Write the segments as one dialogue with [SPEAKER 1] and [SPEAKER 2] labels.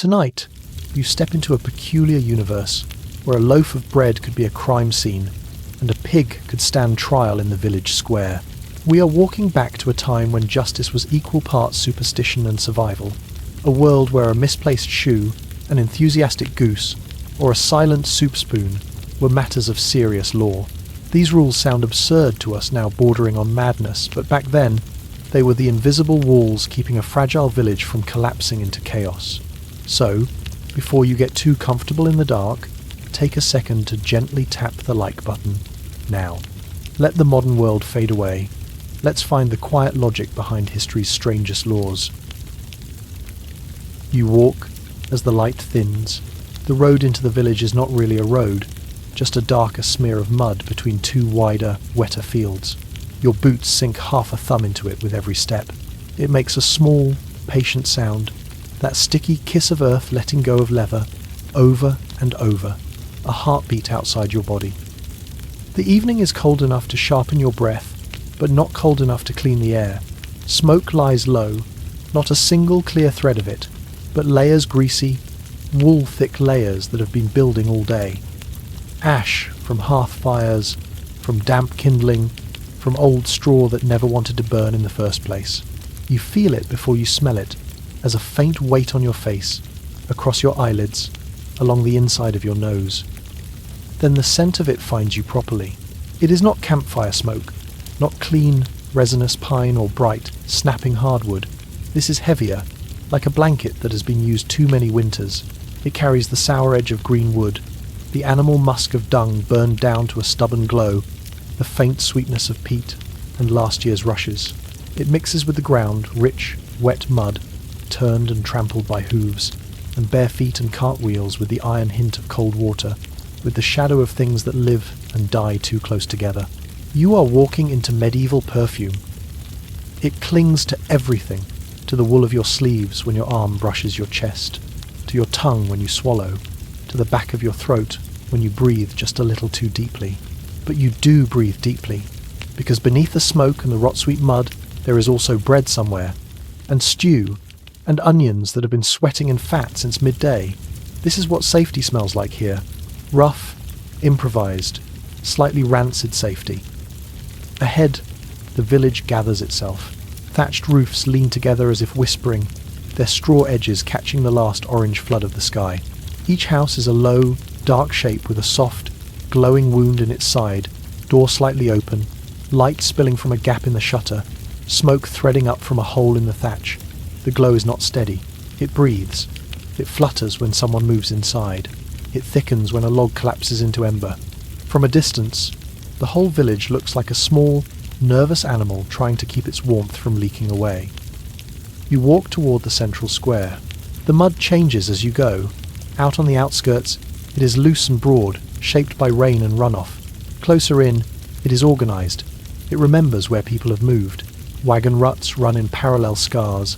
[SPEAKER 1] Tonight, you step into a peculiar universe where a loaf of bread could be a crime scene and a pig could stand trial in the village square. We are walking back to a time when justice was equal parts superstition and survival, a world where a misplaced shoe, an enthusiastic goose, or a silent soup spoon were matters of serious law. These rules sound absurd to us now, bordering on madness, but back then, they were the invisible walls keeping a fragile village from collapsing into chaos. So, before you get too comfortable in the dark, take a second to gently tap the like button. Now, let the modern world fade away. Let's find the quiet logic behind history's strangest laws. You walk as the light thins. The road into the village is not really a road, just a darker smear of mud between two wider, wetter fields. Your boots sink half a thumb into it with every step. It makes a small, patient sound, that sticky kiss of earth letting go of leather, over and over, a heartbeat outside your body. The evening is cold enough to sharpen your breath, but not cold enough to clean the air. Smoke lies low, not a single clear thread of it, but layers greasy, wool-thick layers that have been building all day. Ash from hearth fires, from damp kindling, from old straw that never wanted to burn in the first place. You feel it before you smell it, as a faint weight on your face, across your eyelids, along the inside of your nose. Then the scent of it finds you properly. It is not campfire smoke, not clean, resinous pine or bright, snapping hardwood. This is heavier, like a blanket that has been used too many winters. It carries the sour edge of green wood, the animal musk of dung burned down to a stubborn glow, the faint sweetness of peat, and last year's rushes. It mixes with the ground, rich, wet mud, turned and trampled by hooves, and bare feet and cartwheels with the iron hint of cold water, with the shadow of things that live and die too close together. You are walking into medieval perfume. It clings to everything, to the wool of your sleeves when your arm brushes your chest, to your tongue when you swallow, to the back of your throat when you breathe just a little too deeply. But you do breathe deeply, because beneath the smoke and the rot-sweet mud there is also bread somewhere, and stew, and onions that have been sweating in fat since midday. This is what safety smells like here. Rough, improvised, slightly rancid safety. Ahead, the village gathers itself. Thatched roofs lean together as if whispering, their straw edges catching the last orange flood of the sky. Each house is a low, dark shape with a soft, glowing wound in its side, door slightly open, light spilling from a gap in the shutter, smoke threading up from a hole in the thatch. The glow is not steady. It breathes. It flutters when someone moves inside. It thickens when a log collapses into ember. From a distance, the whole village looks like a small, nervous animal trying to keep its warmth from leaking away. You walk toward the central square. The mud changes as you go. Out on the outskirts, it is loose and broad, shaped by rain and runoff. Closer in, it is organized. It remembers where people have moved. Wagon ruts run in parallel scars,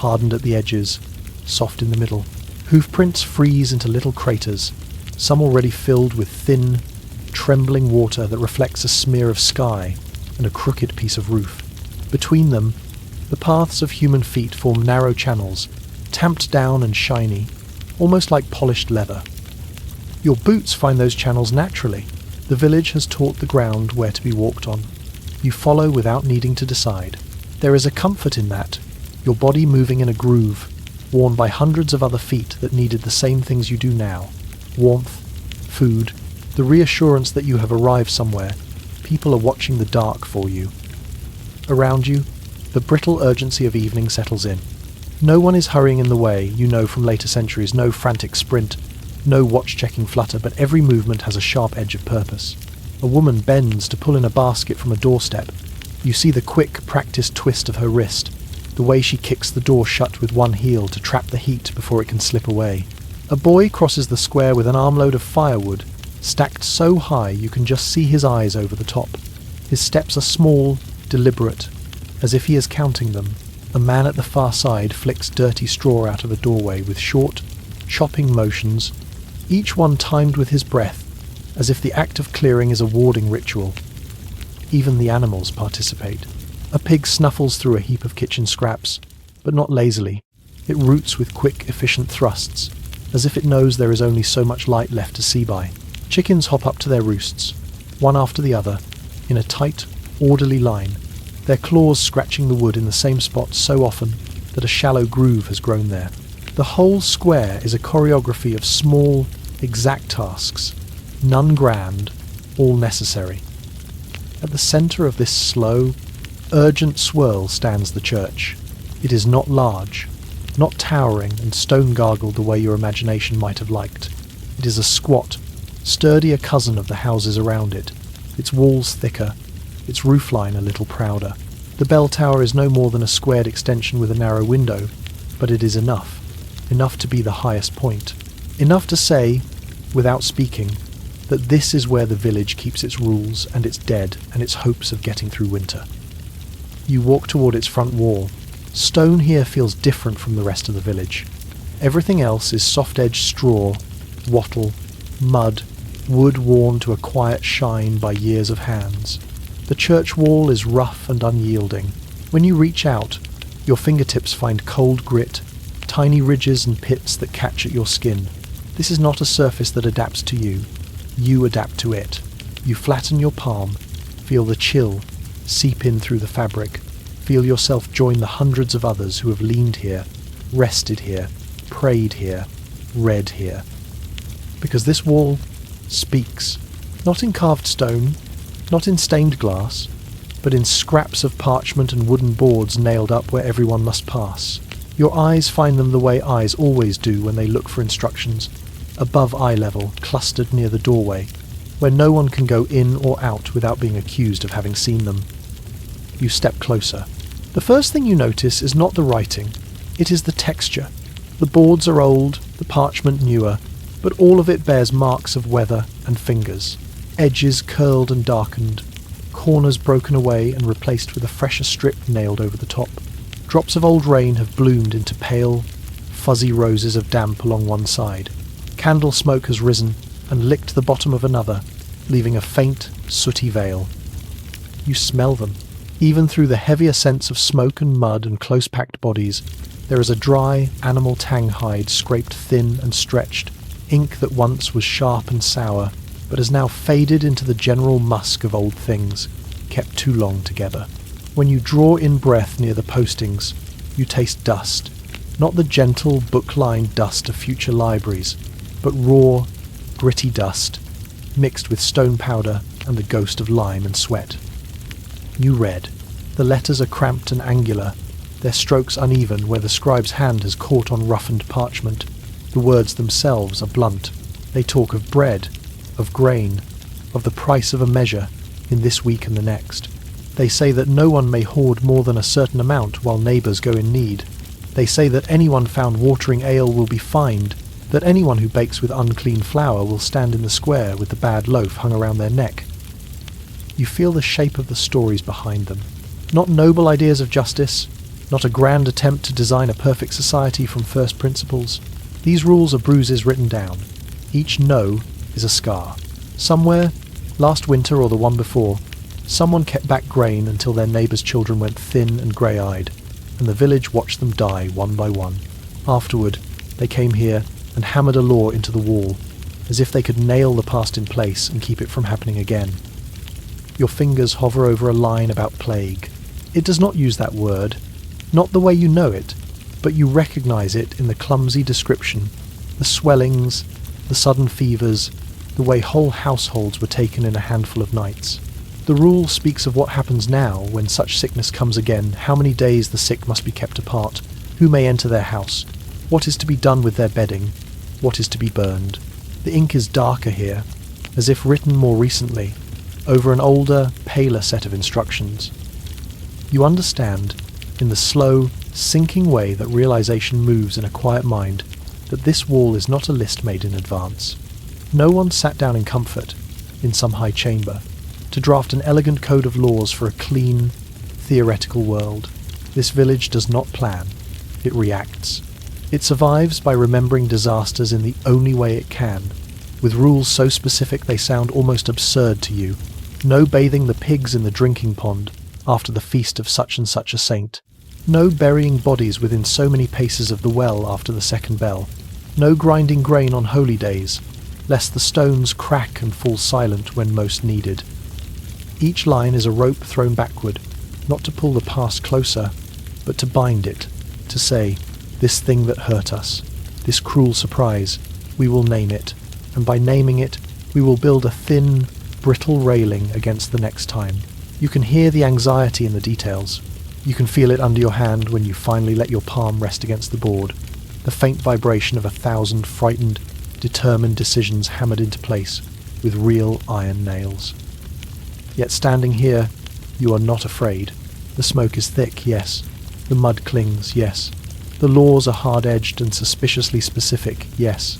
[SPEAKER 1] hardened at the edges, soft in the middle. Hoofprints freeze into little craters, some already filled with thin, trembling water that reflects a smear of sky and a crooked piece of roof. Between them, the paths of human feet form narrow channels, tamped down and shiny, almost like polished leather. Your boots find those channels naturally. The village has taught the ground where to be walked on. You follow without needing to decide. There is a comfort in that, your body moving in a groove, worn by hundreds of other feet that needed the same things you do now. Warmth, food, the reassurance that you have arrived somewhere. People are watching the dark for you. Around you, the brittle urgency of evening settles in. No one is hurrying in the way, you know from later centuries, no frantic sprint, no watch-checking flutter, but every movement has a sharp edge of purpose. A woman bends to pull in a basket from a doorstep. You see the quick, practiced twist of her wrist, the way she kicks the door shut with one heel to trap the heat before it can slip away. A boy crosses the square with an armload of firewood, stacked so high you can just see his eyes over the top. His steps are small, deliberate, as if he is counting them. A man at the far side flicks dirty straw out of a doorway with short, chopping motions, each one timed with his breath, as if the act of clearing is a warding ritual. Even the animals participate. A pig snuffles through a heap of kitchen scraps, but not lazily. It roots with quick, efficient thrusts, as if it knows there is only so much light left to see by. Chickens hop up to their roosts, one after the other, in a tight, orderly line, their claws scratching the wood in the same spot so often that a shallow groove has grown there. The whole square is a choreography of small, exact tasks, none grand, all necessary. At the centre of this slow, urgent swirl stands the church. It is not large, not towering and stone-gargled the way your imagination might have liked. It is a squat, sturdier cousin of the houses around it, its walls thicker, its roofline a little prouder. The bell tower is no more than a squared extension with a narrow window, but it is enough to be the highest point. Enough to say, without speaking, that this is where the village keeps its rules and its dead and its hopes of getting through winter. You walk toward its front wall. Stone here feels different from the rest of the village. Everything else is soft-edged straw, wattle, mud, wood worn to a quiet shine by years of hands. The church wall is rough and unyielding. When you reach out, your fingertips find cold grit, tiny ridges and pits that catch at your skin. This is not a surface that adapts to you. You adapt to it. You flatten your palm, feel the chill seep in through the fabric, feel yourself join the hundreds of others who have leaned here, rested here, prayed here, read here. Because this wall speaks, not in carved stone, not in stained glass, but in scraps of parchment and wooden boards nailed up where everyone must pass. Your eyes find them the way eyes always do when they look for instructions, above eye level, clustered near the doorway, where no one can go in or out without being accused of having seen them. You step closer. The first thing you notice is not the writing, it is the texture. The boards are old, the parchment newer, but all of it bears marks of weather and fingers, edges curled and darkened, corners broken away and replaced with a fresher strip nailed over the top. Drops of old rain have bloomed into pale, fuzzy roses of damp along one side. Candle smoke has risen and licked the bottom of another, leaving a faint, sooty veil. You smell them. Even through the heavier scents of smoke and mud and close-packed bodies, there is a dry, animal tang hide scraped thin and stretched, ink that once was sharp and sour, but has now faded into the general musk of old things, kept too long together. When you draw in breath near the postings, you taste dust, not the gentle, book-lined dust of future libraries, but raw, gritty dust, mixed with stone powder and the ghost of lime and sweat. You read. The letters are cramped and angular, their strokes uneven where the scribe's hand has caught on roughened parchment. The words themselves are blunt. They talk of bread, of grain, of the price of a measure in this week and the next. They say that no one may hoard more than a certain amount while neighbours go in need. They say that anyone found watering ale will be fined, that anyone who bakes with unclean flour will stand in the square with the bad loaf hung around their neck. You feel the shape of the stories behind them. Not noble ideas of justice, not a grand attempt to design a perfect society from first principles. These rules are bruises written down. Each no is a scar. Somewhere, last winter or the one before, someone kept back grain until their neighbours' children went thin and grey-eyed, and the village watched them die one by one. Afterward, they came here and hammered a law into the wall, as if they could nail the past in place and keep it from happening again. Your fingers hover over a line about plague. It does not use that word, not the way you know it, but you recognise it in the clumsy description, the swellings, the sudden fevers, the way whole households were taken in a handful of nights. The rule speaks of what happens now when such sickness comes again, how many days the sick must be kept apart, who may enter their house, what is to be done with their bedding, what is to be burned. The ink is darker here, as if written more recently, over an older, paler set of instructions. You understand, in the slow, sinking way that realization moves in a quiet mind, that this wall is not a list made in advance. No one sat down in comfort, in some high chamber, to draft an elegant code of laws for a clean, theoretical world. This village does not plan, it reacts. It survives by remembering disasters in the only way it can, with rules so specific they sound almost absurd to you. No bathing the pigs in the drinking pond after the feast of such and such a saint. No burying bodies within so many paces of the well after the second bell. No grinding grain on holy days, lest the stones crack and fall silent when most needed. Each line is a rope thrown backward, not to pull the past closer, but to bind it, to say, this thing that hurt us, this cruel surprise, we will name it, and by naming it, we will build a thin, brittle railing against the next time. You can hear the anxiety in the details. You can feel it under your hand when you finally let your palm rest against the board, the faint vibration of 1,000 frightened, determined decisions hammered into place with real iron nails. Yet standing here, you are not afraid. The smoke is thick, yes. The mud clings, yes. The laws are hard-edged and suspiciously specific, yes.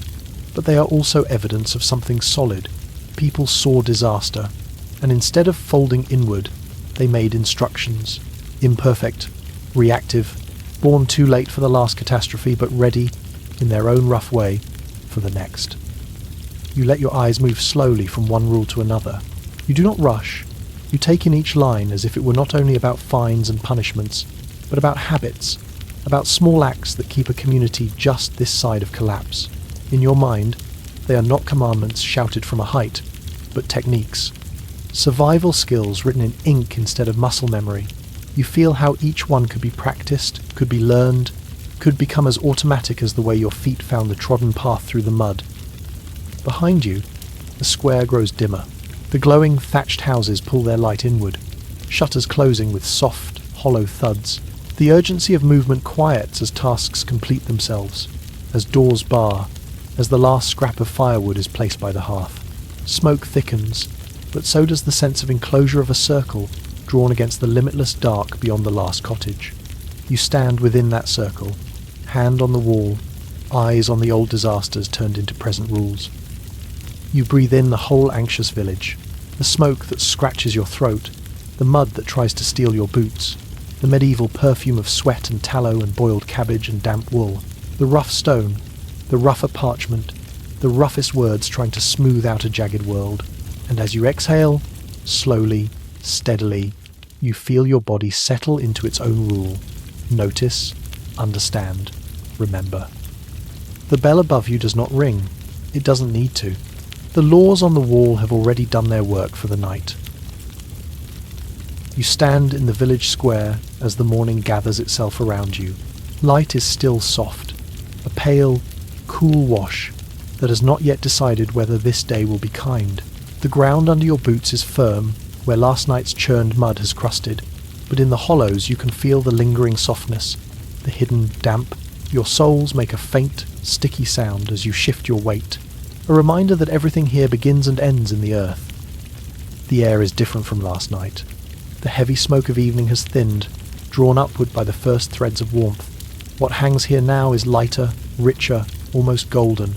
[SPEAKER 1] But they are also evidence of something solid. People saw disaster, and instead of folding inward, they made instructions. Imperfect, reactive, born too late for the last catastrophe, but ready, in their own rough way, for the next. You let your eyes move slowly from one rule to another. You do not rush. You take in each line as if it were not only about fines and punishments, but about habits, about small acts that keep a community just this side of collapse. In your mind, they are not commandments shouted from a height, but techniques. Survival skills written in ink instead of muscle memory. You feel how each one could be practiced, could be learned, could become as automatic as the way your feet found the trodden path through the mud. Behind you, the square grows dimmer. The glowing thatched houses pull their light inward, shutters closing with soft, hollow thuds. The urgency of movement quiets as tasks complete themselves, as doors bar, as the last scrap of firewood is placed by the hearth. Smoke thickens, but so does the sense of enclosure of a circle drawn against the limitless dark beyond the last cottage. You stand within that circle, hand on the wall, eyes on the old disasters turned into present rules. You breathe in the whole anxious village, the smoke that scratches your throat, the mud that tries to steal your boots, the medieval perfume of sweat and tallow and boiled cabbage and damp wool, the rough stone, the rougher parchment, the roughest words trying to smooth out a jagged world. And as you exhale, slowly, steadily, you feel your body settle into its own rule. Notice, understand, remember. The bell above you does not ring. It doesn't need to. The laws on the wall have already done their work for the night. You stand in the village square as the morning gathers itself around you. Light is still soft, a pale, cool wash that has not yet decided whether this day will be kind. The ground under your boots is firm, where last night's churned mud has crusted, but in the hollows you can feel the lingering softness, the hidden damp. Your soles make a faint, sticky sound as you shift your weight, a reminder that everything here begins and ends in the earth. The air is different from last night. The heavy smoke of evening has thinned, drawn upward by the first threads of warmth. What hangs here now is lighter, richer, almost golden,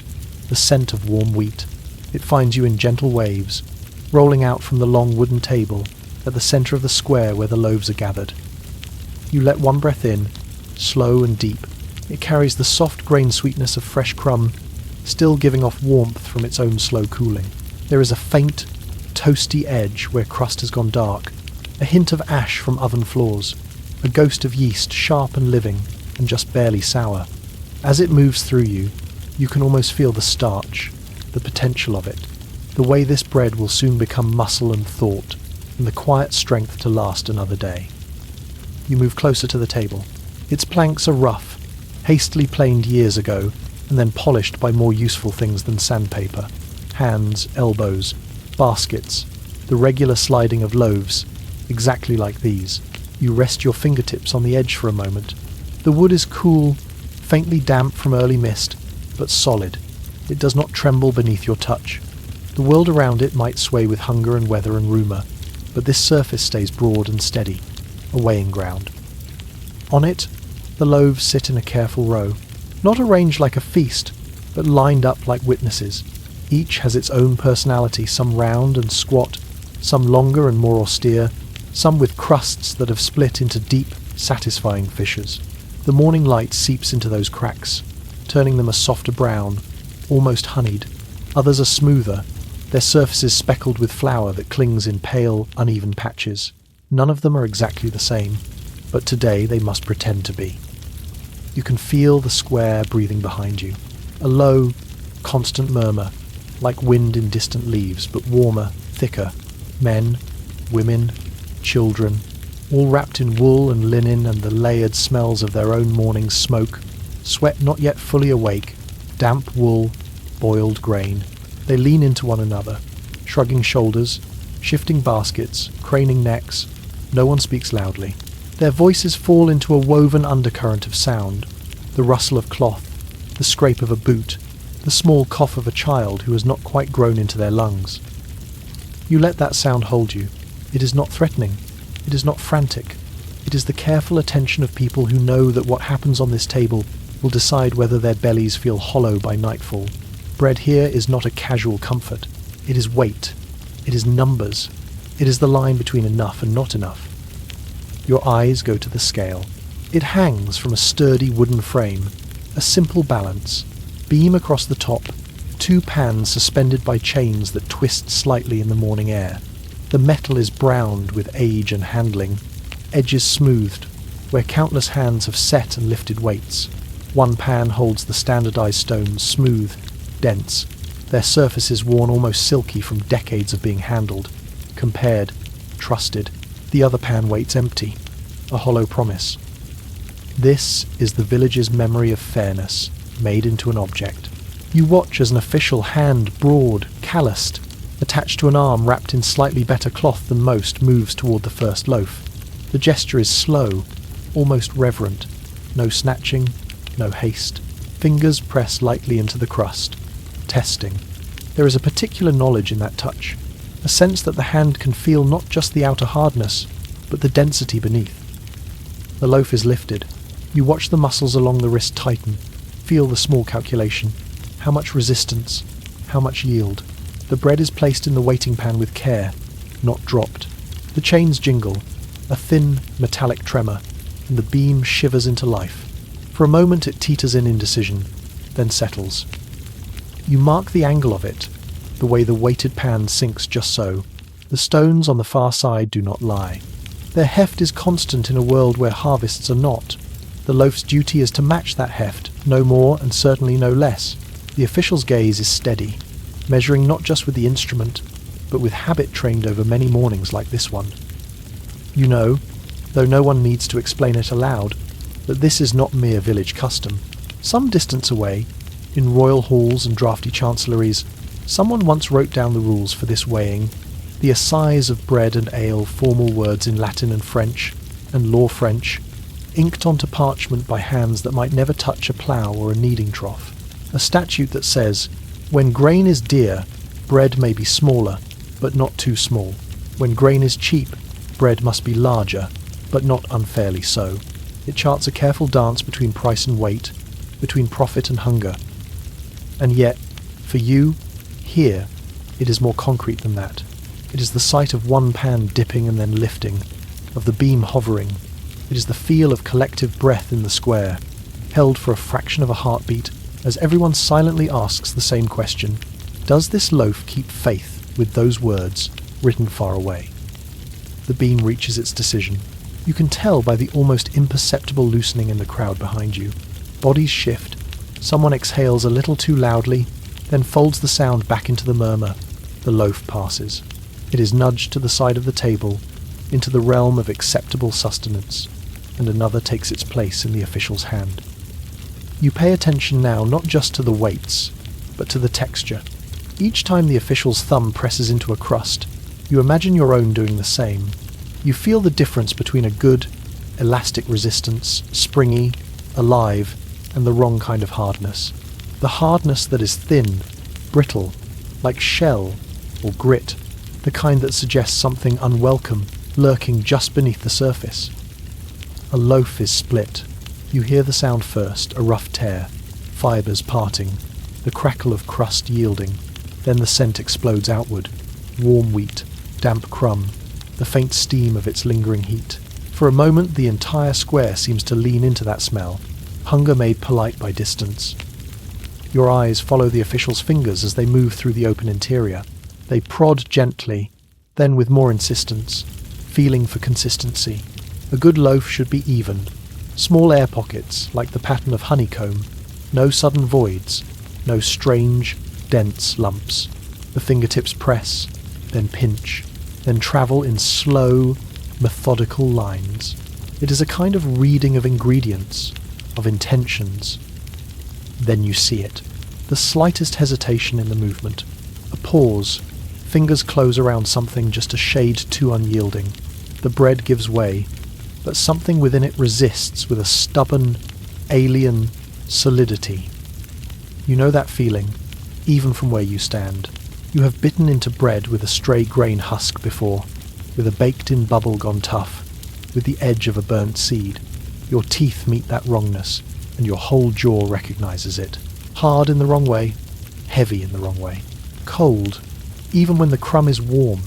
[SPEAKER 1] the scent of warm wheat. It finds you in gentle waves, rolling out from the long wooden table at the centre of the square where the loaves are gathered. You let one breath in, slow and deep. It carries the soft grain sweetness of fresh crumb, still giving off warmth from its own slow cooling. There is a faint, toasty edge where crust has gone dark, a hint of ash from oven floors, a ghost of yeast sharp and living and just barely sour. As it moves through you, you can almost feel the starch, the potential of it, the way this bread will soon become muscle and thought, and the quiet strength to last another day. You move closer to the table. Its planks are rough, hastily planed years ago, and then polished by more useful things than sandpaper. Hands, elbows, baskets, the regular sliding of loaves, exactly like these. You rest your fingertips on the edge for a moment. The wood is cool, faintly damp from early mist, but solid. It does not tremble beneath your touch. The world around it might sway with hunger and weather and rumour, but this surface stays broad and steady, a weighing ground. On it, the loaves sit in a careful row, not arranged like a feast, but lined up like witnesses. Each has its own personality, some round and squat, some longer and more austere, some with crusts that have split into deep, satisfying fissures. The morning light seeps into those cracks, turning them a softer brown, almost honeyed. Others are smoother, their surfaces speckled with flour that clings in pale, uneven patches. None of them are exactly the same. but today they must pretend to be. You can feel the square breathing behind you, a low, constant murmur, like wind in distant leaves, but warmer, thicker. Men, women, children, all wrapped in wool and linen and the layered smells of their own morning's smoke, sweat not yet fully awake, damp wool, boiled grain. They lean into one another, shrugging shoulders, shifting baskets, craning necks. No one speaks loudly. Their voices fall into a woven undercurrent of sound, the rustle of cloth, the scrape of a boot, the small cough of a child who has not quite grown into their lungs. You let that sound hold you. It is not threatening. It is not frantic. It is the careful attention of people who know that what happens on this table will decide whether their bellies feel hollow by nightfall. Bread here is not a casual comfort. It is weight. It is numbers. It is the line between enough and not enough. Your eyes go to the scale. It hangs from a sturdy wooden frame, a simple balance, beam across the top, 2 pans suspended by chains that twist slightly in the morning air. The metal is browned with age and handling, edges smoothed, where countless hands have set and lifted weights. 1 pan holds the standardized stones, smooth, dense, their surfaces worn almost silky from decades of being handled, compared, trusted. The other pan waits empty, a hollow promise. This is the village's memory of fairness, made into an object. You watch as an official hand, broad, calloused, attached to an arm wrapped in slightly better cloth than most, moves toward the first loaf. The gesture is slow, almost reverent. No snatching, no haste. Fingers press lightly into the crust. Testing. There is a particular knowledge in that touch, a sense that the hand can feel not just the outer hardness, but the density beneath. The loaf is lifted. You watch the muscles along the wrist tighten, feel the small calculation. How much resistance? How much yield? The bread is placed in the waiting pan with care, not dropped. The chains jingle, a thin, metallic tremor, and the beam shivers into life. For a moment it teeters in indecision, then settles. You mark the angle of it, the way the weighted pan sinks just so. The stones on the far side do not lie. Their heft is constant in a world where harvests are not. The loaf's duty is to match that heft, no more and certainly no less. The official's gaze is steady, measuring not just with the instrument, but with habit trained over many mornings like this one. You know, though no one needs to explain it aloud, that this is not mere village custom. Some distance away, in royal halls and drafty chancelleries, someone once wrote down the rules for this weighing, the assize of bread and ale, formal words in Latin and French, and law French, inked onto parchment by hands that might never touch a plough or a kneading trough. A statute that says, when grain is dear, bread may be smaller, but not too small. When grain is cheap, bread must be larger, but not unfairly so. It charts a careful dance between price and weight, between profit and hunger. And yet, for you, here, it is more concrete than that. It is the sight of 1 pan dipping and then lifting, of the beam hovering. It is the feel of collective breath in the square, held for a fraction of a heartbeat, as everyone silently asks the same question: does this loaf keep faith with those words written far away? The beam reaches its decision. You can tell by the almost imperceptible loosening in the crowd behind you. Bodies shift. Someone exhales a little too loudly, then folds the sound back into the murmur. The loaf passes. It is nudged to the side of the table, into the realm of acceptable sustenance, and another takes its place in the official's hand. You pay attention now not just to the weights, but to the texture. Each time the official's thumb presses into a crust, you imagine your own doing the same. You feel the difference between a good, elastic resistance, springy, alive, and the wrong kind of hardness. The hardness that is thin, brittle, like shell or grit, the kind that suggests something unwelcome lurking just beneath the surface. A loaf is split. You hear the sound first, a rough tear, fibres parting, the crackle of crust yielding, then the scent explodes outward. Warm wheat, damp crumb, the faint steam of its lingering heat. For a moment the entire square seems to lean into that smell, hunger made polite by distance. Your eyes follow the official's fingers as they move through the open interior. They prod gently, then with more insistence, feeling for consistency. A good loaf should be even. Small air pockets, like the pattern of honeycomb. No sudden voids. No strange, dense lumps. The fingertips press, then pinch, then travel in slow, methodical lines. It is a kind of reading of ingredients, of intentions. Then you see it. The slightest hesitation in the movement. A pause. Fingers close around something just a shade too unyielding. The bread gives way, but something within it resists with a stubborn, alien solidity. You know that feeling, even from where you stand. You have bitten into bread with a stray grain husk before, with a baked-in bubble gone tough, with the edge of a burnt seed. Your teeth meet that wrongness, and your whole jaw recognizes it. Hard in the wrong way, heavy in the wrong way. Cold, even when the crumb is warm,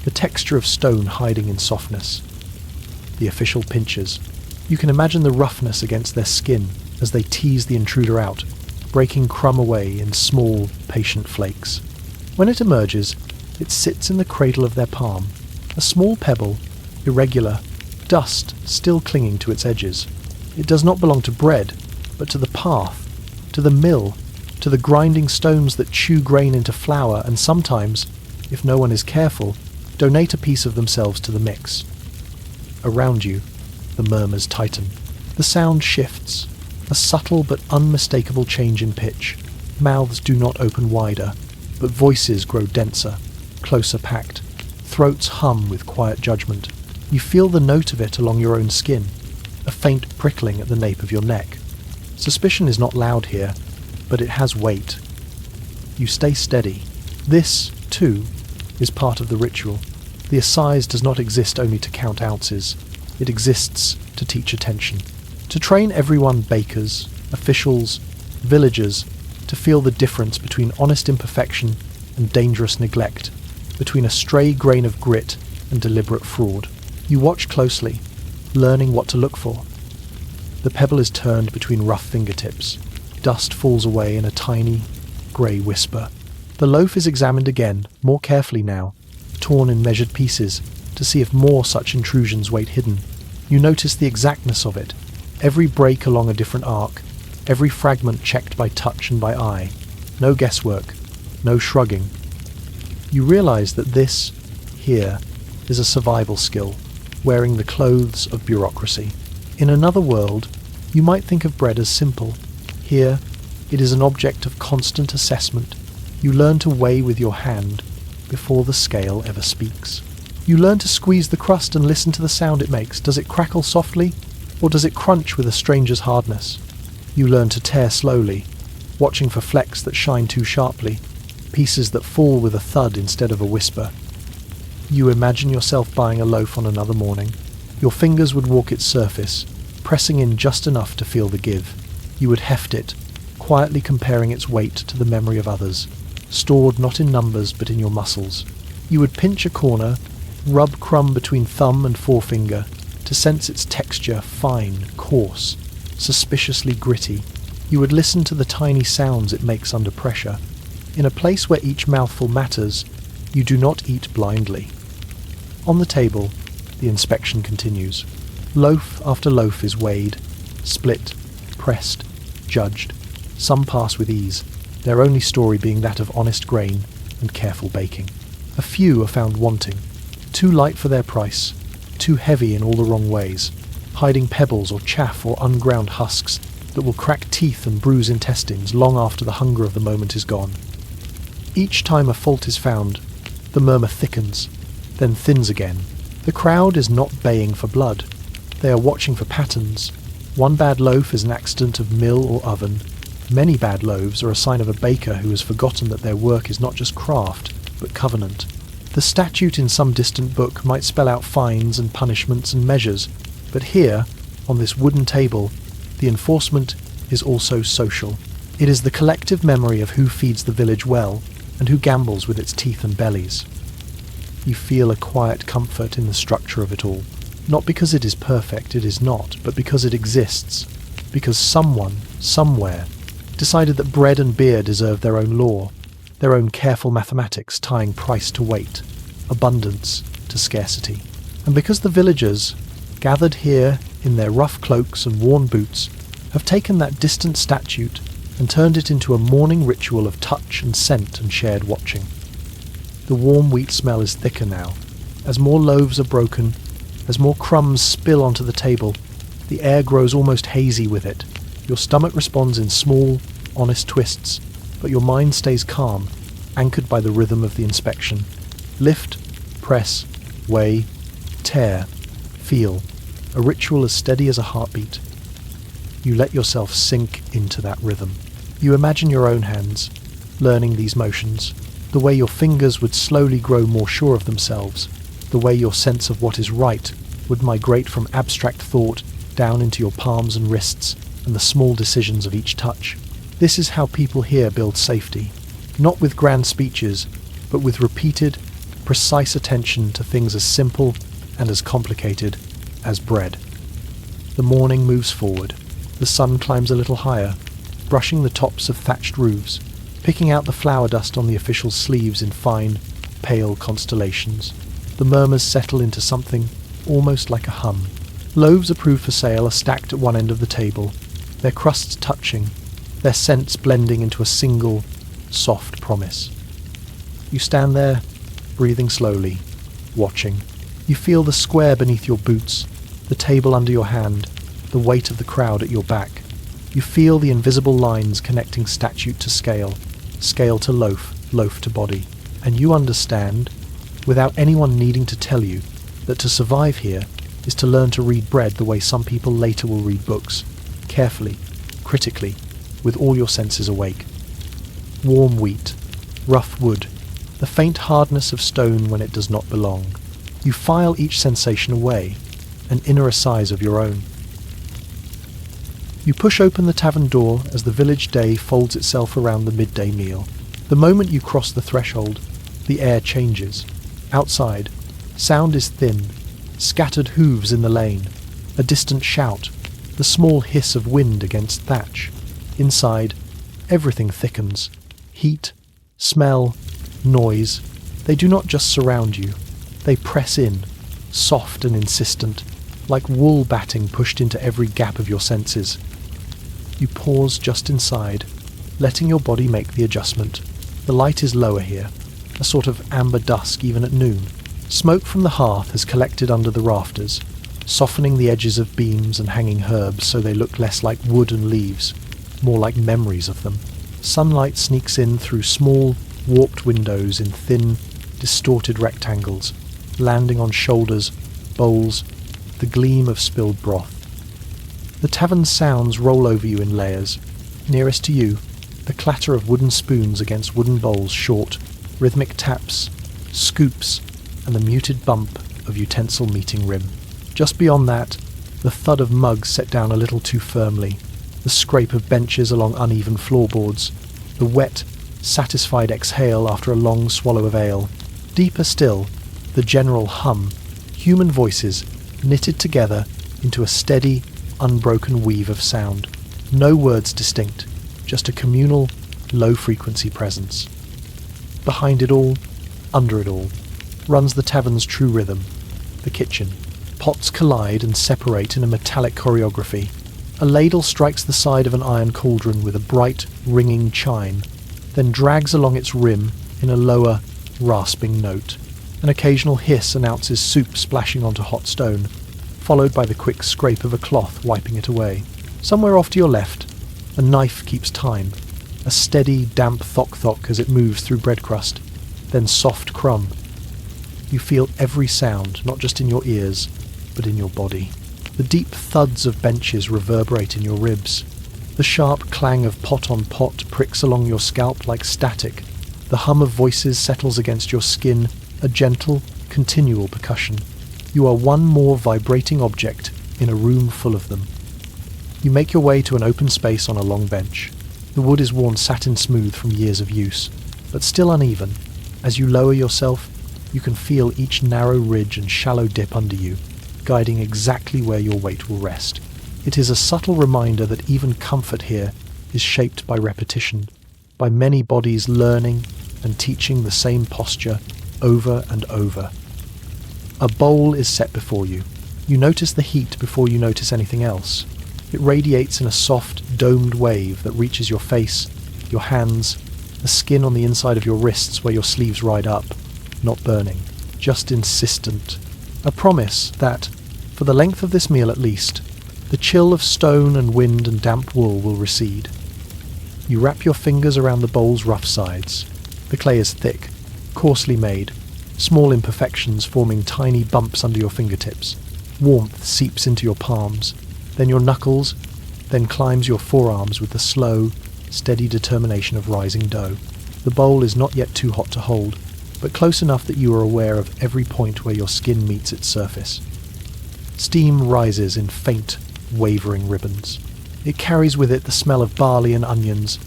[SPEAKER 1] the texture of stone hiding in softness. The official pinches. You can imagine the roughness against their skin as they tease the intruder out, breaking crumb away in small, patient flakes. When it emerges, it sits in the cradle of their palm, a small pebble, irregular, dust still clinging to its edges. It does not belong to bread, but to the path, to the mill, to the grinding stones that chew grain into flour and sometimes, if no one is careful, donate a piece of themselves to the mix. Around you, the murmurs tighten. The sound shifts, a subtle but unmistakable change in pitch. Mouths do not open wider, but voices grow denser, closer packed. Throats hum with quiet judgment. You feel the note of it along your own skin, a faint prickling at the nape of your neck. Suspicion is not loud here, but it has weight. You stay steady. This, too, is part of the ritual. The assize does not exist only to count ounces. It exists to teach attention. To train everyone, bakers, officials, villagers, to feel the difference between honest imperfection and dangerous neglect, between a stray grain of grit and deliberate fraud. You watch closely, learning what to look for. The pebble is turned between rough fingertips. Dust falls away in a tiny, grey whisper. The loaf is examined again, more carefully now, torn in measured pieces, to see if more such intrusions wait hidden. You notice the exactness of it, every break along a different arc, every fragment checked by touch and by eye. No guesswork, no shrugging. You realize that this, here, is a survival skill, wearing the clothes of bureaucracy. In another world, you might think of bread as simple. Here, it is an object of constant assessment. You learn to weigh with your hand before the scale ever speaks. You learn to squeeze the crust and listen to the sound it makes. Does it crackle softly, or does it crunch with a stranger's hardness? You learn to tear slowly, watching for flecks that shine too sharply, pieces that fall with a thud instead of a whisper. You imagine yourself buying a loaf on another morning. Your fingers would walk its surface, pressing in just enough to feel the give. You would heft it, quietly comparing its weight to the memory of others, stored not in numbers but in your muscles. You would pinch a corner, rub crumb between thumb and forefinger, to sense its texture, fine, coarse, suspiciously gritty. You would listen to the tiny sounds it makes under pressure. In a place where each mouthful matters, you do not eat blindly. On the table, the inspection continues. Loaf after loaf is weighed, split, pressed, judged. Some pass with ease, their only story being that of honest grain and careful baking. A few are found wanting, too light for their price, too heavy in all the wrong ways, hiding pebbles or chaff or unground husks that will crack teeth and bruise intestines long after the hunger of the moment is gone. Each time a fault is found, the murmur thickens, then thins again. The crowd is not baying for blood. They are watching for patterns. One bad loaf is an accident of mill or oven. Many bad loaves are a sign of a baker who has forgotten that their work is not just craft, but covenant. The statute in some distant book might spell out fines and punishments and measures, but here, on this wooden table, the enforcement is also social. It is the collective memory of who feeds the village well, and who gambles with its teeth and bellies. You feel a quiet comfort in the structure of it all. Not because it is perfect, it is not, but because it exists. Because someone, somewhere, decided that bread and beer deserve their own law, their own careful mathematics tying price to weight, abundance to scarcity. And because the villagers, gathered here in their rough cloaks and worn boots, have taken that distant statute and turned it into a morning ritual of touch and scent and shared watching. The warm wheat smell is thicker now. As more loaves are broken, as more crumbs spill onto the table, the air grows almost hazy with it. Your stomach responds in small, honest twists, but your mind stays calm, anchored by the rhythm of the inspection. Lift, press, weigh, tear, feel. A ritual as steady as a heartbeat. You let yourself sink into that rhythm. You imagine your own hands, learning these motions, the way your fingers would slowly grow more sure of themselves, the way your sense of what is right would migrate from abstract thought down into your palms and wrists and the small decisions of each touch. This is how people here build safety, not with grand speeches, but with repeated, precise attention to things as simple and as complicated as bread. The morning moves forward. The sun climbs a little higher, brushing the tops of thatched roofs, picking out the flour dust on the officials' sleeves in fine, pale constellations. The murmurs settle into something almost like a hum. Loaves approved for sale are stacked at one end of the table, their crusts touching, their scents blending into a single, soft promise. You stand there, breathing slowly, watching. You feel the square beneath your boots, the table under your hand, the weight of the crowd at your back. You feel the invisible lines connecting statute to scale, scale to loaf, loaf to body. And you understand, without anyone needing to tell you, that to survive here is to learn to read bread the way some people later will read books, carefully, critically, with all your senses awake. Warm wheat, rough wood, the faint hardness of stone when it does not belong. You file each sensation away, an inner assize of your own. You push open the tavern door as the village day folds itself around the midday meal. The moment you cross the threshold, the air changes. Outside, sound is thin, scattered hooves in the lane, a distant shout, the small hiss of wind against thatch. Inside, everything thickens. Heat, smell, noise. They do not just surround you. They press in, soft and insistent, like wool batting pushed into every gap of your senses. You pause just inside, letting your body make the adjustment. The light is lower here, a sort of amber dusk even at noon. Smoke from the hearth has collected under the rafters, softening the edges of beams and hanging herbs so they look less like wood and leaves, more like memories of them. Sunlight sneaks in through small, warped windows in thin, distorted rectangles, landing on shoulders, bowls, the gleam of spilled broth. The tavern's sounds roll over you in layers. Nearest to you, the clatter of wooden spoons against wooden bowls short, rhythmic taps, scoops, and the muted bump of utensil meeting rim. Just beyond that, the thud of mugs set down a little too firmly, the scrape of benches along uneven floorboards, the wet, satisfied exhale after a long swallow of ale. Deeper still, the general hum, human voices knitted together into a steady, unbroken weave of sound. No words distinct, just a communal, low-frequency presence. Behind it all, under it all, runs the tavern's true rhythm, the kitchen. Pots collide and separate in a metallic choreography. A ladle strikes the side of an iron cauldron with a bright, ringing chime, then drags along its rim in a lower, rasping note. An occasional hiss announces soup splashing onto hot stone, followed by the quick scrape of a cloth wiping it away. Somewhere off to your left, a knife keeps time, a steady, damp thock-thock as it moves through bread crust, then soft crumb. You feel every sound, not just in your ears, but in your body. The deep thuds of benches reverberate in your ribs. The sharp clang of pot on pot pricks along your scalp like static. The hum of voices settles against your skin, a gentle, continual percussion. You are one more vibrating object in a room full of them. You make your way to an open space on a long bench. The wood is worn satin smooth from years of use, but still uneven. As you lower yourself, you can feel each narrow ridge and shallow dip under you, guiding exactly where your weight will rest. It is a subtle reminder that even comfort here is shaped by repetition, by many bodies learning and teaching the same posture over and over. A bowl is set before you, You notice the heat before you notice anything else. It radiates in a soft, domed wave that reaches your face, your hands, the skin on the inside of your wrists where your sleeves ride up, not burning, just insistent. A promise that, for the length of this meal at least, the chill of stone and wind and damp wool will recede. You wrap your fingers around the bowl's rough sides. The clay is thick, coarsely made, small imperfections forming tiny bumps under your fingertips. Warmth seeps into your palms, then your knuckles, then climbs your forearms with the slow, steady determination of rising dough. The bowl is not yet too hot to hold, but close enough that you are aware of every point where your skin meets its surface. Steam rises in faint, wavering ribbons. It carries with it the smell of barley and onions,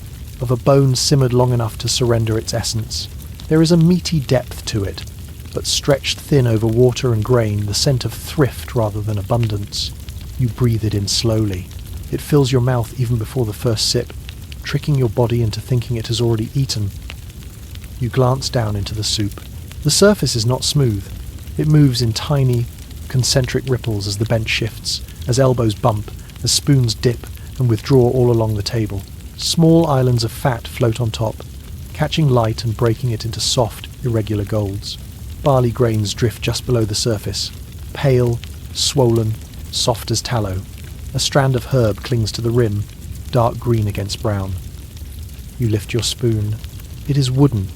[SPEAKER 1] of a bone simmered long enough to surrender its essence. There is a meaty depth to it, but stretched thin over water and grain, the scent of thrift rather than abundance. You breathe it in slowly. It fills your mouth even before the first sip, tricking your body into thinking it has already eaten. You glance down into the soup. The surface is not smooth. It moves in tiny, concentric ripples as the bench shifts, as elbows bump, as spoons dip and withdraw all along the table. Small islands of fat float on top, catching light and breaking it into soft, irregular golds. Barley grains drift just below the surface, pale, swollen, soft as tallow. A strand of herb clings to the rim, dark green against brown. You lift your spoon. It is wooden,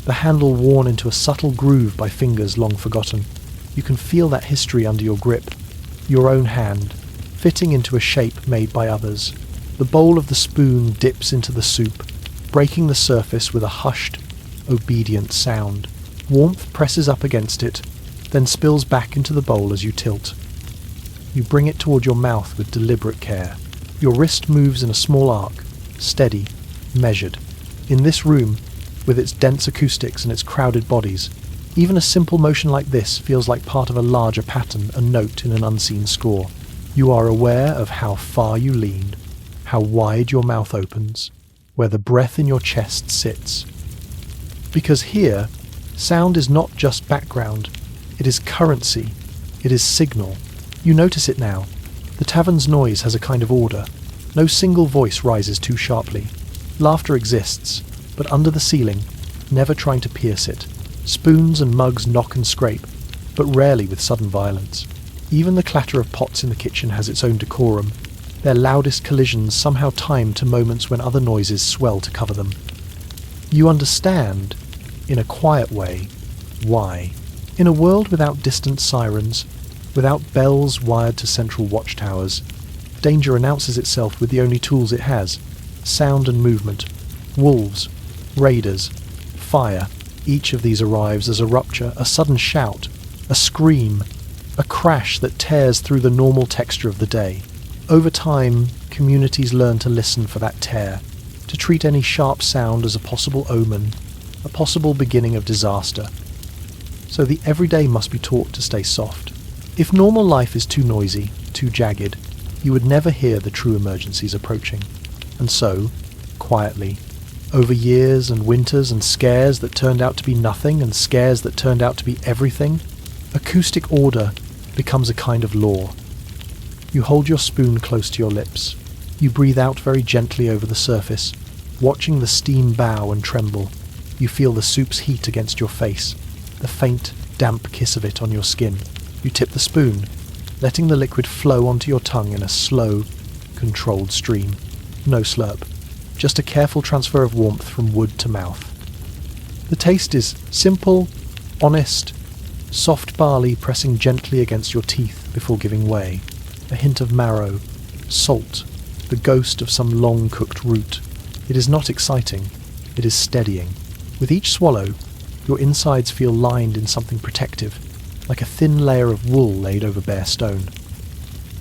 [SPEAKER 1] the handle worn into a subtle groove by fingers long forgotten. You can feel that history under your grip, your own hand, fitting into a shape made by others. The bowl of the spoon dips into the soup, breaking the surface with a hushed, obedient sound. Warmth presses up against it, then spills back into the bowl as you tilt. You bring it toward your mouth with deliberate care. Your wrist moves in a small arc, steady, measured. In this room, with its dense acoustics and its crowded bodies, even a simple motion like this feels like part of a larger pattern, a note in an unseen score. You are aware of how far you lean, how wide your mouth opens, where the breath in your chest sits. Because here, sound is not just background, it is currency, it is signal. You notice it now. The tavern's noise has a kind of order. No single voice rises too sharply. Laughter exists, but under the ceiling, never trying to pierce it. Spoons and mugs knock and scrape, but rarely with sudden violence. Even the clatter of pots in the kitchen has its own decorum, their loudest collisions somehow timed to moments when other noises swell to cover them. You understand, in a quiet way, why. In a world without distant sirens, without bells wired to central watchtowers, danger announces itself with the only tools it has: sound and movement. Wolves, raiders, fire. Each of these arrives as a rupture, a sudden shout, a scream, a crash that tears through the normal texture of the day. Over time, communities learn to listen for that tear, to treat any sharp sound as a possible omen, a possible beginning of disaster. So the everyday must be taught to stay soft. If normal life is too noisy, too jagged, you would never hear the true emergencies approaching. And so, quietly, over years and winters and scares that turned out to be nothing and scares that turned out to be everything, acoustic order becomes a kind of law. You hold your spoon close to your lips. You breathe out very gently over the surface, watching the steam bow and tremble. You feel the soup's heat against your face, the faint, damp kiss of it on your skin. You tip the spoon, letting the liquid flow onto your tongue in a slow, controlled stream. No slurp, just a careful transfer of warmth from wood to mouth. The taste is simple, honest, soft barley pressing gently against your teeth before giving way, a hint of marrow, salt, the ghost of some long-cooked root. It is not exciting, it is steadying. With each swallow, your insides feel lined in something protective, like a thin layer of wool laid over bare stone.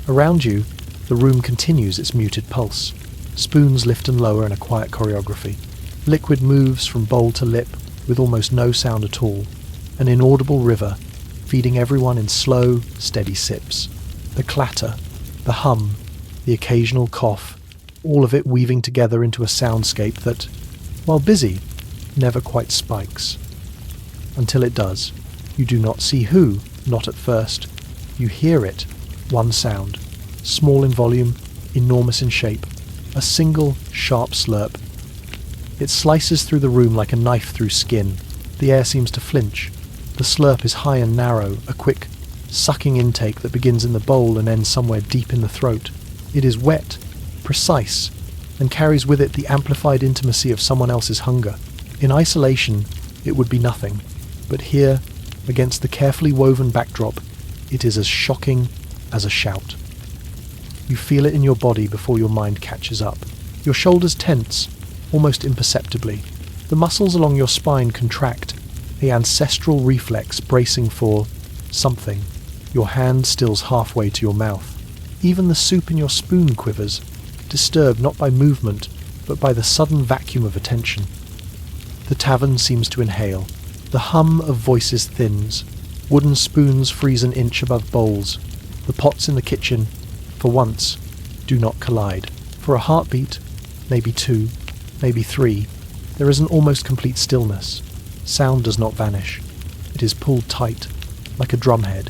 [SPEAKER 1] Around you, the room continues its muted pulse. Spoons lift and lower in a quiet choreography. Liquid moves from bowl to lip with almost no sound at all, an inaudible river, feeding everyone in slow, steady sips. The clatter, the hum, the occasional cough, all of it weaving together into a soundscape that, while busy, never quite spikes. Until it does. You do not see who, not at first. You hear it, One sound, small in volume, enormous in shape, a single sharp slurp. It slices through the room like a knife through skin. The air seems to flinch. The slurp is high and narrow, a quick, sucking intake that begins in the bowl and ends somewhere deep in the throat. It is wet, precise, and carries with it the amplified intimacy of someone else's hunger. In isolation, it would be nothing, but here, against the carefully woven backdrop, it is as shocking as a shout. You feel it in your body before your mind catches up. Your shoulders tense, almost imperceptibly. The muscles along your spine contract, the ancestral reflex bracing for something. Your hand stills halfway to your mouth. Even the soup in your spoon quivers, disturbed not by movement, but by the sudden vacuum of attention. The tavern seems to inhale. The hum of voices thins. Wooden spoons freeze an inch above bowls. The pots in the kitchen, for once, do not collide. For a heartbeat, maybe two, maybe three, there is an almost complete stillness. Sound does not vanish. It is pulled tight, like a drumhead.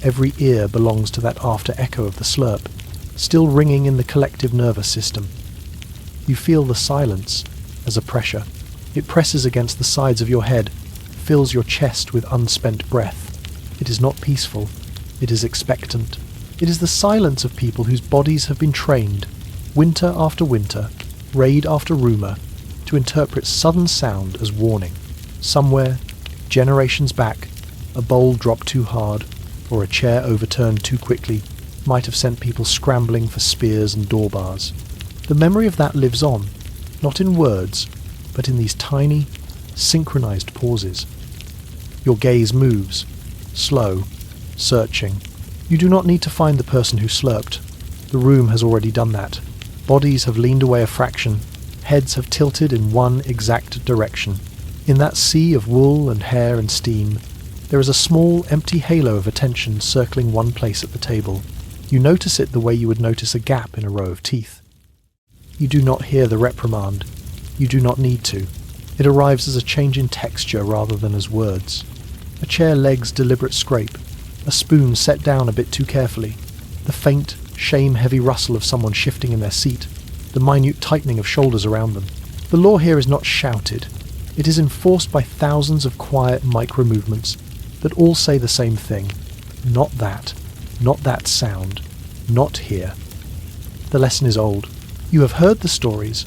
[SPEAKER 1] Every ear belongs to that after-echo of the slurp, still ringing in the collective nervous system. You feel the silence as a pressure. It presses against the sides of your head, fills your chest with unspent breath. It is not peaceful. It is expectant. It is the silence of people whose bodies have been trained, winter after winter, raid after rumour, to interpret sudden sound as warning. Somewhere, generations back, a bowl dropped too hard, or a chair overturned too quickly, might have sent people scrambling for spears and door bars. The memory of that lives on, not in words, but in these tiny, synchronized pauses. Your gaze moves, slow, searching. You do not need to find the person who slurped. The room has already done that. Bodies have leaned away a fraction, heads have tilted in one exact direction. In that sea of wool and hair and steam, there is a small, empty halo of attention circling one place at the table. You notice it the way you would notice a gap in a row of teeth. You do not hear the reprimand. You do not need to. It arrives as a change in texture rather than as words. A chair leg's deliberate scrape, a spoon set down a bit too carefully, the faint, shame-heavy rustle of someone shifting in their seat, the minute tightening of shoulders around them. The law here is not shouted. It is enforced by thousands of quiet micro-movements that all say the same thing. Not that sound, not here. The lesson is old. You have heard the stories,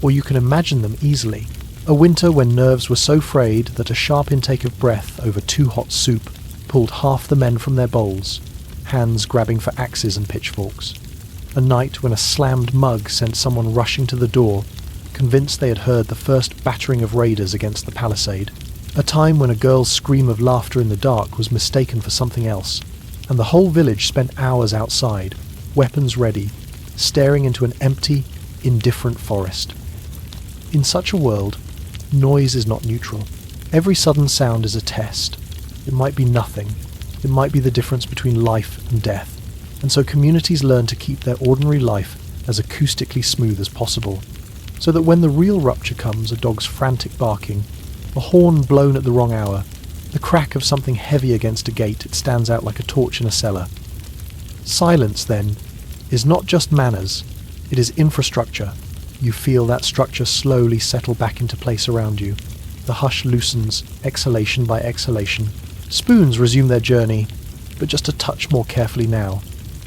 [SPEAKER 1] or you can imagine them easily. A winter when nerves were so frayed that a sharp intake of breath over too hot soup pulled half the men from their bowls, hands grabbing for axes and pitchforks. A night when a slammed mug sent someone rushing to the door, convinced they had heard the first battering of raiders against the palisade. A time when a girl's scream of laughter in the dark was mistaken for something else, and the whole village spent hours outside, weapons ready, staring into an empty, indifferent forest. In such a world, noise is not neutral. Every sudden sound is a test. It might be nothing. It might be the difference between life and death. And so communities learn to keep their ordinary life as acoustically smooth as possible, so that when the real rupture comes, a dog's frantic barking, a horn blown at the wrong hour, the crack of something heavy against a gate, it stands out like a torch in a cellar. Silence, then, is not just manners, it is infrastructure. You feel that structure slowly settle back into place around you. The hush loosens, exhalation by exhalation. Spoons resume their journey, but just a touch more carefully now,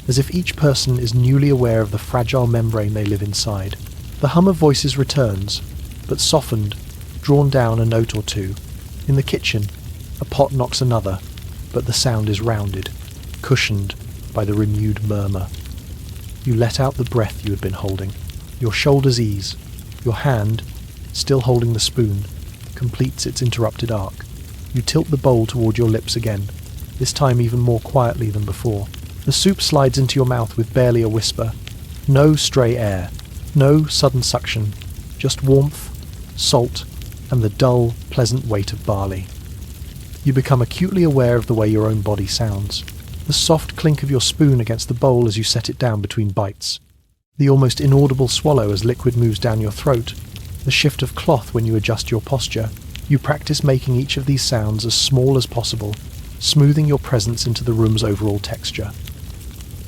[SPEAKER 1] as if each person is newly aware of the fragile membrane they live inside. The hum of voices returns, but softened, drawn down a note or two. In the kitchen, a pot knocks another, but the sound is rounded, cushioned by the renewed murmur. You let out the breath you had been holding. Your shoulders ease. Your hand, still holding the spoon, completes its interrupted arc. You tilt the bowl toward your lips again, this time even more quietly than before. The soup slides into your mouth with barely a whisper. No stray air, no sudden suction, just warmth, salt, and the dull, pleasant weight of barley. You become acutely aware of the way your own body sounds. The soft clink of your spoon against the bowl as you set it down between bites. The almost inaudible swallow as liquid moves down your throat. The shift of cloth when you adjust your posture. You practice making each of these sounds as small as possible, smoothing your presence into the room's overall texture.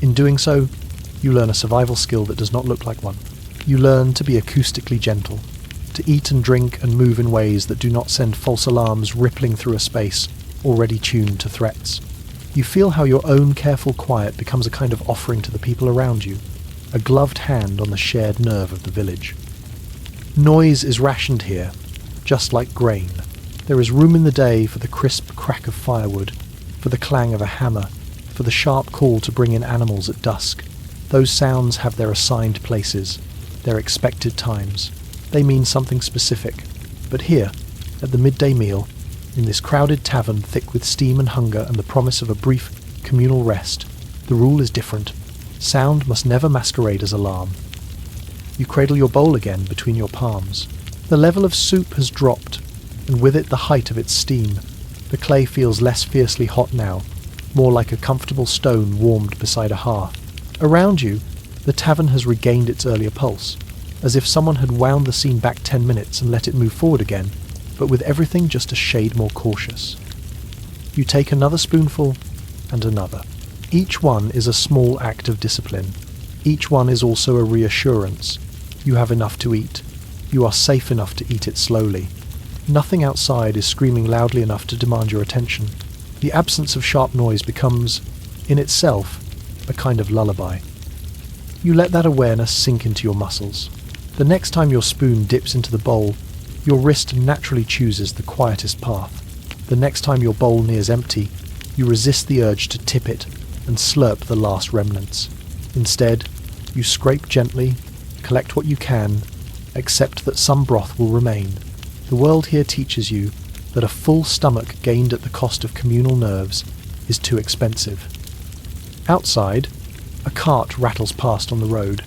[SPEAKER 1] In doing so, you learn a survival skill that does not look like one. You learn to be acoustically gentle, to eat and drink and move in ways that do not send false alarms rippling through a space already tuned to threats. You feel how your own careful quiet becomes a kind of offering to the people around you, a gloved hand on the shared nerve of the village. Noise is rationed here, just like grain. There is room in the day for the crisp crack of firewood, for the clang of a hammer, for the sharp call to bring in animals at dusk. Those sounds have their assigned places, their expected times. They mean something specific. But here, at the midday meal, in this crowded tavern thick with steam and hunger and the promise of a brief communal rest, the rule is different. Sound must never masquerade as alarm. You cradle your bowl again between your palms. The level of soup has dropped, and with it the height of its steam. The clay feels less fiercely hot now, more like a comfortable stone warmed beside a hearth. Around you, the tavern has regained its earlier pulse, as if someone had wound the scene back 10 minutes and let it move forward again, but with everything just a shade more cautious. You take another spoonful, and another. Each one is a small act of discipline. Each one is also a reassurance. You have enough to eat. You are safe enough to eat it slowly. Nothing outside is screaming loudly enough to demand your attention. The absence of sharp noise becomes, in itself, a kind of lullaby. You let that awareness sink into your muscles. The next time your spoon dips into the bowl, your wrist naturally chooses the quietest path. The next time your bowl nears empty, you resist the urge to tip it and slurp the last remnants. Instead, you scrape gently, collect what you can, accept that some broth will remain. The world here teaches you that a full stomach gained at the cost of communal nerves is too expensive. Outside, a cart rattles past on the road,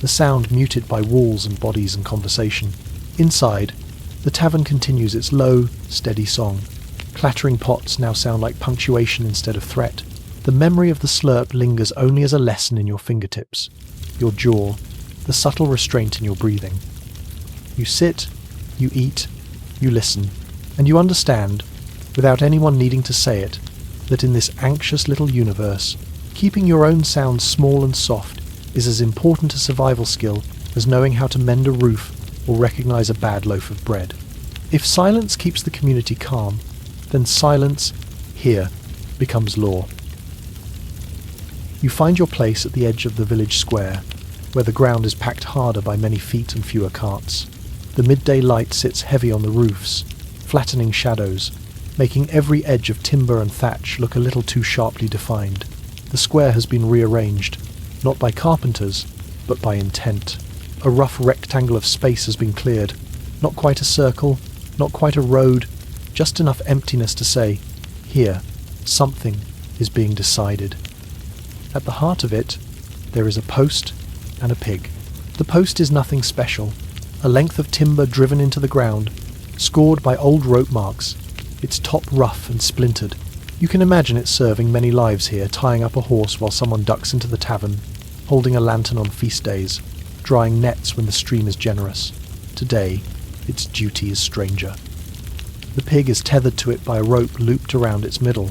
[SPEAKER 1] the sound muted by walls and bodies and conversation. Inside, the tavern continues its low, steady song. Clattering pots now sound like punctuation instead of threat. The memory of the slurp lingers only as a lesson in your fingertips, your jaw, the subtle restraint in your breathing. You sit, you eat, you listen, and you understand, without anyone needing to say it, that in this anxious little universe, keeping your own sounds small and soft is as important a survival skill as knowing how to mend a roof or recognize a bad loaf of bread. If silence keeps the community calm, then silence, here, becomes law. You find your place at the edge of the village square, where the ground is packed harder by many feet and fewer carts. The midday light sits heavy on the roofs, flattening shadows, making every edge of timber and thatch look a little too sharply defined. The square has been rearranged, not by carpenters, but by intent. A rough rectangle of space has been cleared, not quite a circle, not quite a road, just enough emptiness to say, here, something is being decided. At the heart of it, there is a post and a pig. The post is nothing special, a length of timber driven into the ground, scored by old rope marks, its top rough and splintered. You can imagine it serving many lives here, tying up a horse while someone ducks into the tavern, holding a lantern on feast days, drying nets when the stream is generous. Today, its duty is stranger. The pig is tethered to it by a rope looped around its middle.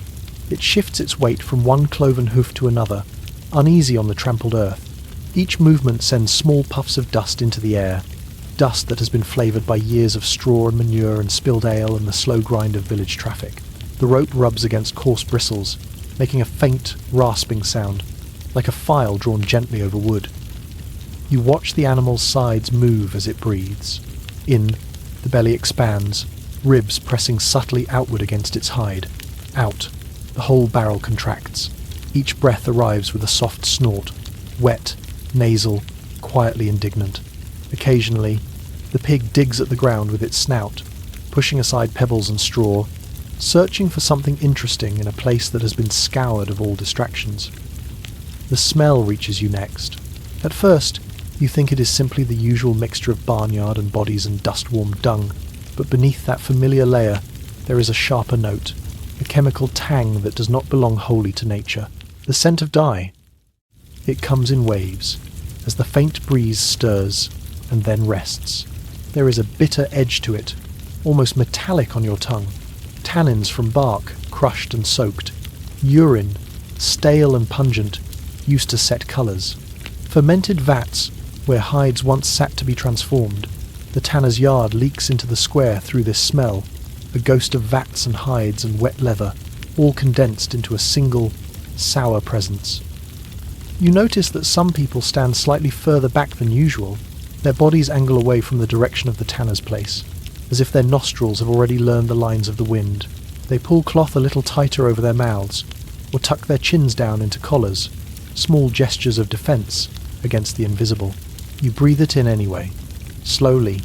[SPEAKER 1] It shifts its weight from one cloven hoof to another, uneasy on the trampled earth. Each movement sends small puffs of dust into the air, dust that has been flavoured by years of straw and manure and spilled ale and the slow grind of village traffic. The rope rubs against coarse bristles, making a faint, rasping sound, like a file drawn gently over wood. You watch the animal's sides move as it breathes. In, the belly expands, ribs pressing subtly outward against its hide. Out, the whole barrel contracts. Each breath arrives with a soft snort, wet, nasal, quietly indignant. Occasionally, the pig digs at the ground with its snout, pushing aside pebbles and straw, searching for something interesting in a place that has been scoured of all distractions. The smell reaches you next. At first, you think it is simply the usual mixture of barnyard and bodies and dust-warmed dung, but beneath that familiar layer, there is a sharper note, a chemical tang that does not belong wholly to nature. The scent of dye. It comes in waves, as the faint breeze stirs, and then rests. There is a bitter edge to it, almost metallic on your tongue. Tannins from bark, crushed and soaked. Urine, stale and pungent, used to set colours. Fermented vats, where hides once sat to be transformed. The tanner's yard leaks into the square through this smell, a ghost of vats and hides and wet leather, all condensed into a single, sour presence. You notice that some people stand slightly further back than usual. Their bodies angle away from the direction of the tanner's place, as if their nostrils have already learned the lines of the wind. They pull cloth a little tighter over their mouths, or tuck their chins down into collars, small gestures of defence against the invisible. You breathe it in anyway, slowly,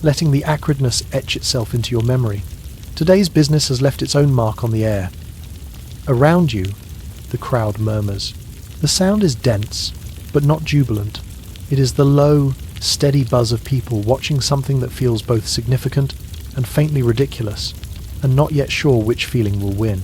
[SPEAKER 1] letting the acridness etch itself into your memory. Today's business has left its own mark on the air. Around you, the crowd murmurs. The sound is dense, but not jubilant. It is the low, steady buzz of people watching something that feels both significant and faintly ridiculous, and not yet sure which feeling will win.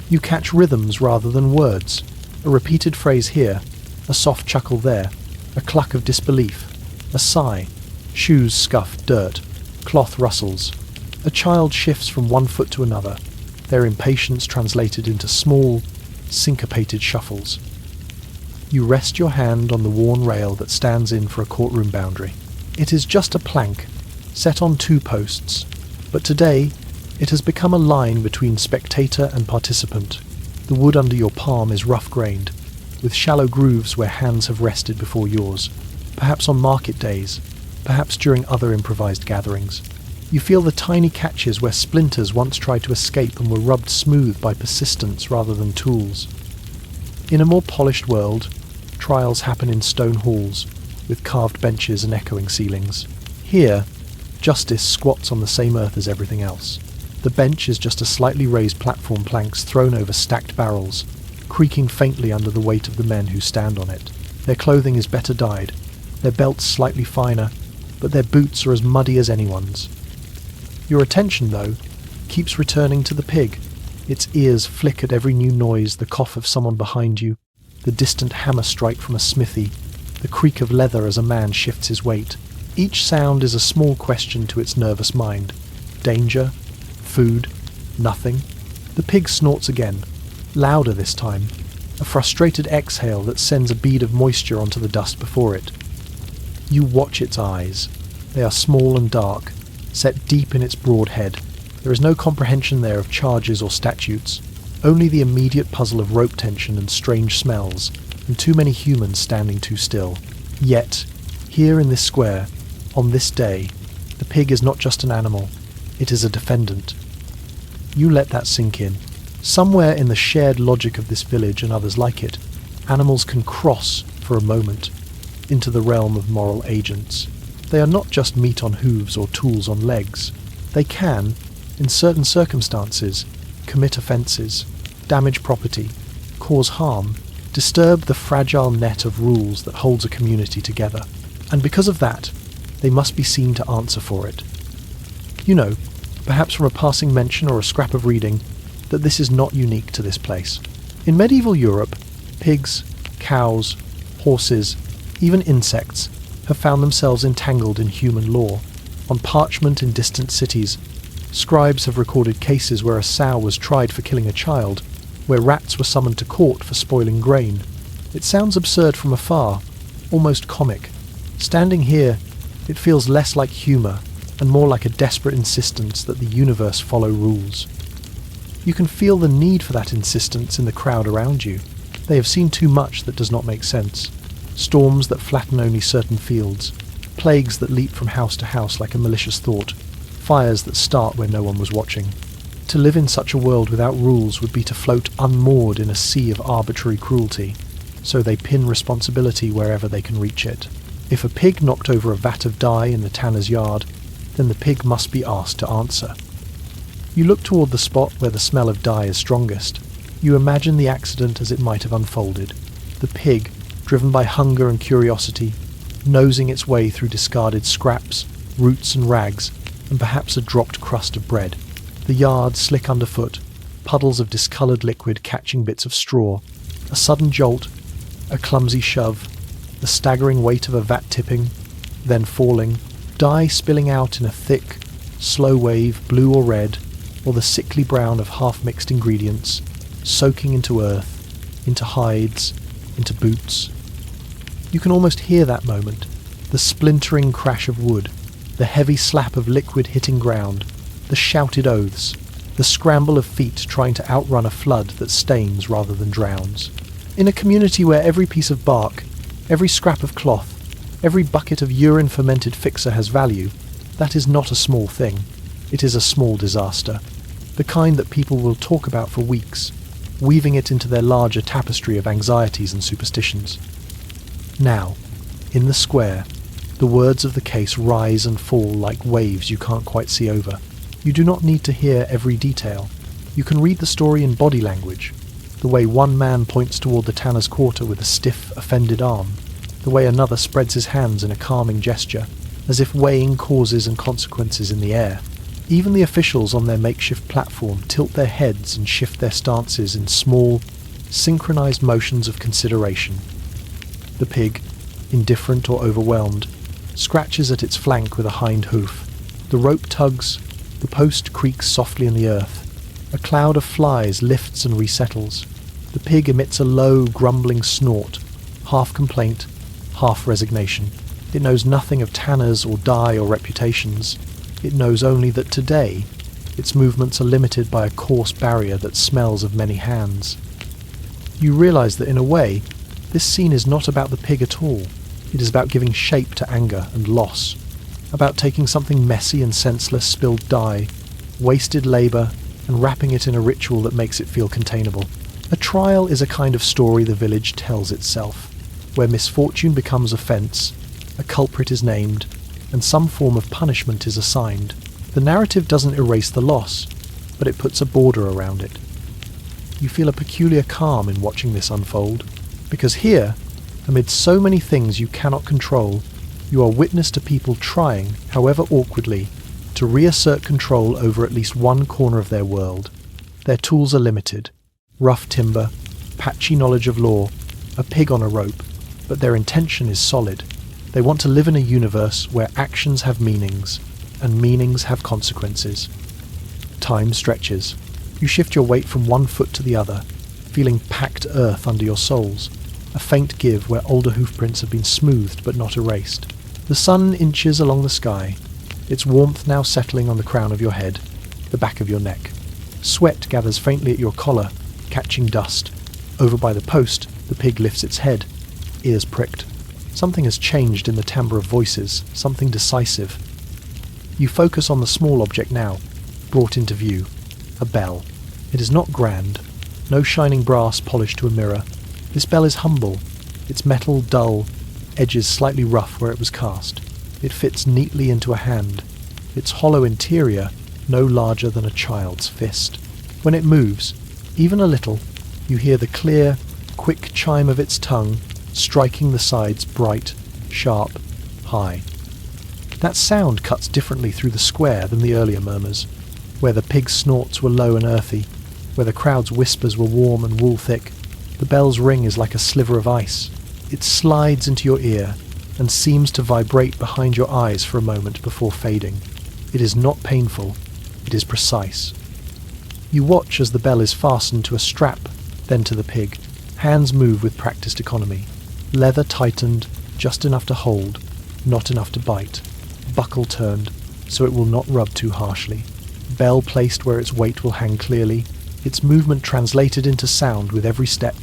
[SPEAKER 1] You catch rhythms rather than words, a repeated phrase here, a soft chuckle there, a cluck of disbelief, a sigh, shoes scuff dirt, cloth rustles. A child shifts from one foot to another, their impatience translated into small, syncopated shuffles. You rest your hand on the worn rail that stands in for a courtroom boundary. It is just a plank, set on 2 posts, but today it has become a line between spectator and participant. The wood under your palm is rough-grained, with shallow grooves where hands have rested before yours, perhaps on market days, perhaps during other improvised gatherings. You feel the tiny catches where splinters once tried to escape and were rubbed smooth by persistence rather than tools. In a more polished world, trials happen in stone halls, with carved benches and echoing ceilings. Here, justice squats on the same earth as everything else. The bench is just a slightly raised platform planks thrown over stacked barrels, creaking faintly under the weight of the men who stand on it. Their clothing is better dyed, their belts slightly finer, but their boots are as muddy as anyone's. Your attention, though, keeps returning to the pig. Its ears flick at every new noise, the cough of someone behind you, the distant hammer strike from a smithy, the creak of leather as a man shifts his weight. Each sound is a small question to its nervous mind. Danger? Food? Nothing? The pig snorts again, louder this time, a frustrated exhale that sends a bead of moisture onto the dust before it. You watch its eyes. They are small and dark, set deep in its broad head. There is no comprehension there of charges or statutes, only the immediate puzzle of rope tension and strange smells, and too many humans standing too still. Yet, here in this square, on this day, the pig is not just an animal, it is a defendant. You let that sink in. Somewhere in the shared logic of this village and others like it, animals can cross, for a moment, into the realm of moral agents. They are not just meat on hooves or tools on legs. They can, in certain circumstances, commit offences, damage property, cause harm, disturb the fragile net of rules that holds a community together. And because of that, they must be seen to answer for it. You know, perhaps from a passing mention or a scrap of reading, that this is not unique to this place. In medieval Europe, pigs, cows, horses, even insects, have found themselves entangled in human law. On parchment in distant cities, scribes have recorded cases where a sow was tried for killing a child, where rats were summoned to court for spoiling grain. It sounds absurd from afar, almost comic. Standing here, it feels less like humour and more like a desperate insistence that the universe follow rules. You can feel the need for that insistence in the crowd around you. They have seen too much that does not make sense. Storms that flatten only certain fields, plagues that leap from house to house like a malicious thought, fires that start where no one was watching. To live in such a world without rules would be to float unmoored in a sea of arbitrary cruelty, so they pin responsibility wherever they can reach it. If a pig knocked over a vat of dye in the tanner's yard, then the pig must be asked to answer. You look toward the spot where the smell of dye is strongest. You imagine the accident as it might have unfolded. The pig, driven by hunger and curiosity, nosing its way through discarded scraps, roots and rags, and perhaps a dropped crust of bread. The yard slick underfoot, puddles of discoloured liquid catching bits of straw, a sudden jolt, a clumsy shove, the staggering weight of a vat tipping, then falling, dye spilling out in a thick, slow wave, blue or red, or the sickly brown of half-mixed ingredients, soaking into earth, into hides, into boots. You can almost hear that moment, the splintering crash of wood, the heavy slap of liquid hitting ground, the shouted oaths, the scramble of feet trying to outrun a flood that stains rather than drowns. In a community where every piece of bark, every scrap of cloth, every bucket of urine-fermented fixer has value, that is not a small thing. It is a small disaster, the kind that people will talk about for weeks, weaving it into their larger tapestry of anxieties and superstitions. Now, in the square, the words of the case rise and fall like waves you can't quite see over. You do not need to hear every detail. You can read the story in body language, the way one man points toward the tanner's quarter with a stiff, offended arm, the way another spreads his hands in a calming gesture, as if weighing causes and consequences in the air. Even the officials on their makeshift platform tilt their heads and shift their stances in small, synchronized motions of consideration. The pig, indifferent or overwhelmed, scratches at its flank with a hind hoof. The rope tugs, the post creaks softly in the earth. A cloud of flies lifts and resettles. The pig emits a low, grumbling snort, half complaint, half resignation. It knows nothing of tanners or dye or reputations. It knows only that today, its movements are limited by a coarse barrier that smells of many hands. You realize that in a way, this scene is not about the pig at all. It is about giving shape to anger and loss, about taking something messy and senseless, spilled dye, wasted labour, and wrapping it in a ritual that makes it feel containable. A trial is a kind of story the village tells itself, where misfortune becomes offence, a culprit is named, and some form of punishment is assigned. The narrative doesn't erase the loss, but it puts a border around it. You feel a peculiar calm in watching this unfold, because here, amid so many things you cannot control, you are witness to people trying, however awkwardly, to reassert control over at least one corner of their world. Their tools are limited: rough timber, patchy knowledge of law, a pig on a rope, but their intention is solid. They want to live in a universe where actions have meanings, and meanings have consequences. Time stretches. You shift your weight from one foot to the other, feeling packed earth under your soles, a faint give where older hoofprints have been smoothed but not erased. The sun inches along the sky, its warmth now settling on the crown of your head, the back of your neck. Sweat gathers faintly at your collar, catching dust. Over by the post, the pig lifts its head, ears pricked. Something has changed in the timbre of voices, something decisive. You focus on the small object now, brought into view. A bell. It is not grand, no shining brass polished to a mirror. This bell is humble, its metal dull, edges slightly rough where it was cast. It fits neatly into a hand, its hollow interior no larger than a child's fist. When it moves, even a little, you hear the clear, quick chime of its tongue striking the sides bright, sharp, high. That sound cuts differently through the square than the earlier murmurs, where the pig's snorts were low and earthy, where the crowd's whispers were warm and wool-thick. The bell's ring is like a sliver of ice. It slides into your ear and seems to vibrate behind your eyes for a moment before fading. It is not painful, it is precise. You watch as the bell is fastened to a strap, then to the pig. Hands move with practiced economy. Leather tightened, just enough to hold, not enough to bite. Buckle turned, so it will not rub too harshly. Bell placed where its weight will hang clearly, its movement translated into sound with every step.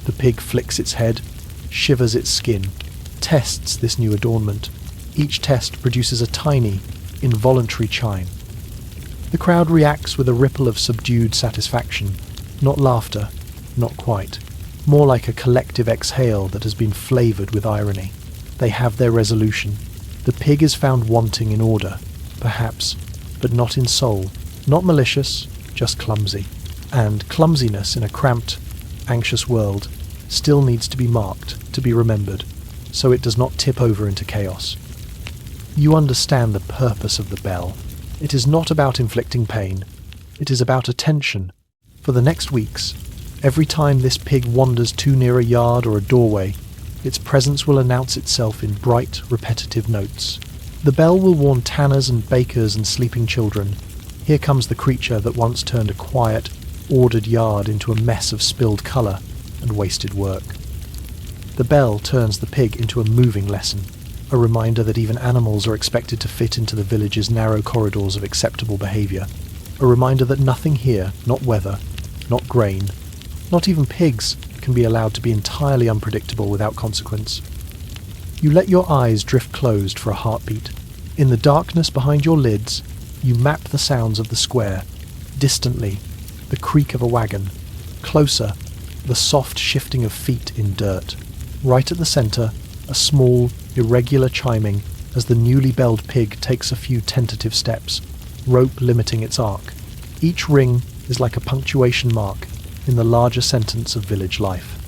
[SPEAKER 1] The pig flicks its head, shivers its skin, tests this new adornment. Each test produces a tiny, involuntary chime. The crowd reacts with a ripple of subdued satisfaction, not laughter, not quite. More like a collective exhale that has been flavoured with irony. They have their resolution. The pig is found wanting in order, perhaps, but not in soul. Not malicious, just clumsy. And clumsiness in a cramped, anxious world still needs to be marked, to be remembered, so it does not tip over into chaos. You understand the purpose of the bell. It is not about inflicting pain. It is about attention. For the next weeks, every time this pig wanders too near a yard or a doorway, its presence will announce itself in bright, repetitive notes. The bell will warn tanners and bakers and sleeping children. Here comes the creature that once turned a quiet, ordered yard into a mess of spilled colour and wasted work. The bell turns the pig into a moving lesson, a reminder that even animals are expected to fit into the village's narrow corridors of acceptable behaviour, a reminder that nothing here, not weather, not grain, not even pigs, can be allowed to be entirely unpredictable without consequence. You let your eyes drift closed for a heartbeat. In the darkness behind your lids, you map the sounds of the square. Distantly, the creak of a wagon. Closer, the soft shifting of feet in dirt. Right at the centre, a small, irregular chiming as the newly belled pig takes a few tentative steps, rope limiting its arc. Each ring is like a punctuation mark in the larger sentence of village life.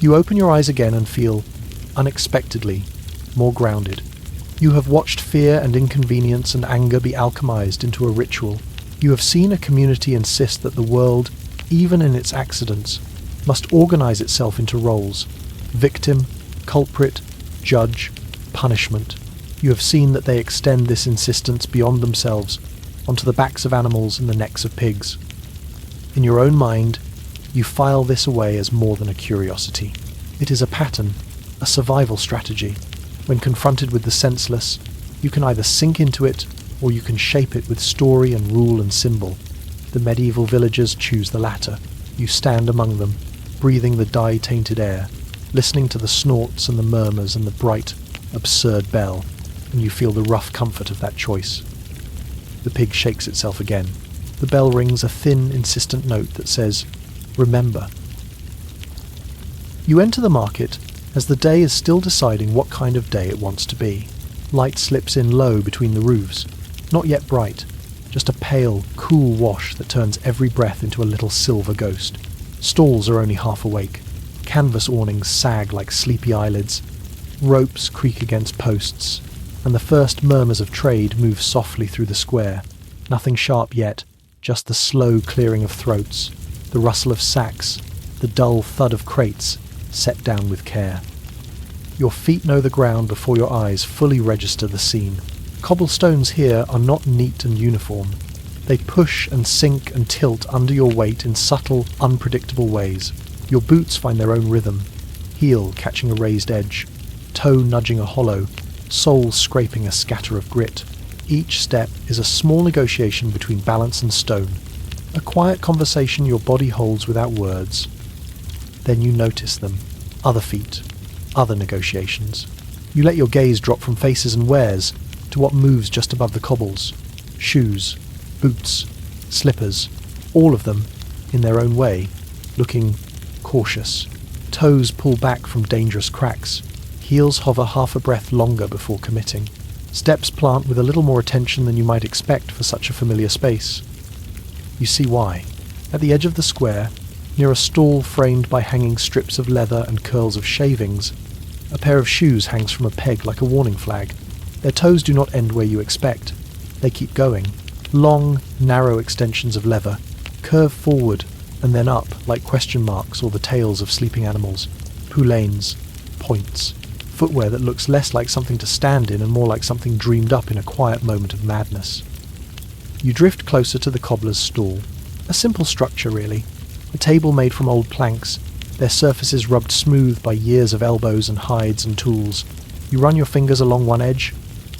[SPEAKER 1] You open your eyes again and feel, unexpectedly, more grounded. You have watched fear and inconvenience and anger be alchemized into a ritual. You have seen a community insist that the world, even in its accidents, must organize itself into roles: victim, culprit, judge, punishment. You have seen that they extend this insistence beyond themselves, onto the backs of animals and the necks of pigs. In your own mind, you file this away as more than a curiosity. It is a pattern, a survival strategy. When confronted with the senseless, you can either sink into it, or you can shape it with story and rule and symbol. The medieval villagers choose the latter. You stand among them, breathing the dye-tainted air, listening to the snorts and the murmurs and the bright, absurd bell, and you feel the rough comfort of that choice. The pig shakes itself again. The bell rings a thin, insistent note that says, "Remember." You enter the market as the day is still deciding what kind of day it wants to be. Light slips in low between the roofs, not yet bright, just a pale, cool wash that turns every breath into a little silver ghost. Stalls are only half awake. Canvas awnings sag like sleepy eyelids. Ropes creak against posts, and the first murmurs of trade move softly through the square. Nothing sharp yet, just the slow clearing of throats, the rustle of sacks, the dull thud of crates, set down with care. Your feet know the ground before your eyes fully register the scene. Cobblestones here are not neat and uniform. They push and sink and tilt under your weight in subtle, unpredictable ways. Your boots find their own rhythm, heel catching a raised edge, toe nudging a hollow, sole scraping a scatter of grit. Each step is a small negotiation between balance and stone, a quiet conversation your body holds without words. Then you notice them, other feet, other negotiations. You let your gaze drop from faces and wares to what moves just above the cobbles. Shoes, boots, slippers, all of them, in their own way, looking cautious. Toes pull back from dangerous cracks. Heels hover half a breath longer before committing. Steps plant with a little more attention than you might expect for such a familiar space. You see why. At the edge of the square, near a stall framed by hanging strips of leather and curls of shavings, a pair of shoes hangs from a peg like a warning flag. Their toes do not end where you expect. They keep going. Long, narrow extensions of leather, curve forward and then up like question marks or the tails of sleeping animals. Poulaines, points, footwear that looks less like something to stand in and more like something dreamed up in a quiet moment of madness. You drift closer to the cobbler's stall. A simple structure, really. A table made from old planks, their surfaces rubbed smooth by years of elbows and hides and tools. You run your fingers along one edge.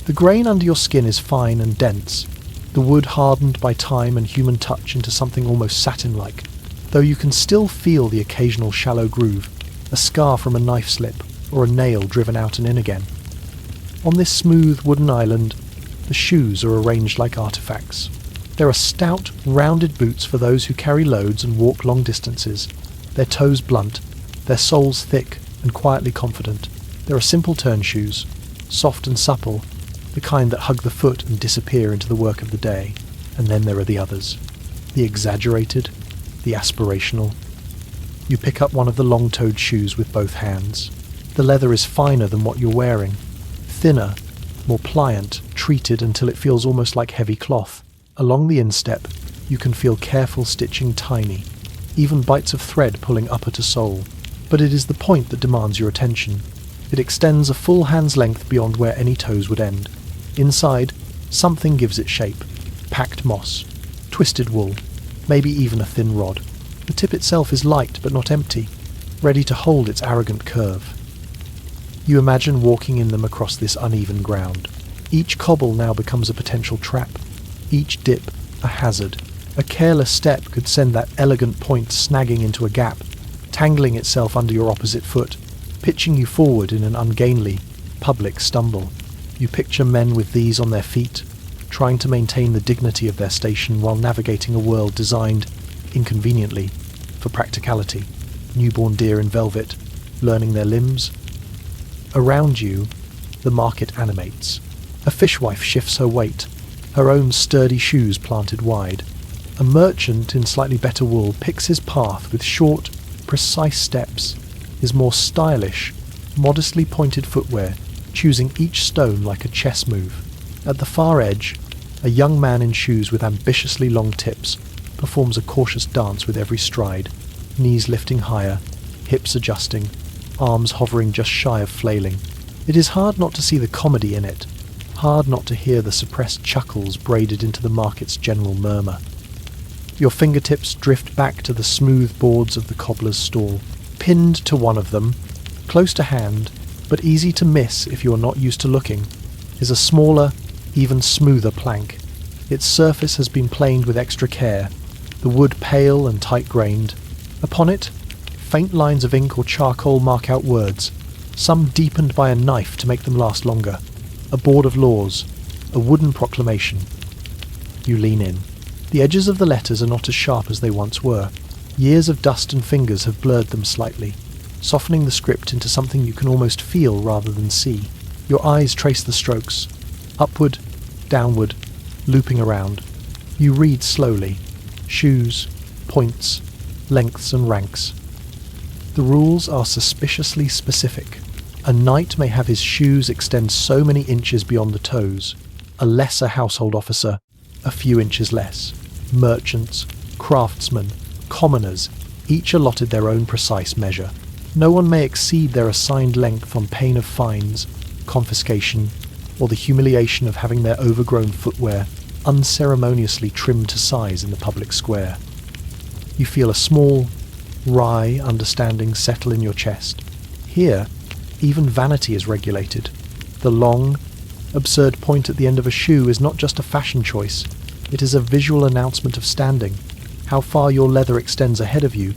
[SPEAKER 1] The grain under your skin is fine and dense, the wood hardened by time and human touch into something almost satin-like, though you can still feel the occasional shallow groove, a scar from a knife slip, or a nail driven out and in again. On this smooth wooden island, the shoes are arranged like artifacts. There are stout, rounded boots for those who carry loads and walk long distances, their toes blunt, their soles thick and quietly confident. There are simple turn shoes, soft and supple, the kind that hug the foot and disappear into the work of the day. And then there are the others, the exaggerated, the aspirational. You pick up one of the long-toed shoes with both hands. The leather is finer than what you're wearing, thinner, more pliant, treated until it feels almost like heavy cloth. Along the instep, you can feel careful stitching tiny, even bites of thread pulling upper to sole. But it is the point that demands your attention. It extends a full hand's length beyond where any toes would end. Inside, something gives it shape. Packed moss, twisted wool, maybe even a thin rod. The tip itself is light but not empty. ready to hold its arrogant curve. You imagine walking in them across this uneven ground. Each cobble now becomes a potential trap, each dip a hazard. A careless step could send that elegant point snagging into a gap, tangling itself under your opposite foot, pitching you forward in an ungainly, public stumble. You picture men with these on their feet, trying to maintain the dignity of their station while navigating a world designed, inconveniently, for practicality. Newborn deer in velvet, learning their limbs. Around you, the market animates. A fishwife shifts her weight, her own sturdy shoes planted wide. A merchant in slightly better wool picks his path with short, precise steps, his more stylish, modestly pointed footwear, choosing each stone like a chess move. At the far edge, a young man in shoes with ambitiously long tips performs a cautious dance with every stride, knees lifting higher, hips adjusting, arms hovering just shy of flailing. It is hard not to see the comedy in it, hard not to hear the suppressed chuckles braided into the market's general murmur. Your fingertips drift back to the smooth boards of the cobbler's stall. Pinned to one of them, close to hand, but easy to miss if you are not used to looking, is a smaller, even smoother plank. Its surface has been planed with extra care, the wood pale and tight-grained. Upon it, faint lines of ink or charcoal mark out words, some deepened by a knife to make them last longer. A board of laws, a wooden proclamation. You lean in. The edges of the letters are not as sharp as they once were. Years of dust and fingers have blurred them slightly, softening the script into something you can almost feel rather than see. Your eyes trace the strokes, upward, downward, looping around. You read slowly, shoes, points, lengths and ranks. The rules are suspiciously specific. A knight may have his shoes extend so many inches beyond the toes, a lesser household officer a few inches less. Merchants, craftsmen, commoners, each allotted their own precise measure. No one may exceed their assigned length on pain of fines, confiscation, or the humiliation of having their overgrown footwear unceremoniously trimmed to size in the public square. You feel a small, wry understanding settle in your chest. Here, even vanity is regulated. The long, absurd point at the end of a shoe is not just a fashion choice, it is a visual announcement of standing. How far your leather extends ahead of you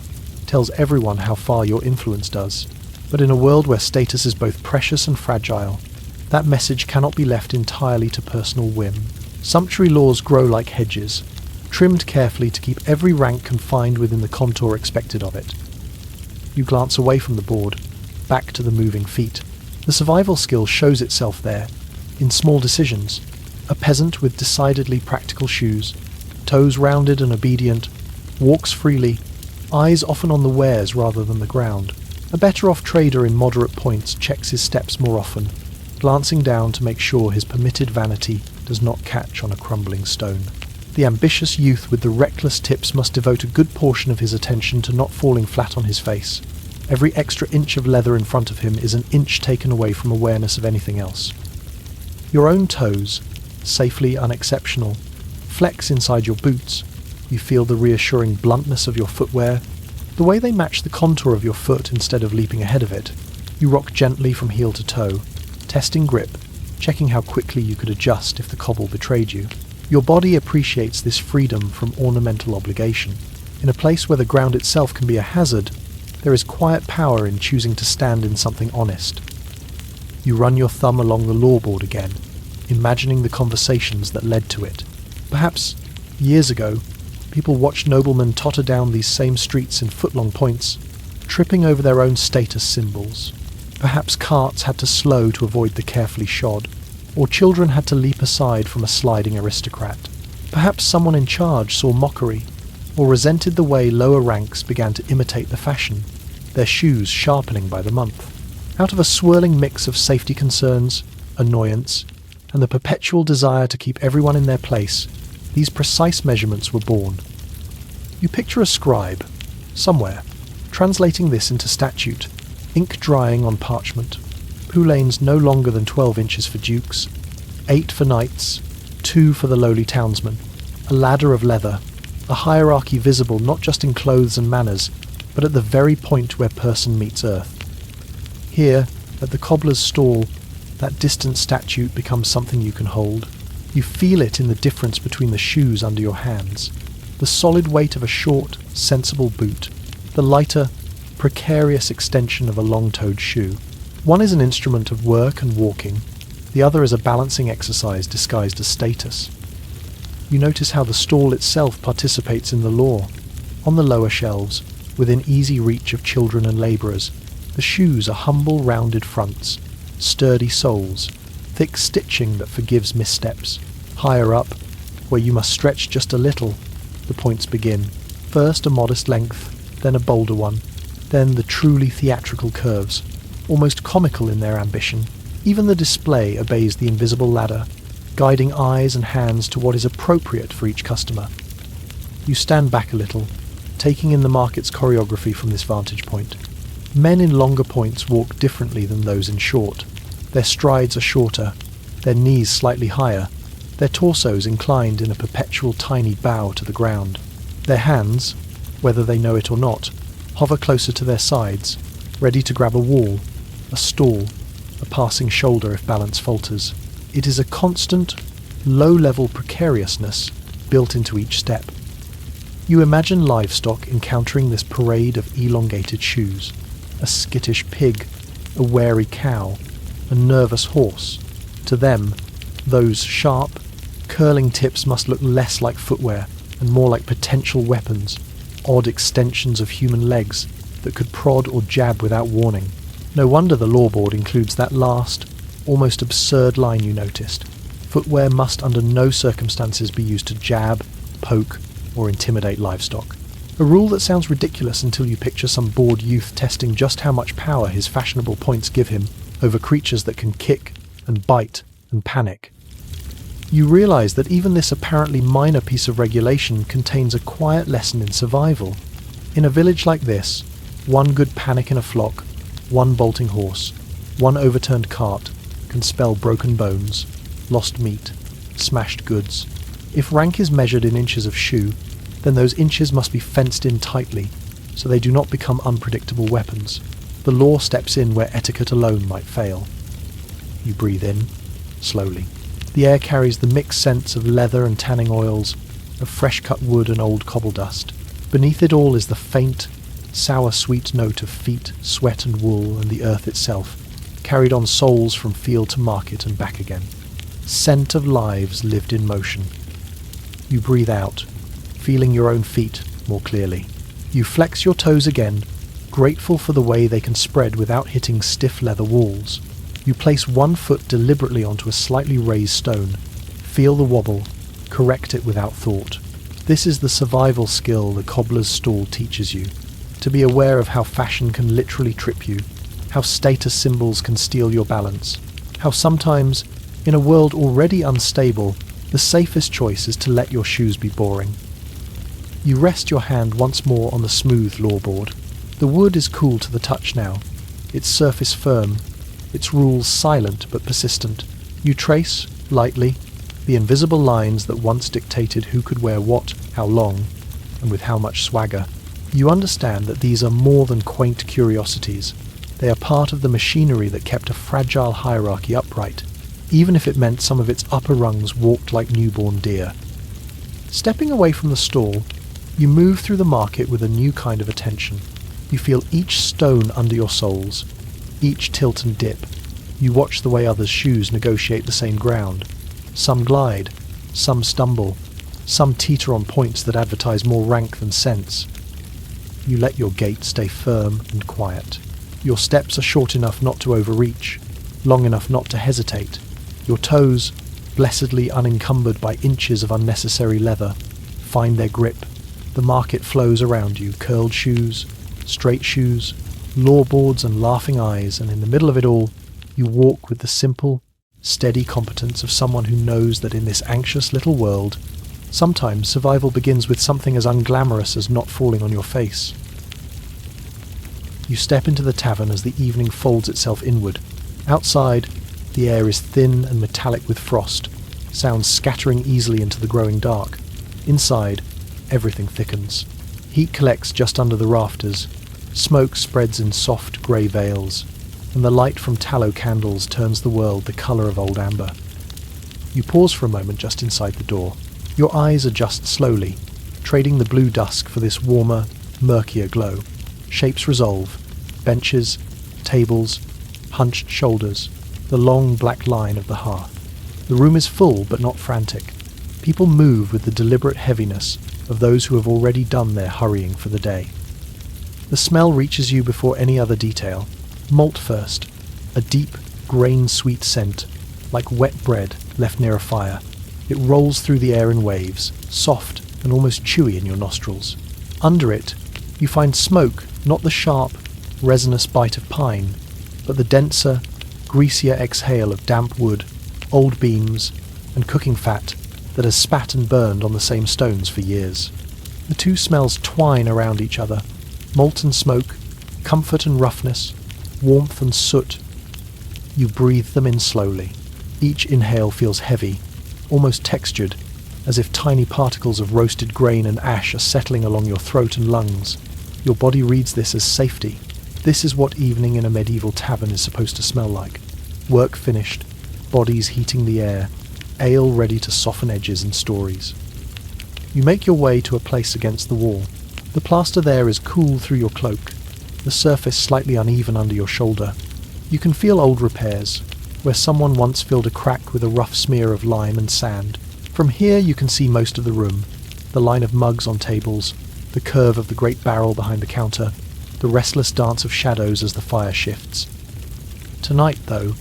[SPEAKER 1] tells everyone how far your influence does. But in a world where status is both precious and fragile, that message cannot be left entirely to personal whim. Sumptuary laws grow like hedges, trimmed carefully to keep every rank confined within the contour expected of it. You glance away from the board, back to the moving feet. The survival skill shows itself there, in small decisions. A peasant with decidedly practical shoes, toes rounded and obedient, walks freely, eyes often on the wares rather than the ground. A better-off trader in moderate points checks his steps more often, glancing down to make sure his permitted vanity does not catch on a crumbling stone. The ambitious youth with the reckless tips must devote a good portion of his attention to not falling flat on his face. Every extra inch of leather in front of him is an inch taken away from awareness of anything else. Your own toes, safely unexceptional, flex inside your boots. You feel the reassuring bluntness of your footwear, the way they match the contour of your foot instead of leaping ahead of it. You rock gently from heel to toe, testing grip, checking how quickly you could adjust if the cobble betrayed you. Your body appreciates this freedom from ornamental obligation. In a place where the ground itself can be a hazard, there is quiet power in choosing to stand in something honest. You run your thumb along the lawboard again, imagining the conversations that led to it. Perhaps, years ago, people watched noblemen totter down these same streets in foot-long points, tripping over their own status symbols. Perhaps carts had to slow to avoid the carefully shod, or children had to leap aside from a sliding aristocrat. Perhaps someone in charge saw mockery, or resented the way lower ranks began to imitate the fashion, their shoes sharpening by the month. Out of a swirling mix of safety concerns, annoyance, and the perpetual desire to keep everyone in their place, these precise measurements were born. You picture a scribe, somewhere, translating this into statute, ink drying on parchment, poulaines no longer than 12 inches for dukes, 8 for knights, 2 for the lowly townsman, a ladder of leather, a hierarchy visible not just in clothes and manners, but but at the very point where person meets earth. Here, at the cobbler's stall, that distant statue becomes something you can hold. You feel it in the difference between the shoes under your hands, the solid weight of a short, sensible boot, the lighter, precarious extension of a long-toed shoe. One is an instrument of work and walking, the other is a balancing exercise disguised as status. You notice how the stall itself participates in the law. On the lower shelves, within easy reach of children and labourers, the shoes are humble rounded fronts, sturdy soles, thick stitching that forgives missteps. Higher up, where you must stretch just a little, the points begin. First a modest length, then a bolder one, then the truly theatrical curves, almost comical in their ambition. Even the display obeys the invisible ladder, guiding eyes and hands to what is appropriate for each customer. You stand back a little, taking in the market's choreography from this vantage point. Men in longer points walk differently than those in short. Their strides are shorter, their knees slightly higher, their torsos inclined in a perpetual tiny bow to the ground. Their hands, whether they know it or not, hover closer to their sides, ready to grab a wall, a stall, a passing shoulder if balance falters. It is a constant, low-level precariousness built into each step. You imagine livestock encountering this parade of elongated shoes. A skittish pig, a wary cow, a nervous horse. To them, those sharp, curling tips must look less like footwear and more like potential weapons, odd extensions of human legs that could prod or jab without warning. No wonder the law board includes that last, almost absurd line you noticed. Footwear must under no circumstances be used to jab, poke, or intimidate livestock. A rule that sounds ridiculous until you picture some bored youth testing just how much power his fashionable points give him over creatures that can kick and bite and panic. You realise that even this apparently minor piece of regulation contains a quiet lesson in survival. In a village like this, one good panic in a flock, one bolting horse, one overturned cart can spell broken bones, lost meat, smashed goods. If rank is measured in inches of shoe, then those inches must be fenced in tightly, so they do not become unpredictable weapons. The law steps in where etiquette alone might fail. You breathe in, slowly. The air carries the mixed scents of leather and tanning oils, of fresh-cut wood and old cobble dust. Beneath it all is the faint, sour-sweet note of feet, sweat and wool and the earth itself, carried on soles from field to market and back again. Scent of lives lived in motion. You breathe out, feeling your own feet more clearly. You flex your toes again, grateful for the way they can spread without hitting stiff leather walls. You place one foot deliberately onto a slightly raised stone, feel the wobble, correct it without thought. This is the survival skill the cobbler's stall teaches you, to be aware of how fashion can literally trip you, how status symbols can steal your balance, how sometimes, in a world already unstable, the safest choice is to let your shoes be boring. You rest your hand once more on the smooth lawboard. The wood is cool to the touch now, its surface firm, its rules silent but persistent. You trace, lightly, the invisible lines that once dictated who could wear what, how long, and with how much swagger. You understand that these are more than quaint curiosities. They are part of the machinery that kept a fragile hierarchy upright, even if it meant some of its upper rungs walked like newborn deer. Stepping away from the stall, you move through the market with a new kind of attention. You feel each stone under your soles, each tilt and dip. You watch the way others' shoes negotiate the same ground. Some glide, some stumble, some teeter on points that advertise more rank than sense. You let your gait stay firm and quiet. Your steps are short enough not to overreach, long enough not to hesitate. Your toes, blessedly unencumbered by inches of unnecessary leather, find their grip. The market flows around you, curled shoes, straight shoes, lawboards and laughing eyes, and in the middle of it all, you walk with the simple, steady competence of someone who knows that in this anxious little world, sometimes survival begins with something as unglamorous as not falling on your face. You step into the tavern as the evening folds itself inward. Outside, the air is thin and metallic with frost, sounds scattering easily into the growing dark. Inside, everything thickens. Heat collects just under the rafters, Smoke spreads in soft grey veils, and the light from tallow candles turns the world the colour of old amber. You pause for a moment just inside the door. Your eyes adjust slowly, trading the blue dusk for this warmer, murkier glow. Shapes resolve. Benches, tables, hunched shoulders, the long black line of the hearth. The room is full but not frantic. People move with the deliberate heaviness of those who have already done their hurrying for the day. The smell reaches you before any other detail. Malt first, a deep, grain-sweet scent, like wet bread left near a fire. It rolls through the air in waves, soft and almost chewy in your nostrils. Under it, you find smoke, not the sharp, resinous bite of pine, but the denser, greasier exhale of damp wood, old beams, and cooking fat that has spat and burned on the same stones for years. The two smells twine around each other. Molten smoke, comfort and roughness, warmth and soot. You breathe them in slowly. Each inhale feels heavy, almost textured, as if tiny particles of roasted grain and ash are settling along your throat and lungs. Your body reads this as safety. This is what evening in a medieval tavern is supposed to smell like. Work finished, bodies heating the air, ale ready to soften edges and stories. You make your way to a place against the wall. The plaster there is cool through your cloak, the surface slightly uneven under your shoulder. You can feel old repairs, where someone once filled a crack with a rough smear of lime and sand. From here you can see most of the room, the line of mugs on tables, the curve of the great barrel behind the counter, the restless dance of shadows as the fire shifts. Tonight, though,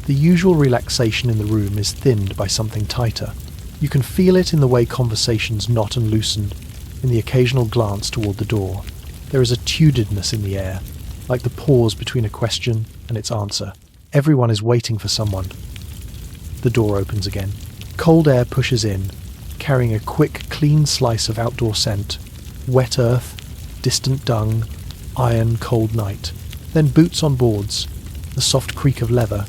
[SPEAKER 1] the usual relaxation in the room is thinned by something tighter. You can feel it in the way conversations knot and loosen, in the occasional glance toward the door. There is a tudedness in the air, like the pause between a question and its answer. Everyone is waiting for someone. The door opens again. Cold air pushes in, carrying a quick, clean slice of outdoor scent. Wet earth, distant dung, iron, cold night. Then boots on boards, the soft creak of leather,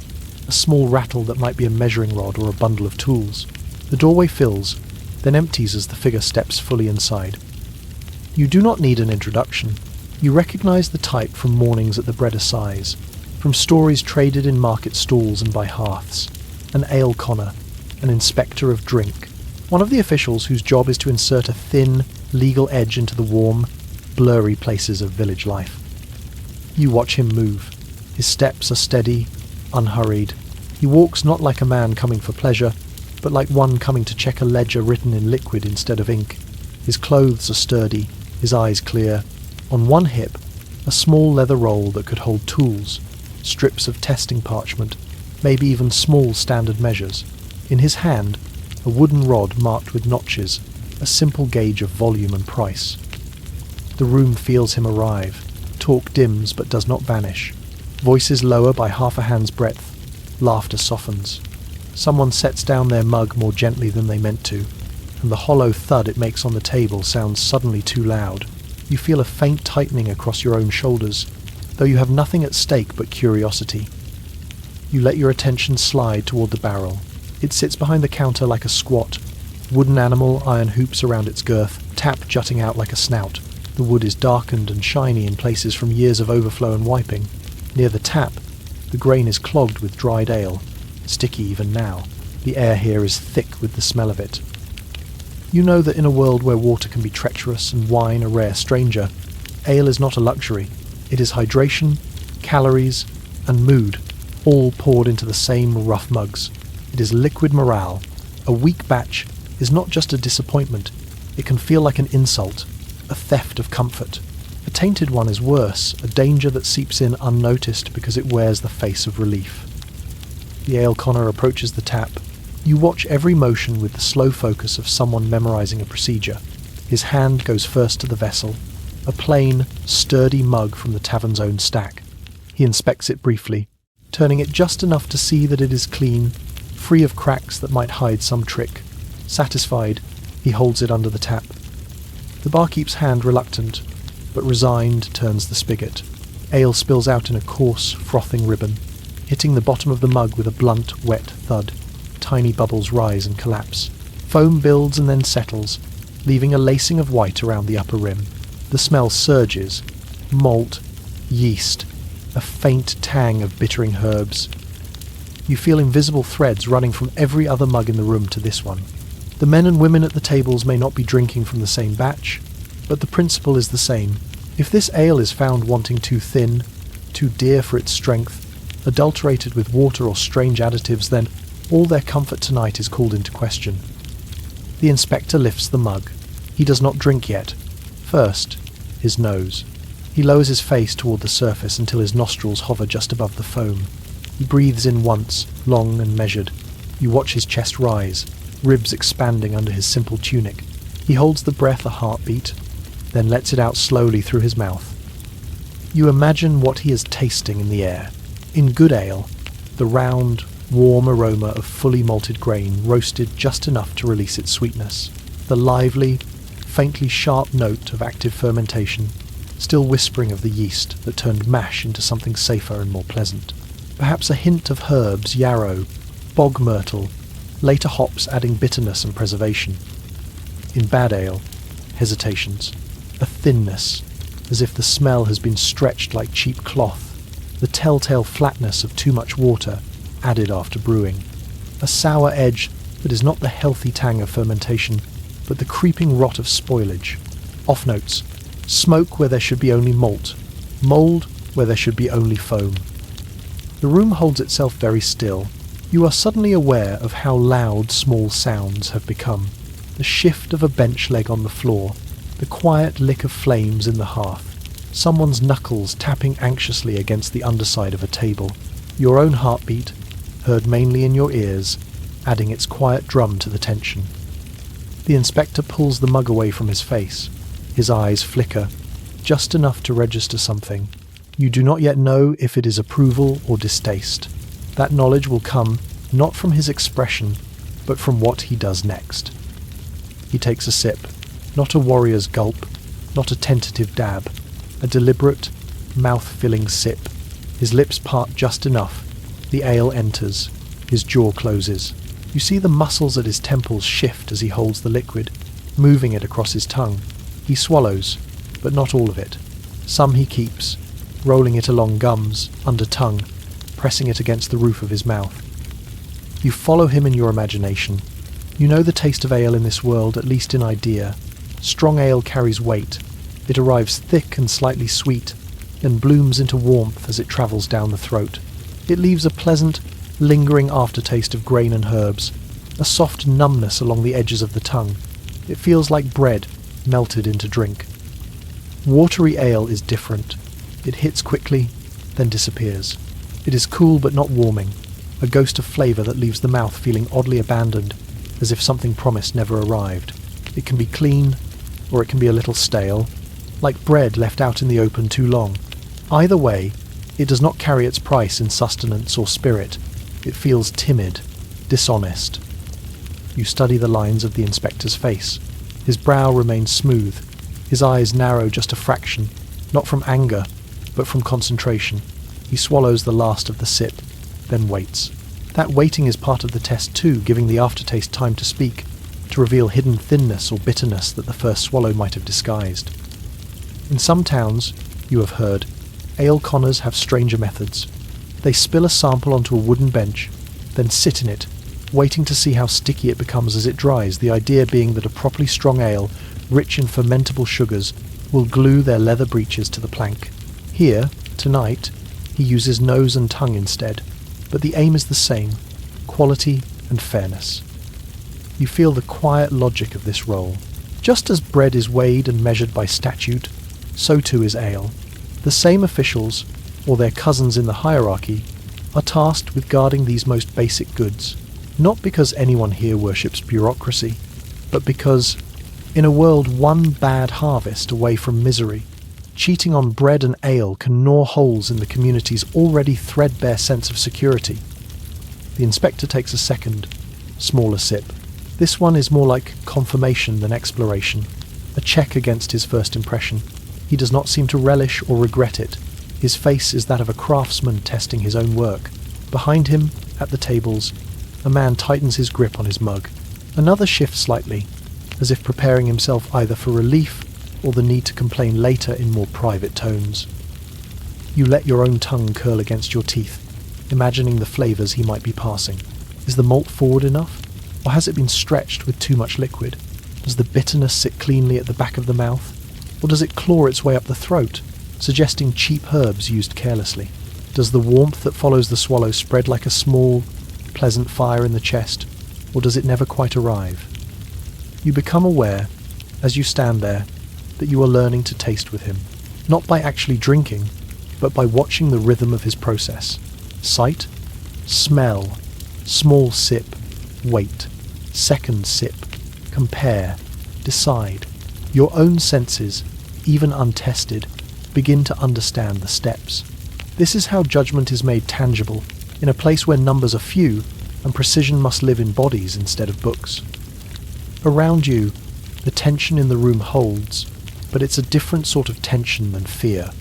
[SPEAKER 1] a small rattle that might be a measuring rod or a bundle of tools. The doorway fills, then empties as the figure steps fully inside. You do not need an introduction. You recognize the type from mornings at the Bread Assize, from stories traded in market stalls and by hearths. An ale conner, an inspector of drink, one of the officials whose job is to insert a thin, legal edge into the warm, blurry places of village life. You watch him move. His steps are steady, unhurried. He walks not like a man coming for pleasure, but like one coming to check a ledger written in liquid instead of ink. His clothes are sturdy, his eyes clear. On one hip, a small leather roll that could hold tools, strips of testing parchment, maybe even small standard measures. In his hand, a wooden rod marked with notches, a simple gauge of volume and price. The room feels him arrive. Talk dims but does not vanish. Voices lower by half a hand's breadth. Laughter softens. Someone sets down their mug more gently than they meant to, and the hollow thud it makes on the table sounds suddenly too loud. You feel a faint tightening across your own shoulders, though you have nothing at stake but curiosity. You let your attention slide toward the barrel. It sits behind the counter like a squat. Wooden animal, iron hoops around its girth, tap jutting out like a snout. The wood is darkened and shiny in places from years of overflow and wiping. Near the tap, the grain is clogged with dried ale, sticky even now. The air here is thick with the smell of it. You know that in a world where water can be treacherous and wine a rare stranger, ale is not a luxury. It is hydration, calories, and mood, all poured into the same rough mugs. It is liquid morale. A weak batch is not just a disappointment. It can feel like an insult, a theft of comfort. A tainted one is worse, a danger that seeps in unnoticed because it wears the face of relief. The ale conner approaches the tap. You watch every motion with the slow focus of someone memorizing a procedure. His hand goes first to the vessel, a plain, sturdy mug from the tavern's own stack. He inspects it briefly, turning it just enough to see that it is clean, free of cracks that might hide some trick. Satisfied, he holds it under the tap. The barkeep's hand, reluctant, but resigned, turns the spigot. Ale spills out in a coarse, frothing ribbon, hitting the bottom of the mug with a blunt, wet thud. Tiny bubbles rise and collapse. Foam builds and then settles, leaving a lacing of white around the upper rim. The smell surges. Malt, yeast, a faint tang of bittering herbs. You feel invisible threads running from every other mug in the room to this one. The men and women at the tables may not be drinking from the same batch, but the principle is the same. If this ale is found wanting too thin, too dear for its strength, adulterated with water or strange additives, then all their comfort tonight is called into question. The inspector lifts the mug. He does not drink yet. First, his nose. He lowers his face toward the surface until his nostrils hover just above the foam. He breathes in once, long and measured. You watch his chest rise, ribs expanding under his simple tunic. He holds the breath a heartbeat, then lets it out slowly through his mouth. You imagine what he is tasting in the air. In good ale, the round, warm aroma of fully malted grain roasted just enough to release its sweetness. The lively, faintly sharp note of active fermentation, still whispering of the yeast that turned mash into something safer and more pleasant. Perhaps a hint of herbs, yarrow, bog myrtle, later hops adding bitterness and preservation. In bad ale, hesitations, a thinness, as if the smell has been stretched like cheap cloth, the telltale flatness of too much water added after brewing, a sour edge that is not the healthy tang of fermentation, but the creeping rot of spoilage. Off notes, smoke where there should be only malt, mould where there should be only foam. The room holds itself very still. You are suddenly aware of how loud small sounds have become. The shift of a bench leg on the floor, the quiet lick of flames in the hearth, someone's knuckles tapping anxiously against the underside of a table, your own heartbeat, heard mainly in your ears, adding its quiet drum to the tension. The inspector pulls the mug away from his face. His eyes flicker, just enough to register something. You do not yet know if it is approval or distaste. That knowledge will come not from his expression, but from what he does next. He takes a sip, not a warrior's gulp, not a tentative dab, a deliberate, mouth-filling sip. His lips part just enough. The ale enters. His jaw closes. You see the muscles at his temples shift as he holds the liquid, moving it across his tongue. He swallows, but not all of it. Some he keeps, rolling it along gums, under tongue, pressing it against the roof of his mouth. You follow him in your imagination. You know the taste of ale in this world, at least in idea. Strong ale carries weight. It arrives thick and slightly sweet, and blooms into warmth as it travels down the throat. It leaves a pleasant, lingering aftertaste of grain and herbs, a soft numbness along the edges of the tongue. It feels like bread melted into drink. Watery ale is different. It hits quickly, then disappears. It is cool but not warming, a ghost of flavour that leaves the mouth feeling oddly abandoned, as if something promised never arrived. It can be clean, or it can be a little stale, like bread left out in the open too long. Either way, it does not carry its price in sustenance or spirit. It feels timid, dishonest. You study the lines of the inspector's face. His brow remains smooth. His eyes narrow just a fraction, not from anger, but from concentration. He swallows the last of the sip, then waits. That waiting is part of the test too, giving the aftertaste time to speak, to reveal hidden thinness or bitterness that the first swallow might have disguised. In some towns, you have heard, ale conners have stranger methods. They spill a sample onto a wooden bench, then sit in it, waiting to see how sticky it becomes as it dries, the idea being that a properly strong ale, rich in fermentable sugars, will glue their leather breeches to the plank. Here, tonight, he uses nose and tongue instead, but the aim is the same, quality and fairness. You feel the quiet logic of this role. Just as bread is weighed and measured by statute, so too is ale. The same officials, or their cousins in the hierarchy, are tasked with guarding these most basic goods, not because anyone here worships bureaucracy, but because, in a world one bad harvest away from misery, cheating on bread and ale can gnaw holes in the community's already threadbare sense of security. The inspector takes a second, smaller sip. This one is more like confirmation than exploration, a check against his first impression. He does not seem to relish or regret it. His face is that of a craftsman testing his own work. Behind him, at the tables, a man tightens his grip on his mug. Another shifts slightly, as if preparing himself either for relief or the need to complain later in more private tones. You let your own tongue curl against your teeth, imagining the flavours he might be passing. Is the malt forward enough? Or has it been stretched with too much liquid? Does the bitterness sit cleanly at the back of the mouth? Or does it claw its way up the throat, suggesting cheap herbs used carelessly? Does the warmth that follows the swallow spread like a small, pleasant fire in the chest, or does it never quite arrive? You become aware, as you stand there, that you are learning to taste with him, not by actually drinking, but by watching the rhythm of his process. Sight, smell, small sip, wait, second sip, compare, decide. Your own senses, even untested, begin to understand the steps. This is how judgment is made tangible, in a place where numbers are few and precision must live in bodies instead of books. Around you, the tension in the room holds, but it's a different sort of tension than fear.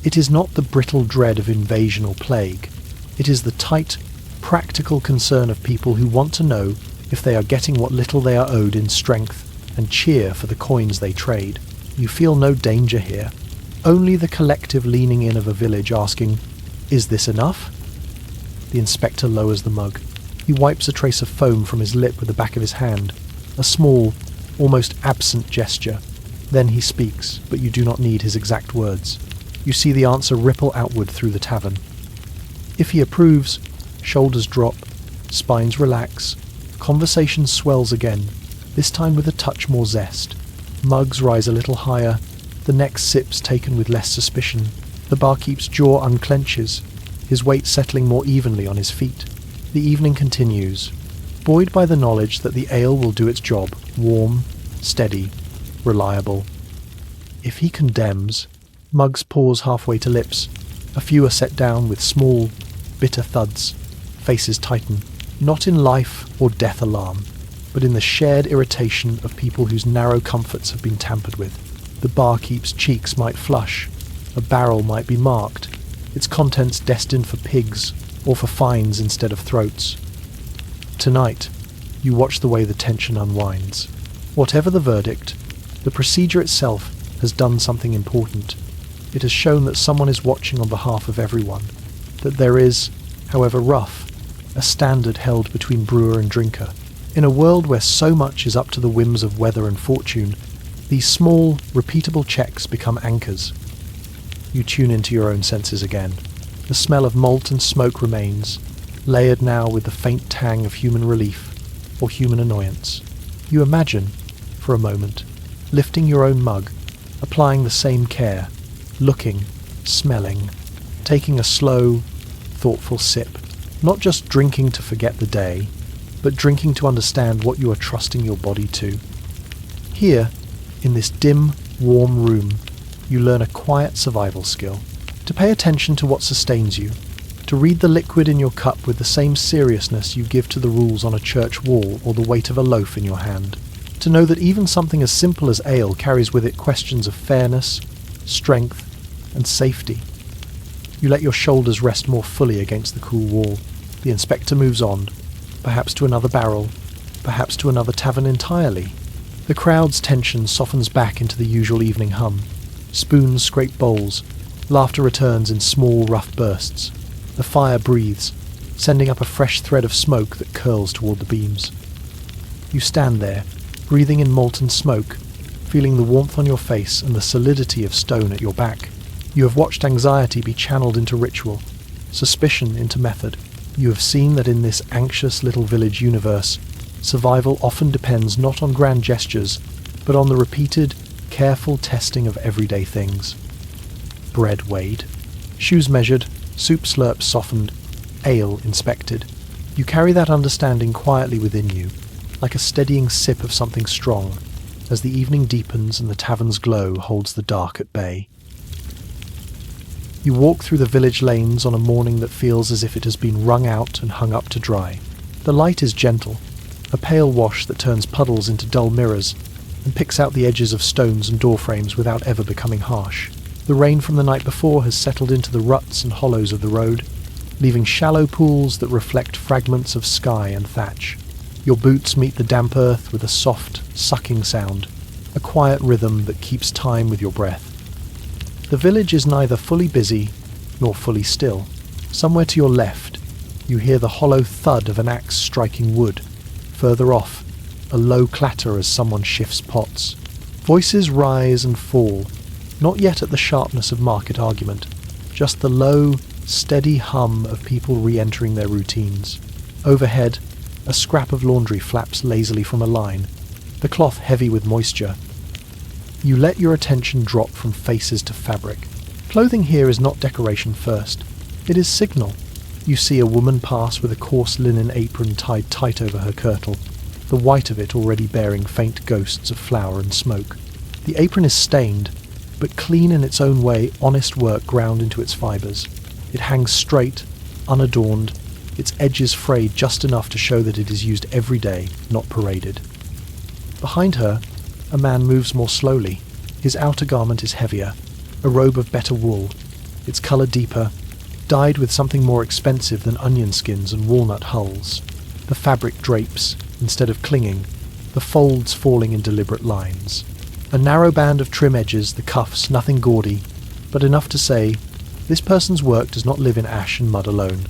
[SPEAKER 1] It is not the brittle dread of invasion or plague. It is the tight, practical concern of people who want to know if they are getting what little they are owed in strength and cheer for the coins they trade. You feel no danger here, only the collective leaning in of a village asking, "Is this enough?" The inspector lowers the mug. He wipes a trace of foam from his lip with the back of his hand, a small, almost absent gesture. Then he speaks, but you do not need his exact words. You see the answer ripple outward through the tavern. If he approves, shoulders drop, spines relax, conversation swells again, this time with a touch more zest. Mugs rise a little higher, the next sips taken with less suspicion. The barkeep's jaw unclenches, his weight settling more evenly on his feet. The evening continues, buoyed by the knowledge that the ale will do its job, warm, steady, reliable. If he condemns, mugs pause halfway to lips. A few are set down with small, bitter thuds. Faces tighten, not in life or death alarm, but in the shared irritation of people whose narrow comforts have been tampered with. The barkeep's cheeks might flush, a barrel might be marked, its contents destined for pigs or for fines instead of throats. Tonight, you watch the way the tension unwinds. Whatever the verdict, the procedure itself has done something important. It has shown that someone is watching on behalf of everyone, that there is, however rough, a standard held between brewer and drinker. In a world where so much is up to the whims of weather and fortune, these small, repeatable checks become anchors. You tune into your own senses again. The smell of malt and smoke remains, layered now with the faint tang of human relief or human annoyance. You imagine, for a moment, lifting your own mug, applying the same care, looking, smelling, taking a slow, thoughtful sip, not just drinking to forget the day, but drinking to understand what you are trusting your body to. Here, in this dim, warm room, you learn a quiet survival skill. To pay attention to what sustains you, to read the liquid in your cup with the same seriousness you give to the rules on a church wall or the weight of a loaf in your hand. To know that even something as simple as ale carries with it questions of fairness, strength, and safety. You let your shoulders rest more fully against the cool wall. The inspector moves on, perhaps to another barrel, perhaps to another tavern entirely. The crowd's tension softens back into the usual evening hum. Spoons scrape bowls. Laughter returns in small, rough bursts. The fire breathes, sending up a fresh thread of smoke that curls toward the beams. You stand there, breathing in molten smoke, feeling the warmth on your face and the solidity of stone at your back. You have watched anxiety be channeled into ritual, suspicion into method. You have seen that in this anxious little village universe, survival often depends not on grand gestures, but on the repeated, careful testing of everyday things. Bread weighed, shoes measured, soup slurps softened, ale inspected. You carry that understanding quietly within you, like a steadying sip of something strong, as the evening deepens and the tavern's glow holds the dark at bay. You walk through the village lanes on a morning that feels as if it has been wrung out and hung up to dry. The light is gentle, a pale wash that turns puddles into dull mirrors and picks out the edges of stones and doorframes without ever becoming harsh. The rain from the night before has settled into the ruts and hollows of the road, leaving shallow pools that reflect fragments of sky and thatch. Your boots meet the damp earth with a soft, sucking sound, a quiet rhythm that keeps time with your breath. The village is neither fully busy nor fully still. Somewhere to your left, you hear the hollow thud of an axe striking wood. Further off, a low clatter as someone shifts pots. Voices rise and fall, not yet at the sharpness of market argument, just the low, steady hum of people re-entering their routines. Overhead, a scrap of laundry flaps lazily from a line, the cloth heavy with moisture. You let your attention drop from faces to fabric. Clothing here is not decoration first. It is signal. You see a woman pass with a coarse linen apron tied tight over her kirtle, the white of it already bearing faint ghosts of flour and smoke. The apron is stained, but clean in its own way, honest work ground into its fibres. It hangs straight, unadorned, its edges frayed just enough to show that it is used every day, not paraded. Behind her, a man moves more slowly. His outer garment is heavier, a robe of better wool, its colour deeper, dyed with something more expensive than onion skins and walnut hulls. The fabric drapes, instead of clinging, the folds falling in deliberate lines. A narrow band of trim edges, the cuffs, nothing gaudy, but enough to say, this person's work does not live in ash and mud alone.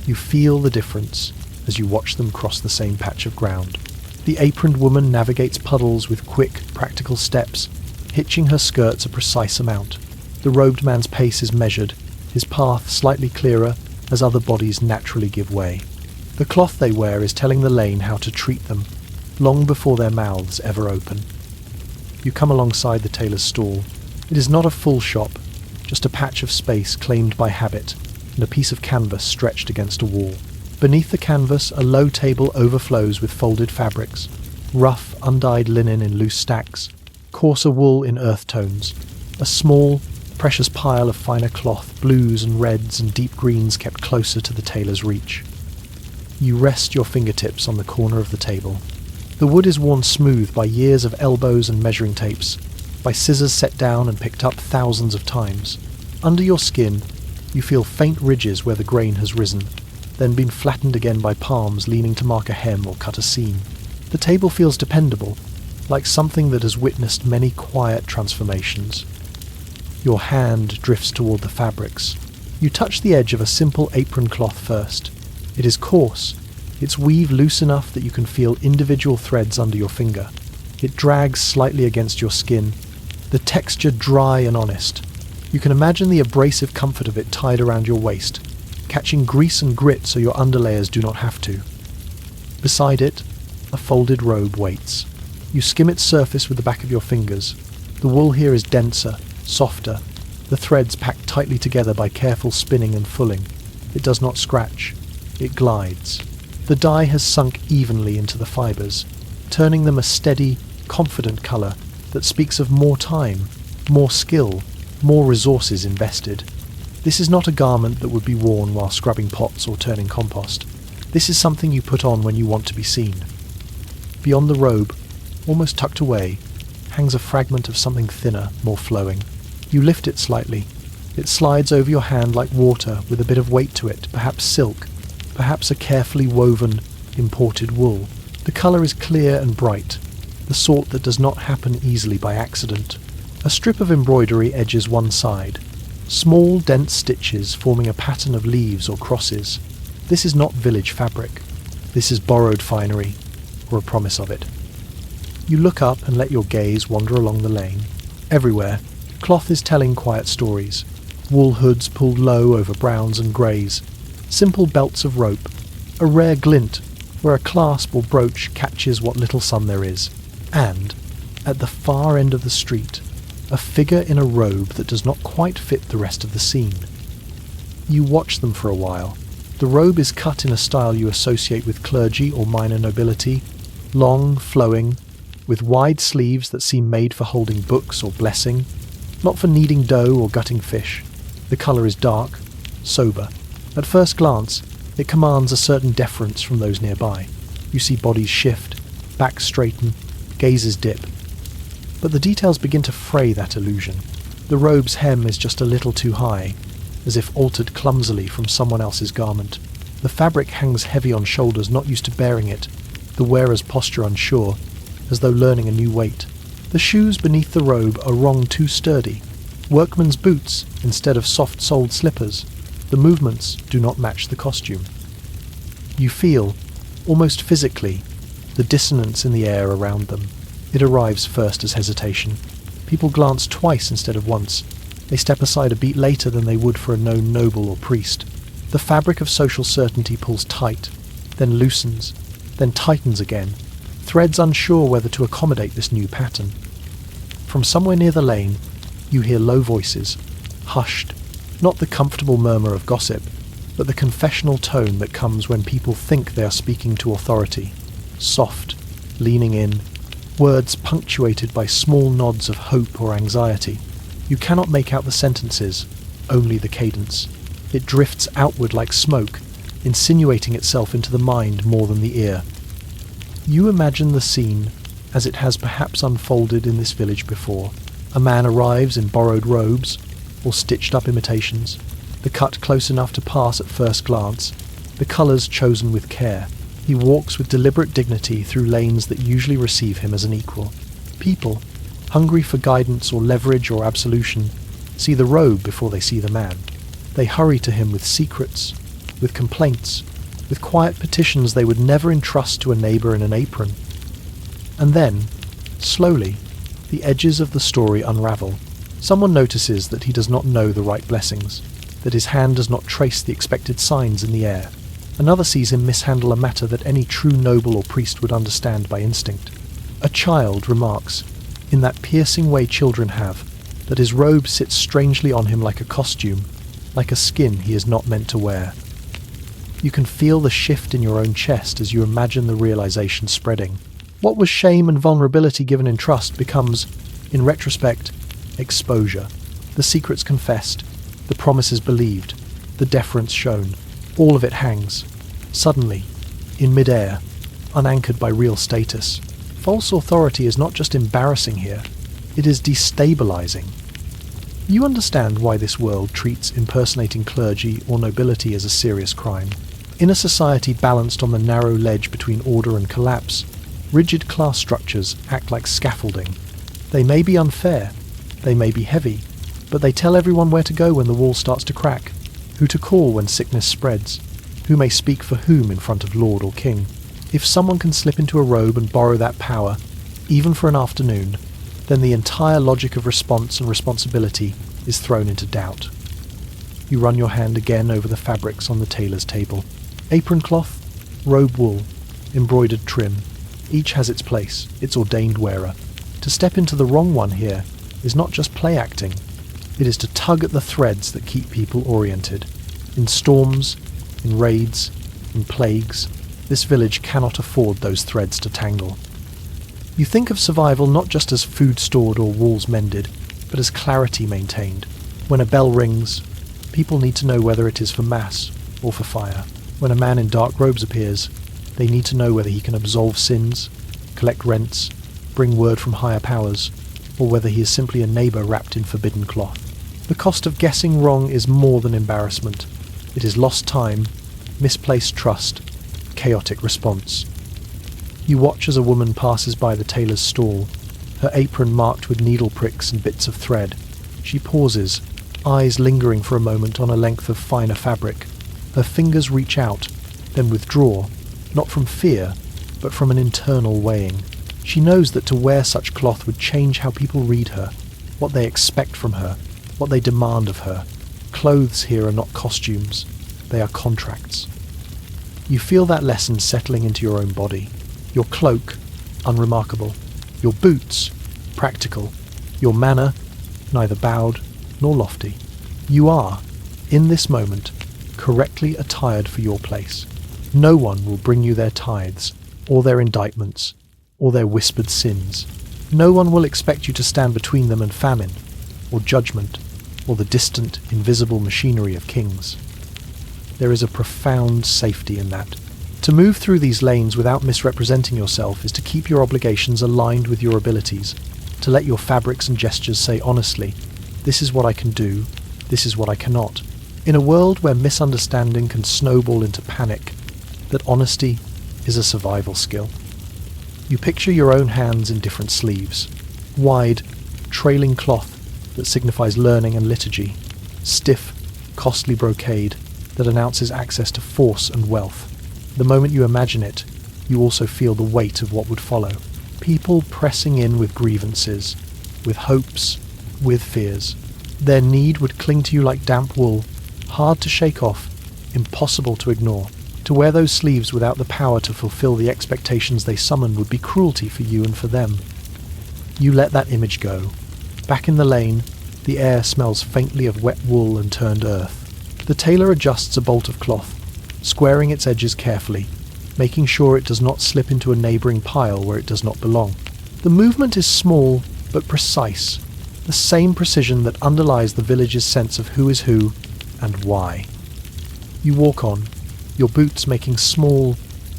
[SPEAKER 1] You feel the difference as you watch them cross the same patch of ground. The aproned woman navigates puddles with quick, practical steps, hitching her skirts a precise amount. The robed man's pace is measured, his path slightly clearer as other bodies naturally give way. The cloth they wear is telling the lane how to treat them, long before their mouths ever open. You come alongside the tailor's stall. It is not a full shop, just a patch of space claimed by habit, and a piece of canvas stretched against a wall. Beneath the canvas, a low table overflows with folded fabrics, rough, undyed linen in loose stacks, coarser wool in earth tones, a small, precious pile of finer cloth, blues and reds and deep greens kept closer to the tailor's reach. You rest your fingertips on the corner of the table. The wood is worn smooth by years of elbows and measuring tapes, by scissors set down and picked up thousands of times. Under your skin, you feel faint ridges where the grain has risen, then been flattened again by palms leaning to mark a hem or cut a seam. The table feels dependable, like something that has witnessed many quiet transformations. Your hand drifts toward the fabrics. You touch the edge of a simple apron cloth first. It is coarse, its weave loose enough that you can feel individual threads under your finger. It drags slightly against your skin, the texture dry and honest. You can imagine the abrasive comfort of it tied around your waist, catching grease and grit so your underlayers do not have to. Beside it, a folded robe waits. You skim its surface with the back of your fingers. The wool here is denser, softer, the threads packed tightly together by careful spinning and fulling. It does not scratch. It glides. The dye has sunk evenly into the fibres, turning them a steady, confident colour that speaks of more time, more skill, more resources invested. This is not a garment that would be worn while scrubbing pots or turning compost. This is something you put on when you want to be seen. Beyond the robe, almost tucked away, hangs a fragment of something thinner, more flowing. You lift it slightly. It slides over your hand like water with a bit of weight to it, perhaps silk, perhaps a carefully woven, imported wool. The colour is clear and bright, the sort that does not happen easily by accident. A strip of embroidery edges one side, small, dense stitches forming a pattern of leaves or crosses. This is not village fabric. This is borrowed finery, or a promise of it. You look up and let your gaze wander along the lane. Everywhere, cloth is telling quiet stories. Wool hoods pulled low over browns and greys, simple belts of rope, a rare glint where a clasp or brooch catches what little sun there is, and, at the far end of the street, a figure in a robe that does not quite fit the rest of the scene. You watch them for a while. The robe is cut in a style you associate with clergy or minor nobility, long, flowing, with wide sleeves that seem made for holding books or blessing, not for kneading dough or gutting fish. The colour is dark, sober. At first glance, it commands a certain deference from those nearby. You see bodies shift, backs straighten, gazes dip. But the details begin to fray that illusion. The robe's hem is just a little too high, as if altered clumsily from someone else's garment. The fabric hangs heavy on shoulders not used to bearing it, the wearer's posture unsure, as though learning a new weight. The shoes beneath the robe are wrong too sturdy. Workmen's boots instead of soft-soled slippers. The movements do not match the costume. You feel, almost physically, the dissonance in the air around them. It arrives first as hesitation. People glance twice instead of once. They step aside a beat later than they would for a known noble or priest. The fabric of social certainty pulls tight, then loosens, then tightens again, threads unsure whether to accommodate this new pattern. From somewhere near the lane, you hear low voices, hushed, not the comfortable murmur of gossip, but the confessional tone that comes when people think they are speaking to authority, soft, leaning in, words punctuated by small nods of hope or anxiety. You cannot make out the sentences, only the cadence. It drifts outward like smoke, insinuating itself into the mind more than the ear. You imagine the scene as it has perhaps unfolded in this village before. A man arrives in borrowed robes, or stitched-up imitations, the cut close enough to pass at first glance, the colours chosen with care. He walks with deliberate dignity through lanes that usually receive him as an equal. People, hungry for guidance or leverage or absolution, see the robe before they see the man. They hurry to him with secrets, with complaints, with quiet petitions they would never entrust to a neighbour in an apron. And then, slowly, the edges of the story unravel. Someone notices that he does not know the right blessings, that his hand does not trace the expected signs in the air. Another sees him mishandle a matter that any true noble or priest would understand by instinct. A child remarks, in that piercing way children have, that his robe sits strangely on him like a costume, like a skin he is not meant to wear. You can feel the shift in your own chest as you imagine the realization spreading. What was shame and vulnerability given in trust becomes, in retrospect, exposure. The secrets confessed, the promises believed, the deference shown. All of it hangs, suddenly, in mid-air, unanchored by real status. False authority is not just embarrassing here, it is destabilizing. You understand why this world treats impersonating clergy or nobility as a serious crime. In a society balanced on the narrow ledge between order and collapse, rigid class structures act like scaffolding. They may be unfair, they may be heavy, but they tell everyone where to go when the wall starts to crack, who to call when sickness spreads, who may speak for whom in front of lord or king. If someone can slip into a robe and borrow that power, even for an afternoon, then the entire logic of response and responsibility is thrown into doubt. You run your hand again over the fabrics on the tailor's table. Apron cloth, robe wool, embroidered trim. Each has its place, its ordained wearer. To step into the wrong one here is not just play acting. It is to tug at the threads that keep people oriented. In storms, in raids, in plagues, this village cannot afford those threads to tangle. You think of survival not just as food stored or walls mended, but as clarity maintained. When a bell rings, people need to know whether it is for mass or for fire. When a man in dark robes appears, they need to know whether he can absolve sins, collect rents, bring word from higher powers, or whether he is simply a neighbour wrapped in forbidden cloth. The cost of guessing wrong is more than embarrassment. It is lost time, misplaced trust, chaotic response. You watch as a woman passes by the tailor's stall, her apron marked with needle pricks and bits of thread. She pauses, eyes lingering for a moment on a length of finer fabric. Her fingers reach out, then withdraw, not from fear, but from an internal weighing. She knows that to wear such cloth would change how people read her, what they expect from her, what they demand of her. Clothes here are not costumes, they are contracts. You feel that lesson settling into your own body. Your cloak, unremarkable. Your boots, practical. Your manner, neither bowed nor lofty. You are, in this moment, correctly attired for your place. No one will bring you their tithes, or their indictments, or their whispered sins. No one will expect you to stand between them and famine, or judgment, or the distant, invisible machinery of kings. There is a profound safety in that. To move through these lanes without misrepresenting yourself is to keep your obligations aligned with your abilities, to let your fabrics and gestures say honestly, this is what I can do, this is what I cannot. In a world where misunderstanding can snowball into panic, that honesty is a survival skill. You picture your own hands in different sleeves, wide, trailing cloth that signifies learning and liturgy, stiff, costly brocade that announces access to force and wealth. The moment you imagine it, you also feel the weight of what would follow. People pressing in with grievances, with hopes, with fears. Their need would cling to you like damp wool, hard to shake off, impossible to ignore. To wear those sleeves without the power to fulfill the expectations they summoned would be cruelty for you and for them. You let that image go. Back in the lane, the air smells faintly of wet wool and turned earth. The tailor adjusts a bolt of cloth, squaring its edges carefully, making sure it does not slip into a neighbouring pile where it does not belong. The movement is small but precise, the same precision that underlies the village's sense of who is who and why. You walk on, your boots making small,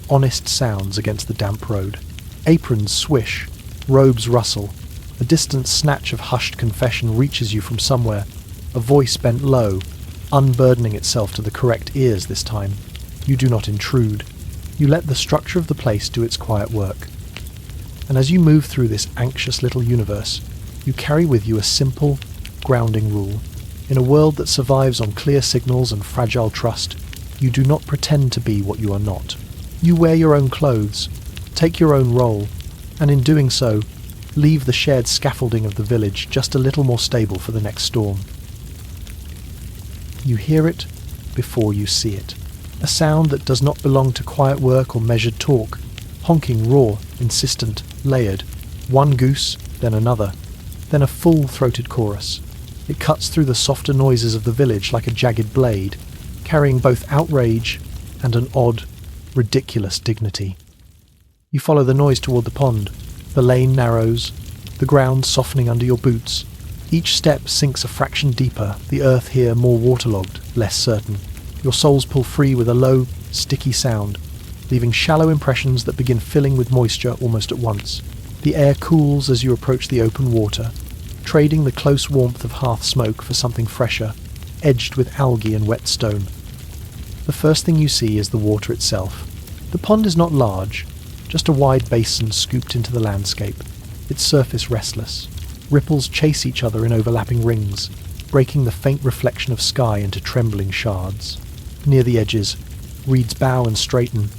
[SPEAKER 1] honest sounds against the damp road. Aprons swish, robes rustle. A distant snatch of hushed confession reaches you from somewhere, a voice bent low, unburdening itself to the correct ears this time. You do not intrude. You let the structure of the place do its quiet work. And as you move through this anxious little universe, you carry with you a simple, grounding rule. In a world that survives on clear signals and fragile trust, you do not pretend to be what you are not. You wear your own clothes, take your own role, and in doing so, leave the shared scaffolding of the village just a little more stable for the next storm. You hear it before you see it. A sound that does not belong to quiet work or measured talk, honking raw, insistent, layered. One goose, then another, then a full-throated chorus. It cuts through the softer noises of the village like a jagged blade, carrying both outrage and an odd, ridiculous dignity. You follow the noise toward the pond. The lane narrows, the ground softening under your boots. Each step sinks a fraction deeper, the earth here more waterlogged, less certain. Your soles pull free with a low, sticky sound, leaving shallow impressions that begin filling with moisture almost at once. The air cools as you approach the open water, trading the close warmth of hearth smoke for something fresher, edged with algae and wet stone. The first thing you see is the water itself. The pond is not large, just a wide basin scooped into the landscape, its surface restless. Ripples chase each other in overlapping rings, breaking the faint reflection of sky into trembling shards. Near the edges, reeds bow and straighten,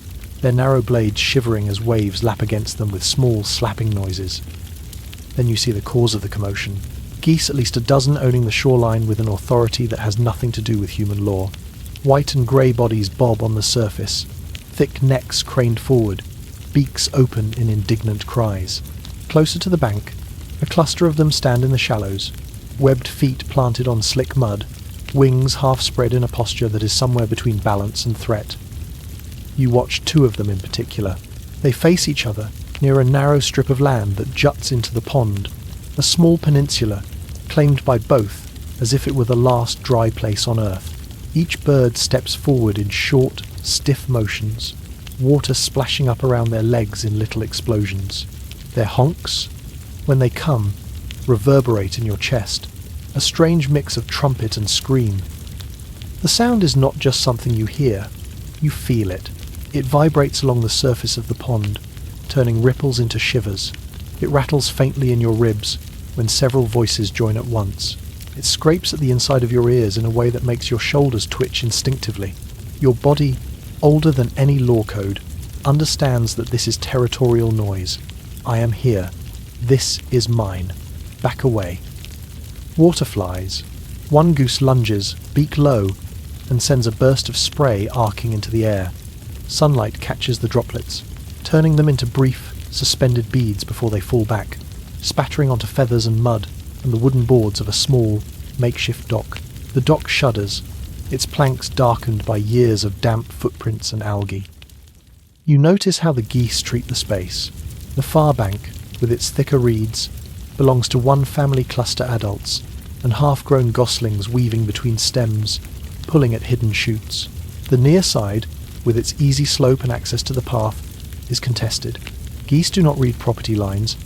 [SPEAKER 1] their narrow blades shivering as waves lap against them with small slapping noises. Then you see the cause of the commotion. Geese, at least a dozen, owning the shoreline with an authority that has nothing to do with human law. White and grey bodies bob on the surface, thick necks craned forward, beaks open in indignant cries. Closer to the bank, a cluster of them stand in the shallows, webbed feet planted on slick mud, wings half spread in a posture that is somewhere between balance and threat. You watch two of them in particular. They face each other near a narrow strip of land that juts into the pond, a small peninsula claimed by both as if it were the last dry place on earth. Each bird steps forward in short, stiff motions, water splashing up around their legs in little explosions. Their honks, when they come, reverberate in your chest, a strange mix of trumpet and scream. The sound is not just something you hear, you feel it. It vibrates along the surface of the pond, turning ripples into shivers. It rattles faintly in your ribs when several voices join at once. It scrapes at the inside of your ears in a way that makes your shoulders twitch instinctively. Your body, older than any law code, understands that this is territorial noise. I am here. This is mine. Back away. Water flies. One goose lunges, beak low, and sends a burst of spray arcing into the air. Sunlight catches the droplets, turning them into brief, suspended beads before they fall back, spattering onto feathers and mud and the wooden boards of a small, makeshift dock. The dock shudders, its planks darkened by years of damp footprints and algae. You notice how the geese treat the space. The far bank, with its thicker reeds, belongs to one family cluster adults, and half-grown goslings weaving between stems, pulling at hidden shoots. The near side, with its easy slope and access to the path, is contested. Geese do not read property lines,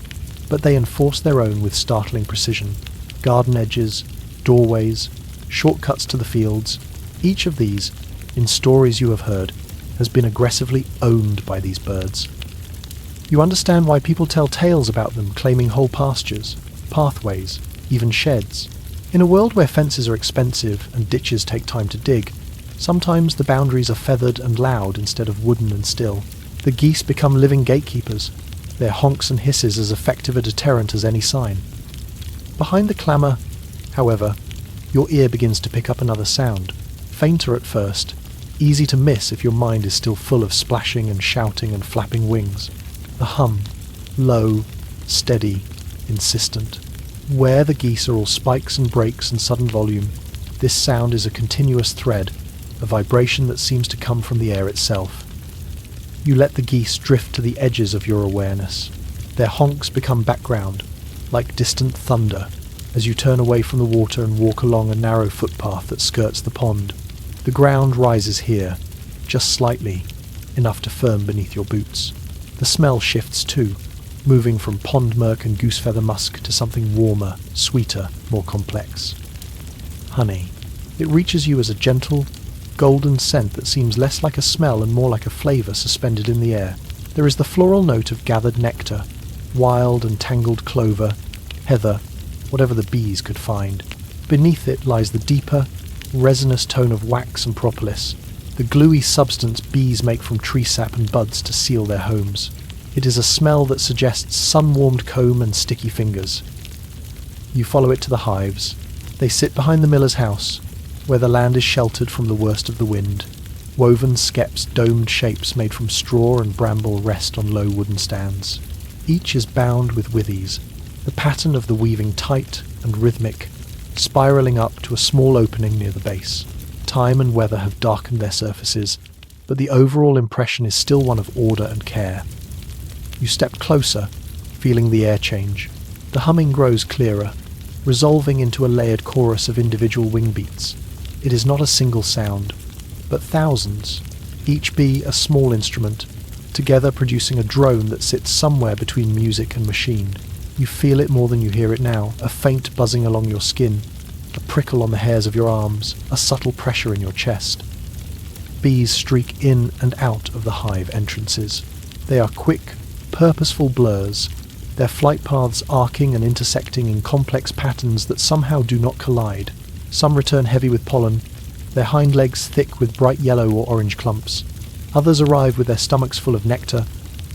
[SPEAKER 1] but they enforce their own with startling precision. Garden edges, doorways, shortcuts to the fields, each of these, in stories you have heard, has been aggressively owned by these birds. You understand why people tell tales about them claiming whole pastures, pathways, even sheds. In a world where fences are expensive and ditches take time to dig, sometimes the boundaries are feathered and loud instead of wooden and still. The geese become living gatekeepers, their honks and hisses as effective a deterrent as any sign. Behind the clamour, however, your ear begins to pick up another sound, fainter at first, easy to miss if your mind is still full of splashing and shouting and flapping wings. A hum, low, steady, insistent. Where the geese are all spikes and breaks and sudden volume, this sound is a continuous thread, a vibration that seems to come from the air itself. You let the geese drift to the edges of your awareness. Their honks become background, like distant thunder, as you turn away from the water and walk along a narrow footpath that skirts the pond. The ground rises here, just slightly, enough to firm beneath your boots. The smell shifts too, moving from pond murk and goosefeather musk to something warmer, sweeter, more complex. Honey. It reaches you as a gentle, golden scent that seems less like a smell and more like a flavour suspended in the air. There is the floral note of gathered nectar, wild and tangled clover, heather, whatever the bees could find. Beneath it lies the deeper, resinous tone of wax and propolis, the gluey substance bees make from tree sap and buds to seal their homes. It is a smell that suggests sun-warmed comb and sticky fingers. You follow it to the hives. They sit behind the miller's house, where the land is sheltered from the worst of the wind. Woven skeps, domed shapes made from straw and bramble rest on low wooden stands. Each is bound with withies, the pattern of the weaving tight and rhythmic, spiralling up to a small opening near the base. Time and weather have darkened their surfaces, but the overall impression is still one of order and care. You step closer, feeling the air change. The humming grows clearer, resolving into a layered chorus of individual wing beats. It is not a single sound, but thousands, each bee a small instrument, together producing a drone that sits somewhere between music and machine. You feel it more than you hear it now, a faint buzzing along your skin, a prickle on the hairs of your arms, a subtle pressure in your chest. Bees streak in and out of the hive entrances. They are quick, purposeful blurs, their flight paths arcing and intersecting in complex patterns that somehow do not collide. Some return heavy with pollen, their hind legs thick with bright yellow or orange clumps. Others arrive with their stomachs full of nectar,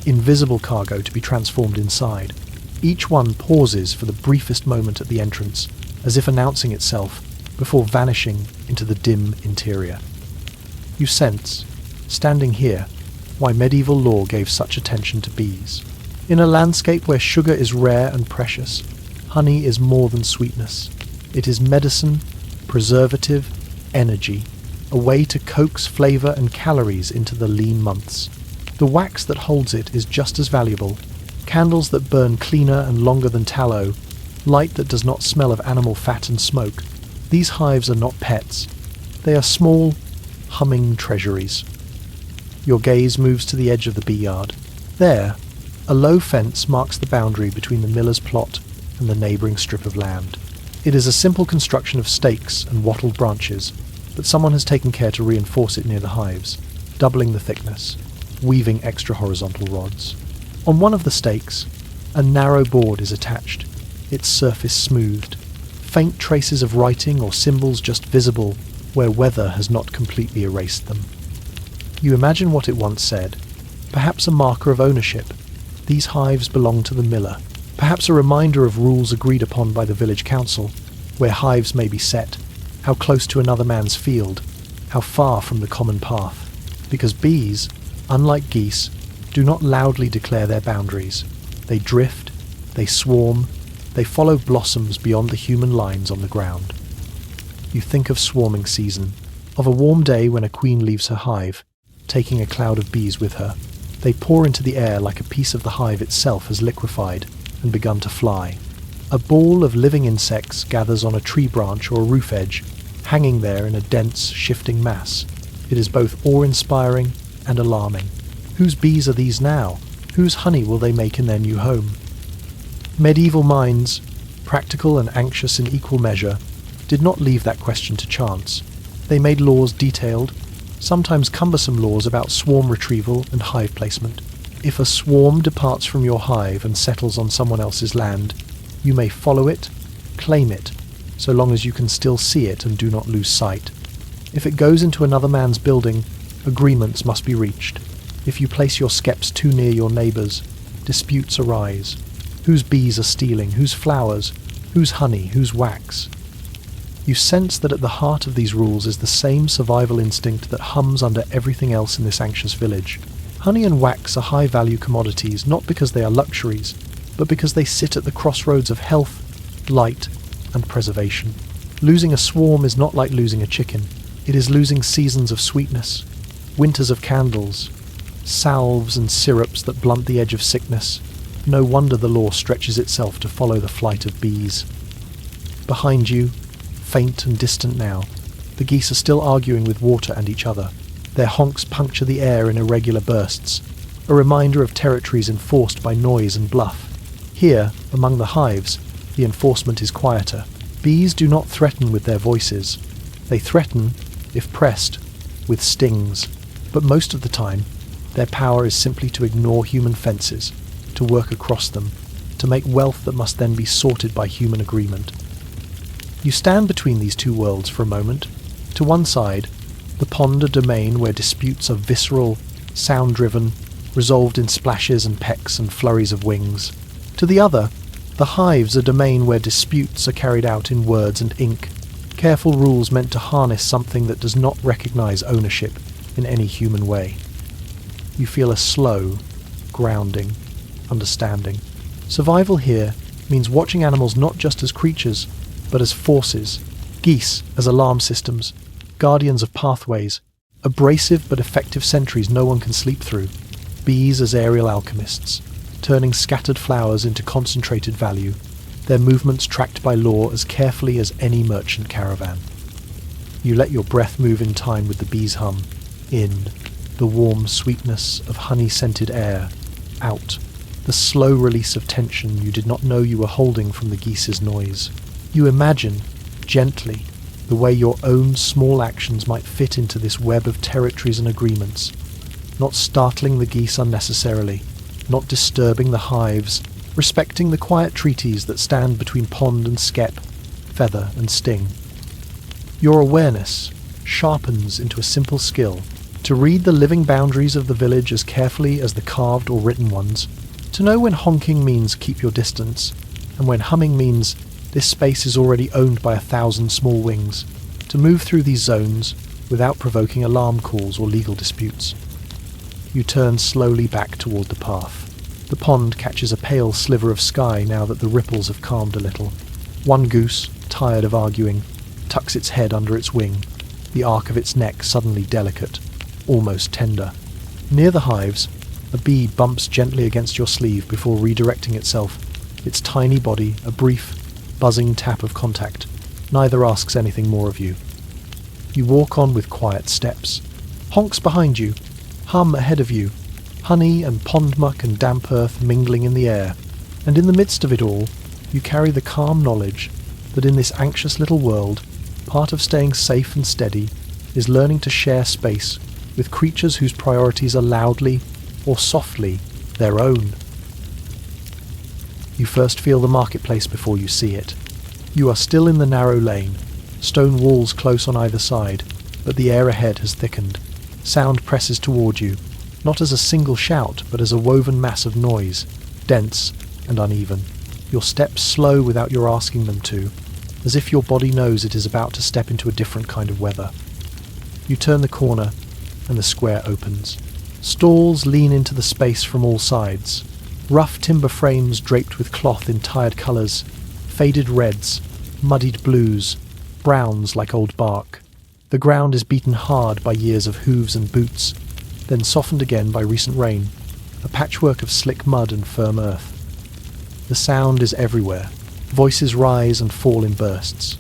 [SPEAKER 1] invisible cargo to be transformed inside. Each one pauses for the briefest moment at the entrance, as if announcing itself, before vanishing into the dim interior. You sense, standing here, why medieval law gave such attention to bees. In a landscape where sugar is rare and precious, honey is more than sweetness. It is medicine, preservative, energy, a way to coax flavour and calories into the lean months. The wax that holds it is just as valuable. Candles that burn cleaner and longer than tallow, light that does not smell of animal fat and smoke. These hives are not pets. They are small, humming treasuries. Your gaze moves to the edge of the bee yard. There, a low fence marks the boundary between the miller's plot and the neighbouring strip of land. It is a simple construction of stakes and wattled branches, but someone has taken care to reinforce it near the hives, doubling the thickness, weaving extra horizontal rods. On one of the stakes, a narrow board is attached, its surface smoothed, faint traces of writing or symbols just visible where weather has not completely erased them. You imagine what it once said, perhaps a marker of ownership. These hives belong to the miller, perhaps a reminder of rules agreed upon by the village council, where hives may be set, how close to another man's field, how far from the common path. Because bees, unlike geese, do not loudly declare their boundaries. They drift, they swarm, they follow blossoms beyond the human lines on the ground. You think of swarming season, of a warm day when a queen leaves her hive, taking a cloud of bees with her. They pour into the air like a piece of the hive itself has liquefied and begun to fly. A ball of living insects gathers on a tree branch or a roof edge, hanging there in a dense, shifting mass. It is both awe-inspiring and alarming. Whose bees are these now? Whose honey will they make in their new home? Medieval minds, practical and anxious in equal measure, did not leave that question to chance. They made laws detailed, sometimes cumbersome laws about swarm retrieval and hive placement. If a swarm departs from your hive and settles on someone else's land, you may follow it, claim it, so long as you can still see it and do not lose sight. If it goes into another man's building, agreements must be reached. If you place your skeps too near your neighbours, disputes arise. Whose bees are stealing, whose flowers, whose honey, whose wax? You sense that at the heart of these rules is the same survival instinct that hums under everything else in this anxious village. Honey and wax are high-value commodities, not because they are luxuries, but because they sit at the crossroads of health, light, and preservation. Losing a swarm is not like losing a chicken. It is losing seasons of sweetness, winters of candles, salves and syrups that blunt the edge of sickness. No wonder the law stretches itself to follow the flight of bees. Behind you, faint and distant now, the geese are still arguing with water and each other. Their honks puncture the air in irregular bursts, a reminder of territories enforced by noise and bluff. Here, among the hives, the enforcement is quieter. Bees do not threaten with their voices. They threaten, if pressed, with stings. But most of the time, their power is simply to ignore human fences, to work across them, to make wealth that must then be sorted by human agreement. You stand between these two worlds for a moment. To one side, the pond, a domain where disputes are visceral, sound-driven, resolved in splashes and pecks and flurries of wings. To the other, the hives, a domain where disputes are carried out in words and ink, careful rules meant to harness something that does not recognize ownership in any human way. You feel a slow, grounding, understanding. Survival here means watching animals not just as creatures, but as forces. Geese as alarm systems, guardians of pathways, abrasive but effective sentries no one can sleep through. Bees as aerial alchemists, turning scattered flowers into concentrated value, their movements tracked by law as carefully as any merchant caravan. You let your breath move in time with the bees' hum. In, the warm sweetness of honey-scented air. Out, the slow release of tension you did not know you were holding from the geese's noise. You imagine, gently, the way your own small actions might fit into this web of territories and agreements, not startling the geese unnecessarily, not disturbing the hives, respecting the quiet treaties that stand between pond and skep, feather and sting. Your awareness sharpens into a simple skill, to read the living boundaries of the village as carefully as the carved or written ones, to know when honking means keep your distance, and when humming means this space is already owned by 1,000 small wings, to move through these zones without provoking alarm calls or legal disputes. You turn slowly back toward the path. The pond catches a pale sliver of sky now that the ripples have calmed a little. One goose, tired of arguing, tucks its head under its wing, the arc of its neck suddenly delicate, almost tender. Near the hives, a bee bumps gently against your sleeve before redirecting itself, its tiny body a brief, buzzing tap of contact. Neither asks anything more of you. You walk on with quiet steps. Honks behind you, hum ahead of you, honey and pond muck and damp earth mingling in the air, and in the midst of it all, you carry the calm knowledge that in this anxious little world, part of staying safe and steady is learning to share space with creatures whose priorities are loudly or softly their own. You first feel the marketplace before you see it. You are still in the narrow lane, stone walls close on either side, but the air ahead has thickened. Sound presses toward you, not as a single shout, but as a woven mass of noise, dense and uneven. Your steps slow without your asking them to, as if your body knows it is about to step into a different kind of weather. You turn the corner, and the square opens. Stalls lean into the space from all sides. Rough timber frames draped with cloth in tired colours, faded reds, muddied blues, browns like old bark. The ground is beaten hard by years of hooves and boots, then softened again by recent rain, a patchwork of slick mud and firm earth. The sound is everywhere. Voices rise and fall in bursts.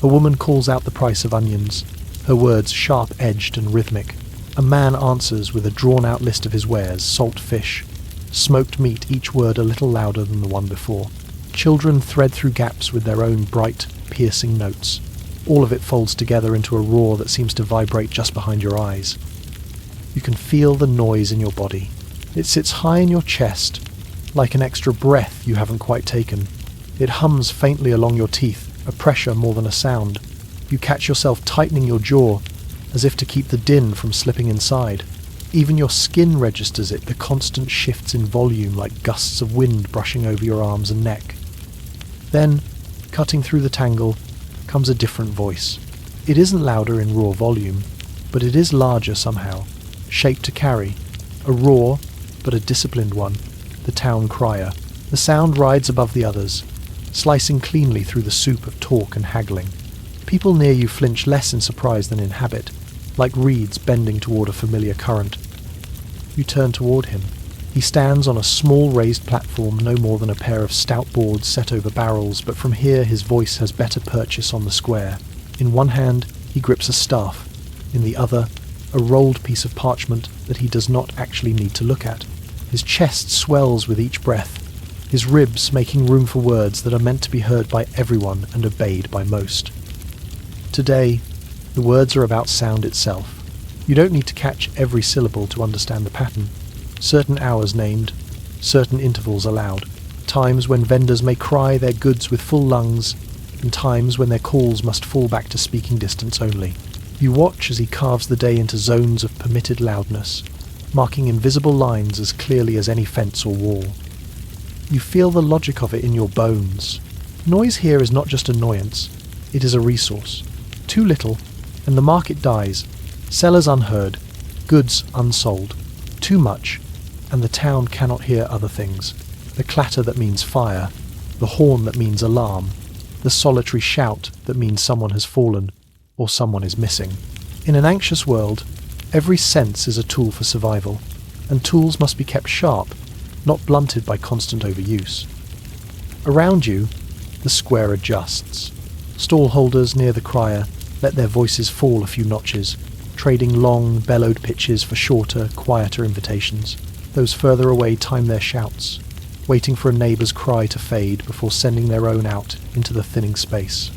[SPEAKER 1] A woman calls out the price of onions, her words sharp-edged and rhythmic. A man answers with a drawn-out list of his wares, salt fish, smoked meat, each word a little louder than the one before. Children thread through gaps with their own bright, piercing notes. All of it folds together into a roar that seems to vibrate just behind your eyes. You can feel the noise in your body. It sits high in your chest, like an extra breath you haven't quite taken. It hums faintly along your teeth, a pressure more than a sound. You catch yourself tightening your jaw, as if to keep the din from slipping inside. Even your skin registers it, the constant shifts in volume like gusts of wind brushing over your arms and neck. Then, cutting through the tangle, comes a different voice. It isn't louder in raw volume, but it is larger somehow, shaped to carry. A roar, but a disciplined one, the town crier. The sound rides above the others, slicing cleanly through the soup of talk and haggling. People near you flinch less in surprise than in habit, like reeds bending toward a familiar current. You turn toward him. He stands on a small raised platform no more than a pair of stout boards set over barrels, but from here his voice has better purchase on the square. In one hand he grips a staff, in the other a rolled piece of parchment that he does not actually need to look at. His chest swells with each breath, his ribs making room for words that are meant to be heard by everyone and obeyed by most. Today, the words are about sound itself. You don't need to catch every syllable to understand the pattern. Certain hours named, certain intervals allowed, times when vendors may cry their goods with full lungs, and times when their calls must fall back to speaking distance only. You watch as he carves the day into zones of permitted loudness, marking invisible lines as clearly as any fence or wall. You feel the logic of it in your bones. Noise here is not just annoyance, it is a resource. Too little, and the market dies, sellers unheard, goods unsold. Too much, and the town cannot hear other things. The clatter that means fire, the horn that means alarm, the solitary shout that means someone has fallen, or someone is missing. In an anxious world, every sense is a tool for survival, and tools must be kept sharp, not blunted by constant overuse. Around you, the square adjusts. Stallholders near the crier let their voices fall a few notches, trading long, bellowed pitches for shorter, quieter invitations. Those further away time their shouts, waiting for a neighbour's cry to fade before sending their own out into the thinning space.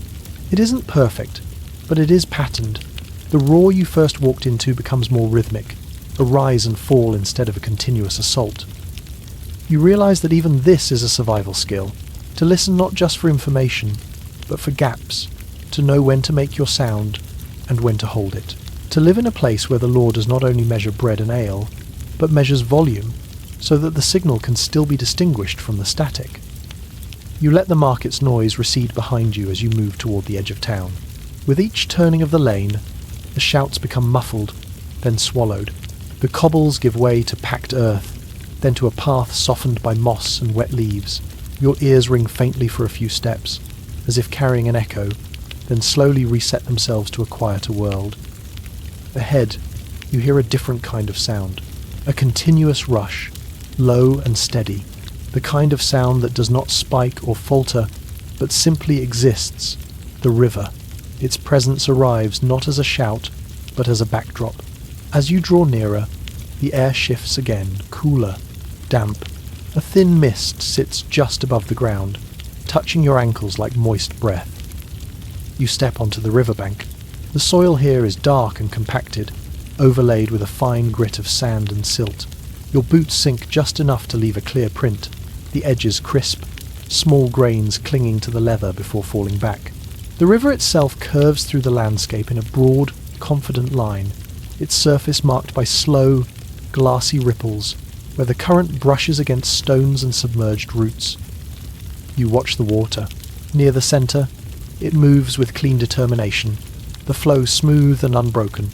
[SPEAKER 1] It isn't perfect, but it is patterned. The roar you first walked into becomes more rhythmic, a rise and fall instead of a continuous assault. You realise that even this is a survival skill, to listen not just for information, but for gaps, to know when to make your sound and when to hold it. To live in a place where the law does not only measure bread and ale, but measures volume, so that the signal can still be distinguished from the static. You let the market's noise recede behind you as you move toward the edge of town. With each turning of the lane, the shouts become muffled, then swallowed. The cobbles give way to packed earth, then to a path softened by moss and wet leaves. Your ears ring faintly for a few steps, as if carrying an echo, then slowly reset themselves to a quieter world. Ahead, you hear a different kind of sound, a continuous rush, low and steady, the kind of sound that does not spike or falter, but simply exists, the river. Its presence arrives not as a shout, but as a backdrop. As you draw nearer, the air shifts again, cooler, damp. A thin mist sits just above the ground, touching your ankles like moist breath. You step onto the riverbank. The soil here is dark and compacted, overlaid with a fine grit of sand and silt. Your boots sink just enough to leave a clear print, the edges crisp, small grains clinging to the leather before falling back. The river itself curves through the landscape in a broad, confident line, its surface marked by slow, glassy ripples, where the current brushes against stones and submerged roots. You watch the water. Near the centre, it moves with clean determination, the flow smooth and unbroken.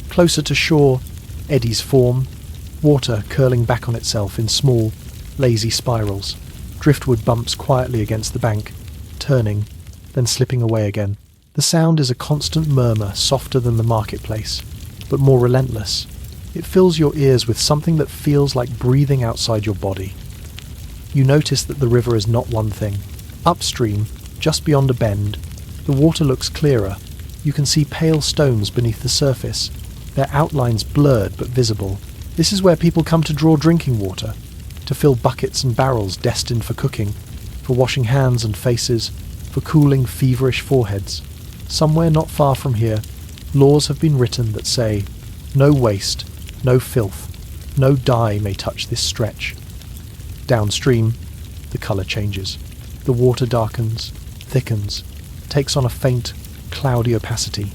[SPEAKER 1] Closer to shore, eddies form, water curling back on itself in small, lazy spirals. Driftwood bumps quietly against the bank, turning, then slipping away again. The sound is a constant murmur, softer than the marketplace, but more relentless. It fills your ears with something that feels like breathing outside your body. You notice that the river is not one thing. Upstream, just beyond a bend, the water looks clearer. You can see pale stones beneath the surface, their outlines blurred but visible. This is where people come to draw drinking water, to fill buckets and barrels destined for cooking, for washing hands and faces, for cooling feverish foreheads. Somewhere not far from here, laws have been written that say, no waste, no filth, no dye may touch this stretch. Downstream, the colour changes. The water darkens, thickens, takes on a faint, cloudy opacity.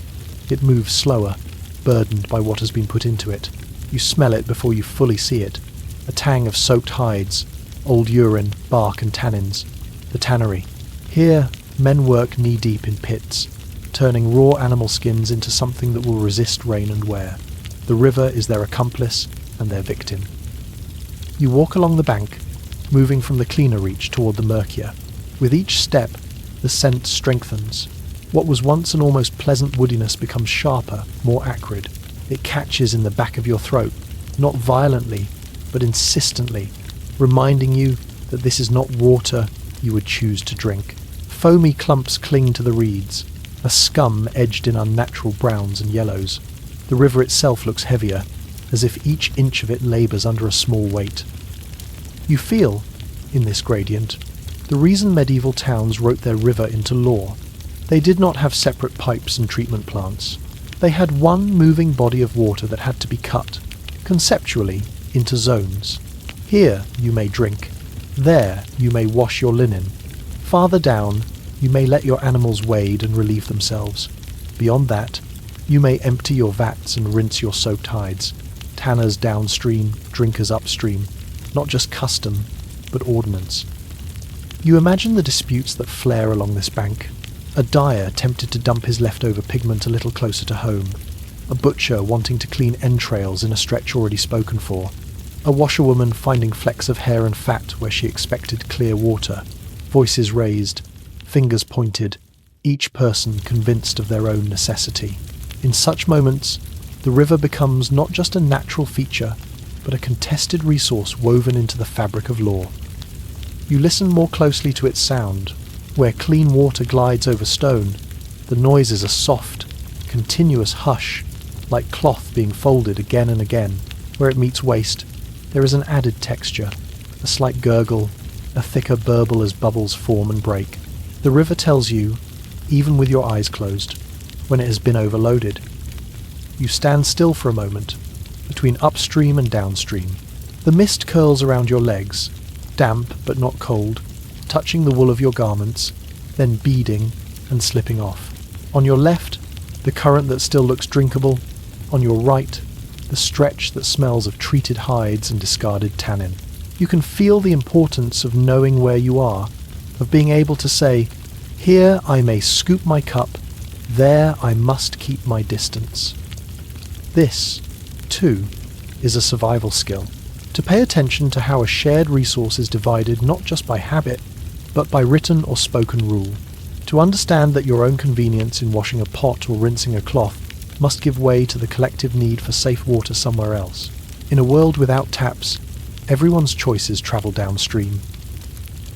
[SPEAKER 1] It moves slower, burdened by what has been put into it. You smell it before you fully see it. A tang of soaked hides, old urine, bark and tannins. The tannery. Here, men work knee-deep in pits, turning raw animal skins into something that will resist rain and wear. The river is their accomplice and their victim. You walk along the bank, moving from the cleaner reach toward the murkier. With each step, the scent strengthens. What was once an almost pleasant woodiness becomes sharper, more acrid. It catches in the back of your throat, not violently, but insistently, reminding you that this is not water you would choose to drink. Foamy clumps cling to the reeds, a scum edged in unnatural browns and yellows. The river itself looks heavier, as if each inch of it labours under a small weight. You feel, in this gradient, the reason medieval towns wrote their river into law. They did not have separate pipes and treatment plants. They had one moving body of water that had to be cut, conceptually, into zones. Here you may drink. There you may wash your linen. Farther down, you may let your animals wade and relieve themselves. Beyond that, you may empty your vats and rinse your soaked hides. Tanners downstream, drinkers upstream. Not just custom, but ordinance. You imagine the disputes that flare along this bank. A dyer tempted to dump his leftover pigment a little closer to home. A butcher wanting to clean entrails in a stretch already spoken for. A washerwoman finding flecks of hair and fat where she expected clear water. Voices raised, fingers pointed, each person convinced of their own necessity. In such moments, the river becomes not just a natural feature, but a contested resource woven into the fabric of law. You listen more closely to its sound. Where clean water glides over stone, the noise is a soft, continuous hush, like cloth being folded again and again. Where it meets waste, there is an added texture, a slight gurgle, a thicker burble as bubbles form and break. The river tells you, even with your eyes closed, when it has been overloaded. You stand still for a moment, between upstream and downstream. The mist curls around your legs, damp but not cold, touching the wool of your garments, then beading and slipping off. On your left, the current that still looks drinkable. On your right, the stretch that smells of treated hides and discarded tannin. You can feel the importance of knowing where you are, of being able to say, here I may scoop my cup, there I must keep my distance. This, too, is a survival skill. To pay attention to how a shared resource is divided not just by habit, but by written or spoken rule. To understand that your own convenience in washing a pot or rinsing a cloth must give way to the collective need for safe water somewhere else. In a world without taps, everyone's choices travel downstream.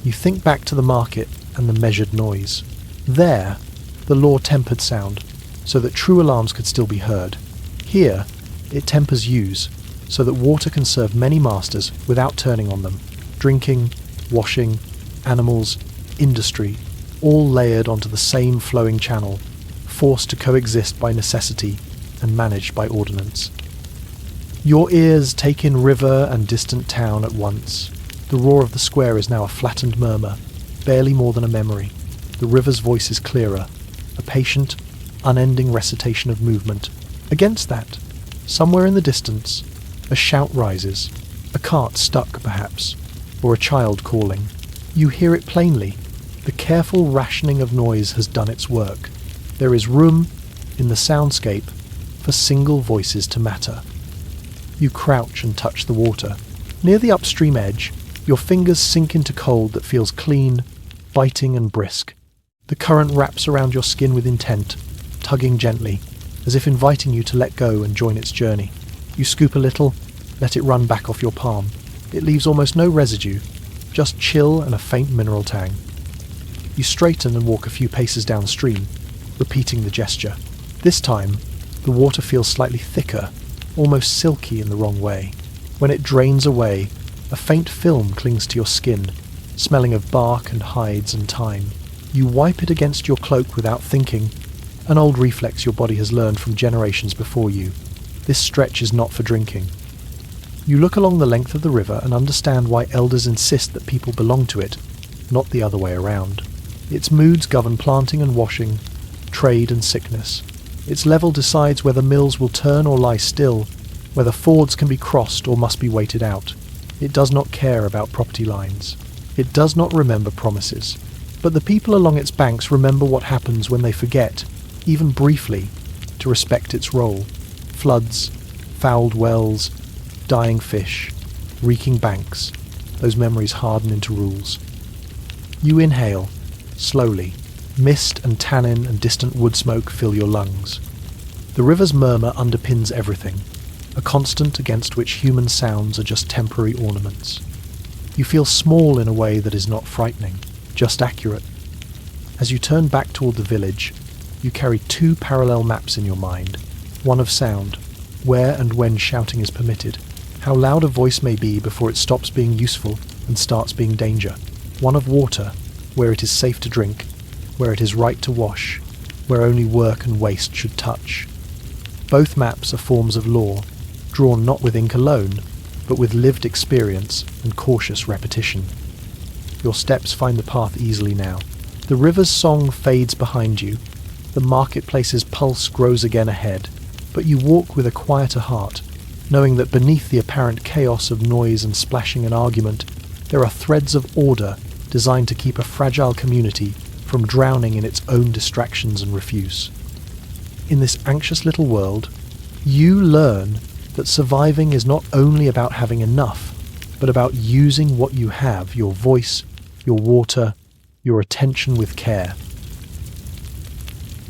[SPEAKER 1] You think back to the market and the measured noise. There, the law-tempered sound, so that true alarms could still be heard. Here, it tempers use, so that water can serve many masters without turning on them. Drinking, washing, animals, industry, all layered onto the same flowing channel, forced to coexist by necessity and managed by ordinance. Your ears take in river and distant town at once. The roar of the square is now a flattened murmur, barely more than a memory. The river's voice is clearer, a patient, unending recitation of movement. Against that, somewhere in the distance, a shout rises, a cart stuck perhaps, or a child calling. You hear it plainly. The careful rationing of noise has done its work. There is room, in the soundscape, for single voices to matter. You crouch and touch the water. Near the upstream edge, your fingers sink into cold that feels clean, biting and brisk. The current wraps around your skin with intent, tugging gently, as if inviting you to let go and join its journey. You scoop a little, let it run back off your palm. It leaves almost no residue, just chill and a faint mineral tang. You straighten and walk a few paces downstream, repeating the gesture. This time, the water feels slightly thicker, almost silky in the wrong way. When it drains away, a faint film clings to your skin, smelling of bark and hides and thyme. You wipe it against your cloak without thinking, an old reflex your body has learned from generations before you. This stretch is not for drinking. You look along the length of the river and understand why elders insist that people belong to it, not the other way around. Its moods govern planting and washing, trade and sickness. Its level decides whether mills will turn or lie still, whether fords can be crossed or must be waited out. It does not care about property lines. It does not remember promises. But the people along its banks remember what happens when they forget, even briefly, to respect its role. Floods, fouled wells, dying fish, reeking banks, those memories harden into rules. You inhale, slowly. Mist and tannin and distant wood smoke fill your lungs. The river's murmur underpins everything, a constant against which human sounds are just temporary ornaments. You feel small in a way that is not frightening, just accurate. As you turn back toward the village, you carry two parallel maps in your mind, one of sound, where and when shouting is permitted, how loud a voice may be before it stops being useful and starts being danger, one of water, where it is safe to drink, where it is right to wash, where only work and waste should touch. Both maps are forms of law, drawn not with ink alone, but with lived experience and cautious repetition. Your steps find the path easily now. The river's song fades behind you, the marketplace's pulse grows again ahead, but you walk with a quieter heart, knowing that beneath the apparent chaos of noise and splashing and argument, there are threads of order designed to keep a fragile community from drowning in its own distractions and refuse. In this anxious little world, you learn that surviving is not only about having enough, but about using what you have, your voice, your water, your attention with care.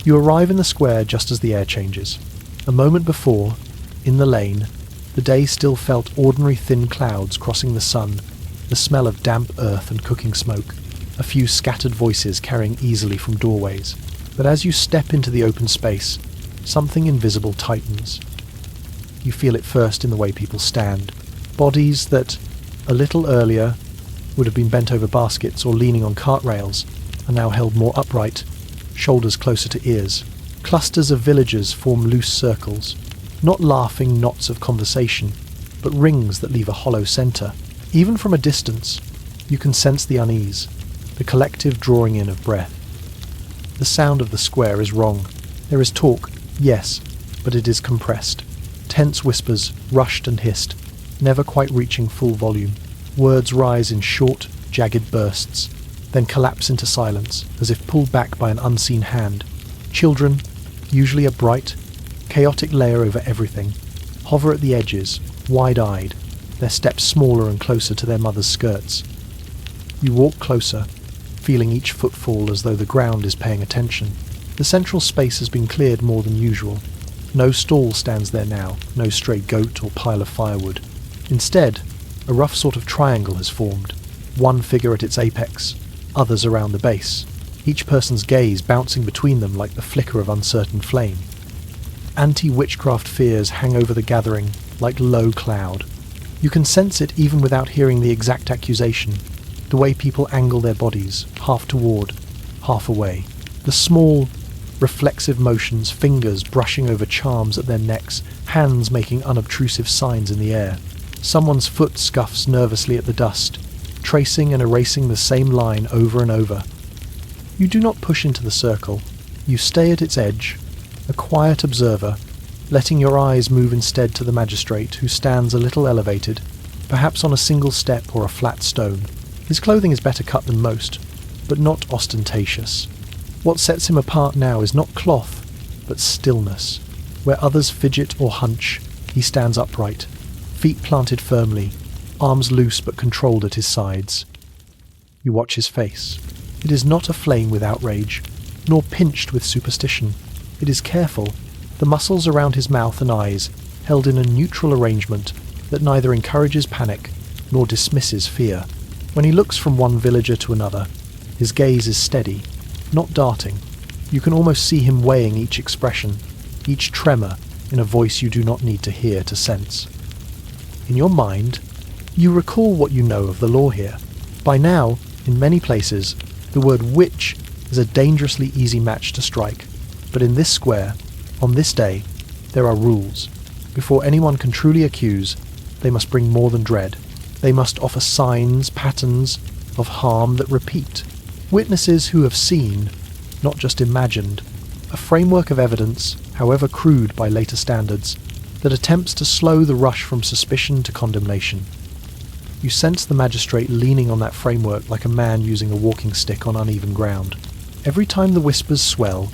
[SPEAKER 1] You arrive in the square just as the air changes. A moment before, in the lane, the day still felt ordinary thin clouds crossing the sun, the smell of damp earth and cooking smoke, a few scattered voices carrying easily from doorways. But as you step into the open space, something invisible tightens. You feel it first in the way people stand. Bodies that, a little earlier, would have been bent over baskets or leaning on cart rails, are now held more upright, shoulders closer to ears. Clusters of villagers form loose circles, not laughing knots of conversation, but rings that leave a hollow centre. Even from a distance, you can sense the unease, the collective drawing in of breath. The sound of the square is wrong. There is talk, yes, but it is compressed. Tense whispers, rushed and hissed, never quite reaching full volume. Words rise in short, jagged bursts, then collapse into silence, as if pulled back by an unseen hand. Children, usually a bright, chaotic layer over everything, hover at the edges, wide-eyed, their steps smaller and closer to their mother's skirts. You walk closer, feeling each footfall as though the ground is paying attention. The central space has been cleared more than usual. No stall stands there now, no stray goat or pile of firewood. Instead, a rough sort of triangle has formed, one figure at its apex, others around the base, each person's gaze bouncing between them like the flicker of uncertain flame. Anti-witchcraft fears hang over the gathering like low cloud. You can sense it even without hearing the exact accusation, the way people angle their bodies, half toward, half away. The small, reflexive motions, fingers brushing over charms at their necks, hands making unobtrusive signs in the air. Someone's foot scuffs nervously at the dust, tracing and erasing the same line over and over. You do not push into the circle. You stay at its edge, a quiet observer, letting your eyes move instead to the magistrate, who stands a little elevated, perhaps on a single step or a flat stone. His clothing is better cut than most, but not ostentatious. What sets him apart now is not cloth, but stillness. Where others fidget or hunch, he stands upright, feet planted firmly, arms loose but controlled at his sides. You watch his face. It is not aflame with outrage, nor pinched with superstition. It is careful, the muscles around his mouth and eyes held in a neutral arrangement that neither encourages panic nor dismisses fear. When he looks from one villager to another, his gaze is steady, not darting. You can almost see him weighing each expression, each tremor, in a voice you do not need to hear to sense. In your mind, you recall what you know of the law here. By now, in many places, the word witch is a dangerously easy match to strike. But in this square, on this day, there are rules. Before anyone can truly accuse, they must bring more than dread. They must offer signs, patterns of harm that repeat. Witnesses who have seen, not just imagined, a framework of evidence, however crude by later standards, that attempts to slow the rush from suspicion to condemnation. You sense the magistrate leaning on that framework like a man using a walking stick on uneven ground. Every time the whispers swell,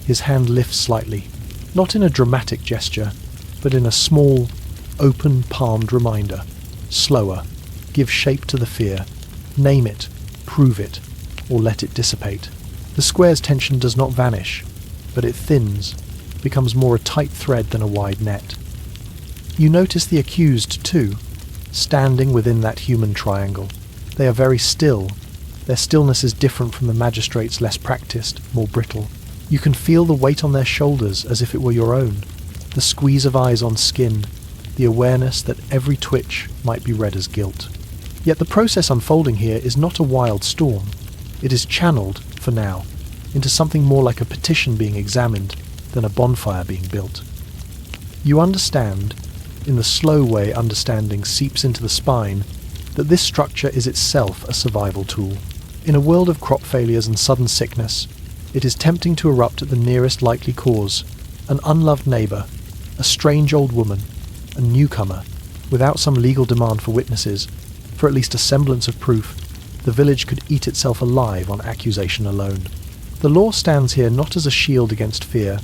[SPEAKER 1] his hand lifts slightly, not in a dramatic gesture, but in a small, open-palmed reminder. Slower, give shape to the fear, name it, prove it, or let it dissipate. The square's tension does not vanish, but it thins, becomes more a tight thread than a wide net. You notice the accused too, standing within that human triangle. They are very still. Their stillness is different from the magistrate's less practiced, more brittle. You can feel the weight on their shoulders as if it were your own, the squeeze of eyes on skin, the awareness that every twitch might be read as guilt. Yet the process unfolding here is not a wild storm. It is channeled, for now, into something more like a petition being examined than a bonfire being built. You understand, in the slow way understanding seeps into the spine, that this structure is itself a survival tool. In a world of crop failures and sudden sickness, it is tempting to erupt at the nearest likely cause, an unloved neighbour, a strange old woman, a newcomer, without some legal demand for witnesses, for at least a semblance of proof. The village could eat itself alive on accusation alone. The law stands here not as a shield against fear,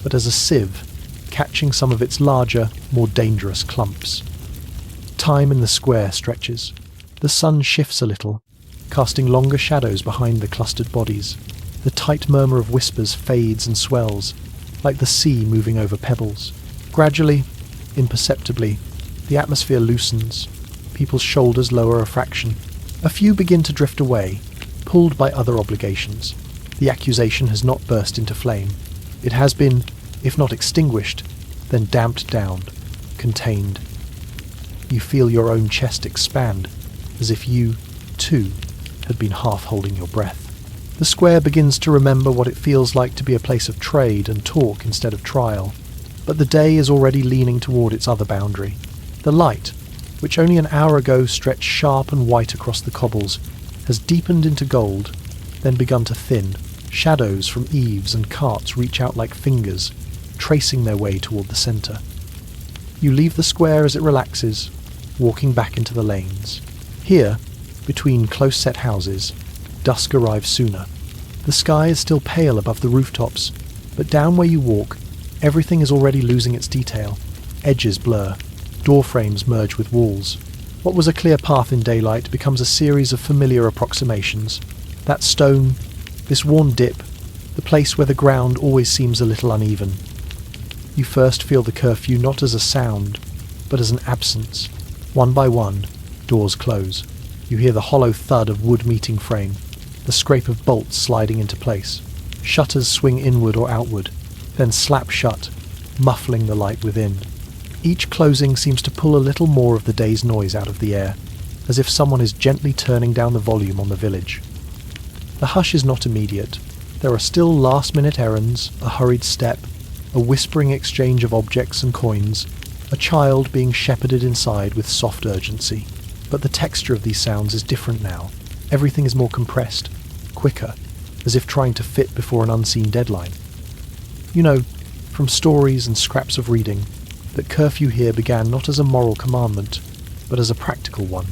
[SPEAKER 1] but as a sieve, catching some of its larger, more dangerous clumps. Time in the square stretches. The sun shifts a little, casting longer shadows behind the clustered bodies. The tight murmur of whispers fades and swells, like the sea moving over pebbles. Gradually, imperceptibly, the atmosphere loosens. People's shoulders lower a fraction. A few begin to drift away, pulled by other obligations. The accusation has not burst into flame. It has been, if not extinguished, then damped down, contained. You feel your own chest expand, as if you, too, had been half holding your breath. The square begins to remember what it feels like to be a place of trade and talk instead of trial, but the day is already leaning toward its other boundary. The light, which only an hour ago stretched sharp and white across the cobbles, has deepened into gold, then begun to thin. Shadows from eaves and carts reach out like fingers, tracing their way toward the centre. You leave the square as it relaxes, walking back into the lanes. Here, between close-set houses, dusk arrives sooner. The sky is still pale above the rooftops, but down where you walk, everything is already losing its detail. Edges blur. Door frames merge with walls. What was a clear path in daylight becomes a series of familiar approximations. That stone, this worn dip, the place where the ground always seems a little uneven. You first feel the curfew not as a sound, but as an absence. One by one, doors close. You hear the hollow thud of wood meeting frame, the scrape of bolts sliding into place. Shutters swing inward or outward, then slap shut, muffling the light within. Each closing seems to pull a little more of the day's noise out of the air, as if someone is gently turning down the volume on the village. The hush is not immediate. There are still last-minute errands, a hurried step, a whispering exchange of objects and coins, a child being shepherded inside with soft urgency. But the texture of these sounds is different now. Everything is more compressed, quicker, as if trying to fit before an unseen deadline. You know, from stories and scraps of reading, that curfew here began not as a moral commandment, but as a practical one.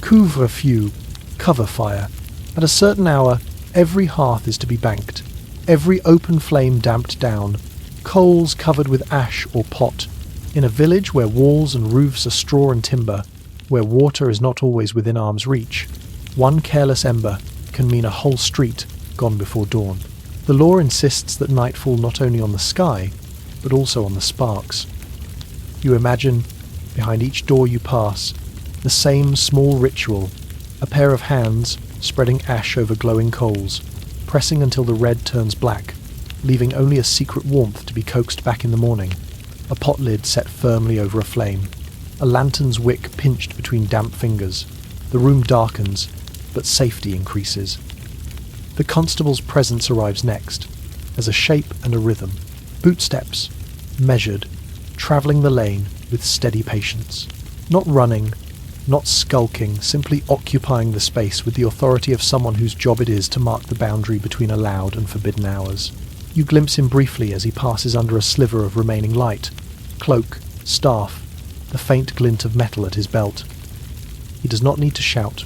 [SPEAKER 1] Couvre-feu, cover fire. At a certain hour, every hearth is to be banked, every open flame damped down, coals covered with ash or pot. In a village where walls and roofs are straw and timber, where water is not always within arm's reach, one careless ember can mean a whole street gone before dawn. The law insists that night fall not only on the sky, but also on the sparks. You imagine, behind each door you pass, the same small ritual, a pair of hands spreading ash over glowing coals, pressing until the red turns black, leaving only a secret warmth to be coaxed back in the morning, a pot lid set firmly over a flame, a lantern's wick pinched between damp fingers. The room darkens, but safety increases. The constable's presence arrives next, as a shape and a rhythm, bootsteps, measured, travelling the lane with steady patience, not running, not skulking, simply occupying the space with the authority of someone whose job it is to mark the boundary between allowed and forbidden hours. You glimpse him briefly as he passes under a sliver of remaining light, cloak, staff, the faint glint of metal at his belt. He does not need to shout.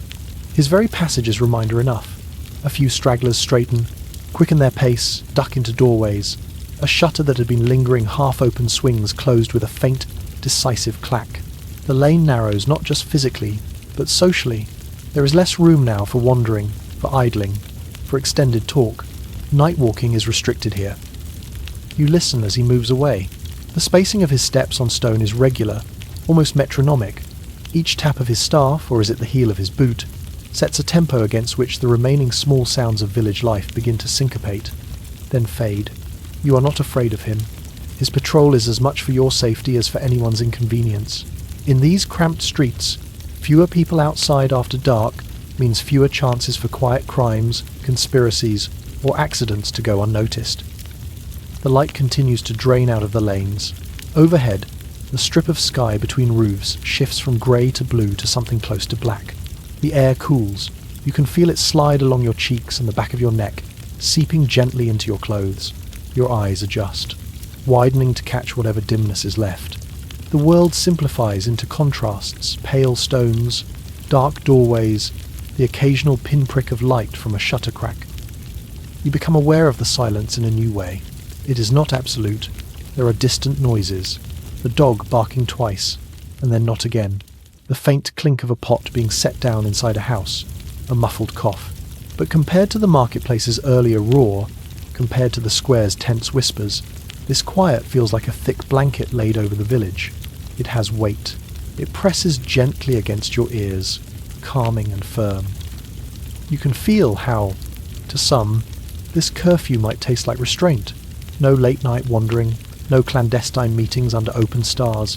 [SPEAKER 1] His very passage is reminder enough. A few stragglers straighten, quicken their pace, duck into doorways. A shutter that had been lingering half-open swings closed with a faint, decisive clack. The lane narrows not just physically, but socially. There is less room now for wandering, for idling, for extended talk. Night walking is restricted here. You listen as he moves away. The spacing of his steps on stone is regular, almost metronomic. Each tap of his staff, or is it the heel of his boot, sets a tempo against which the remaining small sounds of village life begin to syncopate, then fade. You are not afraid of him. His patrol is as much for your safety as for anyone's inconvenience. In these cramped streets, fewer people outside after dark means fewer chances for quiet crimes, conspiracies, or accidents to go unnoticed. The light continues to drain out of the lanes. Overhead, the strip of sky between roofs shifts from grey to blue to something close to black. The air cools. You can feel it slide along your cheeks and the back of your neck, seeping gently into your clothes. Your eyes adjust, widening to catch whatever dimness is left. The world simplifies into contrasts, pale stones, dark doorways, the occasional pinprick of light from a shutter crack. You become aware of the silence in a new way. It is not absolute. There are distant noises, the dog barking twice, and then not again. The faint clink of a pot being set down inside a house, a muffled cough. But compared to the marketplace's earlier roar, compared to the square's tense whispers, this quiet feels like a thick blanket laid over the village. It has weight. It presses gently against your ears, calming and firm. You can feel how, to some, this curfew might taste like restraint. No late-night wandering, no clandestine meetings under open stars,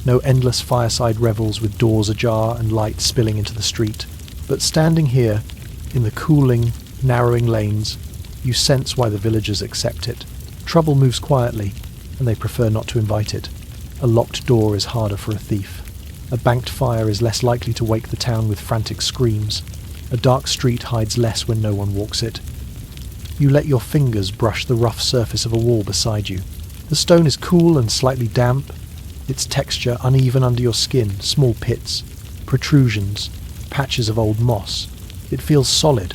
[SPEAKER 1] no endless fireside revels with doors ajar and light spilling into the street. But standing here, in the cooling, narrowing lanes, you sense why the villagers accept it. Trouble moves quietly, and they prefer not to invite it. A locked door is harder for a thief. A banked fire is less likely to wake the town with frantic screams. A dark street hides less when no one walks it. You let your fingers brush the rough surface of a wall beside you. The stone is cool and slightly damp, its texture uneven under your skin, small pits, protrusions, patches of old moss. It feels solid,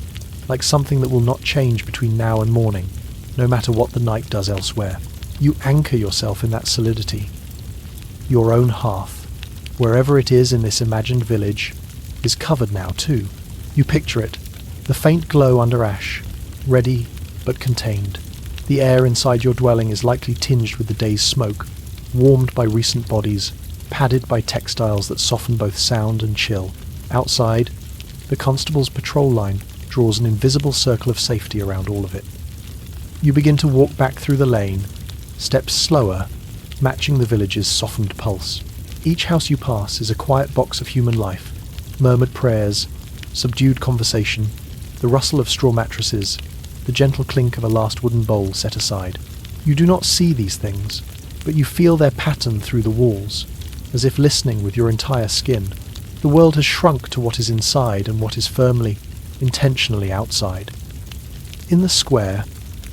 [SPEAKER 1] like something that will not change between now and morning, no matter what the night does elsewhere. You anchor yourself in that solidity. Your own hearth, wherever it is in this imagined village, is covered now too. You picture it, the faint glow under ash, ready but contained. The air inside your dwelling is likely tinged with the day's smoke, warmed by recent bodies, padded by textiles that soften both sound and chill. Outside, the constable's patrol line draws an invisible circle of safety around all of it. You begin to walk back through the lane, steps slower, matching the village's softened pulse. Each house you pass is a quiet box of human life, murmured prayers, subdued conversation, the rustle of straw mattresses, the gentle clink of a last wooden bowl set aside. You do not see these things, but you feel their pattern through the walls, as if listening with your entire skin. The world has shrunk to what is inside and what is firmly, intentionally outside. In the square,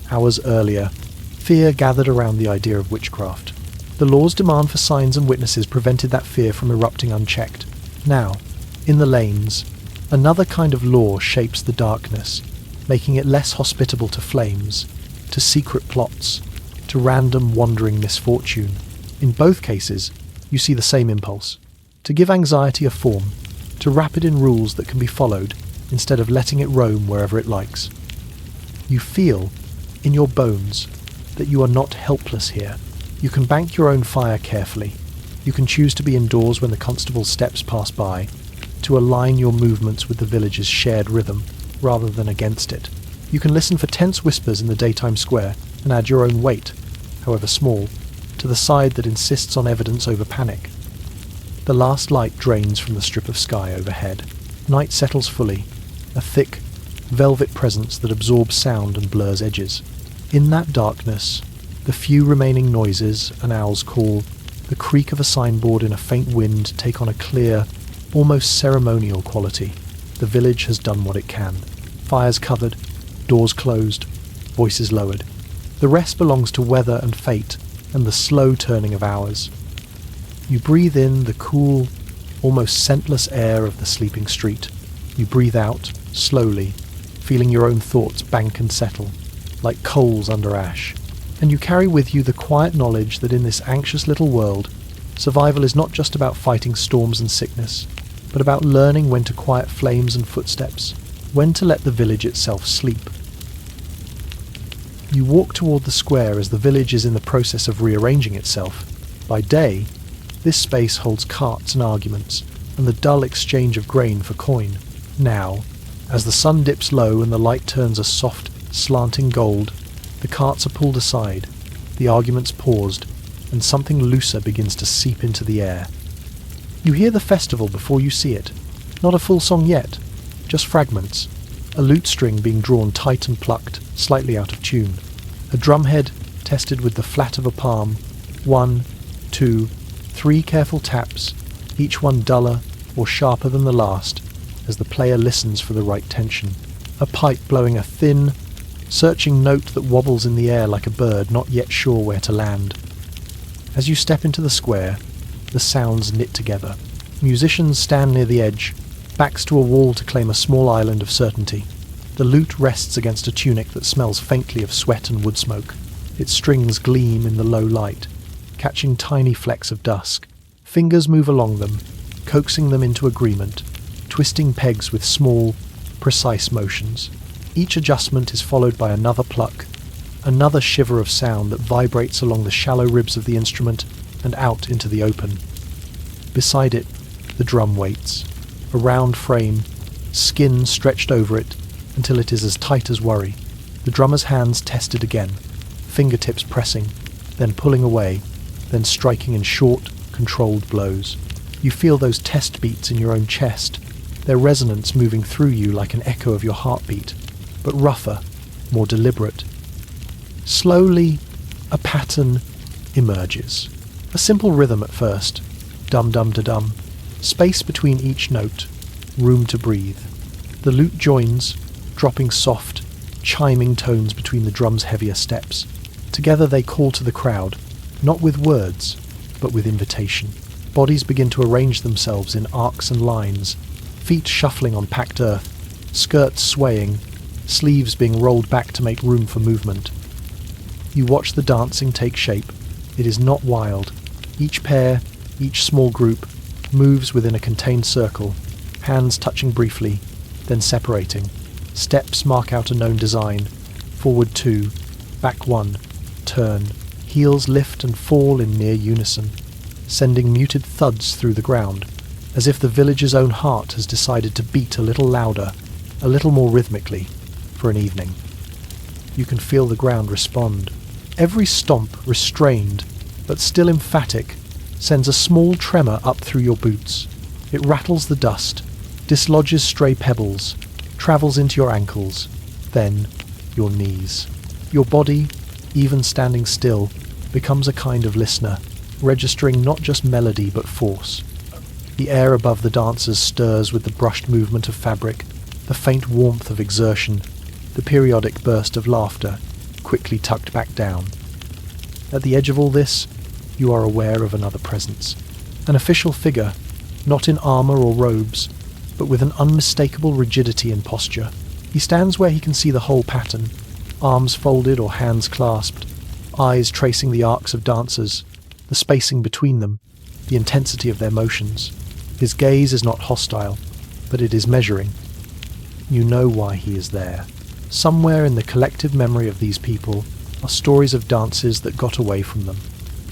[SPEAKER 1] hours earlier, fear gathered around the idea of witchcraft. The law's demand for signs and witnesses prevented that fear from erupting unchecked. Now, in the lanes, another kind of law shapes the darkness, making it less hospitable to flames, to secret plots, to random wandering misfortune. In both cases, you see the same impulse: to give anxiety a form, to wrap it in rules that can be followed, instead of letting it roam wherever it likes. You feel, in your bones, that you are not helpless here. You can bank your own fire carefully. You can choose to be indoors when the constable's steps pass by, to align your movements with the village's shared rhythm, rather than against it. You can listen for tense whispers in the daytime square and add your own weight, however small, to the side that insists on evidence over panic. The last light drains from the strip of sky overhead. Night settles fully, a thick, velvet presence that absorbs sound and blurs edges. In that darkness, the few remaining noises, an owl's call, the creak of a signboard in a faint wind take on a clear, almost ceremonial quality. The village has done what it can. Fires covered, doors closed, voices lowered. The rest belongs to weather and fate and the slow turning of hours. You breathe in the cool, almost scentless air of the sleeping street. You breathe out, slowly, feeling your own thoughts bank and settle, like coals under ash. And you carry with you the quiet knowledge that in this anxious little world, survival is not just about fighting storms and sickness, but about learning when to quiet flames and footsteps, when to let the village itself sleep. You walk toward the square as the village is in the process of rearranging itself. By day, this space holds carts and arguments, and the dull exchange of grain for coin. Now, as the sun dips low and the light turns a soft, slanting gold, the carts are pulled aside, the arguments paused, and something looser begins to seep into the air. You hear the festival before you see it. Not a full song yet, just fragments. A lute string being drawn tight and plucked, slightly out of tune. A drumhead tested with the flat of a palm. 1, 2, 3 careful taps, each one duller or sharper than the last, as the player listens for the right tension. A pipe blowing a thin, searching note that wobbles in the air like a bird not yet sure where to land. As you step into the square, the sounds knit together. Musicians stand near the edge, backs to a wall to claim a small island of certainty. The lute rests against a tunic that smells faintly of sweat and wood smoke. Its strings gleam in the low light, catching tiny flecks of dusk. Fingers move along them, coaxing them into agreement, twisting pegs with small, precise motions. Each adjustment is followed by another pluck, another shiver of sound that vibrates along the shallow ribs of the instrument and out into the open. Beside it, the drum waits, a round frame, skin stretched over it until it is as tight as worry. The drummer's hands test it again, fingertips pressing, then pulling away, then striking in short, controlled blows. You feel those test beats in your own chest, their resonance moving through you like an echo of your heartbeat, but rougher, more deliberate. Slowly, a pattern emerges. A simple rhythm at first, dum-dum-da-dum, space between each note, room to breathe. The lute joins, dropping soft, chiming tones between the drum's heavier steps. Together they call to the crowd, not with words, but with invitation. Bodies begin to arrange themselves in arcs and lines, feet shuffling on packed earth, skirts swaying, sleeves being rolled back to make room for movement. You watch the dancing take shape. It is not wild. Each pair, each small group, moves within a contained circle, hands touching briefly, then separating. Steps mark out a known design. Forward 2, back 1, turn. Heels lift and fall in near unison, sending muted thuds through the ground, as if the village's own heart has decided to beat a little louder, a little more rhythmically, for an evening. You can feel the ground respond. Every stomp, restrained, but still emphatic, sends a small tremor up through your boots. It rattles the dust, dislodges stray pebbles, travels into your ankles, then your knees. Your body, even standing still, becomes a kind of listener, registering not just melody but force. The air above the dancers stirs with the brushed movement of fabric, the faint warmth of exertion, the periodic burst of laughter, quickly tucked back down. At the edge of all this, you are aware of another presence. An official figure, not in armour or robes, but with an unmistakable rigidity in posture. He stands where he can see the whole pattern, arms folded or hands clasped, eyes tracing the arcs of dancers, the spacing between them, the intensity of their motions. His gaze is not hostile, but it is measuring. You know why he is there. Somewhere in the collective memory of these people are stories of dances that got away from them,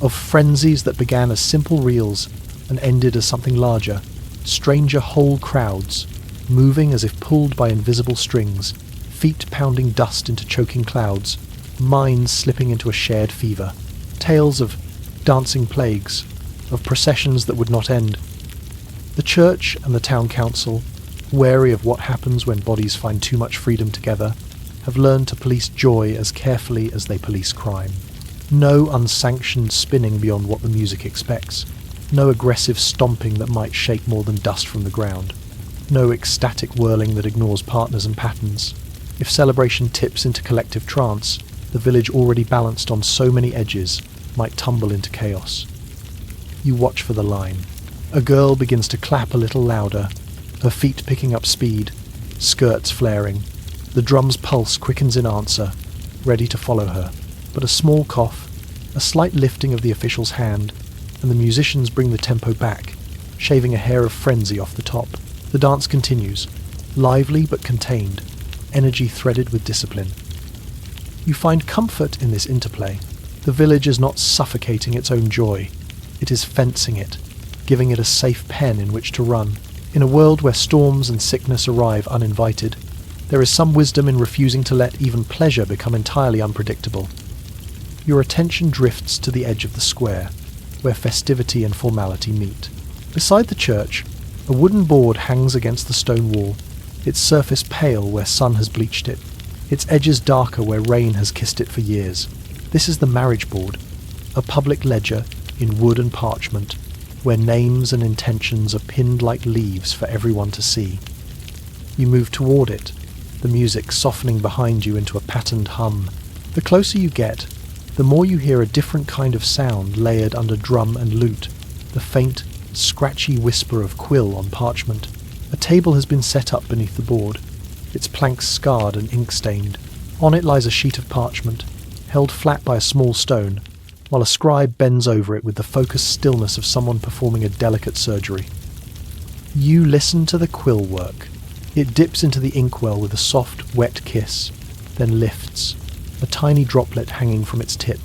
[SPEAKER 1] of frenzies that began as simple reels and ended as something larger, stranger whole crowds, moving as if pulled by invisible strings, feet pounding dust into choking clouds, minds slipping into a shared fever, tales of dancing plagues, of processions that would not end. The church and the town council, wary of what happens when bodies find too much freedom together, have learned to police joy as carefully as they police crime. No unsanctioned spinning beyond what the music expects. No aggressive stomping that might shake more than dust from the ground. No ecstatic whirling that ignores partners and patterns. If celebration tips into collective trance, the village already balanced on so many edges might tumble into chaos. You watch for the line. A girl begins to clap a little louder, her feet picking up speed, skirts flaring. The drum's pulse quickens in answer, ready to follow her. But a small cough, a slight lifting of the official's hand, and the musicians bring the tempo back, shaving a hair of frenzy off the top. The dance continues, lively but contained, energy threaded with discipline. You find comfort in this interplay. The village is not suffocating its own joy. It is fencing it, giving it a safe pen in which to run. In a world where storms and sickness arrive uninvited, there is some wisdom in refusing to let even pleasure become entirely unpredictable. Your attention drifts to the edge of the square, where festivity and formality meet. Beside the church, a wooden board hangs against the stone wall, its surface pale where sun has bleached it, its edges darker where rain has kissed it for years. This is the marriage board, a public ledger in wood and parchment, where names and intentions are pinned like leaves for everyone to see. You move toward it, the music softening behind you into a patterned hum. The closer you get, the more you hear a different kind of sound layered under drum and lute, the faint, scratchy whisper of quill on parchment. A table has been set up beneath the board, its planks scarred and ink-stained. On it lies a sheet of parchment, held flat by a small stone, while a scribe bends over it with the focused stillness of someone performing a delicate surgery. You listen to the quill work. It dips into the inkwell with a soft, wet kiss, then lifts, a tiny droplet hanging from its tip.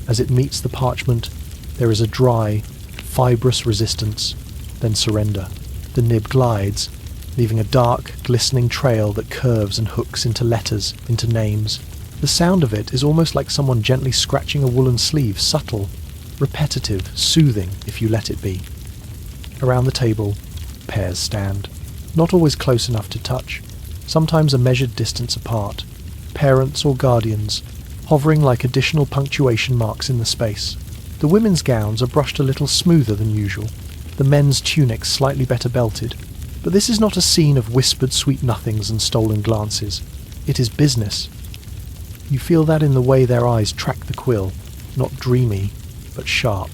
[SPEAKER 1] As it meets the parchment, there is a dry, fibrous resistance, then surrender. The nib glides, leaving a dark, glistening trail that curves and hooks into letters, into names. The sound of it is almost like someone gently scratching a woolen sleeve, subtle, repetitive, soothing if you let it be. Around the table, pairs stand, not always close enough to touch, sometimes a measured distance apart, parents or guardians, hovering like additional punctuation marks in the space. The women's gowns are brushed a little smoother than usual, the men's tunics slightly better belted. But this is not a scene of whispered sweet nothings and stolen glances. It is business. You feel that in the way their eyes track the quill, not dreamy, but sharp.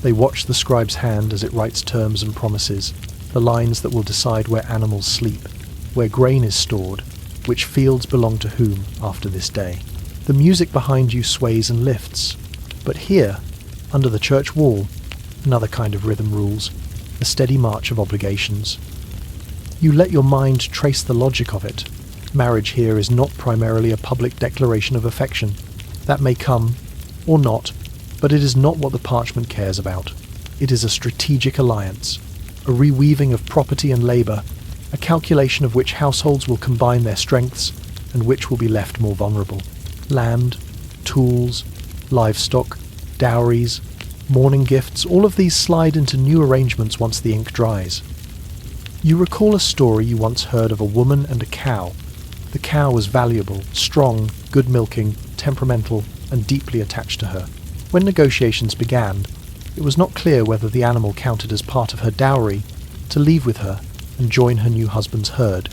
[SPEAKER 1] They watch the scribe's hand as it writes terms and promises, the lines that will decide where animals sleep, where grain is stored, which fields belong to whom after this day. The music behind you sways and lifts, but here, under the church wall, another kind of rhythm rules, a steady march of obligations. You let your mind trace the logic of it. Marriage here is not primarily a public declaration of affection. That may come, or not, but it is not what the parchment cares about. It is a strategic alliance, a reweaving of property and labour, a calculation of which households will combine their strengths and which will be left more vulnerable. Land, tools, livestock, dowries, mourning gifts, all of these slide into new arrangements once the ink dries. You recall a story you once heard of a woman and a cow. The cow was valuable, strong, good milking, temperamental, and deeply attached to her. When negotiations began, it was not clear whether the animal counted as part of her dowry to leave with her and join her new husband's herd,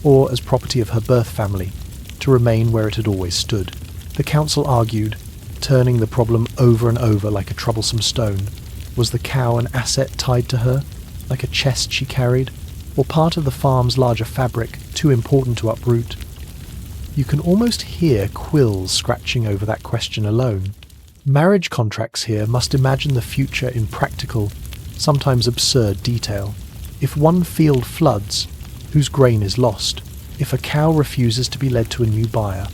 [SPEAKER 1] or as property of her birth family to remain where it had always stood. The council argued, turning the problem over and over like a troublesome stone. Was the cow an asset tied to her, like a chest she carried, or part of the farm's larger fabric, too important to uproot? You can almost hear quills scratching over that question alone. Marriage contracts here must imagine the future in practical, sometimes absurd detail. If one field floods, whose grain is lost? If a cow refuses to be led to a new buyer,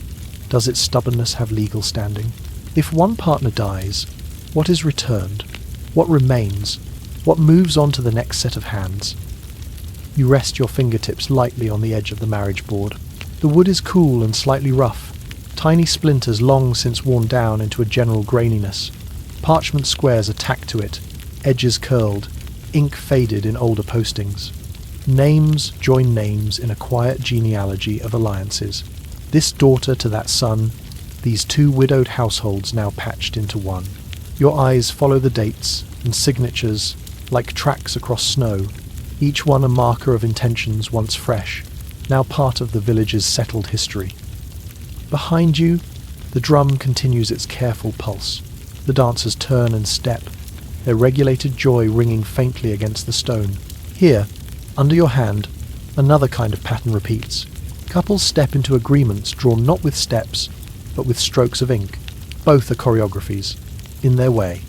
[SPEAKER 1] does its stubbornness have legal standing? If one partner dies, what is returned? What remains? What moves on to the next set of hands? You rest your fingertips lightly on the edge of the marriage board. The wood is cool and slightly rough, tiny splinters long since worn down into a general graininess. Parchment squares are tacked to it, edges curled, ink faded in older postings. Names join names in a quiet genealogy of alliances. This daughter to that son, these two widowed households now patched into one. Your eyes follow the dates and signatures like tracks across snow, each one a marker of intentions once fresh, now part of the village's settled history. Behind you, the drum continues its careful pulse. The dancers turn and step, their regulated joy ringing faintly against the stone. Here, under your hand, another kind of pattern repeats. Couples step into agreements drawn not with steps, but with strokes of ink. Both are choreographies, in their way.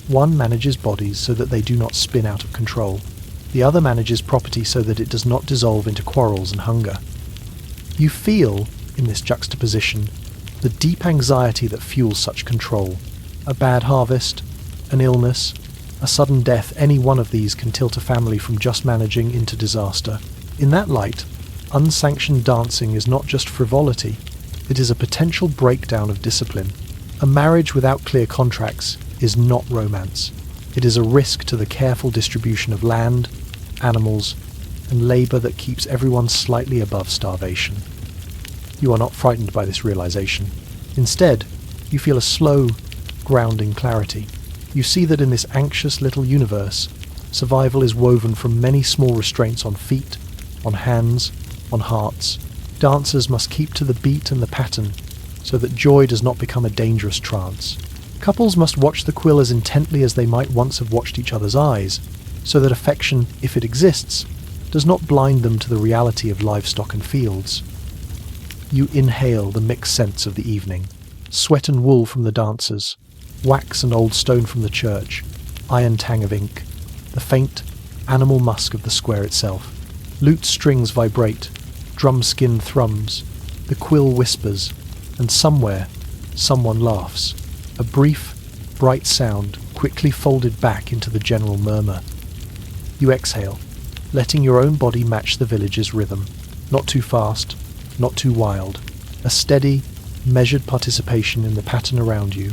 [SPEAKER 1] One manages bodies so that they do not spin out of control. The other manages property so that it does not dissolve into quarrels and hunger. You feel, in this juxtaposition, the deep anxiety that fuels such control. A bad harvest, an illness, a sudden death, any one of these can tilt a family from just managing into disaster. In that light, unsanctioned dancing is not just frivolity, it is a potential breakdown of discipline. A marriage without clear contracts is not romance. It is a risk to the careful distribution of land, animals, and labour that keeps everyone slightly above starvation. You are not frightened by this realization. Instead, you feel a slow, grounding clarity. You see that in this anxious little universe, survival is woven from many small restraints on feet, on hands, on hearts. Dancers must keep to the beat and the pattern, so that joy does not become a dangerous trance. Couples must watch the quill as intently as they might once have watched each other's eyes, so that affection, if it exists, does not blind them to the reality of livestock and fields. You inhale the mixed scents of the evening, sweat and wool from the dancers, wax and old stone from the church, iron tang of ink, the faint, animal musk of the square itself. Lute strings vibrate, drum skin thrums, the quill whispers, and somewhere, someone laughs. A brief, bright sound quickly folded back into the general murmur. You exhale, letting your own body match the village's rhythm. Not too fast, not too wild. A steady, measured participation in the pattern around you.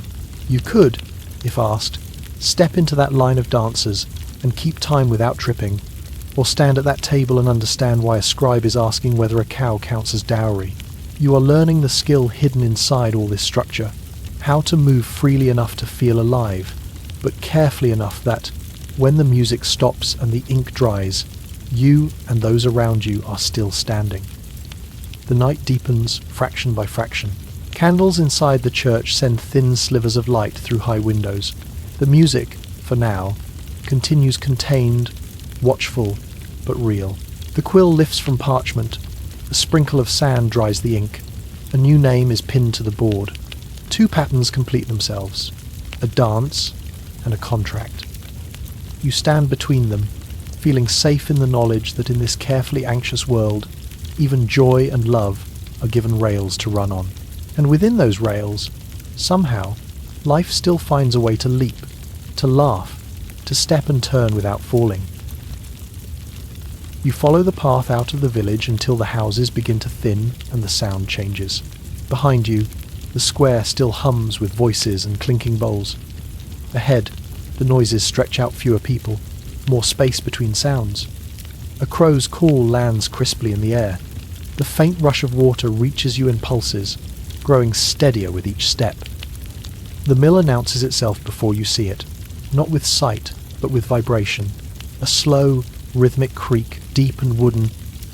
[SPEAKER 1] You could, if asked, step into that line of dancers and keep time without tripping, or stand at that table and understand why a scribe is asking whether a cow counts as dowry. You are learning the skill hidden inside all this structure, how to move freely enough to feel alive, but carefully enough that, when the music stops and the ink dries, you and those around you are still standing. The night deepens fraction by fraction. Candles inside the church send thin slivers of light through high windows. The music, for now, continues contained, watchful, but real. The quill lifts from parchment. A sprinkle of sand dries the ink. A new name is pinned to the board. Two patterns complete themselves, a dance and a contract. You stand between them, feeling safe in the knowledge that in this carefully anxious world, even joy and love are given rails to run on. And within those rails, somehow, life still finds a way to leap, to laugh, to step and turn without falling. You follow the path out of the village until the houses begin to thin and the sound changes. Behind you, the square still hums with voices and clinking bowls. Ahead, the noises stretch out fewer people, more space between sounds. A crow's call lands crisply in the air. The faint rush of water reaches you in pulses, growing steadier with each step. The mill announces itself before you see it, not with sight, but with vibration. A slow, rhythmic creak, deep and wooden,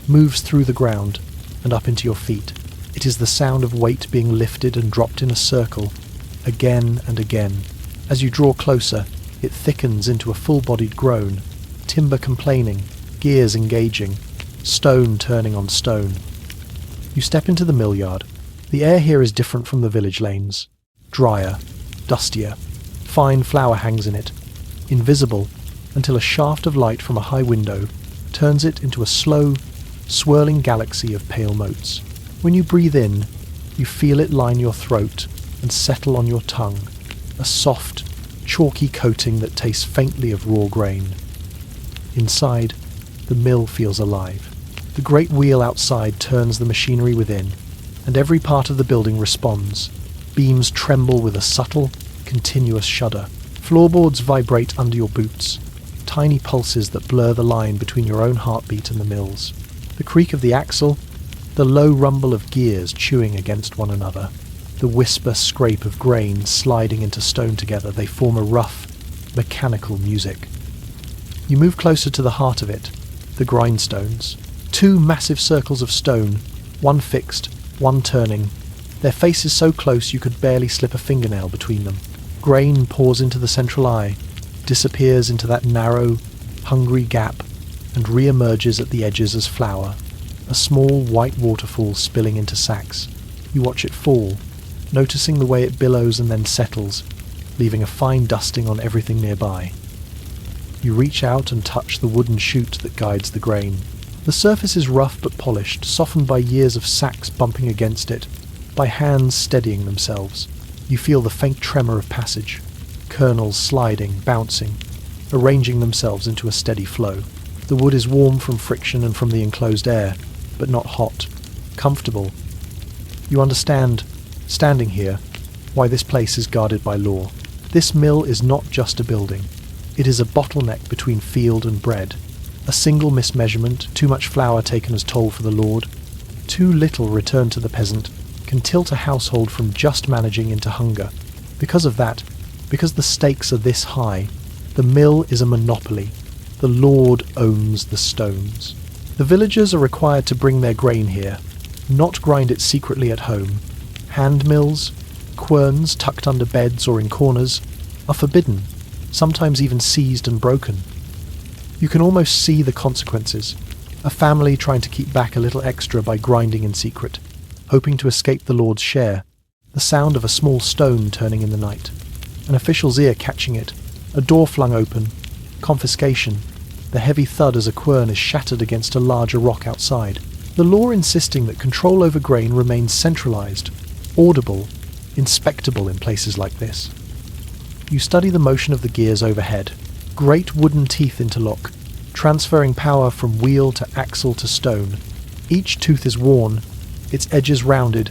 [SPEAKER 1] moves through the ground and up into your feet. It is the sound of weight being lifted and dropped in a circle, again and again. As you draw closer, it thickens into a full-bodied groan, timber complaining, gears engaging, stone turning on stone. You step into the mill yard. The air here is different from the village lanes. Drier, dustier. Fine flour hangs in it, invisible until a shaft of light from a high window turns it into a slow, swirling galaxy of pale motes. When you breathe in, you feel it line your throat and settle on your tongue, a soft, chalky coating that tastes faintly of raw grain. Inside, the mill feels alive. The great wheel outside turns the machinery within, and every part of the building responds. Beams tremble with a subtle, continuous shudder. Floorboards vibrate under your boots, tiny pulses that blur the line between your own heartbeat and the mill's. The creak of the axle, the low rumble of gears chewing against one another, the whisper scrape of grain sliding into stone together, they form a rough, mechanical music. You move closer to the heart of it, the grindstones. 2 massive circles of stone, one fixed, one turning. Their faces so close you could barely slip a fingernail between them. Grain pours into the central eye, disappears into that narrow, hungry gap, and re-emerges at the edges as flour, a small white waterfall spilling into sacks. You watch it fall, noticing the way it billows and then settles, leaving a fine dusting on everything nearby. You reach out and touch the wooden chute that guides the grain. The surface is rough but polished, softened by years of sacks bumping against it, by hands steadying themselves. You feel the faint tremor of passage, kernels sliding, bouncing, arranging themselves into a steady flow. The wood is warm from friction and from the enclosed air, but not hot, comfortable. You understand, standing here, why this place is guarded by law. This mill is not just a building. It is a bottleneck between field and bread. A single mismeasurement, too much flour taken as toll for the lord, too little returned to the peasant, can tilt a household from just managing into hunger. Because of that, because the stakes are this high, the mill is a monopoly. The lord owns the stones. The villagers are required to bring their grain here, not grind it secretly at home. Hand mills, querns tucked under beds or in corners, are forbidden, sometimes even seized and broken. You can almost see the consequences. A family trying to keep back a little extra by grinding in secret, hoping to escape the lord's share, the sound of a small stone turning in the night, an official's ear catching it, a door flung open, confiscation, the heavy thud as a quern is shattered against a larger rock outside. The law insisting that control over grain remains centralized, audible, inspectable in places like this. You study the motion of the gears overhead. Great wooden teeth interlock, transferring power from wheel to axle to stone. Each tooth is worn, its edges rounded,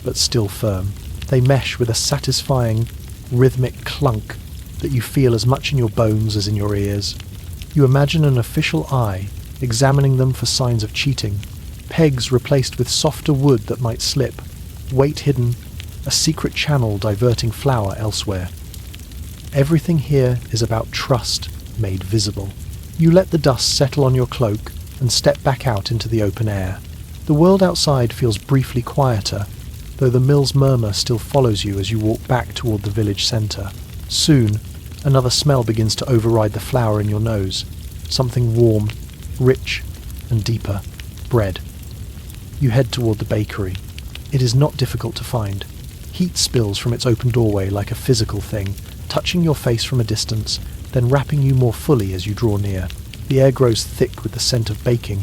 [SPEAKER 1] but still firm. They mesh with a satisfying, rhythmic clunk that you feel as much in your bones as in your ears. You imagine an official eye, examining them for signs of cheating. Pegs replaced with softer wood that might slip, weight hidden, a secret channel diverting flour elsewhere. Everything here is about trust made visible. You let the dust settle on your cloak and step back out into the open air. The world outside feels briefly quieter, though the mill's murmur still follows you as you walk back toward the village centre. Soon, another smell begins to override the flour in your nose. Something warm, rich, and deeper. Bread. You head toward the bakery. It is not difficult to find. Heat spills from its open doorway like a physical thing, touching your face from a distance, then wrapping you more fully as you draw near. The air grows thick with the scent of baking,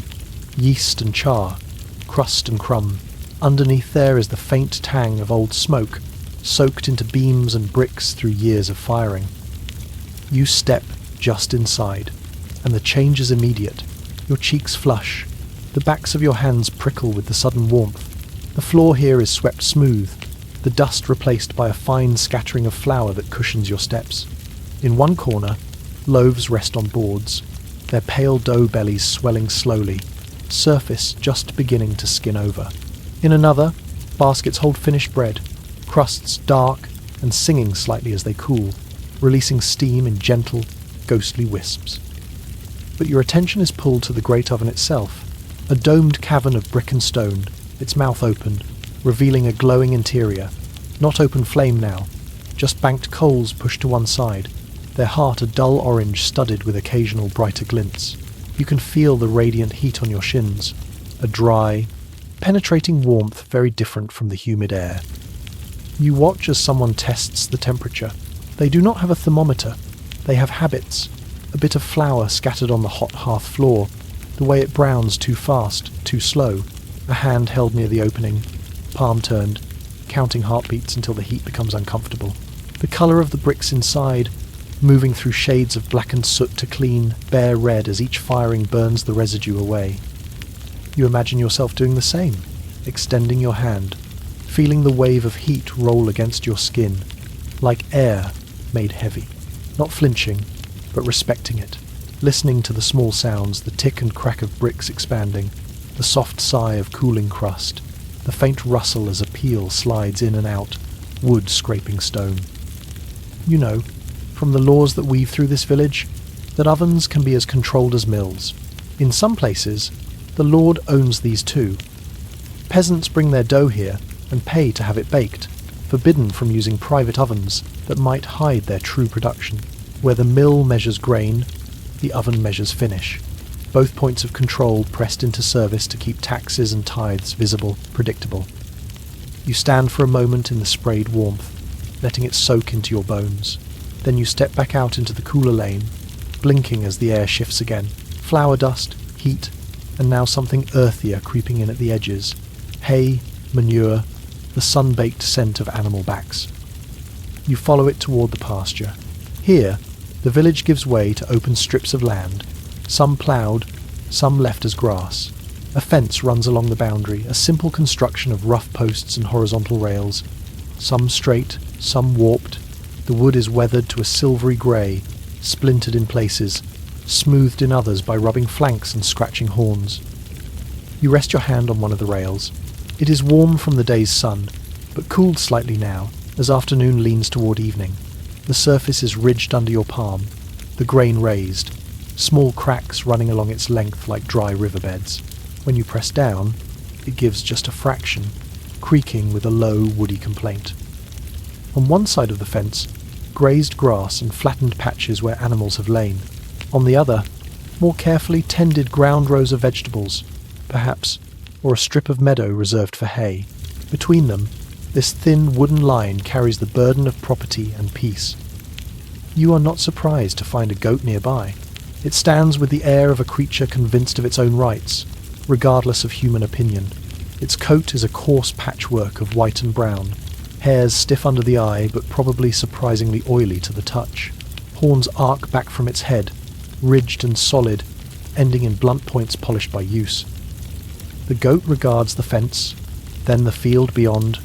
[SPEAKER 1] yeast and char, crust and crumb. Underneath there is the faint tang of old smoke, soaked into beams and bricks through years of firing. You step just inside, and the change is immediate. Your cheeks flush, the backs of your hands prickle with the sudden warmth. The floor here is swept smooth, the dust replaced by a fine scattering of flour that cushions your steps. In one corner, loaves rest on boards, their pale dough bellies swelling slowly, surface just beginning to skin over. In another, baskets hold finished bread, crusts dark and singing slightly as they cool, releasing steam in gentle, ghostly wisps. But your attention is pulled to the great oven itself, a domed cavern of brick and stone, its mouth open, revealing a glowing interior. Not open flame now, just banked coals pushed to one side, their heart a dull orange studded with occasional brighter glints. You can feel the radiant heat on your shins, a dry, penetrating warmth very different from the humid air. You watch as someone tests the temperature. They do not have a thermometer. They have habits, a bit of flour scattered on the hot hearth floor, the way it browns too fast, too slow, a hand held near the opening, palm turned, counting heartbeats until the heat becomes uncomfortable. The colour of the bricks inside, moving through shades of blackened soot to clean, bare red as each firing burns the residue away. You imagine yourself doing the same, extending your hand, feeling the wave of heat roll against your skin, like air made heavy, not flinching, but respecting it, listening to the small sounds, the tick and crack of bricks expanding, the soft sigh of cooling crust, the faint rustle as a peel slides in and out, wood scraping stone. You know, from the laws that weave through this village, that ovens can be as controlled as mills. In some places, the Lord owns these too. Peasants bring their dough here and pay to have it baked, forbidden from using private ovens that might hide their true production. Where the mill measures grain, the oven measures finish. Both points of control pressed into service to keep taxes and tithes visible, predictable. You stand for a moment in the sprayed warmth, letting it soak into your bones. Then you step back out into the cooler lane, blinking as the air shifts again. Flour dust, heat, and now something earthier creeping in at the edges. Hay, manure, the sun-baked scent of animal backs. You follow it toward the pasture. Here, the village gives way to open strips of land, some ploughed, some left as grass. A fence runs along the boundary, a simple construction of rough posts and horizontal rails, some straight, some warped. The wood is weathered to a silvery grey, splintered in places, smoothed in others by rubbing flanks and scratching horns. You rest your hand on one of the rails. It is warm from the day's sun, but cooled slightly now, as afternoon leans toward evening. The surface is ridged under your palm, the grain raised, small cracks running along its length like dry riverbeds. When you press down, it gives just a fraction, creaking with a low, woody complaint. On one side of the fence, grazed grass and flattened patches where animals have lain. On the other, more carefully tended ground rows of vegetables, perhaps, or a strip of meadow reserved for hay. Between them, this thin wooden line carries the burden of property and peace. You are not surprised to find a goat nearby. It stands with the air of a creature convinced of its own rights, regardless of human opinion. Its coat is a coarse patchwork of white and brown, hairs stiff under the eye but probably surprisingly oily to the touch. Horns arc back from its head, ridged and solid, ending in blunt points polished by use. The goat regards the fence, then the field beyond,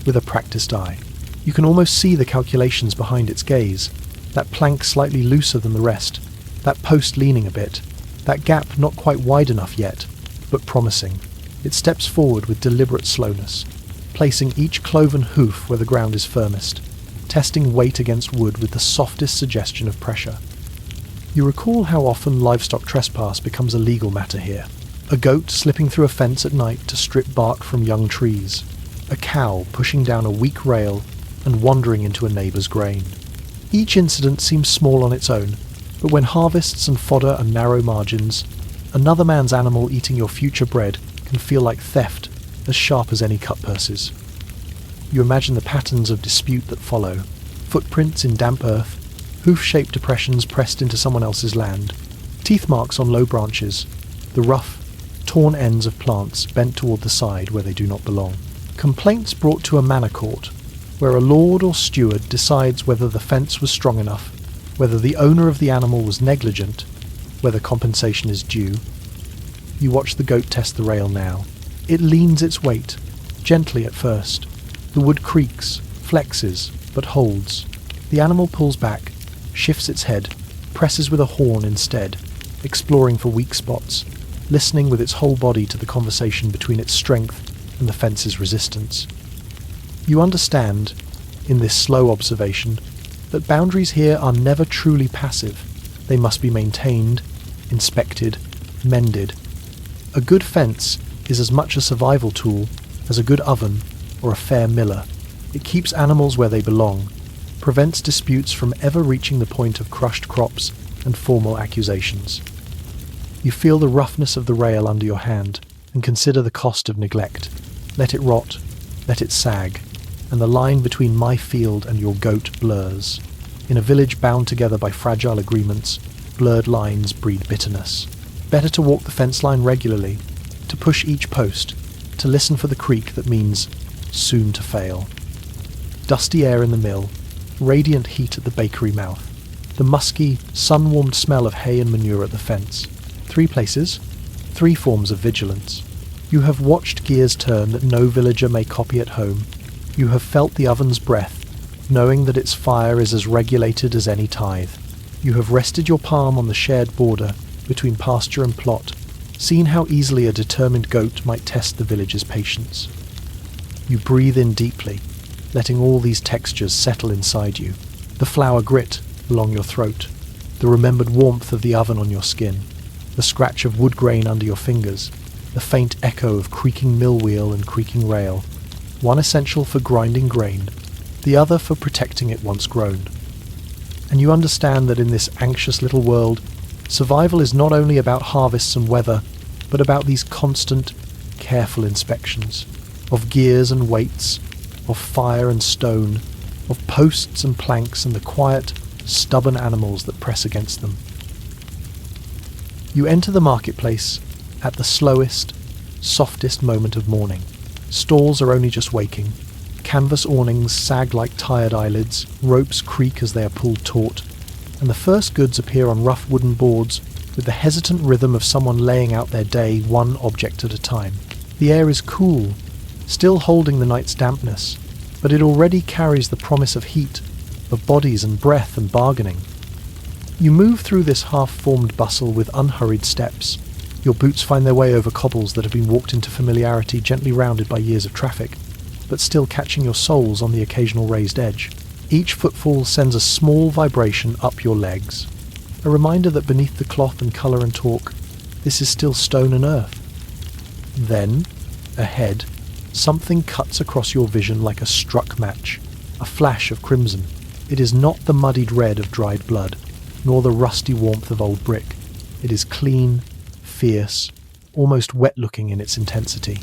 [SPEAKER 1] with a practiced eye. You can almost see the calculations behind its gaze, that plank slightly looser than the rest, that post leaning a bit, that gap not quite wide enough yet, but promising. It steps forward with deliberate slowness, placing each cloven hoof where the ground is firmest, testing weight against wood with the softest suggestion of pressure. You recall how often livestock trespass becomes a legal matter here. A goat slipping through a fence at night to strip bark from young trees, a cow pushing down a weak rail and wandering into a neighbour's grain. Each incident seems small on its own, but when harvests and fodder are narrow margins, another man's animal eating your future bread can feel like theft as sharp as any cut purses. You imagine the patterns of dispute that follow, footprints in damp earth, hoof-shaped depressions pressed into someone else's land, teeth marks on low branches, the rough, torn ends of plants bent toward the side where they do not belong. Complaints brought to a manor court, where a lord or steward decides whether the fence was strong enough, whether the owner of the animal was negligent, whether compensation is due. You watch the goat test the rail now. It leans its weight, gently at first. The wood creaks, flexes, but holds. The animal pulls back, shifts its head, presses with a horn instead, exploring for weak spots, listening with its whole body to the conversation between its strength and the fence's resistance. You understand, in this slow observation, that boundaries here are never truly passive. They must be maintained, inspected, mended. A good fence is as much a survival tool as a good oven or a fair miller. It keeps animals where they belong, prevents disputes from ever reaching the point of crushed crops and formal accusations. You feel the roughness of the rail under your hand and consider the cost of neglect. Let it rot, let it sag, and the line between my field and your goat blurs. In a village bound together by fragile agreements, blurred lines breed bitterness. Better to walk the fence line regularly, to push each post, to listen for the creak that means soon to fail. Dusty air in the mill, radiant heat at the bakery mouth, the musky, sun-warmed smell of hay and manure at the fence. 3 places, 3 forms of vigilance. You have watched gears turn that no villager may copy at home. You have felt the oven's breath, knowing that its fire is as regulated as any tithe. You have rested your palm on the shared border between pasture and plot, seen how easily a determined goat might test the village's patience. You breathe in deeply, letting all these textures settle inside you. The flour grit along your throat, the remembered warmth of the oven on your skin, the scratch of wood grain under your fingers, the faint echo of creaking mill wheel and creaking rail, one essential for grinding grain, the other for protecting it once grown. And you understand that in this anxious little world, survival is not only about harvests and weather, but about these constant, careful inspections of gears and weights, of fire and stone, of posts and planks and the quiet, stubborn animals that press against them. You enter the marketplace at the slowest, softest moment of morning. Stalls are only just waking. Canvas awnings sag like tired eyelids, ropes creak as they are pulled taut, and the first goods appear on rough wooden boards with the hesitant rhythm of someone laying out their day one object at a time. The air is cool, still holding the night's dampness, but it already carries the promise of heat, of bodies and breath and bargaining. You move through this half-formed bustle with unhurried steps. Your boots find their way over cobbles that have been walked into familiarity, gently rounded by years of traffic, but still catching your soles on the occasional raised edge. Each footfall sends a small vibration up your legs, a reminder that beneath the cloth and colour and talk, this is still stone and earth. Then, ahead, something cuts across your vision like a struck match, a flash of crimson. It is not the muddied red of dried blood, nor the rusty warmth of old brick. It is clean, fierce, almost wet-looking in its intensity.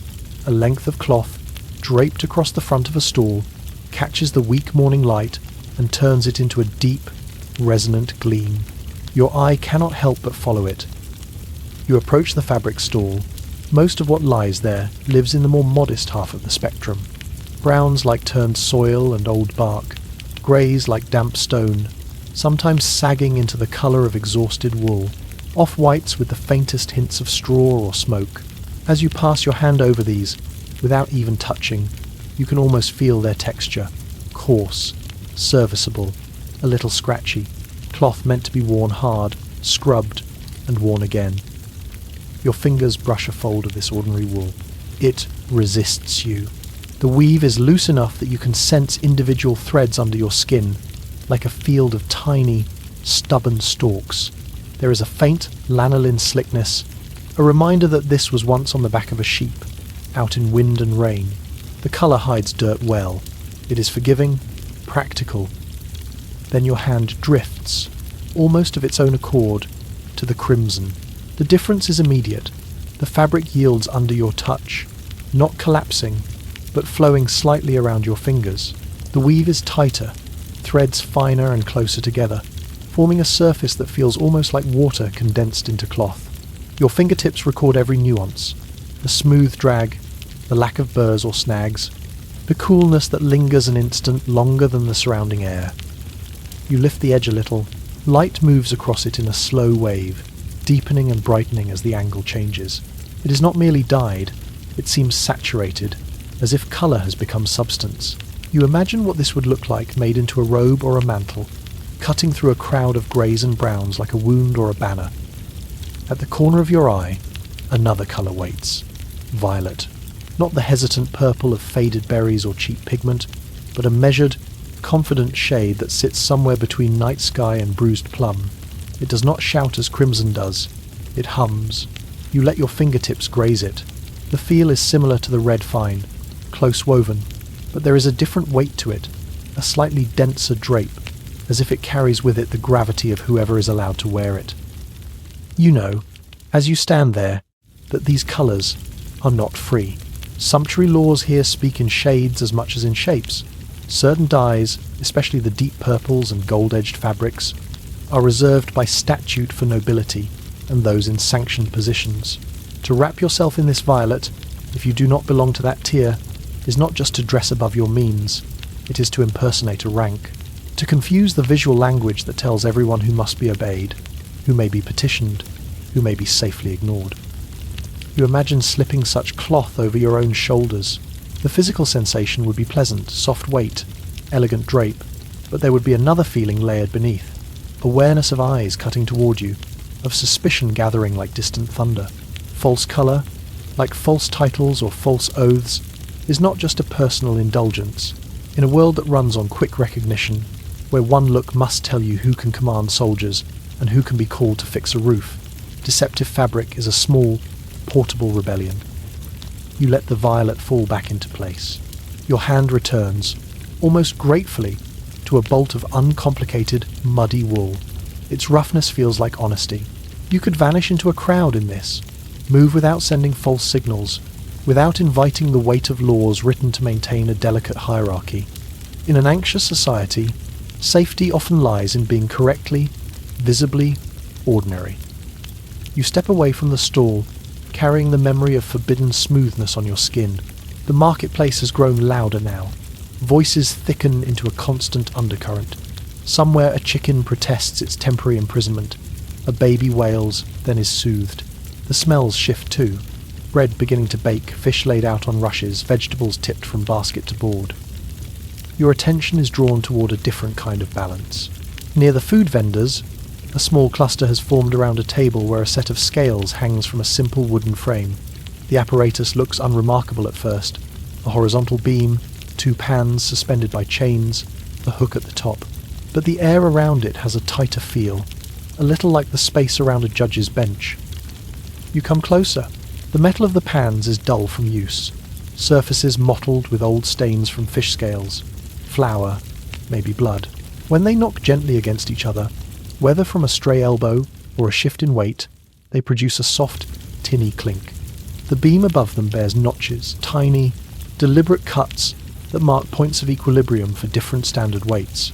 [SPEAKER 1] A length of cloth, draped across the front of a stall, catches the weak morning light and turns it into a deep, resonant gleam. Your eye cannot help but follow it. You approach the fabric stall. Most of what lies there lives in the more modest half of the spectrum. Browns like turned soil and old bark, greys like damp stone, sometimes sagging into the colour of exhausted wool, off-whites with the faintest hints of straw or smoke. As you pass your hand over these, without even touching, you can almost feel their texture, coarse, serviceable, a little scratchy, cloth meant to be worn hard, scrubbed, and worn again. Your fingers brush a fold of this ordinary wool. It resists you. The weave is loose enough that you can sense individual threads under your skin, like a field of tiny, stubborn stalks. There is a faint lanolin slickness, a reminder that this was once on the back of a sheep, out in wind and rain. The colour hides dirt well. It is forgiving, practical. Then your hand drifts, almost of its own accord, to the crimson. The difference is immediate. The fabric yields under your touch, not collapsing, but flowing slightly around your fingers. The weave is tighter, threads finer and closer together, forming a surface that feels almost like water condensed into cloth. Your fingertips record every nuance, the smooth drag, the lack of burrs or snags, the coolness that lingers an instant longer than the surrounding air. You lift the edge a little. Light moves across it in a slow wave, deepening and brightening as the angle changes. It is not merely dyed, it seems saturated, as if colour has become substance. You imagine what this would look like made into a robe or a mantle, cutting through a crowd of greys and browns like a wound or a banner. At the corner of your eye, another colour waits. Violet. Not the hesitant purple of faded berries or cheap pigment, but a measured, confident shade that sits somewhere between night sky and bruised plum. It does not shout as crimson does. It hums. You let your fingertips graze it. The feel is similar to the red fine, close woven, but there is a different weight to it, a slightly denser drape, as if it carries with it the gravity of whoever is allowed to wear it. You know, as you stand there, that these colours are not free. Sumptuary laws here speak in shades as much as in shapes. Certain dyes, especially the deep purples and gold-edged fabrics, are reserved by statute for nobility and those in sanctioned positions. To wrap yourself in this violet, if you do not belong to that tier, is not just to dress above your means, it is to impersonate a rank, to confuse the visual language that tells everyone who must be obeyed, who may be petitioned, who may be safely ignored. You imagine slipping such cloth over your own shoulders. The physical sensation would be pleasant, soft weight, elegant drape, but there would be another feeling layered beneath, awareness of eyes cutting toward you, of suspicion gathering like distant thunder. False colour, like false titles or false oaths, is not just a personal indulgence. In a world that runs on quick recognition, where one look must tell you who can command soldiers, and who can be called to fix a roof. Deceptive fabric is a small, portable rebellion. You let the violet fall back into place. Your hand returns, almost gratefully, to a bolt of uncomplicated, muddy wool. Its roughness feels like honesty. You could vanish into a crowd in this, move without sending false signals, without inviting the weight of laws written to maintain a delicate hierarchy. In an anxious society, safety often lies in being correctly, visibly ordinary. You step away from the stall, carrying the memory of forbidden smoothness on your skin. The marketplace has grown louder now. Voices thicken into a constant undercurrent. Somewhere a chicken protests its temporary imprisonment. A baby wails, then is soothed. The smells shift too. Bread beginning to bake, fish laid out on rushes, vegetables tipped from basket to board. Your attention is drawn toward a different kind of balance. Near the food vendors, a small cluster has formed around a table where a set of scales hangs from a simple wooden frame. The apparatus looks unremarkable at first. A horizontal beam, 2 pans suspended by chains, a hook at the top. But the air around it has a tighter feel, a little like the space around a judge's bench. You come closer. The metal of the pans is dull from use. Surfaces mottled with old stains from fish scales, flour, maybe blood. When they knock gently against each other, whether from a stray elbow or a shift in weight, they produce a soft, tinny clink. The beam above them bears notches, tiny, deliberate cuts that mark points of equilibrium for different standard weights.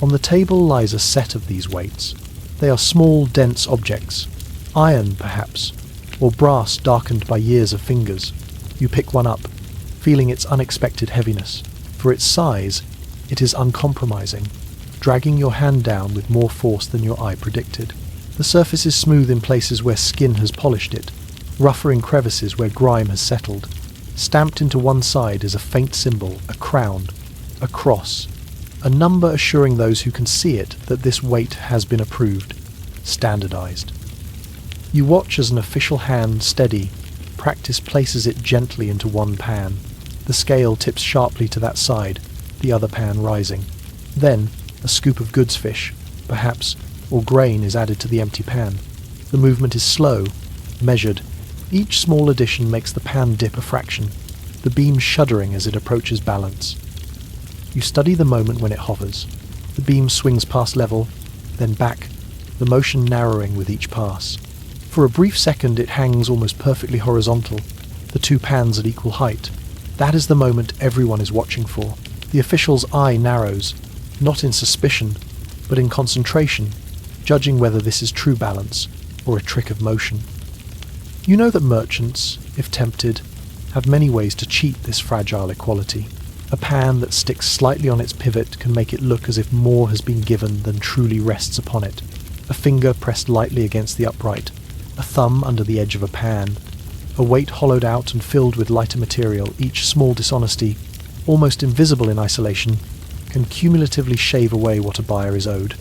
[SPEAKER 1] On the table lies a set of these weights. They are small, dense objects, iron perhaps, or brass darkened by years of fingers. You pick one up, feeling its unexpected heaviness. For its size, it is uncompromising, dragging your hand down with more force than your eye predicted. The surface is smooth in places where skin has polished it, rougher in crevices where grime has settled. Stamped into one side is a faint symbol, a crown, a cross, a number assuring those who can see it that this weight has been approved, standardized. You watch as an official hand, steady, practice places it gently into one pan. The scale tips sharply to that side, the other pan rising. Then, a scoop of goods fish, perhaps, or grain is added to the empty pan. The movement is slow, measured. Each small addition makes the pan dip a fraction, the beam shuddering as it approaches balance. You study the moment when it hovers. The beam swings past level, then back, the motion narrowing with each pass. For a brief second it hangs almost perfectly horizontal, the 2 pans at equal height. That is the moment everyone is watching for. The official's eye narrows, not in suspicion, but in concentration, judging whether this is true balance or a trick of motion. You know that merchants, if tempted, have many ways to cheat this fragile equality. A pan that sticks slightly on its pivot can make it look as if more has been given than truly rests upon it. A finger pressed lightly against the upright, a thumb under the edge of a pan, a weight hollowed out and filled with lighter material. Each small dishonesty, almost invisible in isolation, can cumulatively shave away what a buyer is owed.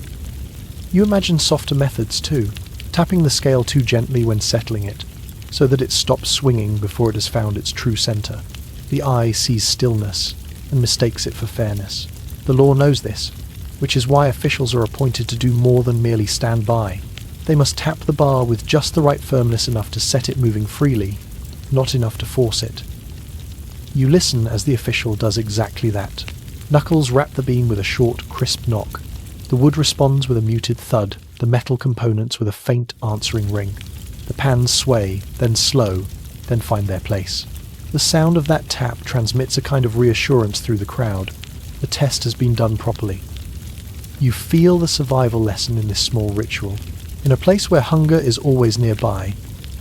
[SPEAKER 1] You imagine softer methods too, tapping the scale too gently when settling it, so that it stops swinging before it has found its true center. The eye sees stillness and mistakes it for fairness. The law knows this, which is why officials are appointed to do more than merely stand by. They must tap the bar with just the right firmness enough to set it moving freely, not enough to force it. You listen as the official does exactly that. Knuckles rap the beam with a short, crisp knock. The wood responds with a muted thud, the metal components with a faint answering ring. The pans sway, then slow, then find their place. The sound of that tap transmits a kind of reassurance through the crowd. The test has been done properly. You feel the survival lesson in this small ritual. In a place where hunger is always nearby,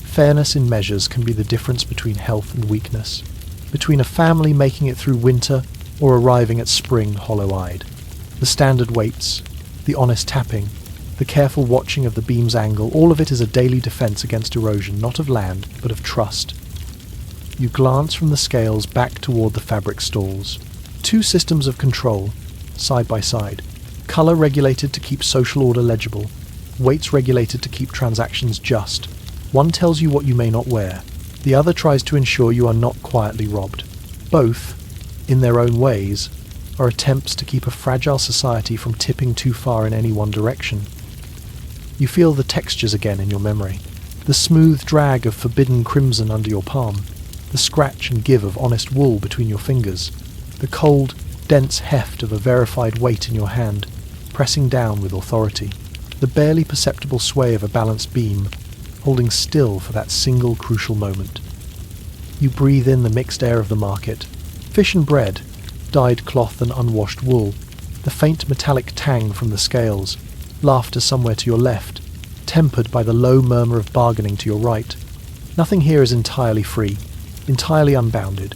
[SPEAKER 1] fairness in measures can be the difference between health and weakness, between a family making it through winter or arriving at spring hollow-eyed. The standard weights, the honest tapping, the careful watching of the beam's angle, all of it is a daily defense against erosion, not of land, but of trust. You glance from the scales back toward the fabric stalls. 2 systems of control, side by side. Color regulated to keep social order legible. Weights regulated to keep transactions just. One tells you what you may not wear. The other tries to ensure you are not quietly robbed. Both, in their own ways, are attempts to keep a fragile society from tipping too far in any one direction. You feel the textures again in your memory. The smooth drag of forbidden crimson under your palm, the scratch and give of honest wool between your fingers, the cold, dense heft of a verified weight in your hand, pressing down with authority, the barely perceptible sway of a balanced beam, holding still for that single crucial moment. You breathe in the mixed air of the market, fish and bread, dyed cloth and unwashed wool, the faint metallic tang from the scales, laughter somewhere to your left, tempered by the low murmur of bargaining to your right. Nothing here is entirely free, entirely unbounded,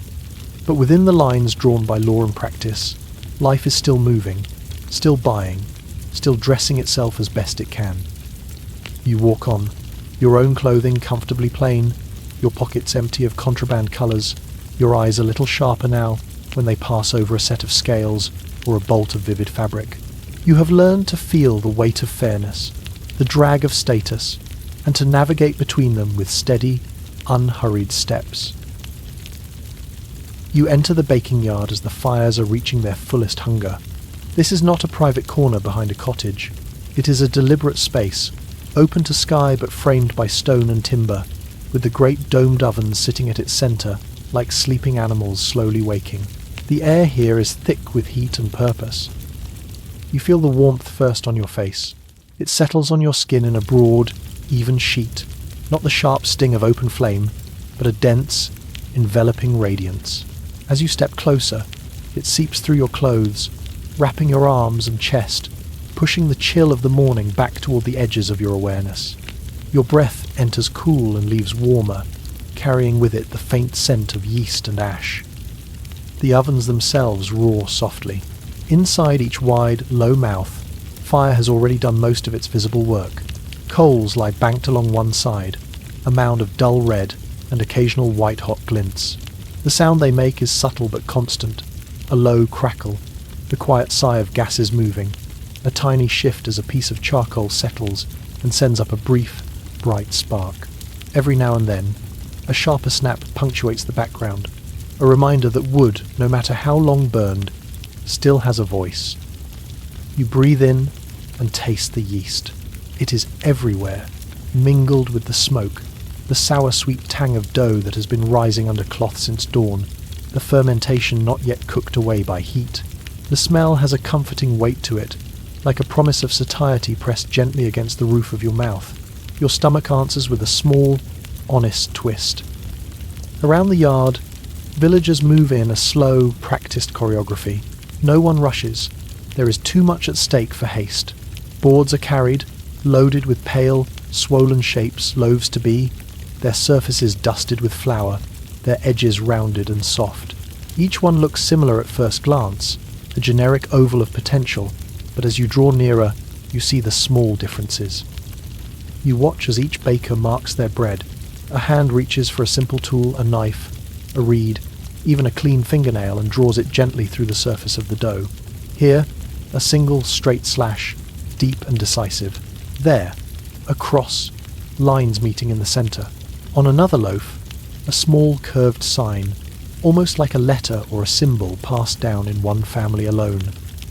[SPEAKER 1] but within the lines drawn by law and practice, life is still moving, still buying, still dressing itself as best it can. You walk on, your own clothing comfortably plain, your pockets empty of contraband colours, your eyes a little sharper now when they pass over a set of scales or a bolt of vivid fabric. You have learned to feel the weight of fairness, the drag of status, and to navigate between them with steady, unhurried steps. You enter the baking yard as the fires are reaching their fullest hunger. This is not a private corner behind a cottage. It is a deliberate space, open to sky but framed by stone and timber, with the great domed ovens sitting at its centre, like sleeping animals slowly waking. The air here is thick with heat and purpose. You feel the warmth first on your face. It settles on your skin in a broad, even sheet, not the sharp sting of open flame, but a dense, enveloping radiance. As you step closer, it seeps through your clothes, wrapping your arms and chest, pushing the chill of the morning back toward the edges of your awareness. Your breath enters cool and leaves warmer, carrying with it the faint scent of yeast and ash. The ovens themselves roar softly. Inside each wide, low mouth, fire has already done most of its visible work. Coals lie banked along one side, a mound of dull red and occasional white-hot glints. The sound they make is subtle but constant, a low crackle, the quiet sigh of gases moving, a tiny shift as a piece of charcoal settles and sends up a brief, bright spark. Every now and then, a sharper snap punctuates the background, a reminder that wood, no matter how long burned, still has a voice. You breathe in and taste the yeast. It is everywhere, mingled with the smoke, the sour-sweet tang of dough that has been rising under cloth since dawn, the fermentation not yet cooked away by heat. The smell has a comforting weight to it, like a promise of satiety pressed gently against the roof of your mouth. Your stomach answers with a small, honest twist. Around the yard, villagers move in a slow, practiced choreography. No one rushes. There is too much at stake for haste. Boards are carried, loaded with pale, swollen shapes, loaves to be, their surfaces dusted with flour, their edges rounded and soft. Each one looks similar at first glance, a generic oval of potential, but as you draw nearer, you see the small differences. You watch as each baker marks their bread. A hand reaches for a simple tool, a knife, a reed, even a clean fingernail, and draws it gently through the surface of the dough. Here, a single straight slash, deep and decisive. There, a cross, lines meeting in the centre. On another loaf, a small curved sign, almost like a letter or a symbol passed down in one family alone.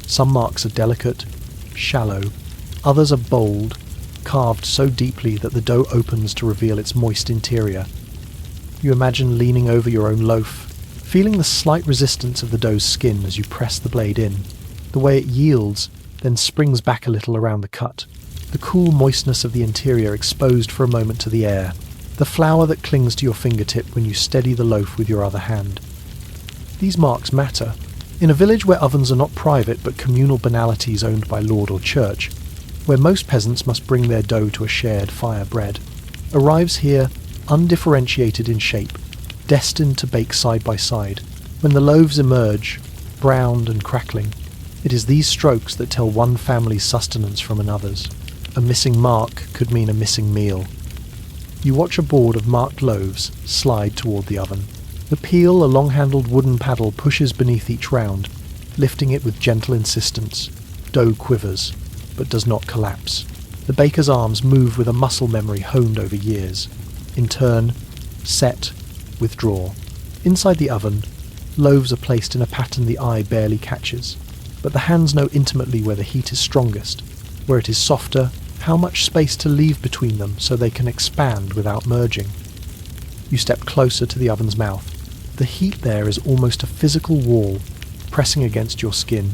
[SPEAKER 1] Some marks are delicate, shallow, others are bold, carved so deeply that the dough opens to reveal its moist interior. You imagine leaning over your own loaf, feeling the slight resistance of the dough's skin as you press the blade in, the way it yields, then springs back a little around the cut, the cool moistness of the interior exposed for a moment to the air, the flour that clings to your fingertip when you steady the loaf with your other hand. These marks matter. In a village where ovens are not private but communal banalities owned by lord or church, where most peasants must bring their dough to a shared fire bread, arrives here undifferentiated in shape, destined to bake side by side. When the loaves emerge, browned and crackling, it is these strokes that tell one family's sustenance from another's. A missing mark could mean a missing meal. You watch a board of marked loaves slide toward the oven. The peel, a long-handled wooden paddle, pushes beneath each round, lifting it with gentle insistence. Dough quivers, but does not collapse. The baker's arms move with a muscle memory honed over years. In turn, set, withdraw. Inside the oven, loaves are placed in a pattern the eye barely catches, but the hands know intimately where the heat is strongest, where it is softer, How much space to leave between them so they can expand without merging? You step closer to the oven's mouth. The heat there is almost a physical wall, pressing against your skin,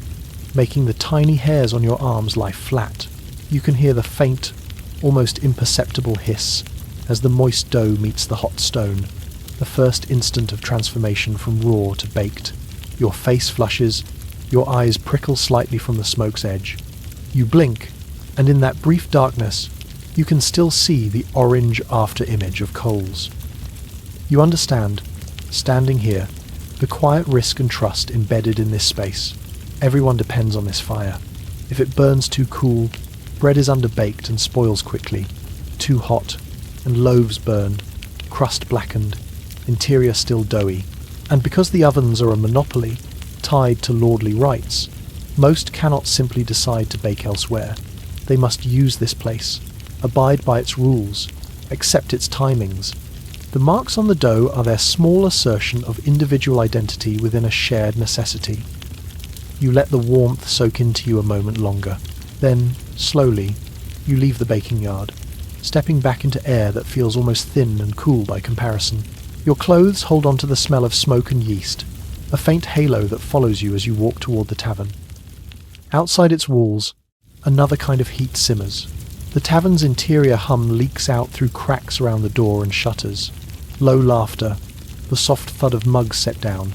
[SPEAKER 1] making the tiny hairs on your arms lie flat. You can hear the faint, almost imperceptible hiss as the moist dough meets the hot stone, the first instant of transformation from raw to baked. Your face flushes, your eyes prickle slightly from the smoke's edge. You blink, and in that brief darkness, you can still see the orange after-image of coals. You understand, standing here, the quiet risk and trust embedded in this space. Everyone depends on this fire. If it burns too cool, bread is underbaked and spoils quickly. Too hot, and loaves burned, crust blackened, interior still doughy. And because the ovens are a monopoly, tied to lordly rights, most cannot simply decide to bake elsewhere. They must use this place, abide by its rules, accept its timings. The marks on the dough are their small assertion of individual identity within a shared necessity. You let the warmth soak into you a moment longer. Then, slowly, you leave the baking yard, stepping back into air that feels almost thin and cool by comparison. Your clothes hold on to the smell of smoke and yeast, a faint halo that follows you as you walk toward the tavern. Outside its walls, another kind of heat simmers. The tavern's interior hum leaks out through cracks around the door and shutters. Low laughter, the soft thud of mugs set down,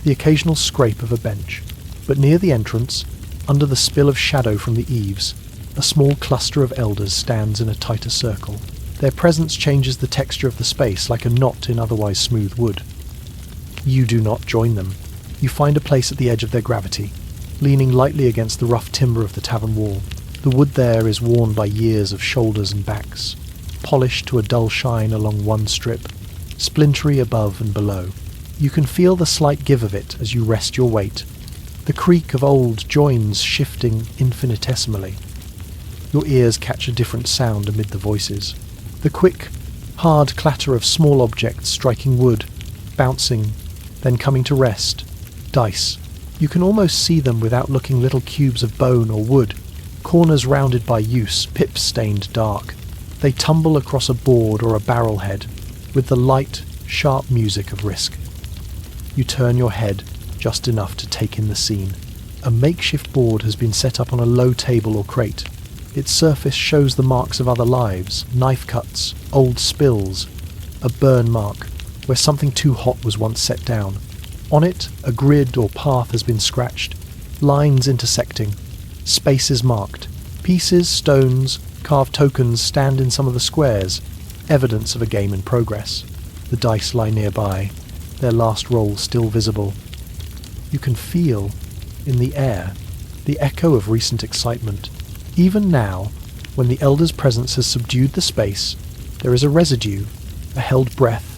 [SPEAKER 1] the occasional scrape of a bench. But near the entrance, under the spill of shadow from the eaves, a small cluster of elders stands in a tighter circle. Their presence changes the texture of the space like a knot in otherwise smooth wood. You do not join them. You find a place at the edge of their gravity, leaning lightly against the rough timber of the tavern wall. The wood there is worn by years of shoulders and backs, polished to a dull shine along one strip, splintery above and below. You can feel the slight give of it as you rest your weight, the creak of old joins shifting infinitesimally. Your ears catch a different sound amid the voices. The quick, hard clatter of small objects striking wood, bouncing, then coming to rest. Dice. You can almost see them without looking, little cubes of bone or wood, corners rounded by use, pips stained dark. They tumble across a board or a barrel head, with the light, sharp music of risk. You turn your head just enough to take in the scene. A makeshift board has been set up on a low table or crate. Its surface shows the marks of other lives, knife cuts, old spills, a burn mark where something too hot was once set down. On it, a grid or path has been scratched, lines intersecting, spaces marked. Pieces, stones, carved tokens stand in some of the squares, evidence of a game in progress. The dice lie nearby, their last roll still visible. You can feel, in the air, the echo of recent excitement. Even now, when the Elder's presence has subdued the space, there is a residue, a held breath,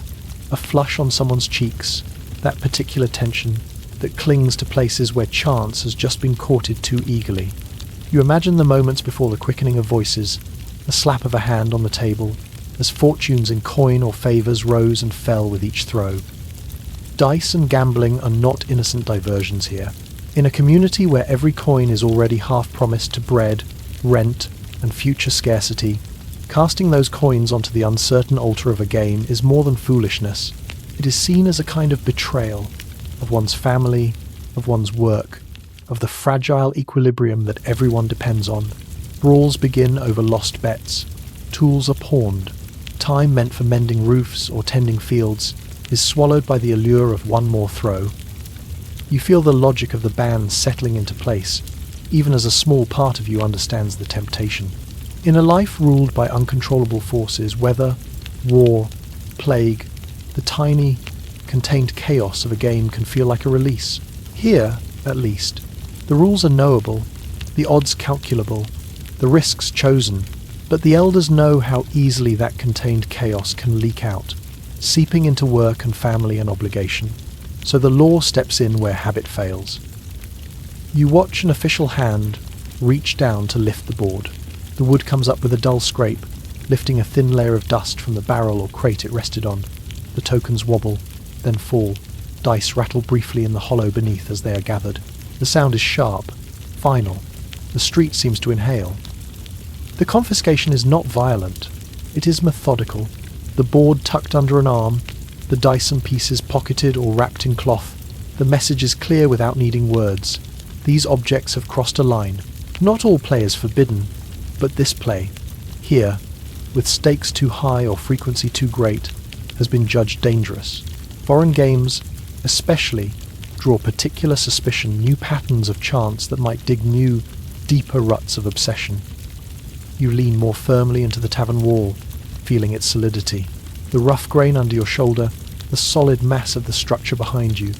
[SPEAKER 1] a flush on someone's cheeks, that particular tension that clings to places where chance has just been courted too eagerly. You imagine the moments before the quickening of voices, the slap of a hand on the table, as fortunes in coin or favours rose and fell with each throw. Dice and gambling are not innocent diversions here. In a community where every coin is already half promised to bread, rent, and future scarcity, casting those coins onto the uncertain altar of a game is more than foolishness. It is seen as a kind of betrayal of one's family, of one's work, of the fragile equilibrium that everyone depends on. Brawls begin over lost bets. Tools are pawned. Time meant for mending roofs or tending fields is swallowed by the allure of one more throw. You feel the logic of the bands settling into place, even as a small part of you understands the temptation. In a life ruled by uncontrollable forces, weather, war, plague, the tiny, contained chaos of a game can feel like a release. Here, at least, the rules are knowable, the odds calculable, the risks chosen, but the elders know how easily that contained chaos can leak out, seeping into work and family and obligation. So the law steps in where habit fails. You watch an official hand reach down to lift the board. The wood comes up with a dull scrape, lifting a thin layer of dust from the barrel or crate it rested on. The tokens wobble, then fall. Dice rattle briefly in the hollow beneath as they are gathered. The sound is sharp, final. The street seems to inhale. The confiscation is not violent. It is methodical. The board tucked under an arm, the dice and pieces pocketed or wrapped in cloth. The message is clear without needing words. These objects have crossed a line. Not all play is forbidden, but this play, here, with stakes too high or frequency too great, has been judged dangerous. Foreign games, especially, draw particular suspicion, new patterns of chance that might dig new, deeper ruts of obsession. You lean more firmly into the tavern wall, feeling its solidity. The rough grain under your shoulder, the solid mass of the structure behind you,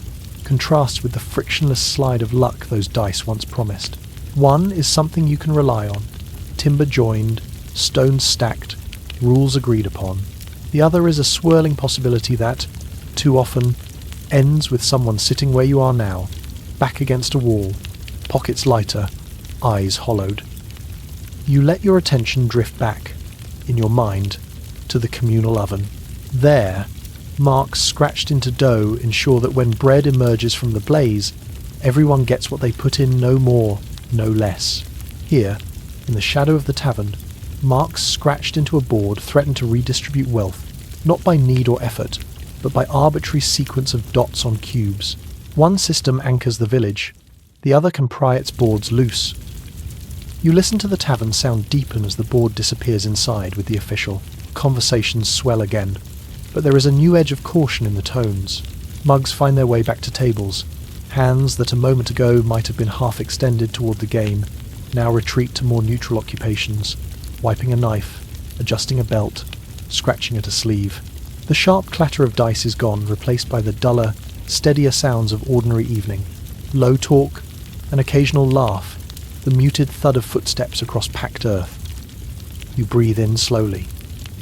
[SPEAKER 1] contrasts with the frictionless slide of luck those dice once promised. One is something you can rely on, timber joined, stones stacked, rules agreed upon. The other is a swirling possibility that, too often, ends with someone sitting where you are now, back against a wall, pockets lighter, eyes hollowed. You let your attention drift back, in your mind, to the communal oven. There, marks scratched into dough ensure that when bread emerges from the blaze, everyone gets what they put in, no more, no less. Here, in the shadow of the tavern, marks scratched into a board threaten to redistribute wealth, not by need or effort, but by arbitrary sequence of dots on cubes. One system anchors the village, the other can pry its boards loose. You listen to the tavern sound deepen as the board disappears inside with the official. Conversations swell again, but there is a new edge of caution in the tones. Mugs find their way back to tables. Hands that a moment ago might have been half extended toward the game now retreat to more neutral occupations, wiping a knife, adjusting a belt, scratching at a sleeve. The sharp clatter of dice is gone, replaced by the duller, steadier sounds of ordinary evening. Low talk, an occasional laugh, the muted thud of footsteps across packed earth. You breathe in slowly.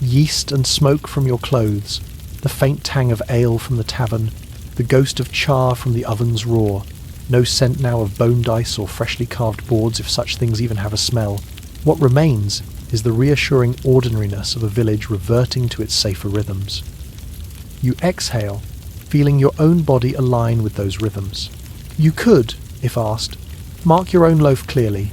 [SPEAKER 1] Yeast and smoke from your clothes, the faint tang of ale from the tavern, the ghost of char from the oven's roar. No scent now of bone dice or freshly carved boards, if such things even have a smell. What remains is the reassuring ordinariness of a village reverting to its safer rhythms. You exhale, feeling your own body align with those rhythms. You could, if asked, mark your own loaf clearly,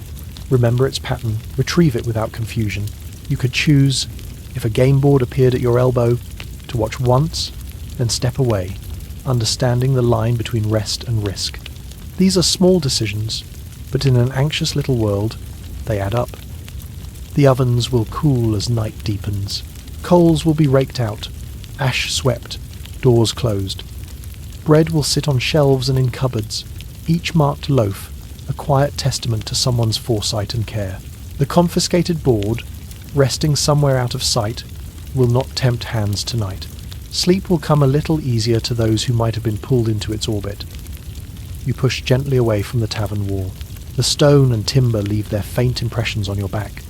[SPEAKER 1] remember its pattern, retrieve it without confusion. You could choose, if a game board appeared at your elbow, to watch once, then step away, understanding the line between rest and risk. These are small decisions, but in an anxious little world, they add up. The ovens will cool as night deepens. Coals will be raked out, ash swept, doors closed. Bread will sit on shelves and in cupboards, each marked loaf, a quiet testament to someone's foresight and care. The confiscated board, resting somewhere out of sight, will not tempt hands tonight. Sleep will come a little easier to those who might have been pulled into its orbit. You push gently away from the tavern wall. The stone and timber leave their faint impressions on your back.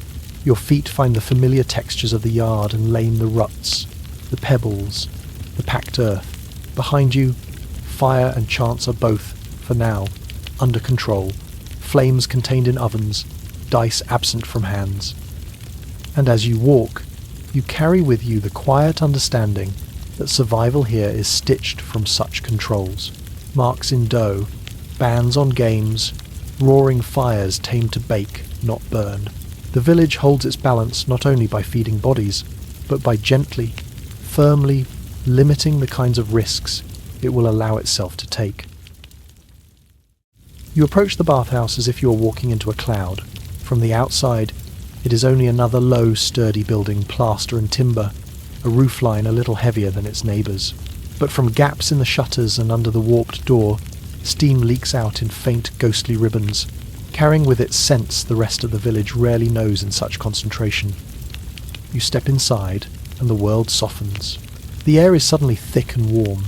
[SPEAKER 1] Your feet find the familiar textures of the yard and lane, the ruts, the pebbles, the packed earth. Behind you, fire and chance are both, for now, under control. Flames contained in ovens, dice absent from hands. And as you walk, you carry with you the quiet understanding that survival here is stitched from such controls. Marks in dough, bans on games, roaring fires tamed to bake, not burn. The village holds its balance not only by feeding bodies, but by gently, firmly limiting the kinds of risks it will allow itself to take. You approach the bathhouse as if you are walking into a cloud. From the outside, it is only another low, sturdy building, plaster and timber, a roofline a little heavier than its neighbours. But from gaps in the shutters and under the warped door, steam leaks out in faint, ghostly ribbons, carrying with it scents the rest of the village rarely knows in such concentration. You step inside, and the world softens. The air is suddenly thick and warm,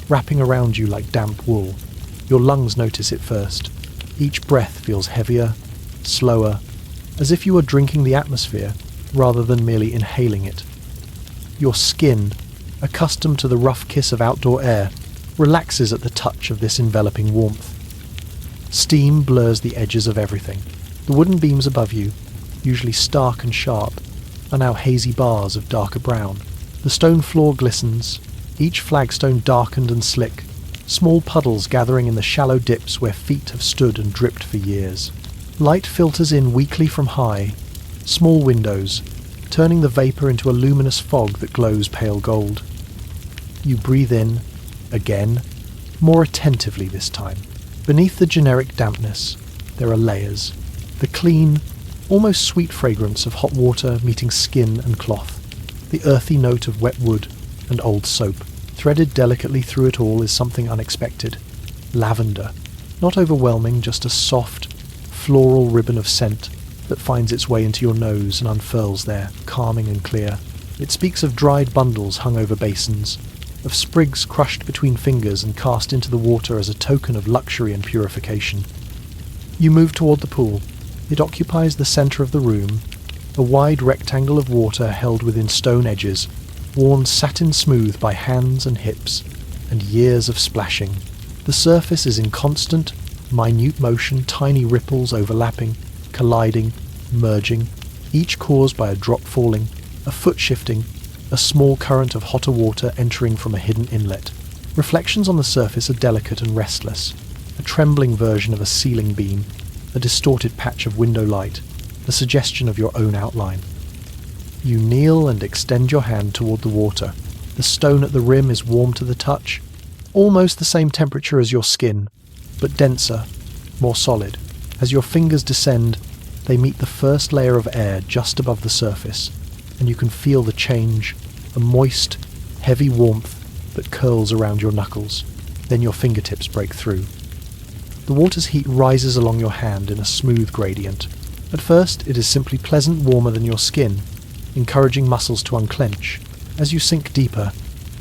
[SPEAKER 1] wrapping around you like damp wool. Your lungs notice it first. Each breath feels heavier, slower, as if you were drinking the atmosphere rather than merely inhaling it. Your skin, accustomed to the rough kiss of outdoor air, relaxes at the touch of this enveloping warmth. Steam blurs the edges of everything. The wooden beams above you, usually stark and sharp, are now hazy bars of darker brown. The stone floor glistens, each flagstone darkened and slick, small puddles gathering in the shallow dips where feet have stood and dripped for years. Light filters in weakly from high, Small windows, turning the vapour into a luminous fog that glows pale gold. You breathe in, again, more attentively this time. Beneath the generic dampness, there are layers. The clean, almost sweet fragrance of hot water meeting skin and cloth. The earthy note of wet wood and old soap. Threaded delicately through it all is something unexpected. Lavender. Not overwhelming, just a soft, floral ribbon of scent that finds its way into your nose and unfurls there, calming and clear. It speaks of dried bundles hung over basins, of sprigs crushed between fingers and cast into the water as a token of luxury and purification. You move toward the pool. It occupies the centre of the room, a wide rectangle of water held within stone edges, worn satin smooth by hands and hips, and years of splashing. The surface is in constant, minute motion, tiny ripples overlapping, colliding, merging, each caused by a drop falling, a foot shifting, a small current of hotter water entering from a hidden inlet. Reflections on the surface are delicate and restless, a trembling version of a ceiling beam, a distorted patch of window light, the suggestion of your own outline. You kneel and extend your hand toward the water. The stone at the rim is warm to the touch, almost the same temperature as your skin, but denser, more solid. As your fingers descend, they meet the first layer of air just above the surface, and you can feel the change, a moist, heavy warmth that curls around your knuckles. Then your fingertips break through. The water's heat rises along your hand in a smooth gradient. At first, it is simply pleasant, warmer than your skin, encouraging muscles to unclench. As you sink deeper,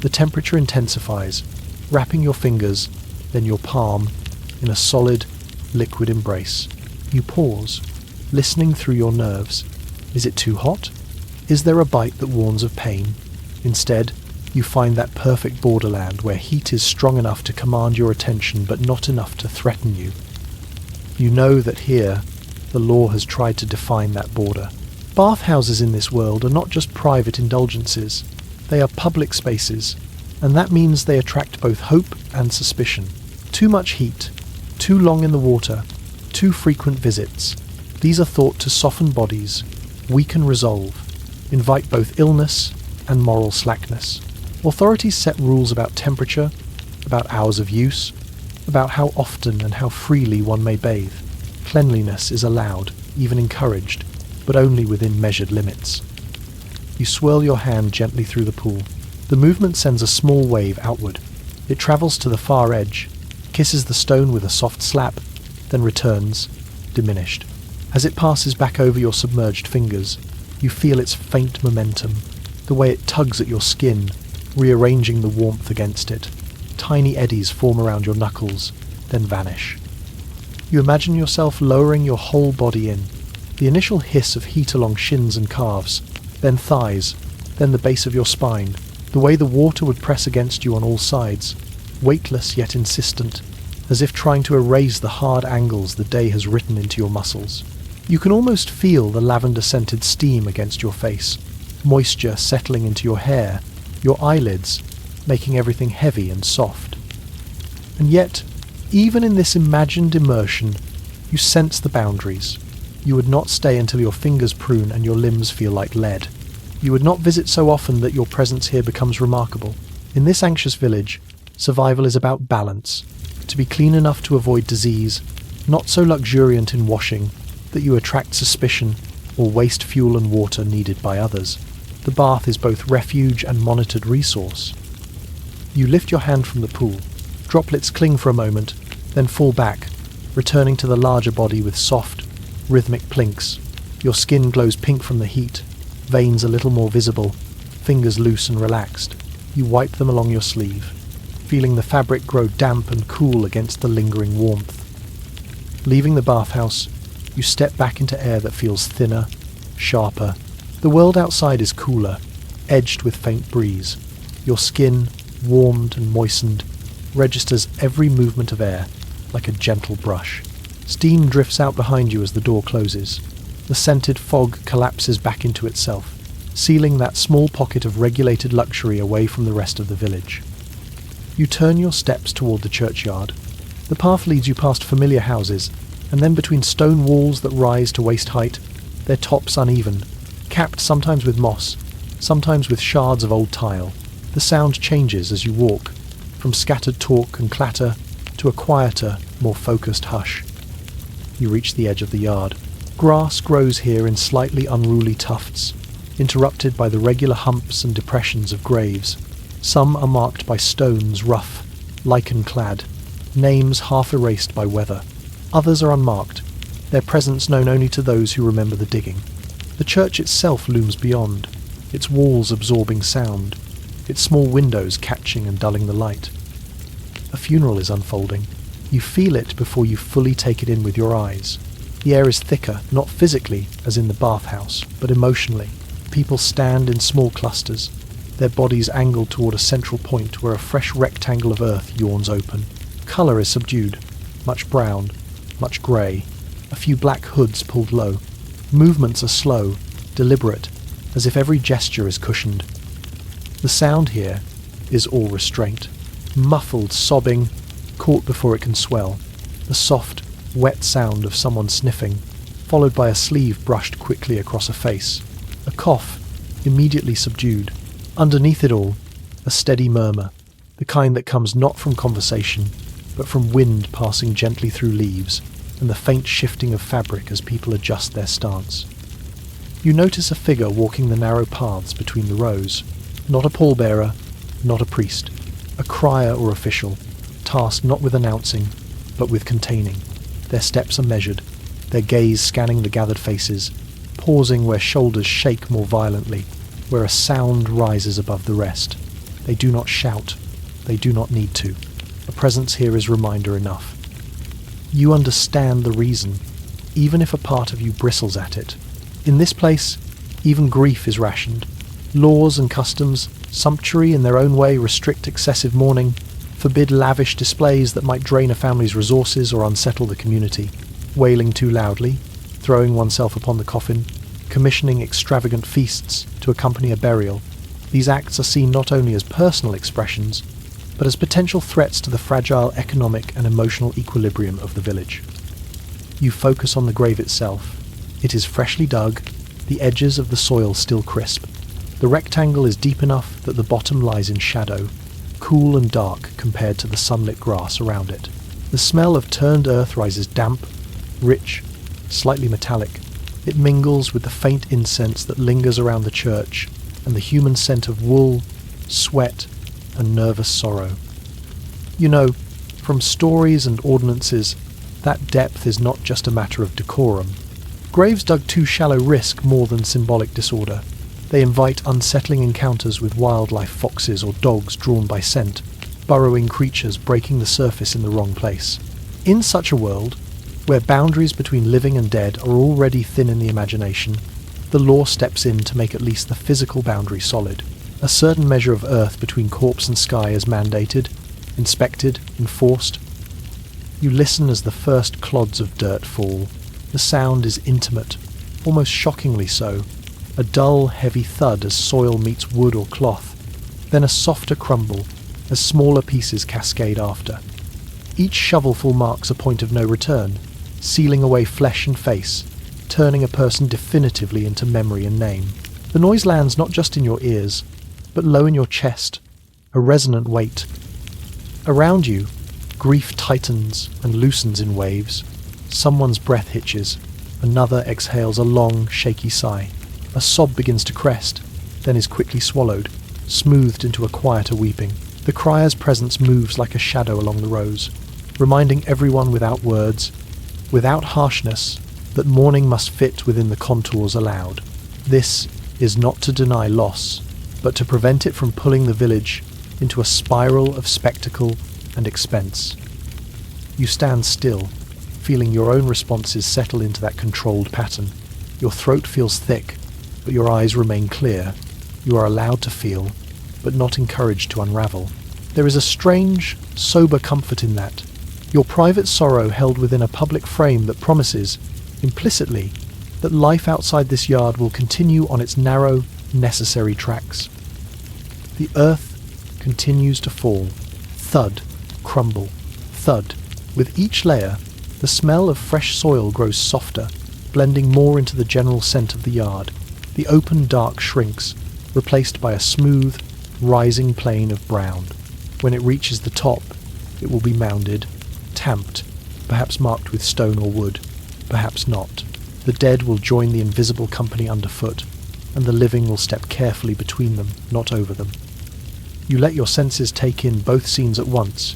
[SPEAKER 1] the temperature intensifies, wrapping your fingers, then your palm, in a solid, liquid embrace. You pause, listening through your nerves. Is it too hot? Is there a bite that warns of pain? Instead, you find that perfect borderland where heat is strong enough to command your attention but not enough to threaten you. You know that here, the law has tried to define that border. Bathhouses in this world are not just private indulgences, they are public spaces, and that means they attract both hope and suspicion. Too much heat, too long in the water, too frequent visits. These are thought to soften bodies, weaken resolve, invite both illness and moral slackness. Authorities set rules about temperature, about hours of use, about how often and how freely one may bathe. Cleanliness is allowed, even encouraged, but only within measured limits. You swirl your hand gently through the pool. The movement sends a small wave outward. It travels to the far edge, kisses the stone with a soft slap, then returns, diminished. As it passes back over your submerged fingers, you feel its faint momentum, the way it tugs at your skin, rearranging the warmth against it. Tiny eddies form around your knuckles, then vanish. You imagine yourself lowering your whole body in. The initial hiss of heat along shins and calves, then thighs, then the base of your spine, the way the water would press against you on all sides, weightless yet insistent, as if trying to erase the hard angles the day has written into your muscles. You can almost feel the lavender-scented steam against your face, moisture settling into your hair, your eyelids, making everything heavy and soft. And yet, even in this imagined immersion, you sense the boundaries. You would not stay until your fingers prune and your limbs feel like lead. You would not visit so often that your presence here becomes remarkable. In this anxious village, survival is about balance, to be clean enough to avoid disease, not so luxuriant in washing that you attract suspicion or waste fuel and water needed by others. The bath is both refuge and monitored resource. You lift your hand from the pool. Droplets cling for a moment, then fall back, returning to the larger body with soft, rhythmic plinks. Your skin glows pink from the heat, veins a little more visible, fingers loose and relaxed. You wipe them along your sleeve, feeling the fabric grow damp and cool against the lingering warmth. Leaving the bathhouse, you step back into air that feels thinner, sharper. The world outside is cooler, edged with faint breeze. Your skin, warmed and moistened, registers every movement of air, like a gentle brush. Steam drifts out behind you as the door closes. The scented fog collapses back into itself, sealing that small pocket of regulated luxury away from the rest of the village. You turn your steps toward the churchyard. The path leads you past familiar houses, and then between stone walls that rise to waist height, their tops uneven, capped sometimes with moss, sometimes with shards of old tile. The sound changes as you walk, from scattered talk and clatter to a quieter, more focused hush. You reach the edge of the yard. Grass grows here in slightly unruly tufts, interrupted by the regular humps and depressions of graves. Some are marked by stones rough, lichen-clad, names half erased by weather. Others are unmarked, their presence known only to those who remember the digging. The church itself looms beyond, its walls absorbing sound, its small windows catching and dulling the light. A funeral is unfolding. You feel it before you fully take it in with your eyes. The air is thicker, not physically, as in the bathhouse, but emotionally. People stand in small clusters, their bodies angled toward a central point where a fresh rectangle of earth yawns open. Colour is subdued, much brown, much grey, a few black hoods pulled low. Movements are slow, deliberate, as if every gesture is cushioned. The sound here is all restraint. Muffled sobbing, caught before it can swell. The soft, wet sound of someone sniffing, followed by a sleeve brushed quickly across a face. A cough, immediately subdued. Underneath it all, a steady murmur, the kind that comes not from conversation, but from wind passing gently through leaves, and the faint shifting of fabric as people adjust their stance. You notice a figure walking the narrow paths between the rows. Not a pallbearer, not a priest, a crier or official, tasked not with announcing, but with containing. Their steps are measured, their gaze scanning the gathered faces, pausing where shoulders shake more violently, where a sound rises above the rest. They do not shout, they do not need to. A presence here is reminder enough. You understand the reason, even if a part of you bristles at it. In this place, even grief is rationed. Laws and customs, sumptuary in their own way, restrict excessive mourning, forbid lavish displays that might drain a family's resources or unsettle the community. Wailing too loudly, throwing oneself upon the coffin, commissioning extravagant feasts to accompany a burial. These acts are seen not only as personal expressions, but as potential threats to the fragile economic and emotional equilibrium of the village. You focus on the grave itself. It is freshly dug, the edges of the soil still crisp. The rectangle is deep enough that the bottom lies in shadow, cool and dark compared to the sunlit grass around it. The smell of turned earth rises damp, rich, slightly metallic. It mingles with the faint incense that lingers around the church and the human scent of wool, sweat, and nervous sorrow. You know, from stories and ordinances, that depth is not just a matter of decorum. Graves dug too shallow risk more than symbolic disorder. They invite unsettling encounters with wildlife, foxes or dogs drawn by scent, burrowing creatures breaking the surface in the wrong place. In such a world, where boundaries between living and dead are already thin in the imagination, the law steps in to make at least the physical boundary solid. A certain measure of earth between corpse and sky is mandated, inspected, enforced. You listen as the first clods of dirt fall. The sound is intimate, almost shockingly so. A dull, heavy thud as soil meets wood or cloth, then a softer crumble as smaller pieces cascade after. Each shovelful marks a point of no return, sealing away flesh and face, turning a person definitively into memory and name. The noise lands not just in your ears, but low in your chest, a resonant weight. Around you, grief tightens and loosens in waves. Someone's breath hitches, another exhales a long, shaky sigh. A sob begins to crest, then is quickly swallowed, smoothed into a quieter weeping. The crier's presence moves like a shadow along the rows, reminding everyone without words, without harshness, that mourning must fit within the contours allowed. This is not to deny loss, but to prevent it from pulling the village into a spiral of spectacle and expense. You stand still, feeling your own responses settle into that controlled pattern. Your throat feels thick, but your eyes remain clear. You are allowed to feel, but not encouraged to unravel. There is a strange, sober comfort in that. Your private sorrow held within a public frame that promises, implicitly, that life outside this yard will continue on its narrow, necessary tracks. The earth continues to fall. Thud, crumble, thud. With each layer, the smell of fresh soil grows softer, blending more into the general scent of the yard. The open dark shrinks, replaced by a smooth, rising plain of brown. When it reaches the top, it will be mounded, tamped, perhaps marked with stone or wood, perhaps not. The dead will join the invisible company underfoot, and the living will step carefully between them, not over them. You let your senses take in both scenes at once,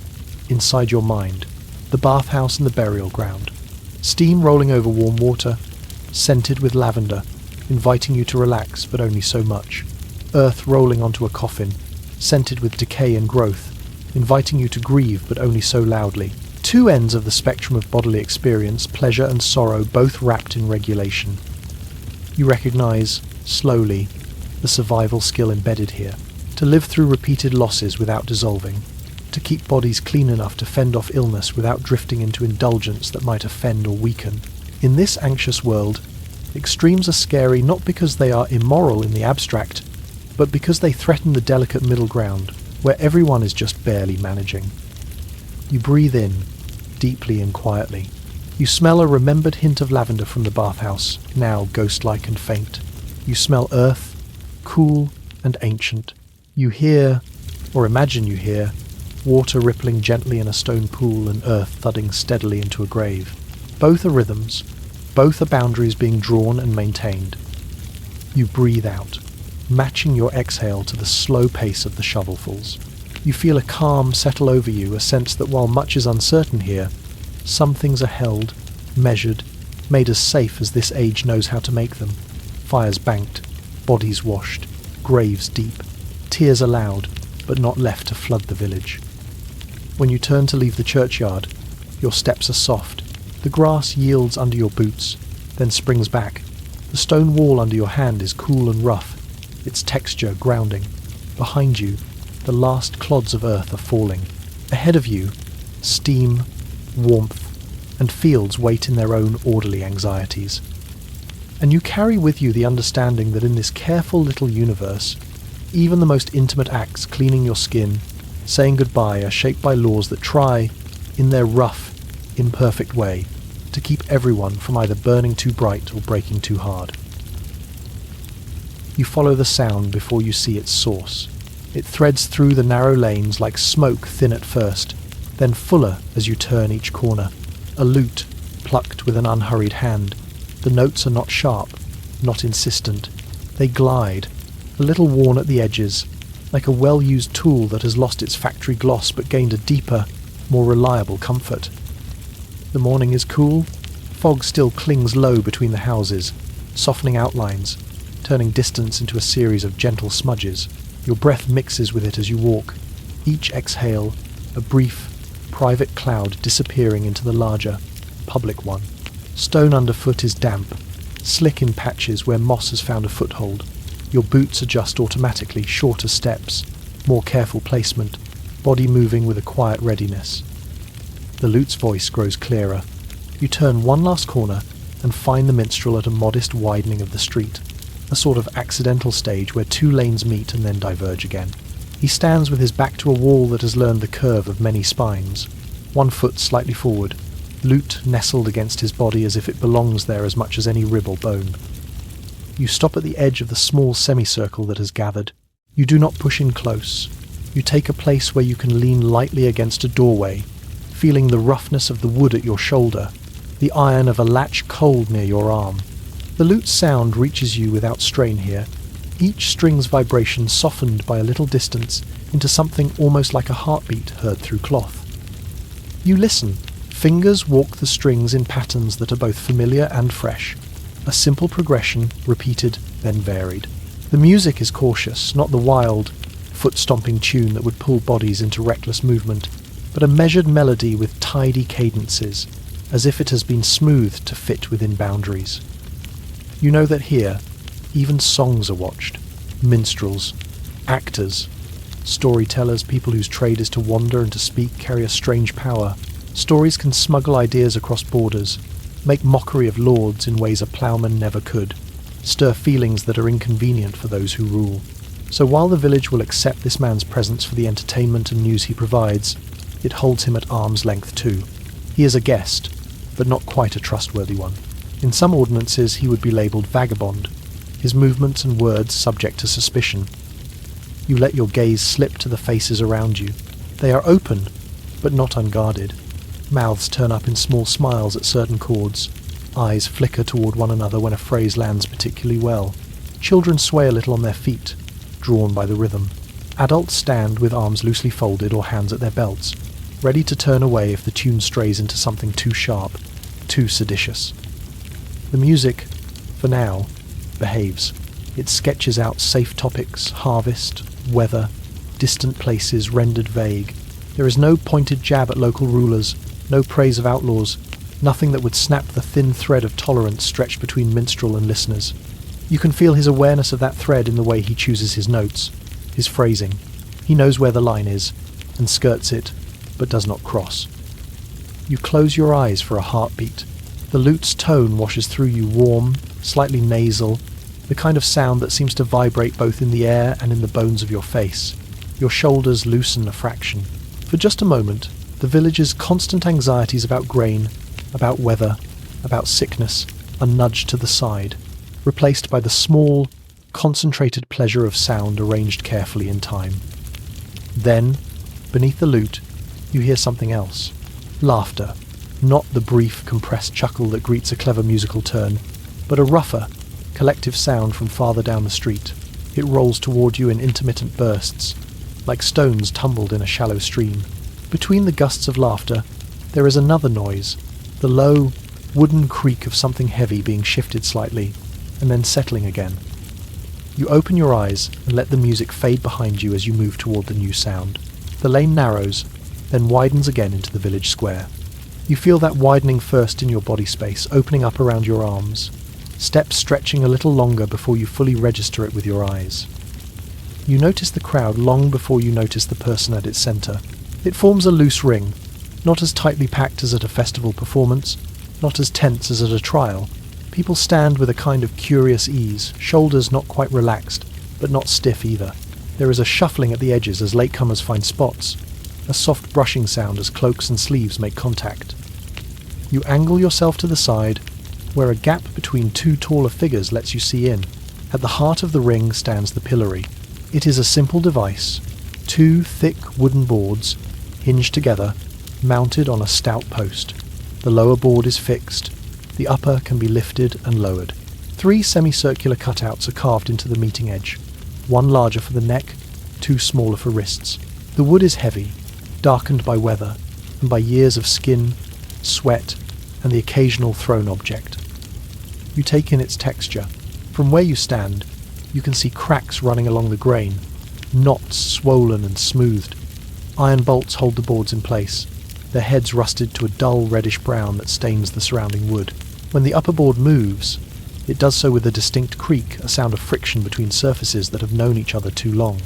[SPEAKER 1] inside your mind, the bathhouse and the burial ground. Steam rolling over warm water, scented with lavender, inviting you to relax, but only so much. Earth rolling onto a coffin, scented with decay and growth, inviting you to grieve, but only so loudly. Two ends of the spectrum of bodily experience, pleasure and sorrow, both wrapped in regulation. You recognize, slowly, the survival skill embedded here. To live through repeated losses without dissolving. To keep bodies clean enough to fend off illness without drifting into indulgence that might offend or weaken. In this anxious world, extremes are scary not because they are immoral in the abstract, but because they threaten the delicate middle ground, where everyone is just barely managing. You breathe in, deeply and quietly. You smell a remembered hint of lavender from the bathhouse, now ghost-like and faint. You smell earth, cool and ancient. You hear, or imagine you hear, water rippling gently in a stone pool and earth thudding steadily into a grave. Both are rhythms, both are boundaries being drawn and maintained. You breathe out, matching your exhale to the slow pace of the shovelfuls. You feel a calm settle over you, a sense that while much is uncertain here, some things are held, measured, made as safe as this age knows how to make them. Fires banked, bodies washed, graves deep, tears allowed, but not left to flood the village. When you turn to leave the churchyard, your steps are soft. The grass yields under your boots, then springs back. The stone wall under your hand is cool and rough, its texture grounding. Behind you, the last clods of earth are falling. Ahead of you, steam, warmth, and fields wait in their own orderly anxieties. And you carry with you the understanding that in this careful little universe, even the most intimate acts, cleaning your skin, saying goodbye, are shaped by laws that try, in their rough, imperfect way, to keep everyone from either burning too bright or breaking too hard. You follow the sound before you see its source. It threads through the narrow lanes like smoke, thin at first, then fuller as you turn each corner. A lute, plucked with an unhurried hand. The notes are not sharp, not insistent. They glide, a little worn at the edges, like a well-used tool that has lost its factory gloss but gained a deeper, more reliable comfort. The morning is cool. Fog still clings low between the houses, softening outlines, turning distance into a series of gentle smudges. Your breath mixes with it as you walk, each exhale a brief, private cloud disappearing into the larger, public one. Stone underfoot is damp, slick in patches where moss has found a foothold. Your boots adjust automatically, shorter steps, more careful placement, body moving with a quiet readiness. The lute's voice grows clearer. You turn one last corner and find the minstrel at a modest widening of the street, a sort of accidental stage where two lanes meet and then diverge again. He stands with his back to a wall that has learned the curve of many spines, one foot slightly forward, lute nestled against his body as if it belongs there as much as any rib or bone. You stop at the edge of the small semicircle that has gathered. You do not push in close. You take a place where you can lean lightly against a doorway, feeling the roughness of the wood at your shoulder, the iron of a latch cold near your arm. The lute's sound reaches you without strain here, each string's vibration softened by a little distance into something almost like a heartbeat heard through cloth. You listen. Fingers walk the strings in patterns that are both familiar and fresh. A simple progression, repeated, then varied. The music is cautious, not the wild, foot-stomping tune that would pull bodies into reckless movement, but a measured melody with tidy cadences, as if it has been smoothed to fit within boundaries. You know that here, even songs are watched. Minstrels, actors, storytellers, people whose trade is to wander and to speak, carry a strange power. Stories can smuggle ideas across borders, make mockery of lords in ways a ploughman never could, stir feelings that are inconvenient for those who rule. So while the village will accept this man's presence for the entertainment and news he provides, it holds him at arm's length too. He is a guest, but not quite a trustworthy one. In some ordinances he would be labelled vagabond, his movements and words subject to suspicion. You let your gaze slip to the faces around you. They are open, but not unguarded. Mouths turn up in small smiles at certain chords. Eyes flicker toward one another when a phrase lands particularly well. Children sway a little on their feet, drawn by the rhythm. Adults stand with arms loosely folded or hands at their belts, ready to turn away if the tune strays into something too sharp, too seditious. The music, for now, behaves. It sketches out safe topics, harvest, weather, distant places rendered vague. There is no pointed jab at local rulers, no praise of outlaws, nothing that would snap the thin thread of tolerance stretched between minstrel and listeners. You can feel his awareness of that thread in the way he chooses his notes, his phrasing. He knows where the line is, and skirts it, but does not cross. You close your eyes for a heartbeat. The lute's tone washes through you warm, slightly nasal, the kind of sound that seems to vibrate both in the air and in the bones of your face. Your shoulders loosen a fraction. For just a moment, the village's constant anxieties about grain, about weather, about sickness, are nudged to the side, replaced by the small, concentrated pleasure of sound arranged carefully in time. Then, beneath the lute, you hear something else. Laughter, not the brief, compressed chuckle that greets a clever musical turn, but a rougher, collective sound from farther down the street. It rolls toward you in intermittent bursts, like stones tumbled in a shallow stream. Between the gusts of laughter, there is another noise, the low, wooden creak of something heavy being shifted slightly, and then settling again. You open your eyes and let the music fade behind you as you move toward the new sound. The lane narrows, then widens again into the village square. You feel that widening first in your body space, opening up around your arms, steps stretching a little longer before you fully register it with your eyes. You notice the crowd long before you notice the person at its centre. It forms a loose ring, not as tightly packed as at a festival performance, not as tense as at a trial. People stand with a kind of curious ease, shoulders not quite relaxed, but not stiff either. There is a shuffling at the edges as latecomers find spots, a soft brushing sound as cloaks and sleeves make contact. You angle yourself to the side, where a gap between two taller figures lets you see in. At the heart of the ring stands the pillory. It is a simple device, two thick wooden boards, hinged together, mounted on a stout post. The lower board is fixed. The upper can be lifted and lowered. 3 semicircular cutouts are carved into the meeting edge, one larger for the neck, 2 smaller for wrists. The wood is heavy, darkened by weather, and by years of skin, sweat, and the occasional thrown object. You take in its texture. From where you stand, you can see cracks running along the grain, knots swollen and smoothed. Iron bolts hold the boards in place, their heads rusted to a dull reddish brown that stains the surrounding wood. When the upper board moves, it does so with a distinct creak, a sound of friction between surfaces that have known each other too long.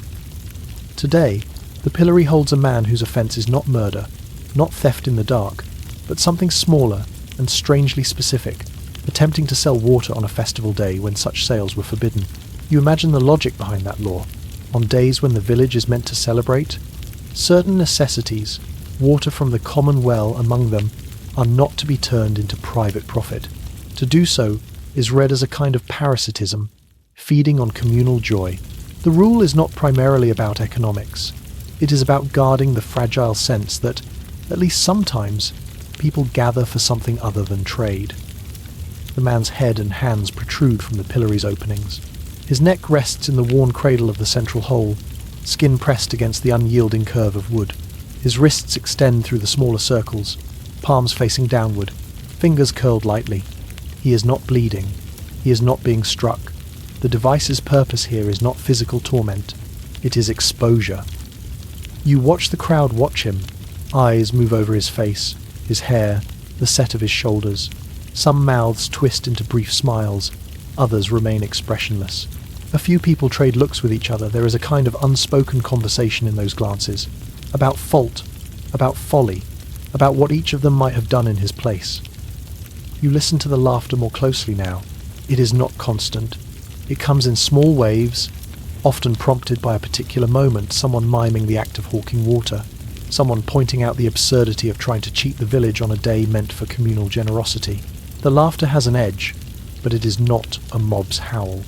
[SPEAKER 1] Today, the pillory holds a man whose offence is not murder, not theft in the dark, but something smaller and strangely specific, attempting to sell water on a festival day when such sales were forbidden. You imagine the logic behind that law. On days when the village is meant to celebrate, certain necessities, water from the common well among them, are not to be turned into private profit. To do so is read as a kind of parasitism, feeding on communal joy. The rule is not primarily about economics. It is about guarding the fragile sense that, at least sometimes, people gather for something other than trade. The man's head and hands protrude from the pillory's openings. His neck rests in the worn cradle of the central hole, skin pressed against the unyielding curve of wood. His wrists extend through the smaller circles, palms facing downward, fingers curled lightly. He is not bleeding. He is not being struck. The device's purpose here is not physical torment. It is exposure. You watch the crowd watch him. Eyes move over his face, his hair, the set of his shoulders. Some mouths twist into brief smiles. Others remain expressionless. A few people trade looks with each other. There is a kind of unspoken conversation in those glances. About fault, about folly, about what each of them might have done in his place. You listen to the laughter more closely now. It is not constant. It comes in small waves, often prompted by a particular moment, someone miming the act of hawking water, someone pointing out the absurdity of trying to cheat the village on a day meant for communal generosity. The laughter has an edge, but it is not a mob's howl.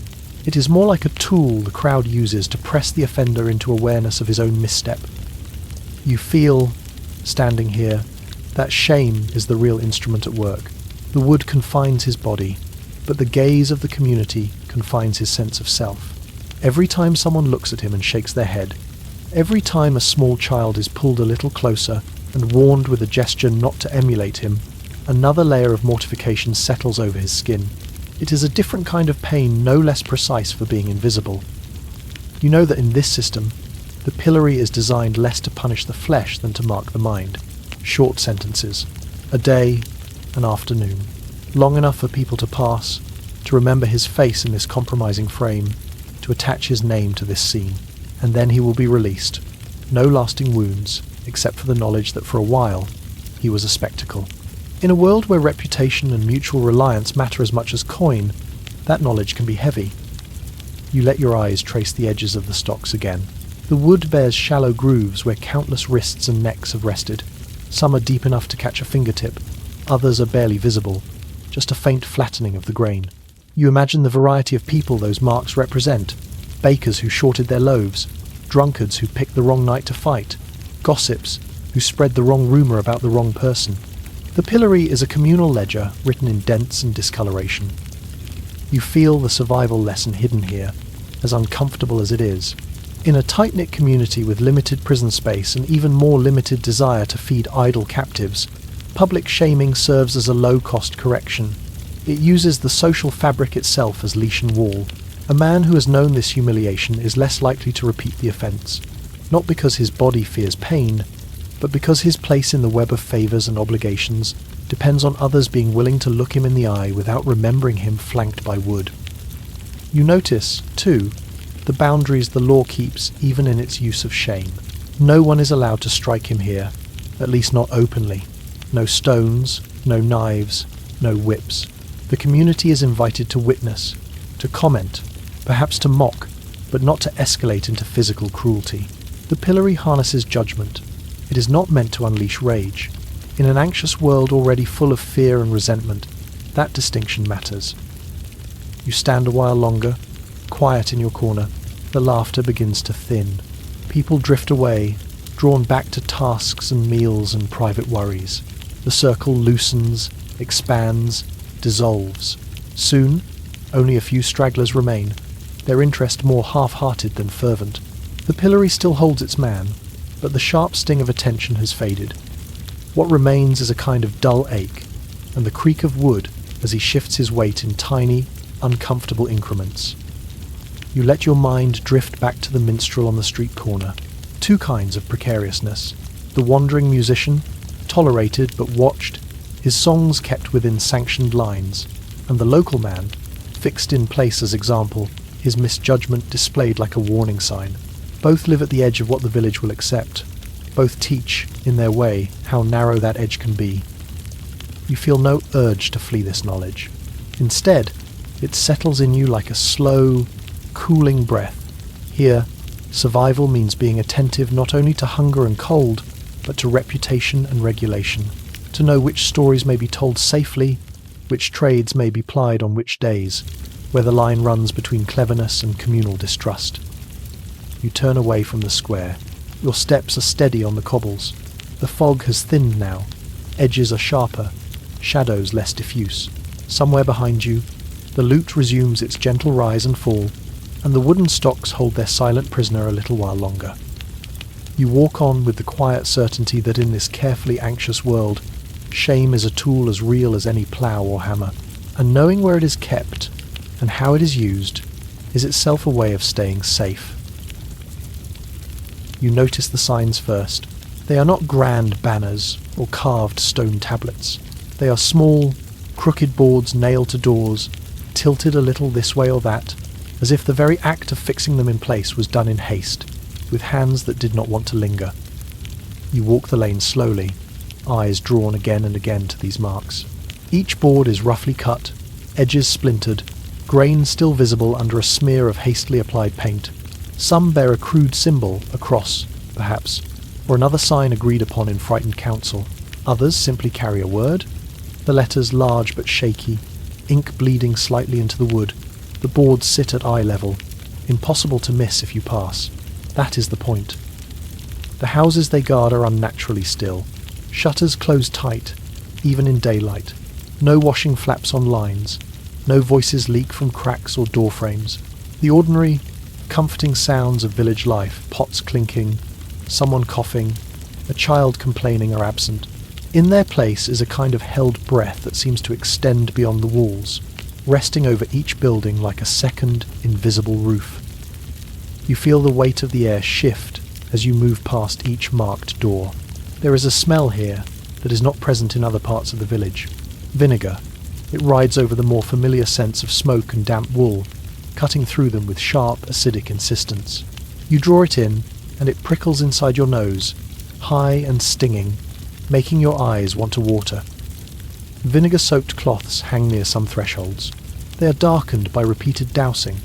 [SPEAKER 1] It is more like a tool the crowd uses to press the offender into awareness of his own misstep. You feel, standing here, that shame is the real instrument at work. The wood confines his body, but the gaze of the community confines his sense of self. Every time someone looks at him and shakes their head, every time a small child is pulled a little closer and warned with a gesture not to emulate him, another layer of mortification settles over his skin. It is a different kind of pain, no less precise for being invisible. You know that in this system, the pillory is designed less to punish the flesh than to mark the mind. Short sentences, a day, an afternoon, long enough for people to pass, to remember his face in this compromising frame, to attach his name to this scene, and then he will be released. No lasting wounds, except for the knowledge that for a while, he was a spectacle. In a world where reputation and mutual reliance matter as much as coin, that knowledge can be heavy. You let your eyes trace the edges of the stocks again. The wood bears shallow grooves where countless wrists and necks have rested. Some are deep enough to catch a fingertip, others are barely visible, just a faint flattening of the grain. You imagine the variety of people those marks represent: bakers who shorted their loaves, drunkards who picked the wrong night to fight, gossips who spread the wrong rumour about the wrong person. The pillory is a communal ledger written in dents and discoloration. You feel the survival lesson hidden here, as uncomfortable as it is. In a tight-knit community with limited prison space and even more limited desire to feed idle captives, public shaming serves as a low-cost correction. It uses the social fabric itself as leash and wall. A man who has known this humiliation is less likely to repeat the offence, not because his body fears pain, but because his place in the web of favours and obligations depends on others being willing to look him in the eye without remembering him flanked by wood. You notice, too, the boundaries the law keeps even in its use of shame. No one is allowed to strike him here, at least not openly. No stones, no knives, no whips. The community is invited to witness, to comment, perhaps to mock, but not to escalate into physical cruelty. The pillory harnesses judgment. It is not meant to unleash rage. In an anxious world already full of fear and resentment, that distinction matters. You stand a while longer, quiet in your corner. The laughter begins to thin. People drift away, drawn back to tasks and meals and private worries. The circle loosens, expands, dissolves. Soon, only a few stragglers remain, their interest more half-hearted than fervent. The pillory still holds its man, but the sharp sting of attention has faded. What remains is a kind of dull ache, and the creak of wood as he shifts his weight in tiny, uncomfortable increments. You let your mind drift back to the minstrel on the street corner. Two kinds of precariousness. The wandering musician, tolerated but watched, his songs kept within sanctioned lines, and the local man, fixed in place as example, his misjudgment displayed like a warning sign. Both live at the edge of what the village will accept. Both teach, in their way, how narrow that edge can be. You feel no urge to flee this knowledge. Instead, it settles in you like a slow, cooling breath. Here, survival means being attentive not only to hunger and cold, but to reputation and regulation, to know which stories may be told safely, which trades may be plied on which days, where the line runs between cleverness and communal distrust. You turn away from the square. Your steps are steady on the cobbles. The fog has thinned now. Edges are sharper, shadows less diffuse. Somewhere behind you, the lute resumes its gentle rise and fall, and the wooden stocks hold their silent prisoner a little while longer. You walk on with the quiet certainty that in this carefully anxious world, shame is a tool as real as any plough or hammer, and knowing where it is kept and how it is used is itself a way of staying safe. You notice the signs first. They are not grand banners or carved stone tablets. They are small, crooked boards nailed to doors, tilted a little this way or that, as if the very act of fixing them in place was done in haste, with hands that did not want to linger. You walk the lane slowly, eyes drawn again and again to these marks. Each board is roughly cut, edges splintered, grain still visible under a smear of hastily applied paint. Some bear a crude symbol, a cross, perhaps, or another sign agreed upon in frightened council. Others simply carry a word, The letters large but shaky, ink bleeding slightly into the wood. The boards sit at eye level, impossible to miss if you pass. That is the point. The houses they guard are unnaturally still. Shutters close tight, even in daylight. No washing flaps on lines. No voices leak from cracks or door frames. The ordinary, comforting sounds of village life, pots clinking, someone coughing, a child complaining, are absent. In their place is a kind of held breath that seems to extend beyond the walls, resting over each building like a second, invisible roof. You feel the weight of the air shift as you move past each marked door. There is a smell here that is not present in other parts of the village. Vinegar. It rides over the more familiar sense of smoke and damp wool, cutting through them with sharp, acidic insistence. You draw it in, and it prickles inside your nose, high and stinging, making your eyes want to water. Vinegar-soaked cloths hang near some thresholds. They are darkened by repeated dousing,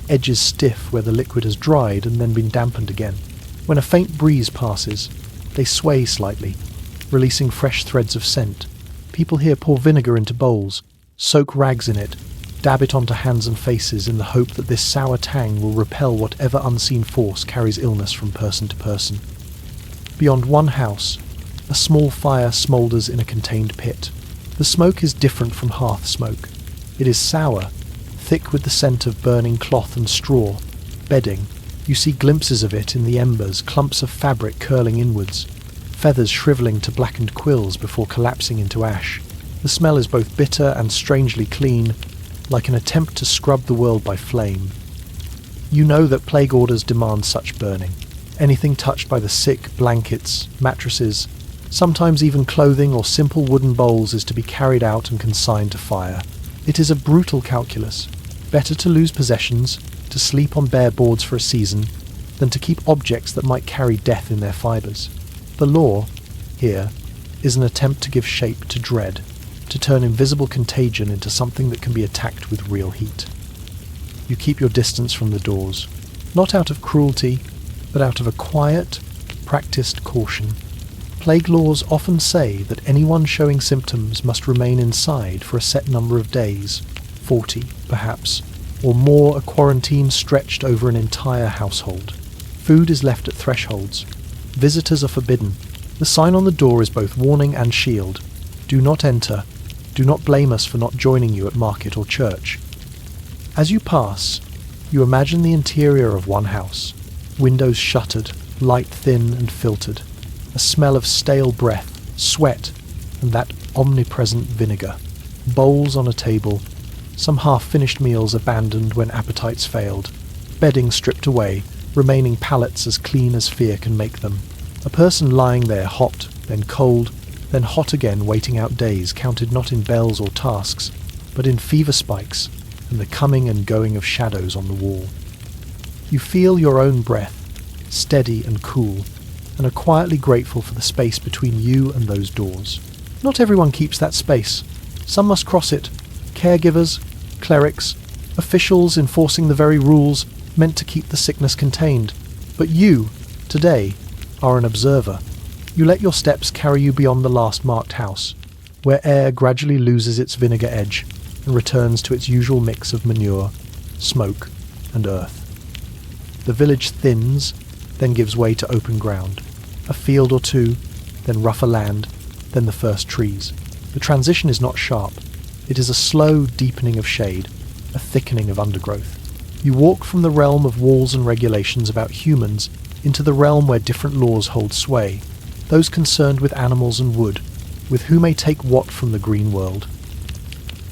[SPEAKER 1] edges stiff where the liquid has dried and then been dampened again. When a faint breeze passes, they sway slightly, releasing fresh threads of scent. People here pour vinegar into bowls, soak rags in it, dab it onto hands and faces in the hope that this sour tang will repel whatever unseen force carries illness from person to person. Beyond one house, a small fire smoulders in a contained pit. The smoke is different from hearth smoke. It is sour, thick with the scent of burning cloth and straw, bedding. You see glimpses of it in the embers, clumps of fabric curling inwards, feathers shrivelling to blackened quills before collapsing into ash. The smell is both bitter and strangely clean, like an attempt to scrub the world by flame. You know that plague orders demand such burning. Anything touched by the sick, blankets, mattresses, sometimes even clothing or simple wooden bowls, is to be carried out and consigned to fire. It is a brutal calculus. Better to lose possessions, to sleep on bare boards for a season, than to keep objects that might carry death in their fibres. The law, here, is an attempt to give shape to dread, to turn invisible contagion into something that can be attacked with real heat. You keep your distance from the doors, not out of cruelty, but out of a quiet, practiced caution. Plague laws often say that anyone showing symptoms must remain inside for a set number of days, 40 perhaps, or more, a quarantine stretched over an entire household. Food is left at thresholds. Visitors are forbidden. The sign on the door is both warning and shield. Do not enter. Do not blame us for not joining you at market or church. As you pass, you imagine the interior of one house. Windows shuttered, light thin and filtered. A smell of stale breath, sweat, and that omnipresent vinegar. Bowls on a table. Some half-finished meals abandoned when appetites failed. Bedding stripped away, remaining pallets as clean as fear can make them. A person lying there, hot, then cold, then hot again, waiting out days, counted not in bells or tasks, but in fever spikes and the coming and going of shadows on the wall. You feel your own breath, steady and cool, and are quietly grateful for the space between you and those doors. Not everyone keeps that space. Some must cross it. Caregivers, clerics, officials enforcing the very rules meant to keep the sickness contained. But you, today, are an observer. You let your steps carry you beyond the last marked house, where air gradually loses its vinegar edge and returns to its usual mix of manure, smoke, and earth. The village thins, then gives way to open ground. A field or two, then rougher land, then the first trees. The transition is not sharp. It is a slow deepening of shade, a thickening of undergrowth. You walk from the realm of walls and regulations about humans into the realm where different laws hold sway, those concerned with animals and wood, with who may take what from the green world.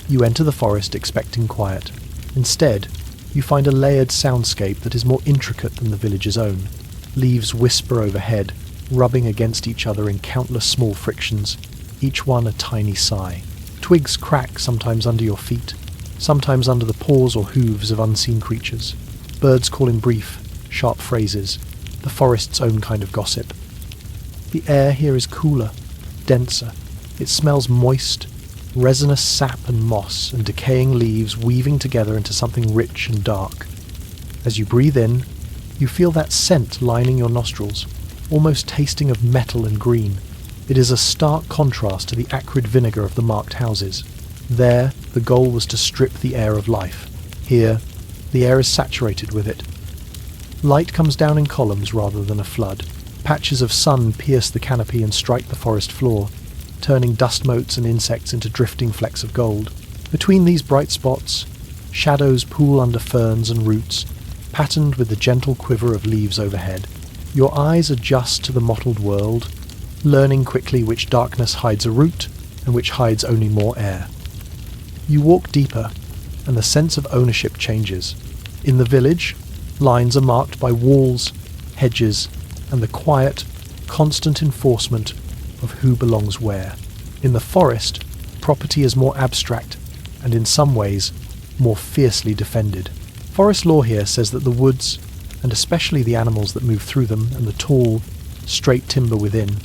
[SPEAKER 1] You enter the forest expecting quiet. Instead, you find a layered soundscape that is more intricate than the village's own. Leaves whisper overhead, rubbing against each other in countless small frictions, each one a tiny sigh. Twigs crack sometimes under your feet, sometimes under the paws or hooves of unseen creatures. Birds call in brief, sharp phrases, the forest's own kind of gossip. The air here is cooler, denser. It smells moist, resinous sap and moss and decaying leaves weaving together into something rich and dark. As you breathe in, you feel that scent lining your nostrils, almost tasting of metal and green. It is a stark contrast to the acrid vinegar of the marked houses. There, the goal was to strip the air of life. Here, the air is saturated with it. Light comes down in columns rather than a flood. Patches of sun pierce the canopy and strike the forest floor, turning dust motes and insects into drifting flecks of gold. Between these bright spots, shadows pool under ferns and roots, patterned with the gentle quiver of leaves overhead. Your eyes adjust to the mottled world, learning quickly which darkness hides a root and which hides only more air. You walk deeper, and the sense of ownership changes. In the village, lines are marked by walls, hedges, and the quiet, constant enforcement of who belongs where. In the forest, property is more abstract and in some ways more fiercely defended. Forest law here says that the woods, and especially the animals that move through them and the tall, straight timber within,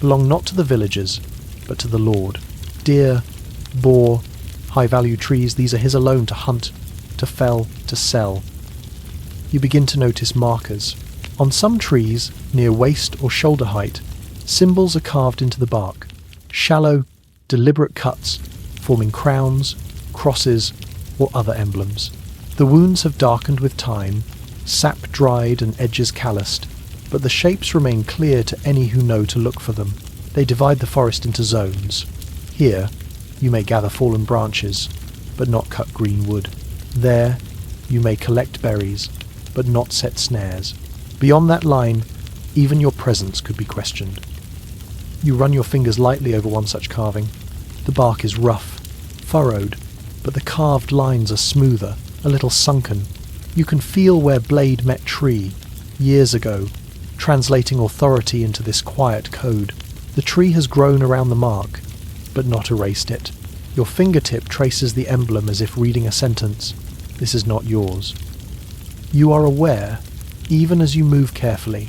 [SPEAKER 1] belong not to the villagers, but to the Lord. Deer, boar, high-value trees, these are his alone to hunt, to fell, to sell. You begin to notice markers. On some trees, near waist or shoulder height, symbols are carved into the bark. Shallow, deliberate cuts, forming crowns, crosses, or other emblems. The wounds have darkened with time, sap dried and edges calloused, but the shapes remain clear to any who know to look for them. They divide the forest into zones. Here, you may gather fallen branches, but not cut green wood. There, you may collect berries, but not set snares. Beyond that line, even your presence could be questioned. You run your fingers lightly over one such carving. The bark is rough, furrowed, but the carved lines are smoother, a little sunken. You can feel where blade met tree, years ago, translating authority into this quiet code. The tree has grown around the mark, but not erased it. Your fingertip traces the emblem as if reading a sentence. This is not yours. You are aware, even as you move carefully,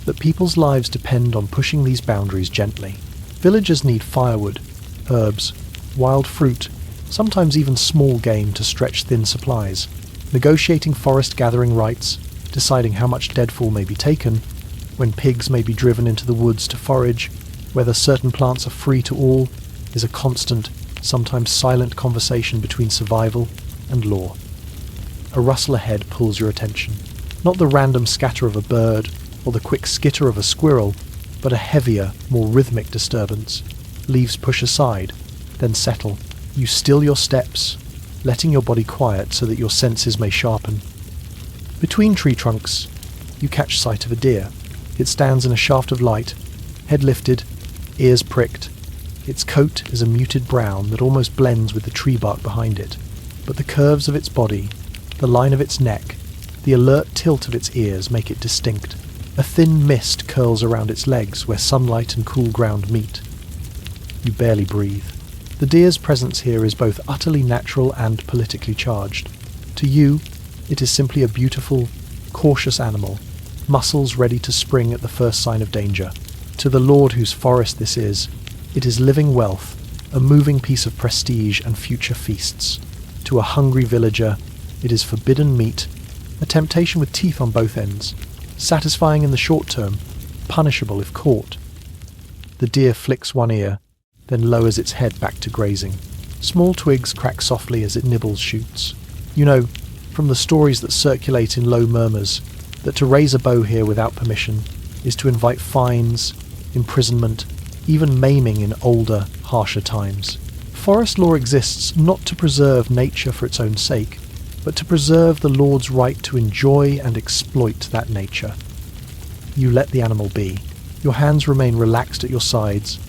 [SPEAKER 1] that people's lives depend on pushing these boundaries gently. Villagers need firewood, herbs, wild fruit, sometimes even small game to stretch thin supplies. Negotiating forest gathering rights, deciding how much deadfall may be taken, when pigs may be driven into the woods to forage, whether certain plants are free to all, is a constant, sometimes silent conversation between survival and law. A rustle ahead pulls your attention. Not the random scatter of a bird or the quick skitter of a squirrel, but a heavier, more rhythmic disturbance. Leaves push aside, then settle. You still your steps, letting your body quiet so that your senses may sharpen. Between tree trunks, you catch sight of a deer. It stands in a shaft of light, head lifted, ears pricked. Its coat is a muted brown that almost blends with the tree bark behind it, but the curves of its body, the line of its neck, the alert tilt of its ears make it distinct. A thin mist curls around its legs where sunlight and cool ground meet. You barely breathe. The deer's presence here is both utterly natural and politically charged. To you, it is simply a beautiful, cautious animal, muscles ready to spring at the first sign of danger. To the lord whose forest this is, it is living wealth, a moving piece of prestige and future feasts. To a hungry villager, it is forbidden meat, a temptation with teeth on both ends, satisfying in the short term, punishable if caught. The deer flicks one ear, then lowers its head back to grazing. Small twigs crack softly as it nibbles shoots. You know, from the stories that circulate in low murmurs, that to raise a bow here without permission is to invite fines, imprisonment, even maiming in older, harsher times. Forest law exists not to preserve nature for its own sake, but to preserve the Lord's right to enjoy and exploit that nature. You let the animal be. Your hands remain relaxed at your sides,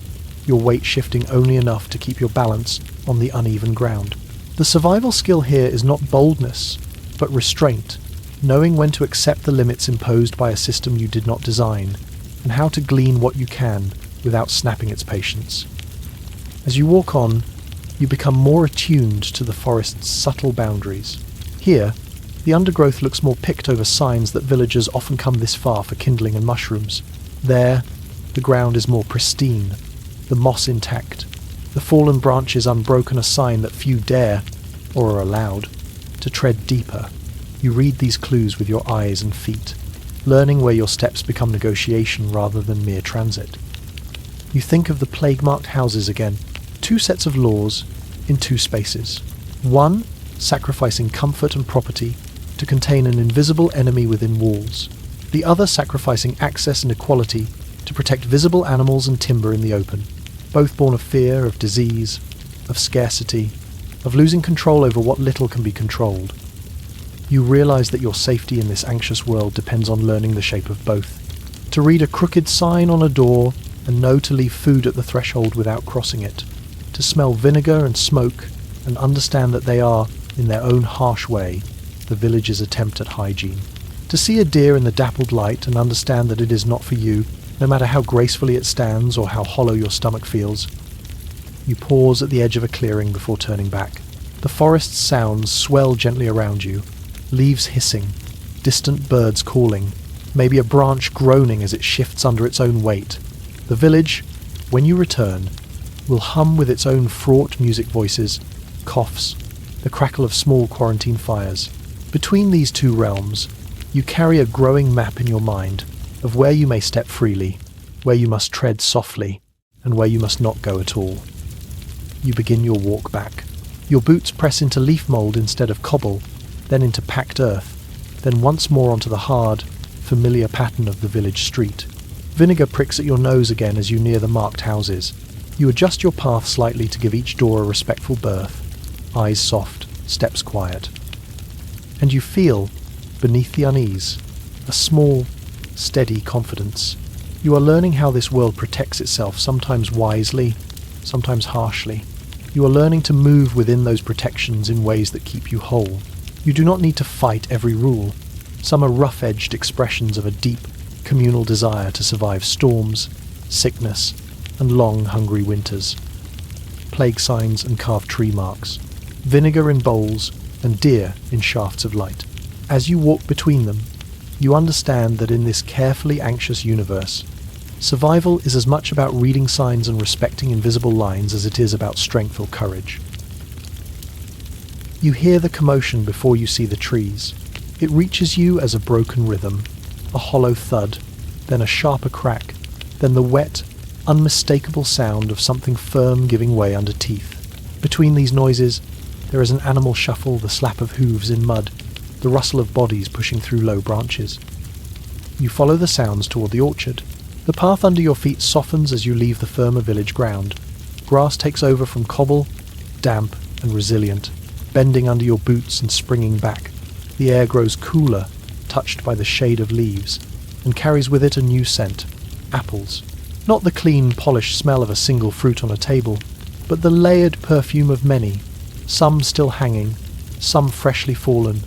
[SPEAKER 1] your weight shifting only enough to keep your balance on the uneven ground. The survival skill here is not boldness, but restraint, knowing when to accept the limits imposed by a system you did not design, and how to glean what you can without snapping its patience. As you walk on, you become more attuned to the forest's subtle boundaries. Here, the undergrowth looks more picked over signs that villagers often come this far for kindling and mushrooms. There, the ground is more pristine, the moss intact, the fallen branches unbroken, a sign that few dare, or are allowed, to tread deeper. You read these clues with your eyes and feet, learning where your steps become negotiation rather than mere transit. You think of the plague-marked houses again. 2 sets of laws in 2 spaces. One, sacrificing comfort and property to contain an invisible enemy within walls. The other sacrificing access and equality to protect visible animals and timber in the open. Both born of fear, of disease, of scarcity, of losing control over what little can be controlled. You realize that your safety in this anxious world depends on learning the shape of both. To read a crooked sign on a door and know to leave food at the threshold without crossing it. To smell vinegar and smoke and understand that they are, in their own harsh way, the village's attempt at hygiene. To see a deer in the dappled light and understand that it is not for you, no matter how gracefully it stands or how hollow your stomach feels. You pause at the edge of a clearing before turning back. The forest's sounds swell gently around you, leaves hissing, distant birds calling, maybe a branch groaning as it shifts under its own weight. The village, when you return, will hum with its own fraught music voices, coughs, the crackle of small quarantine fires. Between these 2 realms, you carry a growing map in your mind of where you may step freely, where you must tread softly, and where you must not go at all. You begin your walk back. Your boots press into leaf mould instead of cobble, then into packed earth, then once more onto the hard, familiar pattern of the village street. Vinegar pricks at your nose again as you near the marked houses. You adjust your path slightly to give each door a respectful berth, eyes soft, steps quiet. And you feel, beneath the unease, a small, steady confidence. You are learning how this world protects itself, sometimes wisely, sometimes harshly. You are learning to move within those protections in ways that keep you whole. You do not need to fight every rule. Some are rough-edged expressions of a deep, communal desire to survive storms, sickness, and long, hungry winters. Plague signs and carved tree marks, vinegar in bowls, and deer in shafts of light. As you walk between them, you understand that in this carefully anxious universe, survival is as much about reading signs and respecting invisible lines as it is about strength or courage. You hear the commotion before you see the trees. It reaches you as a broken rhythm, a hollow thud, then a sharper crack, then the wet, unmistakable sound of something firm giving way under teeth. Between these noises, there is an animal shuffle, the slap of hooves in mud, the rustle of bodies pushing through low branches. You follow the sounds toward the orchard. The path under your feet softens as you leave the firmer village ground. Grass takes over from cobble, damp and resilient, bending under your boots and springing back. The air grows cooler, touched by the shade of leaves, and carries with it a new scent, apples. Not the clean, polished smell of a single fruit on a table, but the layered perfume of many, some still hanging, some freshly fallen,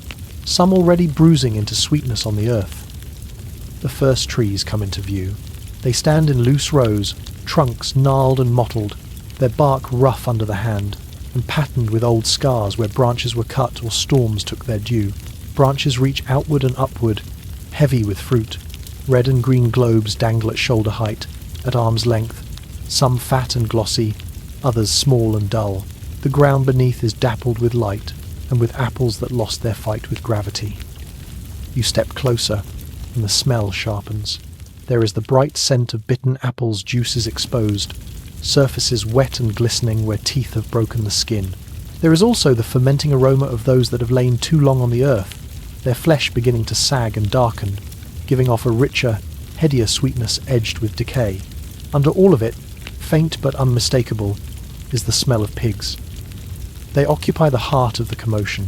[SPEAKER 1] some already bruising into sweetness on the earth. The first trees come into view. They stand in loose rows, trunks gnarled and mottled, their bark rough under the hand, and patterned with old scars where branches were cut or storms took their due. Branches reach outward and upward, heavy with fruit. Red and green globes dangle at shoulder height, at arm's length, some fat and glossy, others small and dull. The ground beneath is dappled with light, and with apples that lost their fight with gravity. You step closer, and the smell sharpens. There is the bright scent of bitten apples' juices exposed, surfaces wet and glistening where teeth have broken the skin. There is also the fermenting aroma of those that have lain too long on the earth, their flesh beginning to sag and darken, giving off a richer, headier sweetness edged with decay. Under all of it, faint but unmistakable, is the smell of pigs. They occupy the heart of the commotion.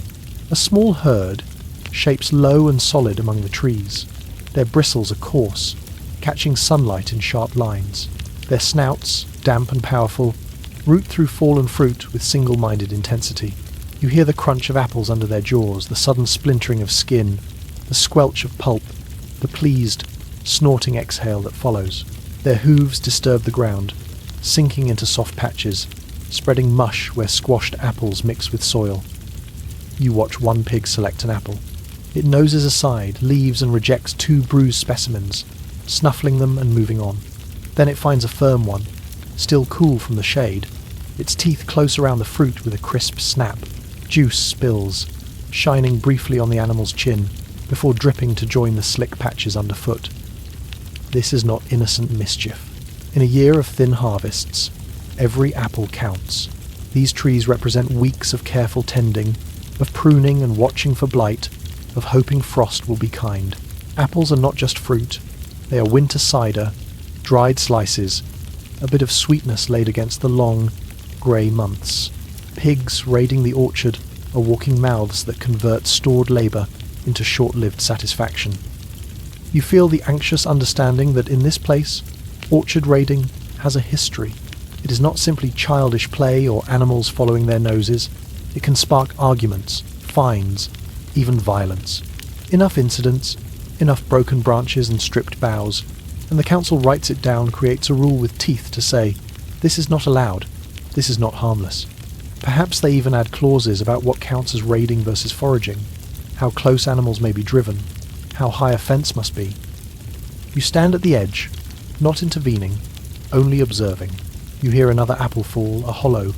[SPEAKER 1] A small herd, shapes low and solid among the trees. Their bristles are coarse, catching sunlight in sharp lines. Their snouts, damp and powerful, root through fallen fruit with single-minded intensity. You hear the crunch of apples under their jaws, the sudden splintering of skin, the squelch of pulp, the pleased, snorting exhale that follows. Their hooves disturb the ground, sinking into soft patches, spreading mush where squashed apples mix with soil. You watch one pig select an apple. It noses aside, leaves and rejects 2 bruised specimens, snuffling them and moving on. Then it finds a firm one, still cool from the shade, its teeth close around the fruit with a crisp snap. Juice spills, shining briefly on the animal's chin, before dripping to join the slick patches underfoot. This is not innocent mischief. In a year of thin harvests, every apple counts. These trees represent weeks of careful tending, of pruning and watching for blight, of hoping frost will be kind. Apples are not just fruit, they are winter cider, dried slices, a bit of sweetness laid against the long, grey months. Pigs raiding the orchard are walking mouths that convert stored labour into short-lived satisfaction. You feel the anxious understanding that in this place, orchard raiding has a history. It is not simply childish play or animals following their noses. It can spark arguments, fines, even violence. Enough incidents, enough broken branches and stripped boughs, and the council writes it down, creates a rule with teeth to say, this is not allowed, this is not harmless. Perhaps they even add clauses about what counts as raiding versus foraging, how close animals may be driven, how high a fence must be. You stand at the edge, not intervening, only observing. You hear another apple fall, a hollow,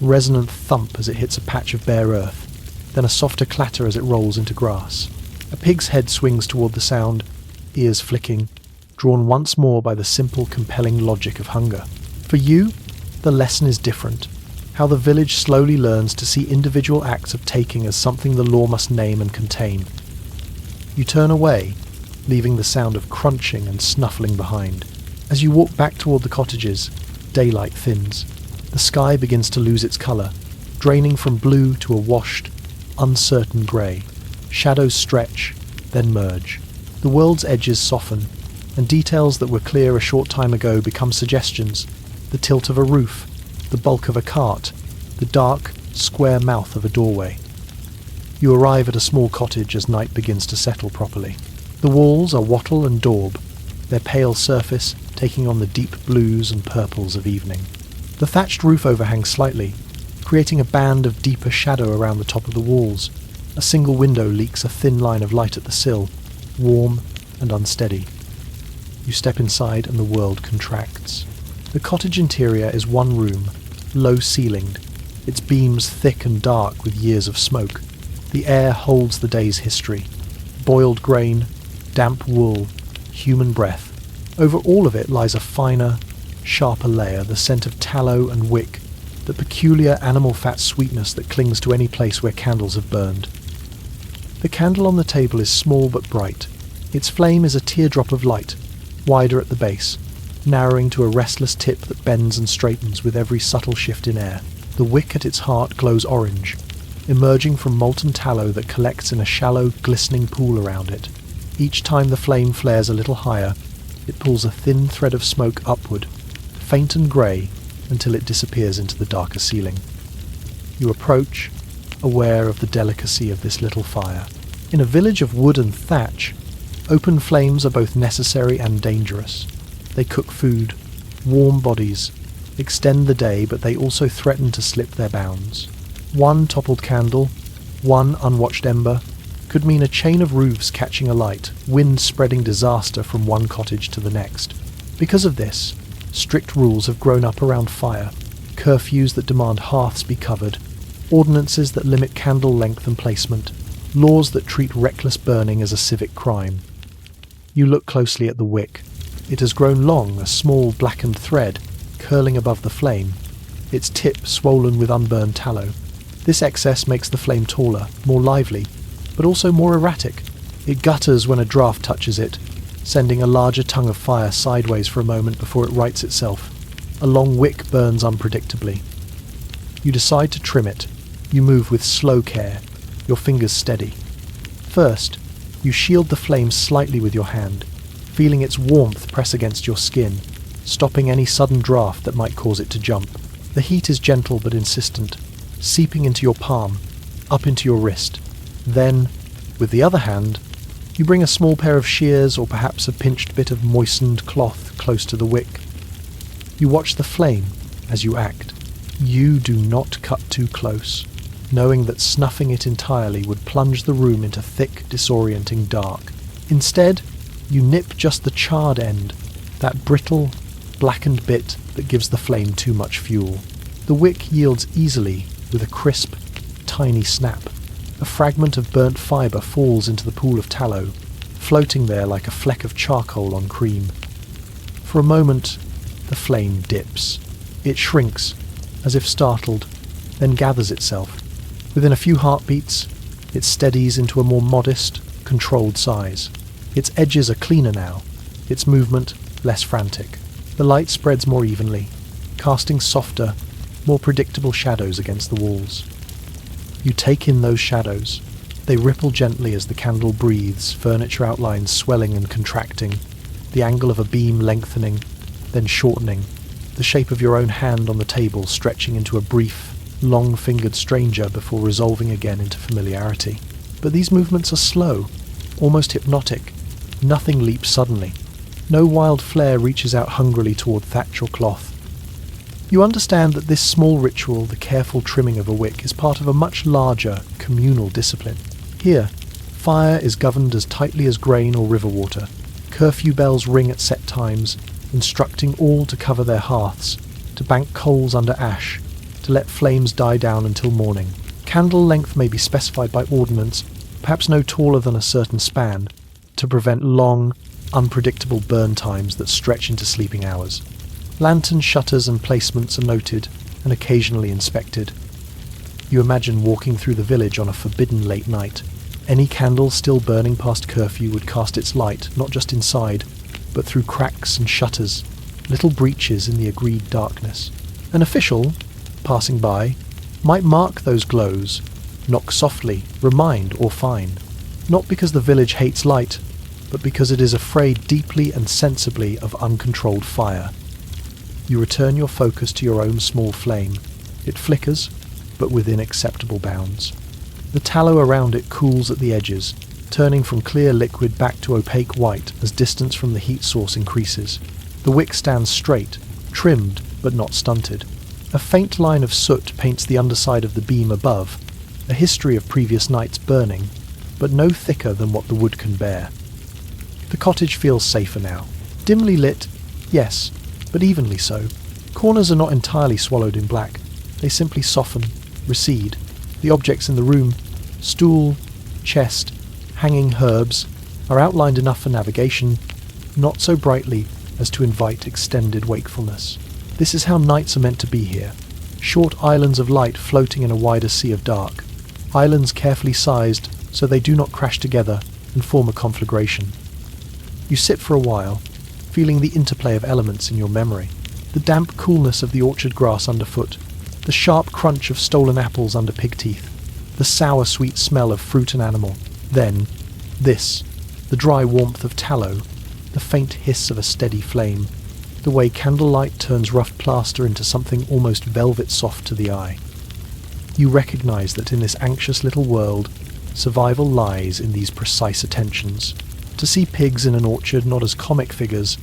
[SPEAKER 1] resonant thump as it hits a patch of bare earth, then a softer clatter as it rolls into grass. A pig's head swings toward the sound, ears flicking, drawn once more by the simple, compelling logic of hunger. For you, the lesson is different. How the village slowly learns to see individual acts of taking as something the law must name and contain. You turn away, leaving the sound of crunching and snuffling behind. As you walk back toward the cottages, daylight thins. The sky begins to lose its colour, draining from blue to a washed, uncertain grey. Shadows stretch, then merge. The world's edges soften, and details that were clear a short time ago become suggestions. The tilt of a roof, the bulk of a cart, the dark, square mouth of a doorway. You arrive at a small cottage as night begins to settle properly. The walls are wattle and daub, their pale surface taking on the deep blues and purples of evening. The thatched roof overhangs slightly, creating a band of deeper shadow around the top of the walls. A single window leaks a thin line of light at the sill, warm and unsteady. You step inside and the world contracts. The cottage interior is one room, low-ceilinged, its beams thick and dark with years of smoke. The air holds the day's history. Boiled grain, damp wool, human breath. Over all of it lies a finer, sharper layer, the scent of tallow and wick, the peculiar animal fat sweetness that clings to any place where candles have burned. The candle on the table is small but bright. Its flame is a teardrop of light, wider at the base, narrowing to a restless tip that bends and straightens with every subtle shift in air. The wick at its heart glows orange, emerging from molten tallow that collects in a shallow, glistening pool around it. Each time the flame flares a little higher, it pulls a thin thread of smoke upward, faint and grey, until it disappears into the darker ceiling. You approach, aware of the delicacy of this little fire. In a village of wood and thatch, open flames are both necessary and dangerous. They cook food, warm bodies, extend the day, but they also threaten to slip their bounds. One toppled candle, one unwatched ember, could mean a chain of roofs catching alight, wind spreading disaster from one cottage to the next. Because of this, strict rules have grown up around fire, curfews that demand hearths be covered, ordinances that limit candle length and placement, laws that treat reckless burning as a civic crime. You look closely at the wick. It has grown long, a small blackened thread, curling above the flame, its tip swollen with unburned tallow. This excess makes the flame taller, more lively, but also more erratic. It gutters when a draught touches it, sending a larger tongue of fire sideways for a moment before it rights itself. A long wick burns unpredictably. You decide to trim it. You move with slow care, your fingers steady. First, you shield the flame slightly with your hand, feeling its warmth press against your skin, stopping any sudden draft that might cause it to jump. The heat is gentle but insistent, seeping into your palm, up into your wrist. Then, with the other hand, you bring a small pair of shears or perhaps a pinched bit of moistened cloth close to the wick. You watch the flame as you act. You do not cut too close, knowing that snuffing it entirely would plunge the room into thick, disorienting dark. Instead, you nip just the charred end, that brittle, blackened bit that gives the flame too much fuel. The wick yields easily with a crisp, tiny snap. A fragment of burnt fibre falls into the pool of tallow, floating there like a fleck of charcoal on cream. For a moment, The flame dips. It shrinks, as if startled, then gathers itself. Within a few heartbeats, it steadies into a more modest, controlled size. Its edges are cleaner now, its movement less frantic. The light spreads more evenly, casting softer, more predictable shadows against the walls. You take in those shadows. They ripple gently as the candle breathes, furniture outlines swelling and contracting, the angle of a beam lengthening, then shortening, the shape of your own hand on the table stretching into a brief, long-fingered stranger before resolving again into familiarity. But these movements are slow, almost hypnotic. Nothing leaps suddenly. No wild flare reaches out hungrily toward thatch or cloth. You understand that this small ritual, the careful trimming of a wick, is part of a much larger, communal discipline. Here, fire is governed as tightly as grain or river water. Curfew bells ring at set times, instructing all to cover their hearths, to bank coals under ash, to let flames die down until morning. Candle length may be specified by ordinance, perhaps no taller than a certain span, to prevent long, unpredictable burn times that stretch into sleeping hours. Lantern shutters and placements are noted and occasionally inspected. You imagine walking through the village on a forbidden late night. Any candle still burning past curfew would cast its light not just inside, but through cracks and shutters, little breaches in the agreed darkness. An official, passing by, might mark those glows, knock softly, remind or fine, not because the village hates light, but because it is afraid deeply and sensibly of uncontrolled fire. You return your focus to your own small flame. It flickers, but within acceptable bounds. The tallow around it cools at the edges, turning from clear liquid back to opaque white as distance from the heat source increases. The wick stands straight, trimmed but not stunted. A faint line of soot paints the underside of the beam above, a history of previous nights burning, but no thicker than what the wood can bear. The cottage feels safer now. Dimly lit, yes, but evenly so. Corners are not entirely swallowed in black. They simply soften, recede. The objects in the room, stool, chest, hanging herbs, are outlined enough for navigation, not so brightly as to invite extended wakefulness. This is how nights are meant to be here. Short islands of light floating in a wider sea of dark. Islands carefully sized so they do not crash together and form a conflagration. You sit for a while, feeling the interplay of elements in your memory. The damp coolness of the orchard grass underfoot, the sharp crunch of stolen apples under pig teeth, the sour sweet smell of fruit and animal. Then, this, the dry warmth of tallow, the faint hiss of a steady flame, the way candlelight turns rough plaster into something almost velvet soft to the eye. You recognize that in this anxious little world, survival lies in these precise attentions. To see pigs in an orchard not as comic figures,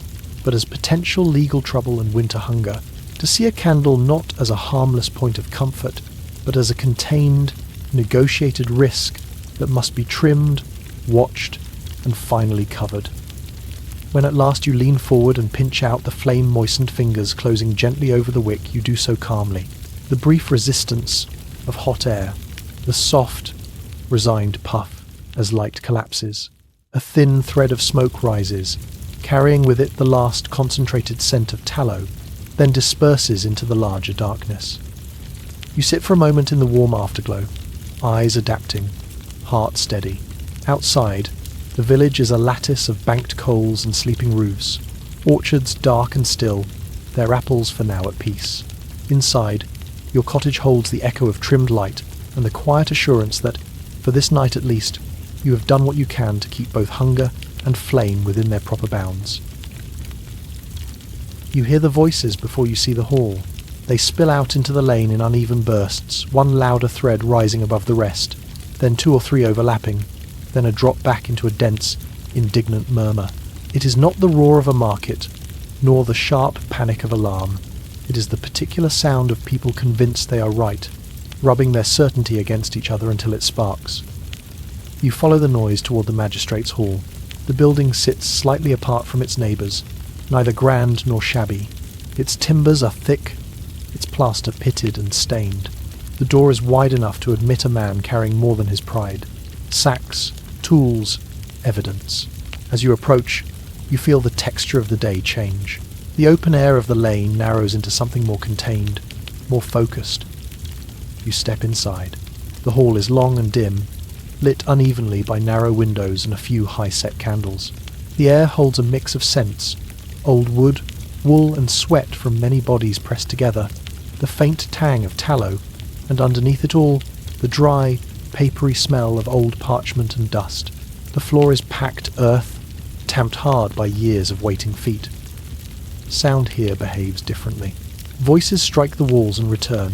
[SPEAKER 1] but as potential legal trouble and winter hunger. To see a candle not as a harmless point of comfort, but as a contained, negotiated risk that must be trimmed, watched, and finally covered. When at last you lean forward and pinch out the flame-moistened fingers closing gently over the wick, you do so calmly. The brief resistance of hot air, the soft, resigned puff as light collapses. A thin thread of smoke rises, carrying with it the last concentrated scent of tallow, then disperses into the larger darkness. You sit for a moment in the warm afterglow, eyes adapting, heart steady. Outside, the village is a lattice of banked coals and sleeping roofs, orchards dark and still, their apples for now at peace. Inside, your cottage holds the echo of trimmed light and the quiet assurance that, for this night at least, you have done what you can to keep both hunger and flame within their proper bounds. You hear the voices before you see the hall. They spill out into the lane in uneven bursts, one louder thread rising above the rest, then two or three overlapping, then a drop back into a dense, indignant murmur. It is not the roar of a market, nor the sharp panic of alarm. It is the particular sound of people convinced they are right, rubbing their certainty against each other until it sparks. You follow the noise toward the magistrate's hall. The building sits slightly apart from its neighbours, neither grand nor shabby. Its timbers are thick, its plaster pitted and stained. The door is wide enough to admit a man carrying more than his pride. Sacks, tools, evidence. As you approach, you feel the texture of the day change. The open air of the lane narrows into something more contained, more focused. You step inside. The hall is long and dim, lit unevenly by narrow windows and a few high-set candles. The air holds a mix of scents: old wood, wool and sweat from many bodies pressed together, the faint tang of tallow, and underneath it all, the dry, papery smell of old parchment and dust. The floor is packed earth, tamped hard by years of waiting feet. Sound here behaves differently. Voices strike the walls and return,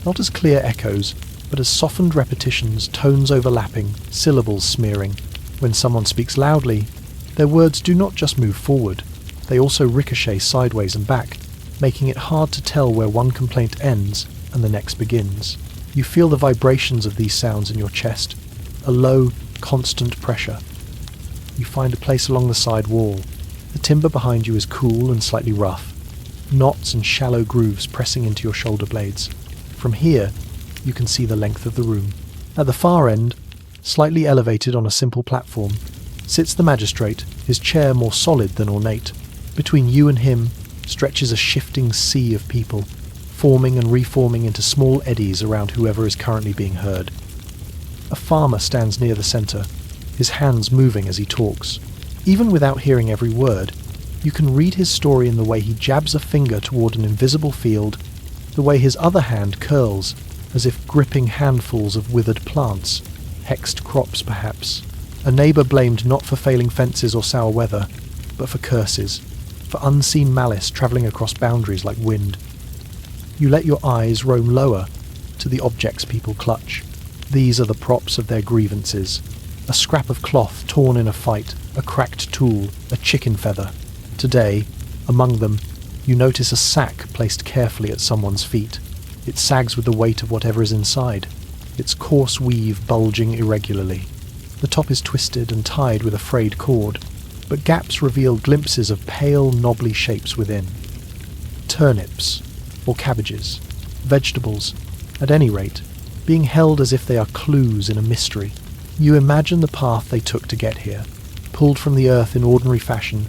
[SPEAKER 1] not as clear echoes, but as softened repetitions, tones overlapping, syllables smearing. When someone speaks loudly, their words do not just move forward, they also ricochet sideways and back, making it hard to tell where one complaint ends and the next begins. You feel the vibrations of these sounds in your chest, a low, constant pressure. You find a place along the side wall. The timber behind you is cool and slightly rough, knots and shallow grooves pressing into your shoulder blades. From here, you can see the length of the room. At the far end, slightly elevated on a simple platform, sits the magistrate, his chair more solid than ornate. Between you and him stretches a shifting sea of people, forming and reforming into small eddies around whoever is currently being heard. A farmer stands near the centre, his hands moving as he talks. Even without hearing every word, you can read his story in the way he jabs a finger toward an invisible field, the way his other hand curls, as if gripping handfuls of withered plants, hexed crops perhaps. A neighbour blamed not for failing fences or sour weather, but for curses, for unseen malice travelling across boundaries like wind. You let your eyes roam lower to the objects people clutch. These are the props of their grievances. A scrap of cloth torn in a fight, a cracked tool, a chicken feather. Today, among them, you notice a sack placed carefully at someone's feet. It sags with the weight of whatever is inside, its coarse weave bulging irregularly. The top is twisted and tied with a frayed cord, but gaps reveal glimpses of pale, knobbly shapes within. Turnips, or cabbages, vegetables, at any rate, being held as if they are clues in a mystery. You imagine the path they took to get here, pulled from the earth in ordinary fashion,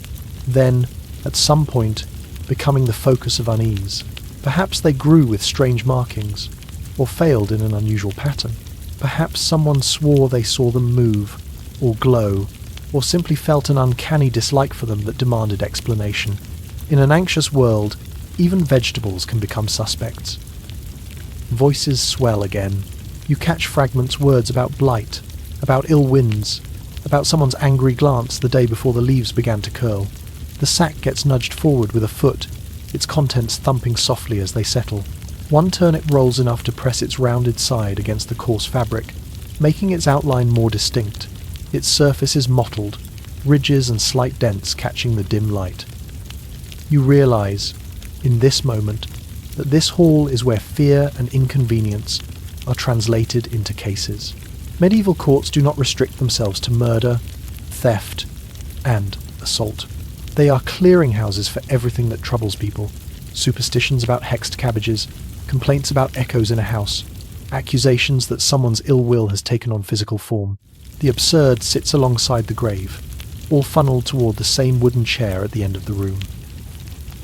[SPEAKER 1] then, at some point, becoming the focus of unease. Perhaps they grew with strange markings, or failed in an unusual pattern. Perhaps someone swore they saw them move, or glow, or simply felt an uncanny dislike for them that demanded explanation. In an anxious world, even vegetables can become suspects. Voices swell again. You catch fragments words about blight, about ill winds, about someone's angry glance the day before the leaves began to curl. The sack gets nudged forward with a foot, its contents thumping softly as they settle. One turnip rolls enough to press its rounded side against the coarse fabric, making its outline more distinct. Its surface is mottled, ridges and slight dents catching the dim light. You realize, in this moment, that this hall is where fear and inconvenience are translated into cases. Medieval courts do not restrict themselves to murder, theft, and assault. They are clearinghouses for everything that troubles people. Superstitions about hexed cabbages, complaints about echoes in a house, accusations that someone's ill will has taken on physical form. The absurd sits alongside the grave, all funneled toward the same wooden chair at the end of the room.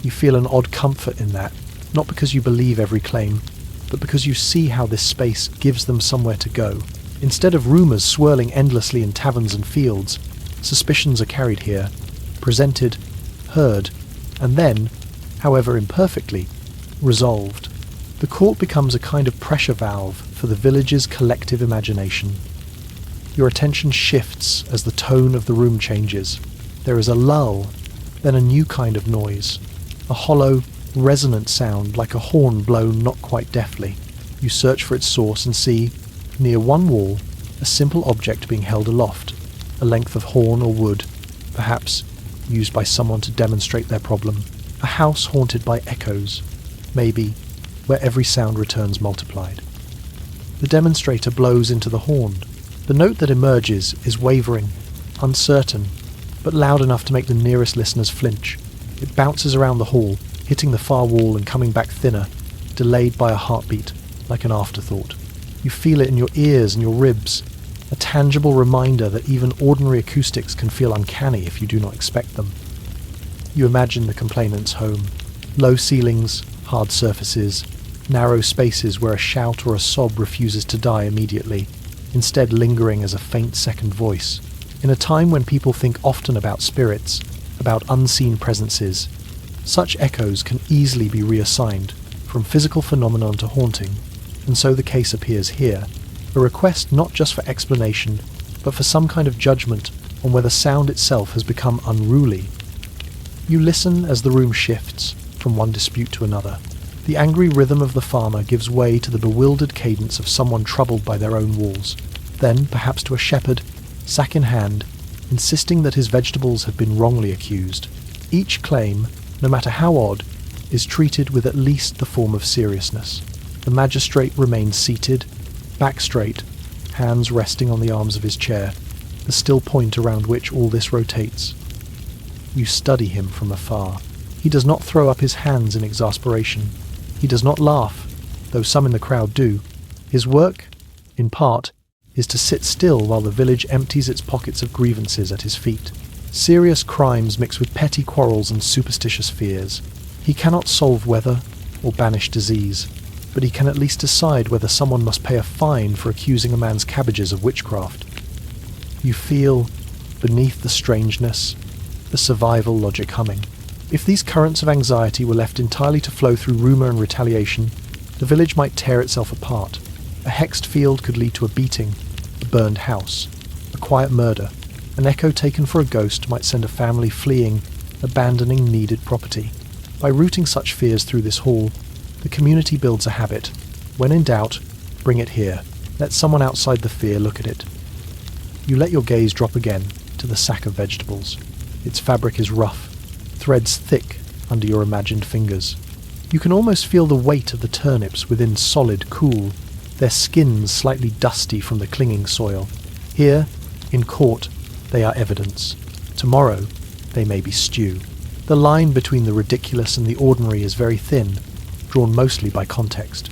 [SPEAKER 1] You feel an odd comfort in that, not because you believe every claim, but because you see how this space gives them somewhere to go. Instead of rumours swirling endlessly in taverns and fields, suspicions are carried here, presented, heard, and then, however imperfectly, resolved. The court becomes a kind of pressure valve for the village's collective imagination. Your attention shifts as the tone of the room changes. There is a lull, then a new kind of noise, a hollow, resonant sound like a horn blown not quite deftly. You search for its source and see, near one wall, a simple object being held aloft, a length of horn or wood, perhaps used by someone to demonstrate their problem. A house haunted by echoes, maybe, where every sound returns multiplied. The demonstrator blows into the horn. The note that emerges is wavering, uncertain, but loud enough to make the nearest listeners flinch. It bounces around the hall, hitting the far wall and coming back thinner, delayed by a heartbeat, like an afterthought. You feel it in your ears and your ribs, a tangible reminder that even ordinary acoustics can feel uncanny if you do not expect them. You imagine the complainant's home. Low ceilings, hard surfaces, narrow spaces where a shout or a sob refuses to die immediately, instead lingering as a faint second voice. In a time when people think often about spirits, about unseen presences, such echoes can easily be reassigned from physical phenomenon to haunting, and so the case appears here, a request not just for explanation, but for some kind of judgment on whether sound itself has become unruly. You listen as the room shifts from one dispute to another. The angry rhythm of the farmer gives way to the bewildered cadence of someone troubled by their own walls, then perhaps to a shepherd, sack in hand, insisting that his vegetables have been wrongly accused. Each claim, no matter how odd, is treated with at least the form of seriousness. The magistrate remains seated, back straight, hands resting on the arms of his chair, the still point around which all this rotates. You study him from afar. He does not throw up his hands in exasperation. He does not laugh, though some in the crowd do. His work, in part, is to sit still while the village empties its pockets of grievances at his feet. Serious crimes mix with petty quarrels and superstitious fears. He cannot solve weather or banish disease, but he can at least decide whether someone must pay a fine for accusing a man's cabbages of witchcraft. You feel, beneath the strangeness, the survival logic humming. If these currents of anxiety were left entirely to flow through rumour and retaliation, the village might tear itself apart. A hexed field could lead to a beating, a burned house, a quiet murder. An echo taken for a ghost might send a family fleeing, abandoning needed property. By routing such fears through this hall, the community builds a habit. When in doubt, bring it here. Let someone outside the fear look at it. You let your gaze drop again to the sack of vegetables. Its fabric is rough, threads thick under your imagined fingers. You can almost feel the weight of the turnips within solid, cool, their skins slightly dusty from the clinging soil. Here, in court, they are evidence. Tomorrow, they may be stew. The line between the ridiculous and the ordinary is very thin, drawn mostly by context.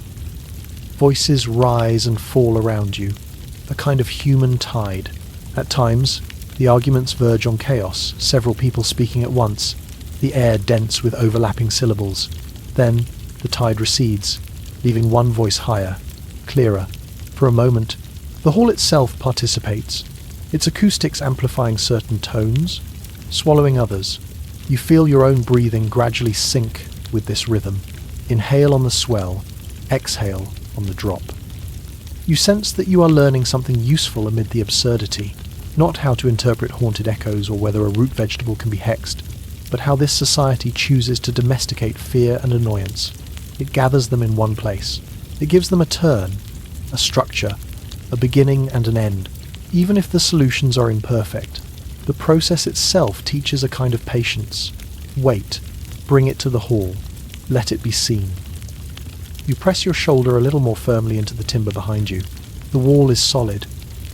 [SPEAKER 1] Voices rise and fall around you, a kind of human tide. At times, the arguments verge on chaos, several people speaking at once, the air dense with overlapping syllables. Then, the tide recedes, leaving one voice higher, clearer. For a moment, the hall itself participates, its acoustics amplifying certain tones, swallowing others. You feel your own breathing gradually sink with this rhythm. Inhale on the swell, exhale on the drop. You sense that you are learning something useful amid the absurdity, not how to interpret haunted echoes or whether a root vegetable can be hexed, but how this society chooses to domesticate fear and annoyance. It gathers them in one place. It gives them a turn, a structure, a beginning and an end. Even if the solutions are imperfect, the process itself teaches a kind of patience. Wait, bring it to the hall, let it be seen. You press your shoulder a little more firmly into the timber behind you. The wall is solid,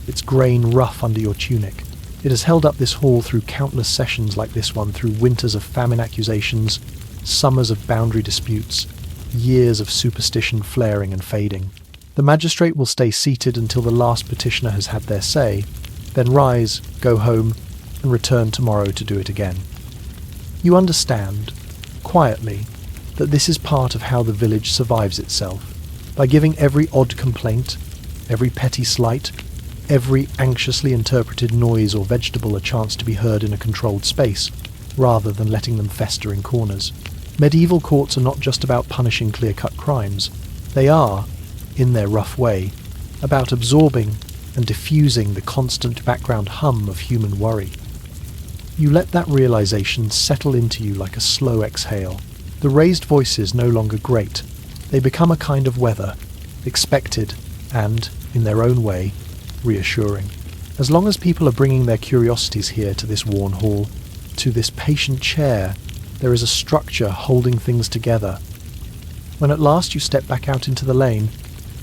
[SPEAKER 1] its grain rough under your tunic. It has held up this hall through countless sessions like this one, through winters of famine accusations, summers of boundary disputes, years of superstition flaring and fading. The magistrate will stay seated until the last petitioner has had their say, then rise, go home, and return tomorrow to do it again. You understand, quietly, that this is part of how the village survives itself, by giving every odd complaint, every petty slight, every anxiously interpreted noise or vegetable a chance to be heard in a controlled space, rather than letting them fester in corners. Medieval courts are not just about punishing clear-cut crimes. They are, in their rough way, about absorbing and diffusing the constant background hum of human worry. You let that realization settle into you like a slow exhale. The raised voices no longer grate. They become a kind of weather, expected and, in their own way, reassuring. As long as people are bringing their curiosities here to this worn hall, to this patient chair, there is a structure holding things together. When at last you step back out into the lane,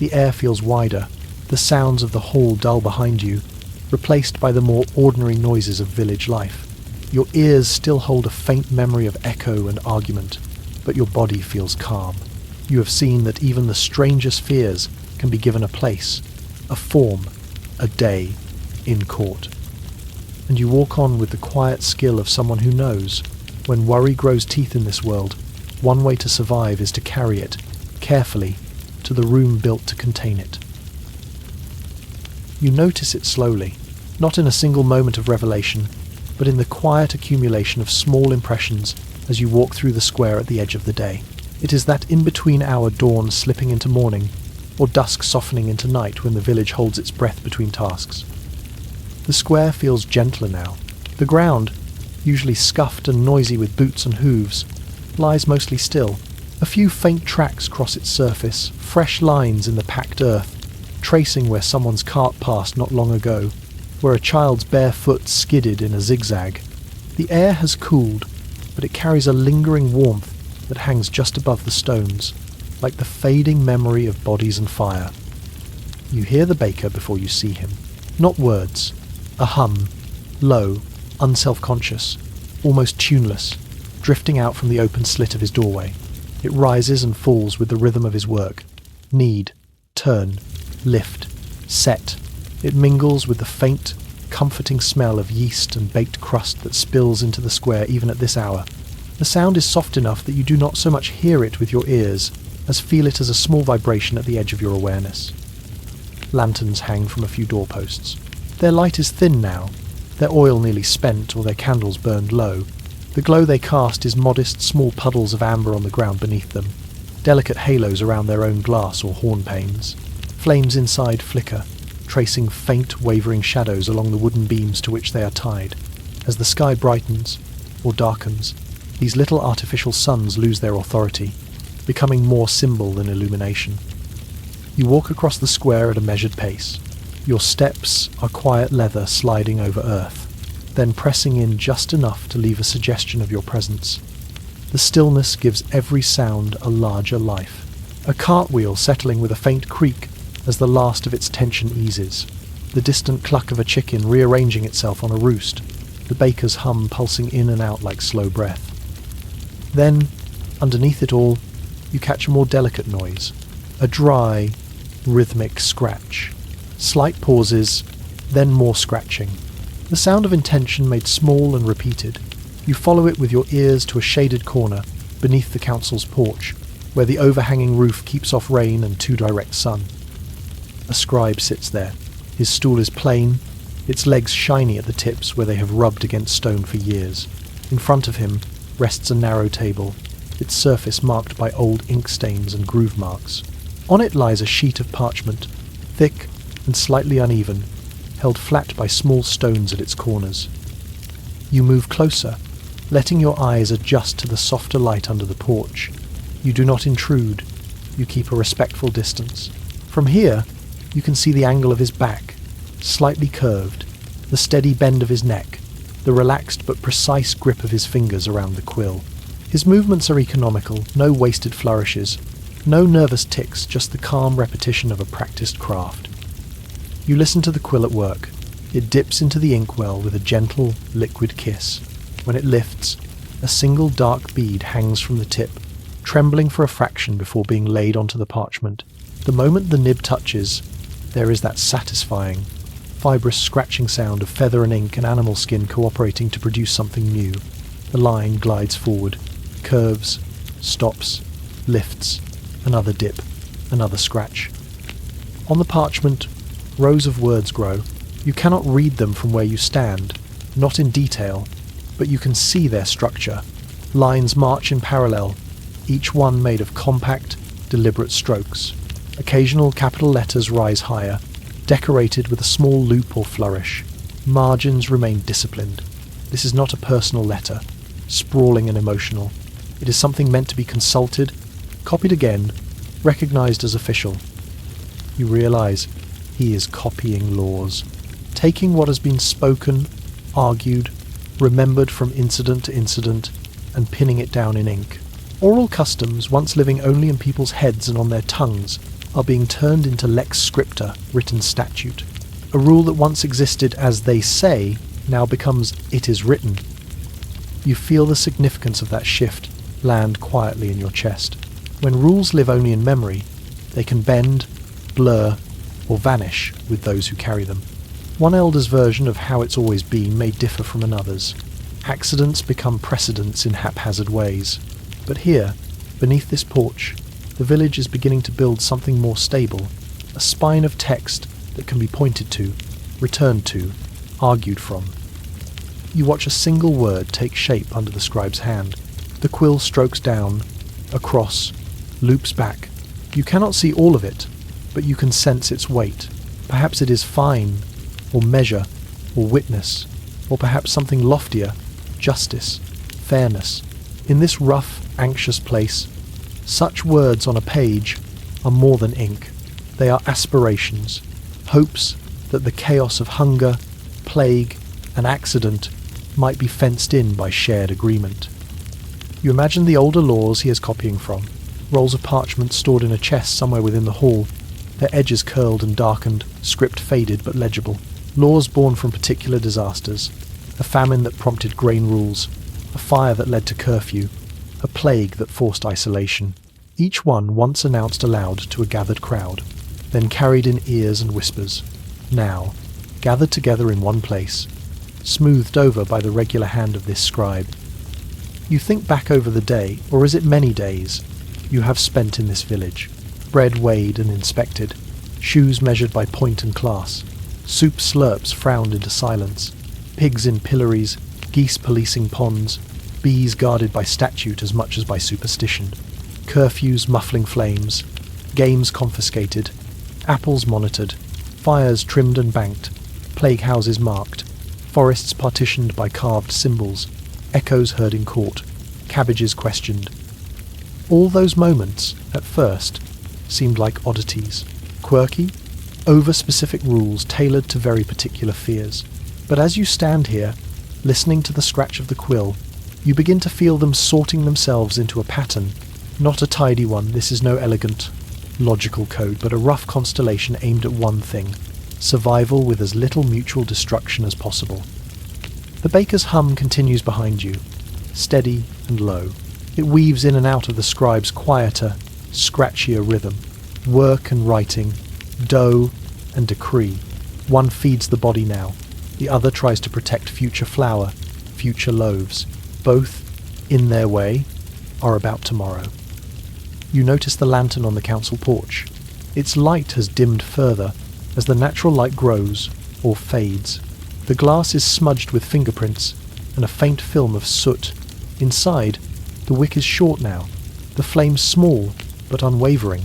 [SPEAKER 1] the air feels wider, the sounds of the hall dull behind you, replaced by the more ordinary noises of village life. Your ears still hold a faint memory of echo and argument, but your body feels calm. You have seen that even the strangest fears can be given a place, a form, a day, in court. And you walk on with the quiet skill of someone who knows, When worry grows teeth in this world, one way to survive is to carry it, carefully, to the room built to contain it. You notice it slowly, not in a single moment of revelation, but in the quiet accumulation of small impressions as you walk through the square at the edge of the day. It is that in-between hour dawn slipping into morning, or dusk softening into night when the village holds its breath between tasks. The square feels gentler now. The ground, usually scuffed and noisy with boots and hooves, lies mostly still. A few faint tracks cross its surface, fresh lines in the packed earth, tracing where someone's cart passed not long ago, where a child's bare foot skidded in a zigzag. The air has cooled, but it carries a lingering warmth that hangs just above the stones, like the fading memory of bodies and fire. You hear the baker before you see him. Not words, a hum, low, unself-conscious, almost tuneless, drifting out from the open slit of his doorway. It rises and falls with the rhythm of his work. Knead, turn, lift, set. It mingles with the faint, comforting smell of yeast and baked crust that spills into the square even at this hour. The sound is soft enough that you do not so much hear it with your ears as feel it as a small vibration at the edge of your awareness. Lanterns hang from a few doorposts. Their light is thin now, their oil nearly spent or their candles burned low. The glow they cast is modest small puddles of amber on the ground beneath them, delicate halos around their own glass or horn panes. Flames inside flicker, tracing faint wavering shadows along the wooden beams to which they are tied. As the sky brightens, or darkens, these little artificial suns lose their authority, becoming more symbol than illumination. You walk across the square at a measured pace. Your steps are quiet leather sliding over earth, then pressing in just enough to leave a suggestion of your presence. The stillness gives every sound a larger life. A cartwheel settling with a faint creak as the last of its tension eases. The distant cluck of a chicken rearranging itself on a roost, the baker's hum pulsing in and out like slow breath. Then, underneath it all, you catch a more delicate noise, a dry, rhythmic scratch. Slight pauses, then more scratching. The sound of intention made small and repeated. You follow it with your ears to a shaded corner beneath the council's porch, where the overhanging roof keeps off rain and too direct sun. A scribe sits there. His stool is plain, its legs shiny at the tips where they have rubbed against stone for years. In front of him rests a narrow table, its surface marked by old ink stains and groove marks. On it lies a sheet of parchment, thick and slightly uneven, held flat by small stones at its corners. You move closer, letting your eyes adjust to the softer light under the porch. You do not intrude, you keep a respectful distance. From here, you can see the angle of his back, slightly curved, the steady bend of his neck, the relaxed but precise grip of his fingers around the quill. His movements are economical, no wasted flourishes, no nervous tics, just the calm repetition of a practiced craft. You listen to the quill at work. It dips into the inkwell with a gentle, liquid kiss. When it lifts, a single dark bead hangs from the tip, trembling for a fraction before being laid onto the parchment. The moment the nib touches, there is that satisfying, fibrous scratching sound of feather and ink and animal skin cooperating to produce something new. The line glides forward, curves, stops, lifts, another dip, another scratch. On the parchment, rows of words grow. You cannot read them from where you stand, not in detail, but you can see their structure. Lines march in parallel, each one made of compact, deliberate strokes. Occasional capital letters rise higher, decorated with a small loop or flourish. Margins remain disciplined. This is not a personal letter, sprawling and emotional. It is something meant to be consulted, copied again, recognized as official. You realize he is copying laws, taking what has been spoken, argued, remembered from incident to incident, and pinning it down in ink. Oral customs, once living only in people's heads and on their tongues, are being turned into lex scripta, written statute. A rule that once existed as they say now becomes it is written. You feel the significance of that shift land quietly in your chest. When rules live only in memory, they can bend, blur, or vanish with those who carry them. One elder's version of how it's always been may differ from another's. Accidents become precedents in haphazard ways. But here, beneath this porch, the village is beginning to build something more stable, a spine of text that can be pointed to, returned to, argued from. You watch a single word take shape under the scribe's hand. The quill strokes down, across, loops back. You cannot see all of it, but you can sense its weight. Perhaps it is fine, or measure, or witness, or perhaps something loftier, justice, fairness. In this rough, anxious place, such words on a page are more than ink. They are aspirations, hopes that the chaos of hunger, plague, and accident might be fenced in by shared agreement. You imagine the older laws he is copying from, rolls of parchment stored in a chest somewhere within the hall, their edges curled and darkened, script faded but legible. Laws born from particular disasters, a famine that prompted grain rules, a fire that led to curfew, a plague that forced isolation. Each one once announced aloud to a gathered crowd, then carried in ears and whispers. Now, gathered together in one place, smoothed over by the regular hand of this scribe. You think back over the day, or is it many days, you have spent in this village. Bread weighed and inspected, shoes measured by point and class, soup slurps frowned into silence, pigs in pillories, geese policing ponds, bees guarded by statute as much as by superstition, curfews muffling flames, games confiscated, apples monitored, fires trimmed and banked, plague houses marked, forests partitioned by carved symbols, echoes heard in court, cabbages questioned. All those moments, at first, seemed like oddities, quirky, over-specific rules tailored to very particular fears. But as you stand here, listening to the scratch of the quill, you begin to feel them sorting themselves into a pattern. Not a tidy one, this is no elegant, logical code, but a rough constellation aimed at one thing: survival with as little mutual destruction as possible. The baker's hum continues behind you, steady and low. It weaves in and out of the scribe's quieter, scratchier rhythm. Work and writing, dough and decree. One feeds the body now, the other tries to protect future flour, future loaves. Both, in their way, are about tomorrow. You notice the lantern on the council porch. Its light has dimmed further as the natural light grows or fades. The glass is smudged with fingerprints and a faint film of soot. Inside, the wick is short now, the flame small but unwavering.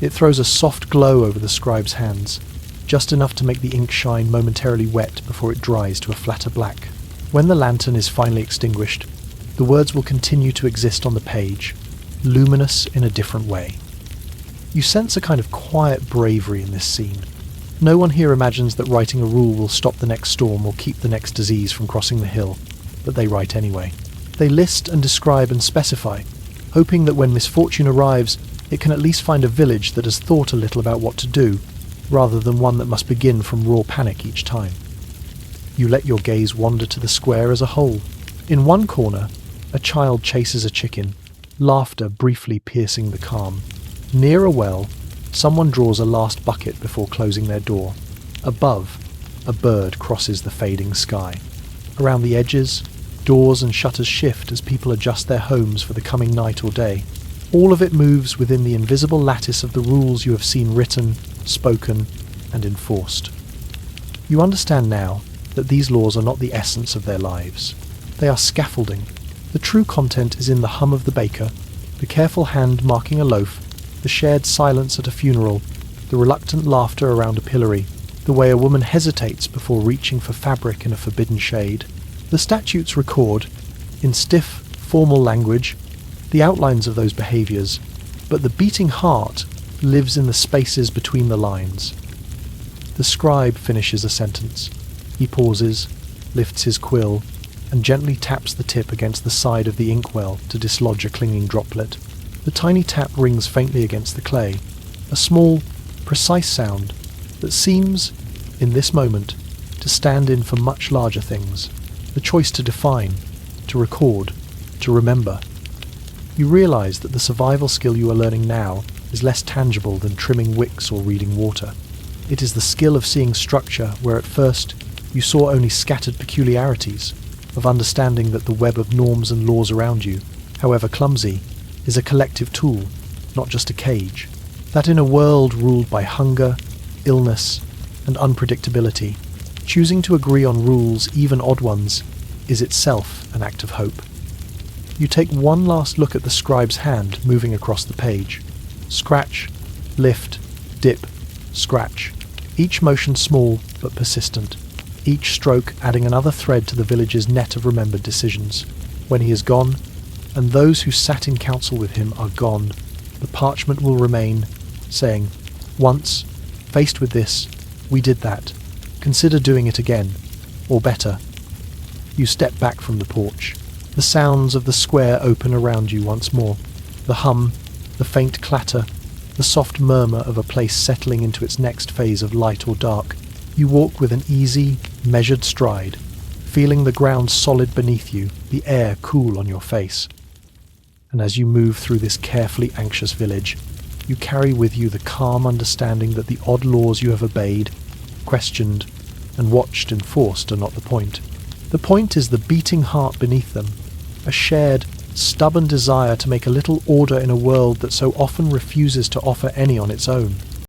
[SPEAKER 1] It throws a soft glow over the scribe's hands, just enough to make the ink shine momentarily wet before it dries to a flatter black. When the lantern is finally extinguished, the words will continue to exist on the page, luminous in a different way. You sense a kind of quiet bravery in this scene. No one here imagines that writing a rule will stop the next storm or keep the next disease from crossing the hill, but they write anyway. They list and describe and specify, hoping that when misfortune arrives, it can at least find a village that has thought a little about what to do, rather than one that must begin from raw panic each time. You let your gaze wander to the square as a whole. In one corner, a child chases a chicken, laughter briefly piercing the calm. Near a well, someone draws a last bucket before closing their door. Above, a bird crosses the fading sky. Around the edges, doors and shutters shift as people adjust their homes for the coming night or day. All of it moves within the invisible lattice of the rules you have seen written, spoken, and enforced. You understand now that these laws are not the essence of their lives. They are scaffolding. The true content is in the hum of the baker, the careful hand marking a loaf, the shared silence at a funeral, the reluctant laughter around a pillory, the way a woman hesitates before reaching for fabric in a forbidden shade. The statutes record, in stiff, formal language, the outlines of those behaviours, but the beating heart lives in the spaces between the lines. The scribe finishes a sentence. He pauses, lifts his quill, and gently taps the tip against the side of the inkwell to dislodge a clinging droplet. The tiny tap rings faintly against the clay, a small, precise sound that seems, in this moment, to stand in for much larger things. The choice to define, to record, to remember. You realise that the survival skill you are learning now is less tangible than trimming wicks or reading water. It is the skill of seeing structure where at first you saw only scattered peculiarities, of understanding that the web of norms and laws around you, however clumsy, is a collective tool, not just a cage. That in a world ruled by hunger, illness, and unpredictability, choosing to agree on rules, even odd ones, is itself an act of hope. You take one last look at the scribe's hand moving across the page. Scratch, lift, dip, scratch. Each motion small but persistent. Each stroke adding another thread to the village's net of remembered decisions. When he is gone, and those who sat in council with him are gone, the parchment will remain, saying, "Once, faced with this, we did that. Consider doing it again, or better." You step back from the porch. The sounds of the square open around you once more. The hum, the faint clatter, the soft murmur of a place settling into its next phase of light or dark. You walk with an easy, measured stride, feeling the ground solid beneath you, the air cool on your face. And as you move through this carefully anxious village, you carry with you the calm understanding that the odd laws you have obeyed, questioned, and watched enforced are not the point. The point is the beating heart beneath them, a shared, stubborn desire to make a little order in a world that so often refuses to offer any on its own.